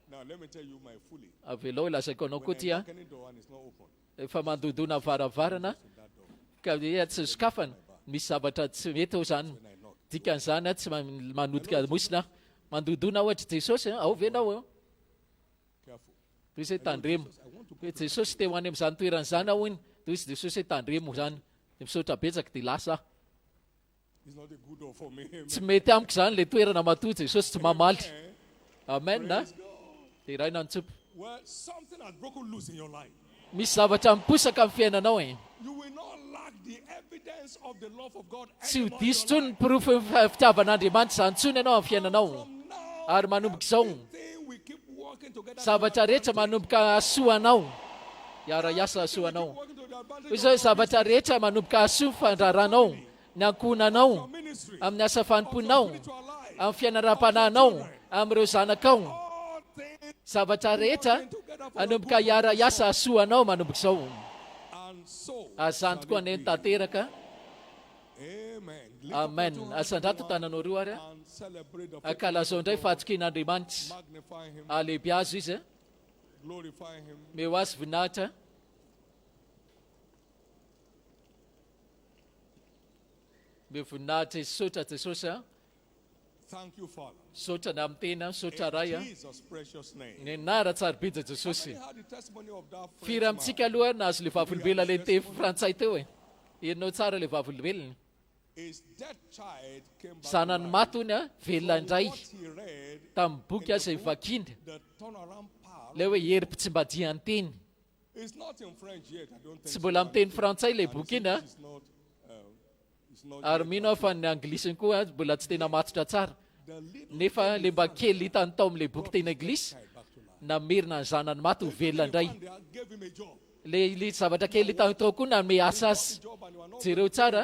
Now let me tell you my fully. Avelao ilazaiko anao koa When I tia. knock any door and it's not open, Efa mandodona varavarana that door. ka tsy sokafana misy zavatra tsy mety ao zany dikan'izany tsy manodika mosina mandodona ohatra Jesosy ao venao toy hoe tandremo hoe Jesosy te ho any amin'izany toeran'izany ao iny toy izy Jesosy hoe tandremo zany de misaotra betsaka de lasa tsy mety amiko zany le toerana matoa Jesosy tsy mamaly amen na de raha nantsopy misy zavatra miposaka amin'ny fiainanao tsy ho diso tsony ny porofo fitiavan'Andriamanitra zany tsony ianao amin'ny fiainanao ary manomboka izao zavatra rehetra manomboka asoanao iara-iasa asoanao izao hoe zavatra rehetra manomboka asoa fandraranao ny ankonanao amin'ny asa fanomponao amin'ny fiainaram-panahinao amin'ireo zanakao zavatra rehetra manomboka iara-iasa asoanao manomboka izao azany tokoa any tanteraka amen asandrato tananao roa ary akalazao indray fatokin'Andriamanitra alehibe azo izy meo azy voninahitra me voninahitra izy sotra Jesosy sotra ny amin'ny tena sotra ray ny anara-tsarobija Jesosy firy amintsika aloha nahazo le vavolombelona le teny frantsay teo enao tsara le vavolombelona zanany maty hony velona indray tamin'ny boky aza ivakiana le hoe herim-pitsimbadia ny teny tsy mbola amin'ny teny frantsay le boky iny ary mino aho fa ny anglisiny koa mbola tsy tena matotra tsara nefa le mba kely hitany tao amin'le boky teny anglisy namerina ny zanany maty ho velona indray le zavatra kely hitany tao koa nanome asa azy jereo tsara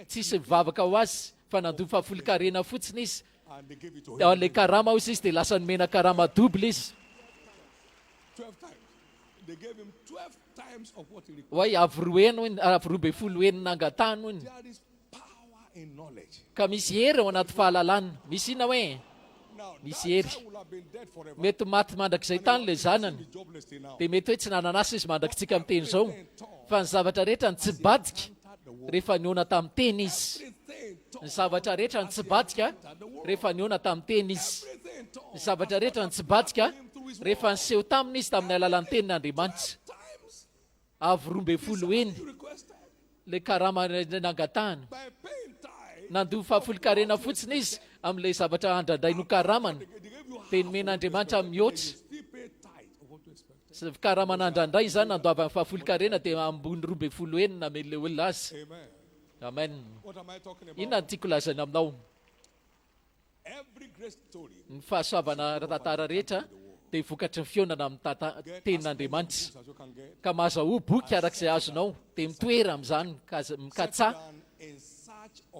tsisy mivavaka ho azy fa nandoa fahafolo-karena fotsiny izy le karama izy de lasa nomena karama double izy hoay avy roa be folo eny nangatany ony ka misy hery ao anaty fahalalana misy ina hoe misy hery mety maty mandrak'izay tany le zanany de mety hoe tsy nananasa izy mandrakitsika amin'ny teny zao fa ny zavatra rehetra ny tsy badika rehefa niona tamin'ny teny izy ny zavatra rehetra ny tsy badika rehefa niona tamin'ny teny izy ny zavatra rehetra ny tsy badika rehefa niseho taminy izy tamin'ny alalan'ny tenin'Andriamanitra avy roa mbe folo eny le karama nangatahana nandoa fahafolo-karena fotsiny izy amin'le zavatra andrandray no karamana de nomen'Andriamanitra mihoatra karama nandrandray zany nandoava ny fahafolo-karena de ambony roa mbe folo eny namen'le olona azy amen inona ny tiako lazana aminao ny fahasoavana tantara rehetra de vokatry ny fionana amin'ny tenin'Andriamanitra ka mahazaho boky arak'izay azonao de mitoera amin'izany mikatsa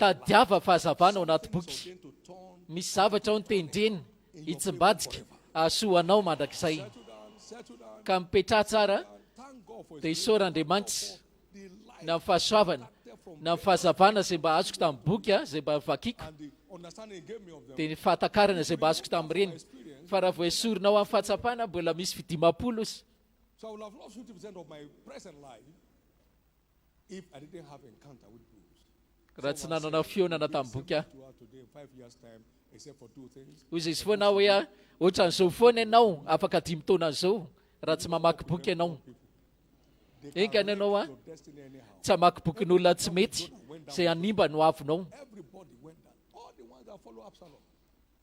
tadiava fahazavana ao anaty boky misy zavatra ao ny tendreny hitsimbadika ahasoanao mandrak'izay ka mipetra tsara de isaor'Andriamanitra na amin'ny fahasoavana na amin'ny fahazavana zay mba azoko tamin'ny boky zay mba vakiko de ny fahatakarana zay mba azoko tamin'ireny fa raha voesorinao amin'ny fahatsapana mbola misy fidimapolo izy raha tsy nanana fionana tamin'ny boky hozy izy foana hoe ohatran'izao foana ianao afaka 5 taona an'izao raha tsy mamaky boky ianao engany ianao tsy hamaky bokin'olona tsy mety zay animba no avinao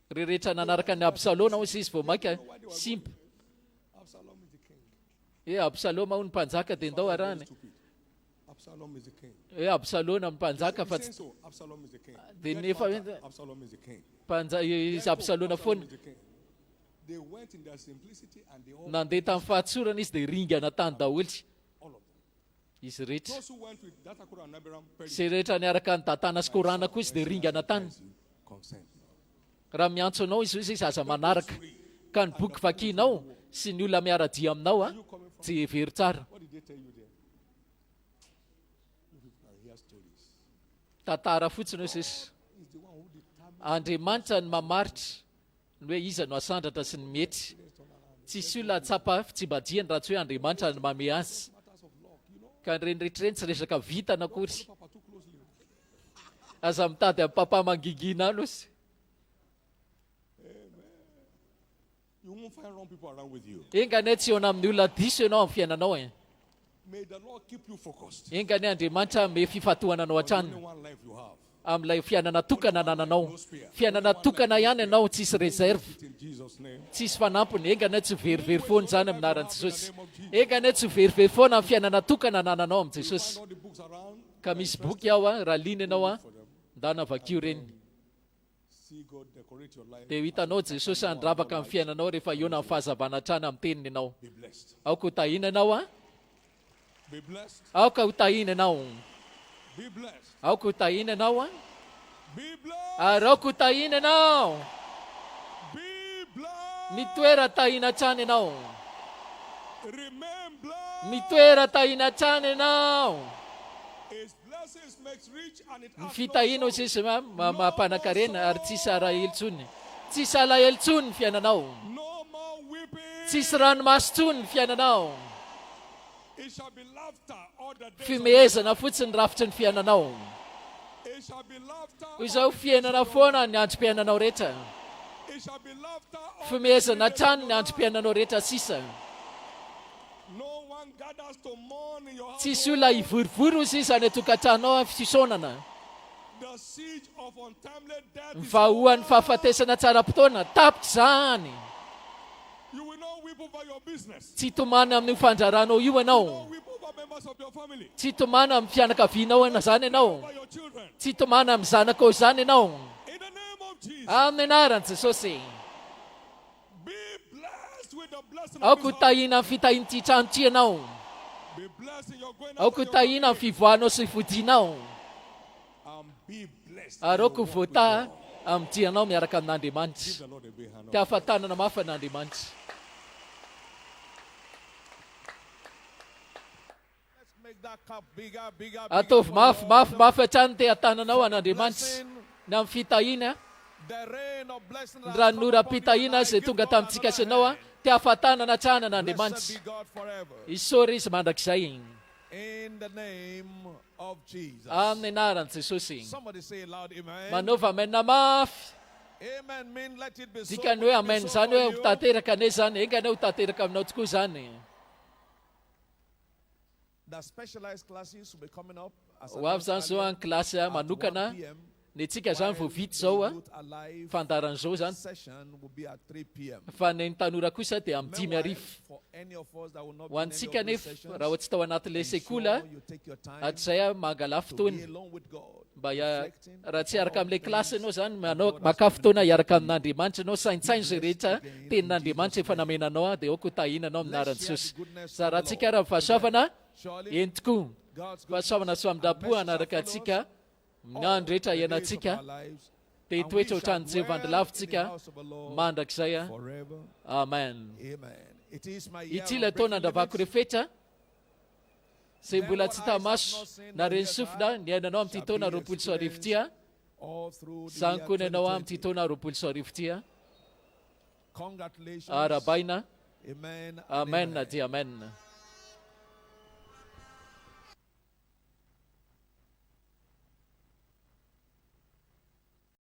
rehetra nanaraka ny Absalona hozy izy vao maika simba Absaloma ho ny mpanjaka de ndao arahany Absalona mpanjaka fa de nefa izy Absalona foana nandeha tamin'ny fahatsorana izy de ringana tany daholy izy rehetra zay rehetra niaraka ny datana sy korana koa izy de ringana tany raha miantso anao izy izy aza manaraka ka ny boky vakinao sy ny olona miara-dia aminao tsy very tsara tantara fotsiny izy Andriamanitra ny mamaritra ny hoe iza no asandratra sy ny mety tsisy olona tsapa fitsimbadiany raha tsy hoe Andriamanitra ny mame azy ka renretreny tsy resaka vitana akory aza mitady amin'ny papa mangigina alosy. You won't find wrong people around with you. Engane tsy ona amin'ny olona diso ianao amin'ny fiainanao e. May the Lord keep you focused. Engane Andriamanitra me fifatohananao hatrany Only one life you have. amin'ilay fiainana tokana nananao. Fiainana tokana ihany ianao, tsisy reserve, In Jesus' name. tsisy fanampiny. Engane tsy verivery foana zany amin'ny anaran'i Jesosy. Engane tsy verivery foana amin'ny fiainana tokana nananao amin'ny Jesosy. All the books around. Ka misy boky ao raha liny ianao ndana vakio reny. See God decorate your life. Dia hitanao Jesosy andravaka amin'ny fiainanao rehefa iona amin'ny fahazavana trana amin'ny teniny ianao. Be blessed. Aoka ho tahina ianao Be blessed. aoka ho tahina ianao. Be blessed. Aoka ho tahina ianao Be blessed. ary aoka ho tahina ianao. Be blessed. Mitoera tahina trana ianao. Remain blessed. Mitoera tahina trana ianao. His blessings makes rich and it Ny has fitahina sisy mampanankarena ary tsisy alahelo tsony. Tsisy alahelo tsony ny fiainanao. no more weeping. Tsisy ranomasy tsony ny fiainanao. It shall be laughter all the days. Fimehezana fotsiny rafitry ny fiainanao. It shall be laughter. Hoy izao fiainana foana ny androm-piainanao rehetra. It shall be laughter all Fimehezana the days. trano ny androm-piainanao rehetra sisa. No one gathers to mourn in your house. Tsisy olona ivorivory hozy izany atokantranao amin'ny fisonana. The siege of untimely death Ny is vahoan'ny over. fahafatesana tsara-potoana tapitra zany. You will not weep over your business. Tsy tomana amin'ny fandraranao io ianao. Don't weep over members of your family. Tsy tomana amin'ny fianakavianao zany ianao. Over your children. Tsy tomana amin'ny zanakao zany ianao. In the name of Jesus. Amin'ny anaran'i Jesosy. Be blessed with the blessing of Aoka ho his house. tahina amin'ny fitahin'ity trano ity ianao. Be blessed in your going out Aoka ho and your tahina amin'ny fivoahanao sy fodianao. and be blessed. Ary in aoka your ho walk with voataha God. amin'ny dianao miaraka Give amin'Andriamanitra. the Lord a big hand. Ty ahafantanana mafy an'Andriamanitra. Let's make that cup bigger, bigger, Ataovy bigger mafy for mafy Lord. mafy hatrany ty hatananao an'Andriamanitra. Blessing, Na amin'ny fitahina, the rain of blessing that ny has come ranon'ora upon you mpitahina tonight. zay Give tonga God tamintsika another sy anao hand. ty ahafantanana trana Blessed an'Andriamanitra. be God forever. Isory izy mandrakizay. In the name of Jesus. Amin'ny anaran'i Jesosy. Somebody say loud amen. Manaova amena mafy. Amen mean let it be so. Dikany hoe Will it be amen so zany for hoe you? ho tanteraka ane zany. Engany ho tanteraka aminao tokoa zany. The specialized classes will be coming up. As Ho avy zany zao any kilasy manokana. Ny antsika zany vao vita zao fandaran' zao zany. Session will be at 3 p.m. Fa ny tanora kosa dia amin'ny 5 arivo. For any of us that will not Ho be in any antsika of those nefa sessions, raha tsy tao anatin'ilay sekola you take your time hatrizay mangala to be fotoany. alone with God. Mba reflecting raha tsy hiaraka on amin'ilay things kilasy ianao zany manao maka fotoana hiaraka amin'Andriamanitra ianao saintsainy zay rehetra tenin'Andriamanitra efa namenanao dia aoka ho tahinanao amin'ny anaran'i Jesosy. Za raha antsika raha fahasoavana Surely, eny tokoa. God's Fahasoavana sy famindrapo hanaraka antsika amin'ny andro rehetra days of iainantsika our lives, dia and we toetra shall ohatran'izay dwell in the vandilavintsika house of the Lord mandrakizay. forever. Amen. Amen. It is my year Ity of ilay taona breaking andravako limits. refetra zay mbola tsy tamaso na reny sofina ny ainanao amin'ity taona 20 ty a. All through the Zany year koa ny ainao 2020. amin'ity taona 20 ty a. Congratulations. Arabaina. Amen. and Amen amen. dia amen.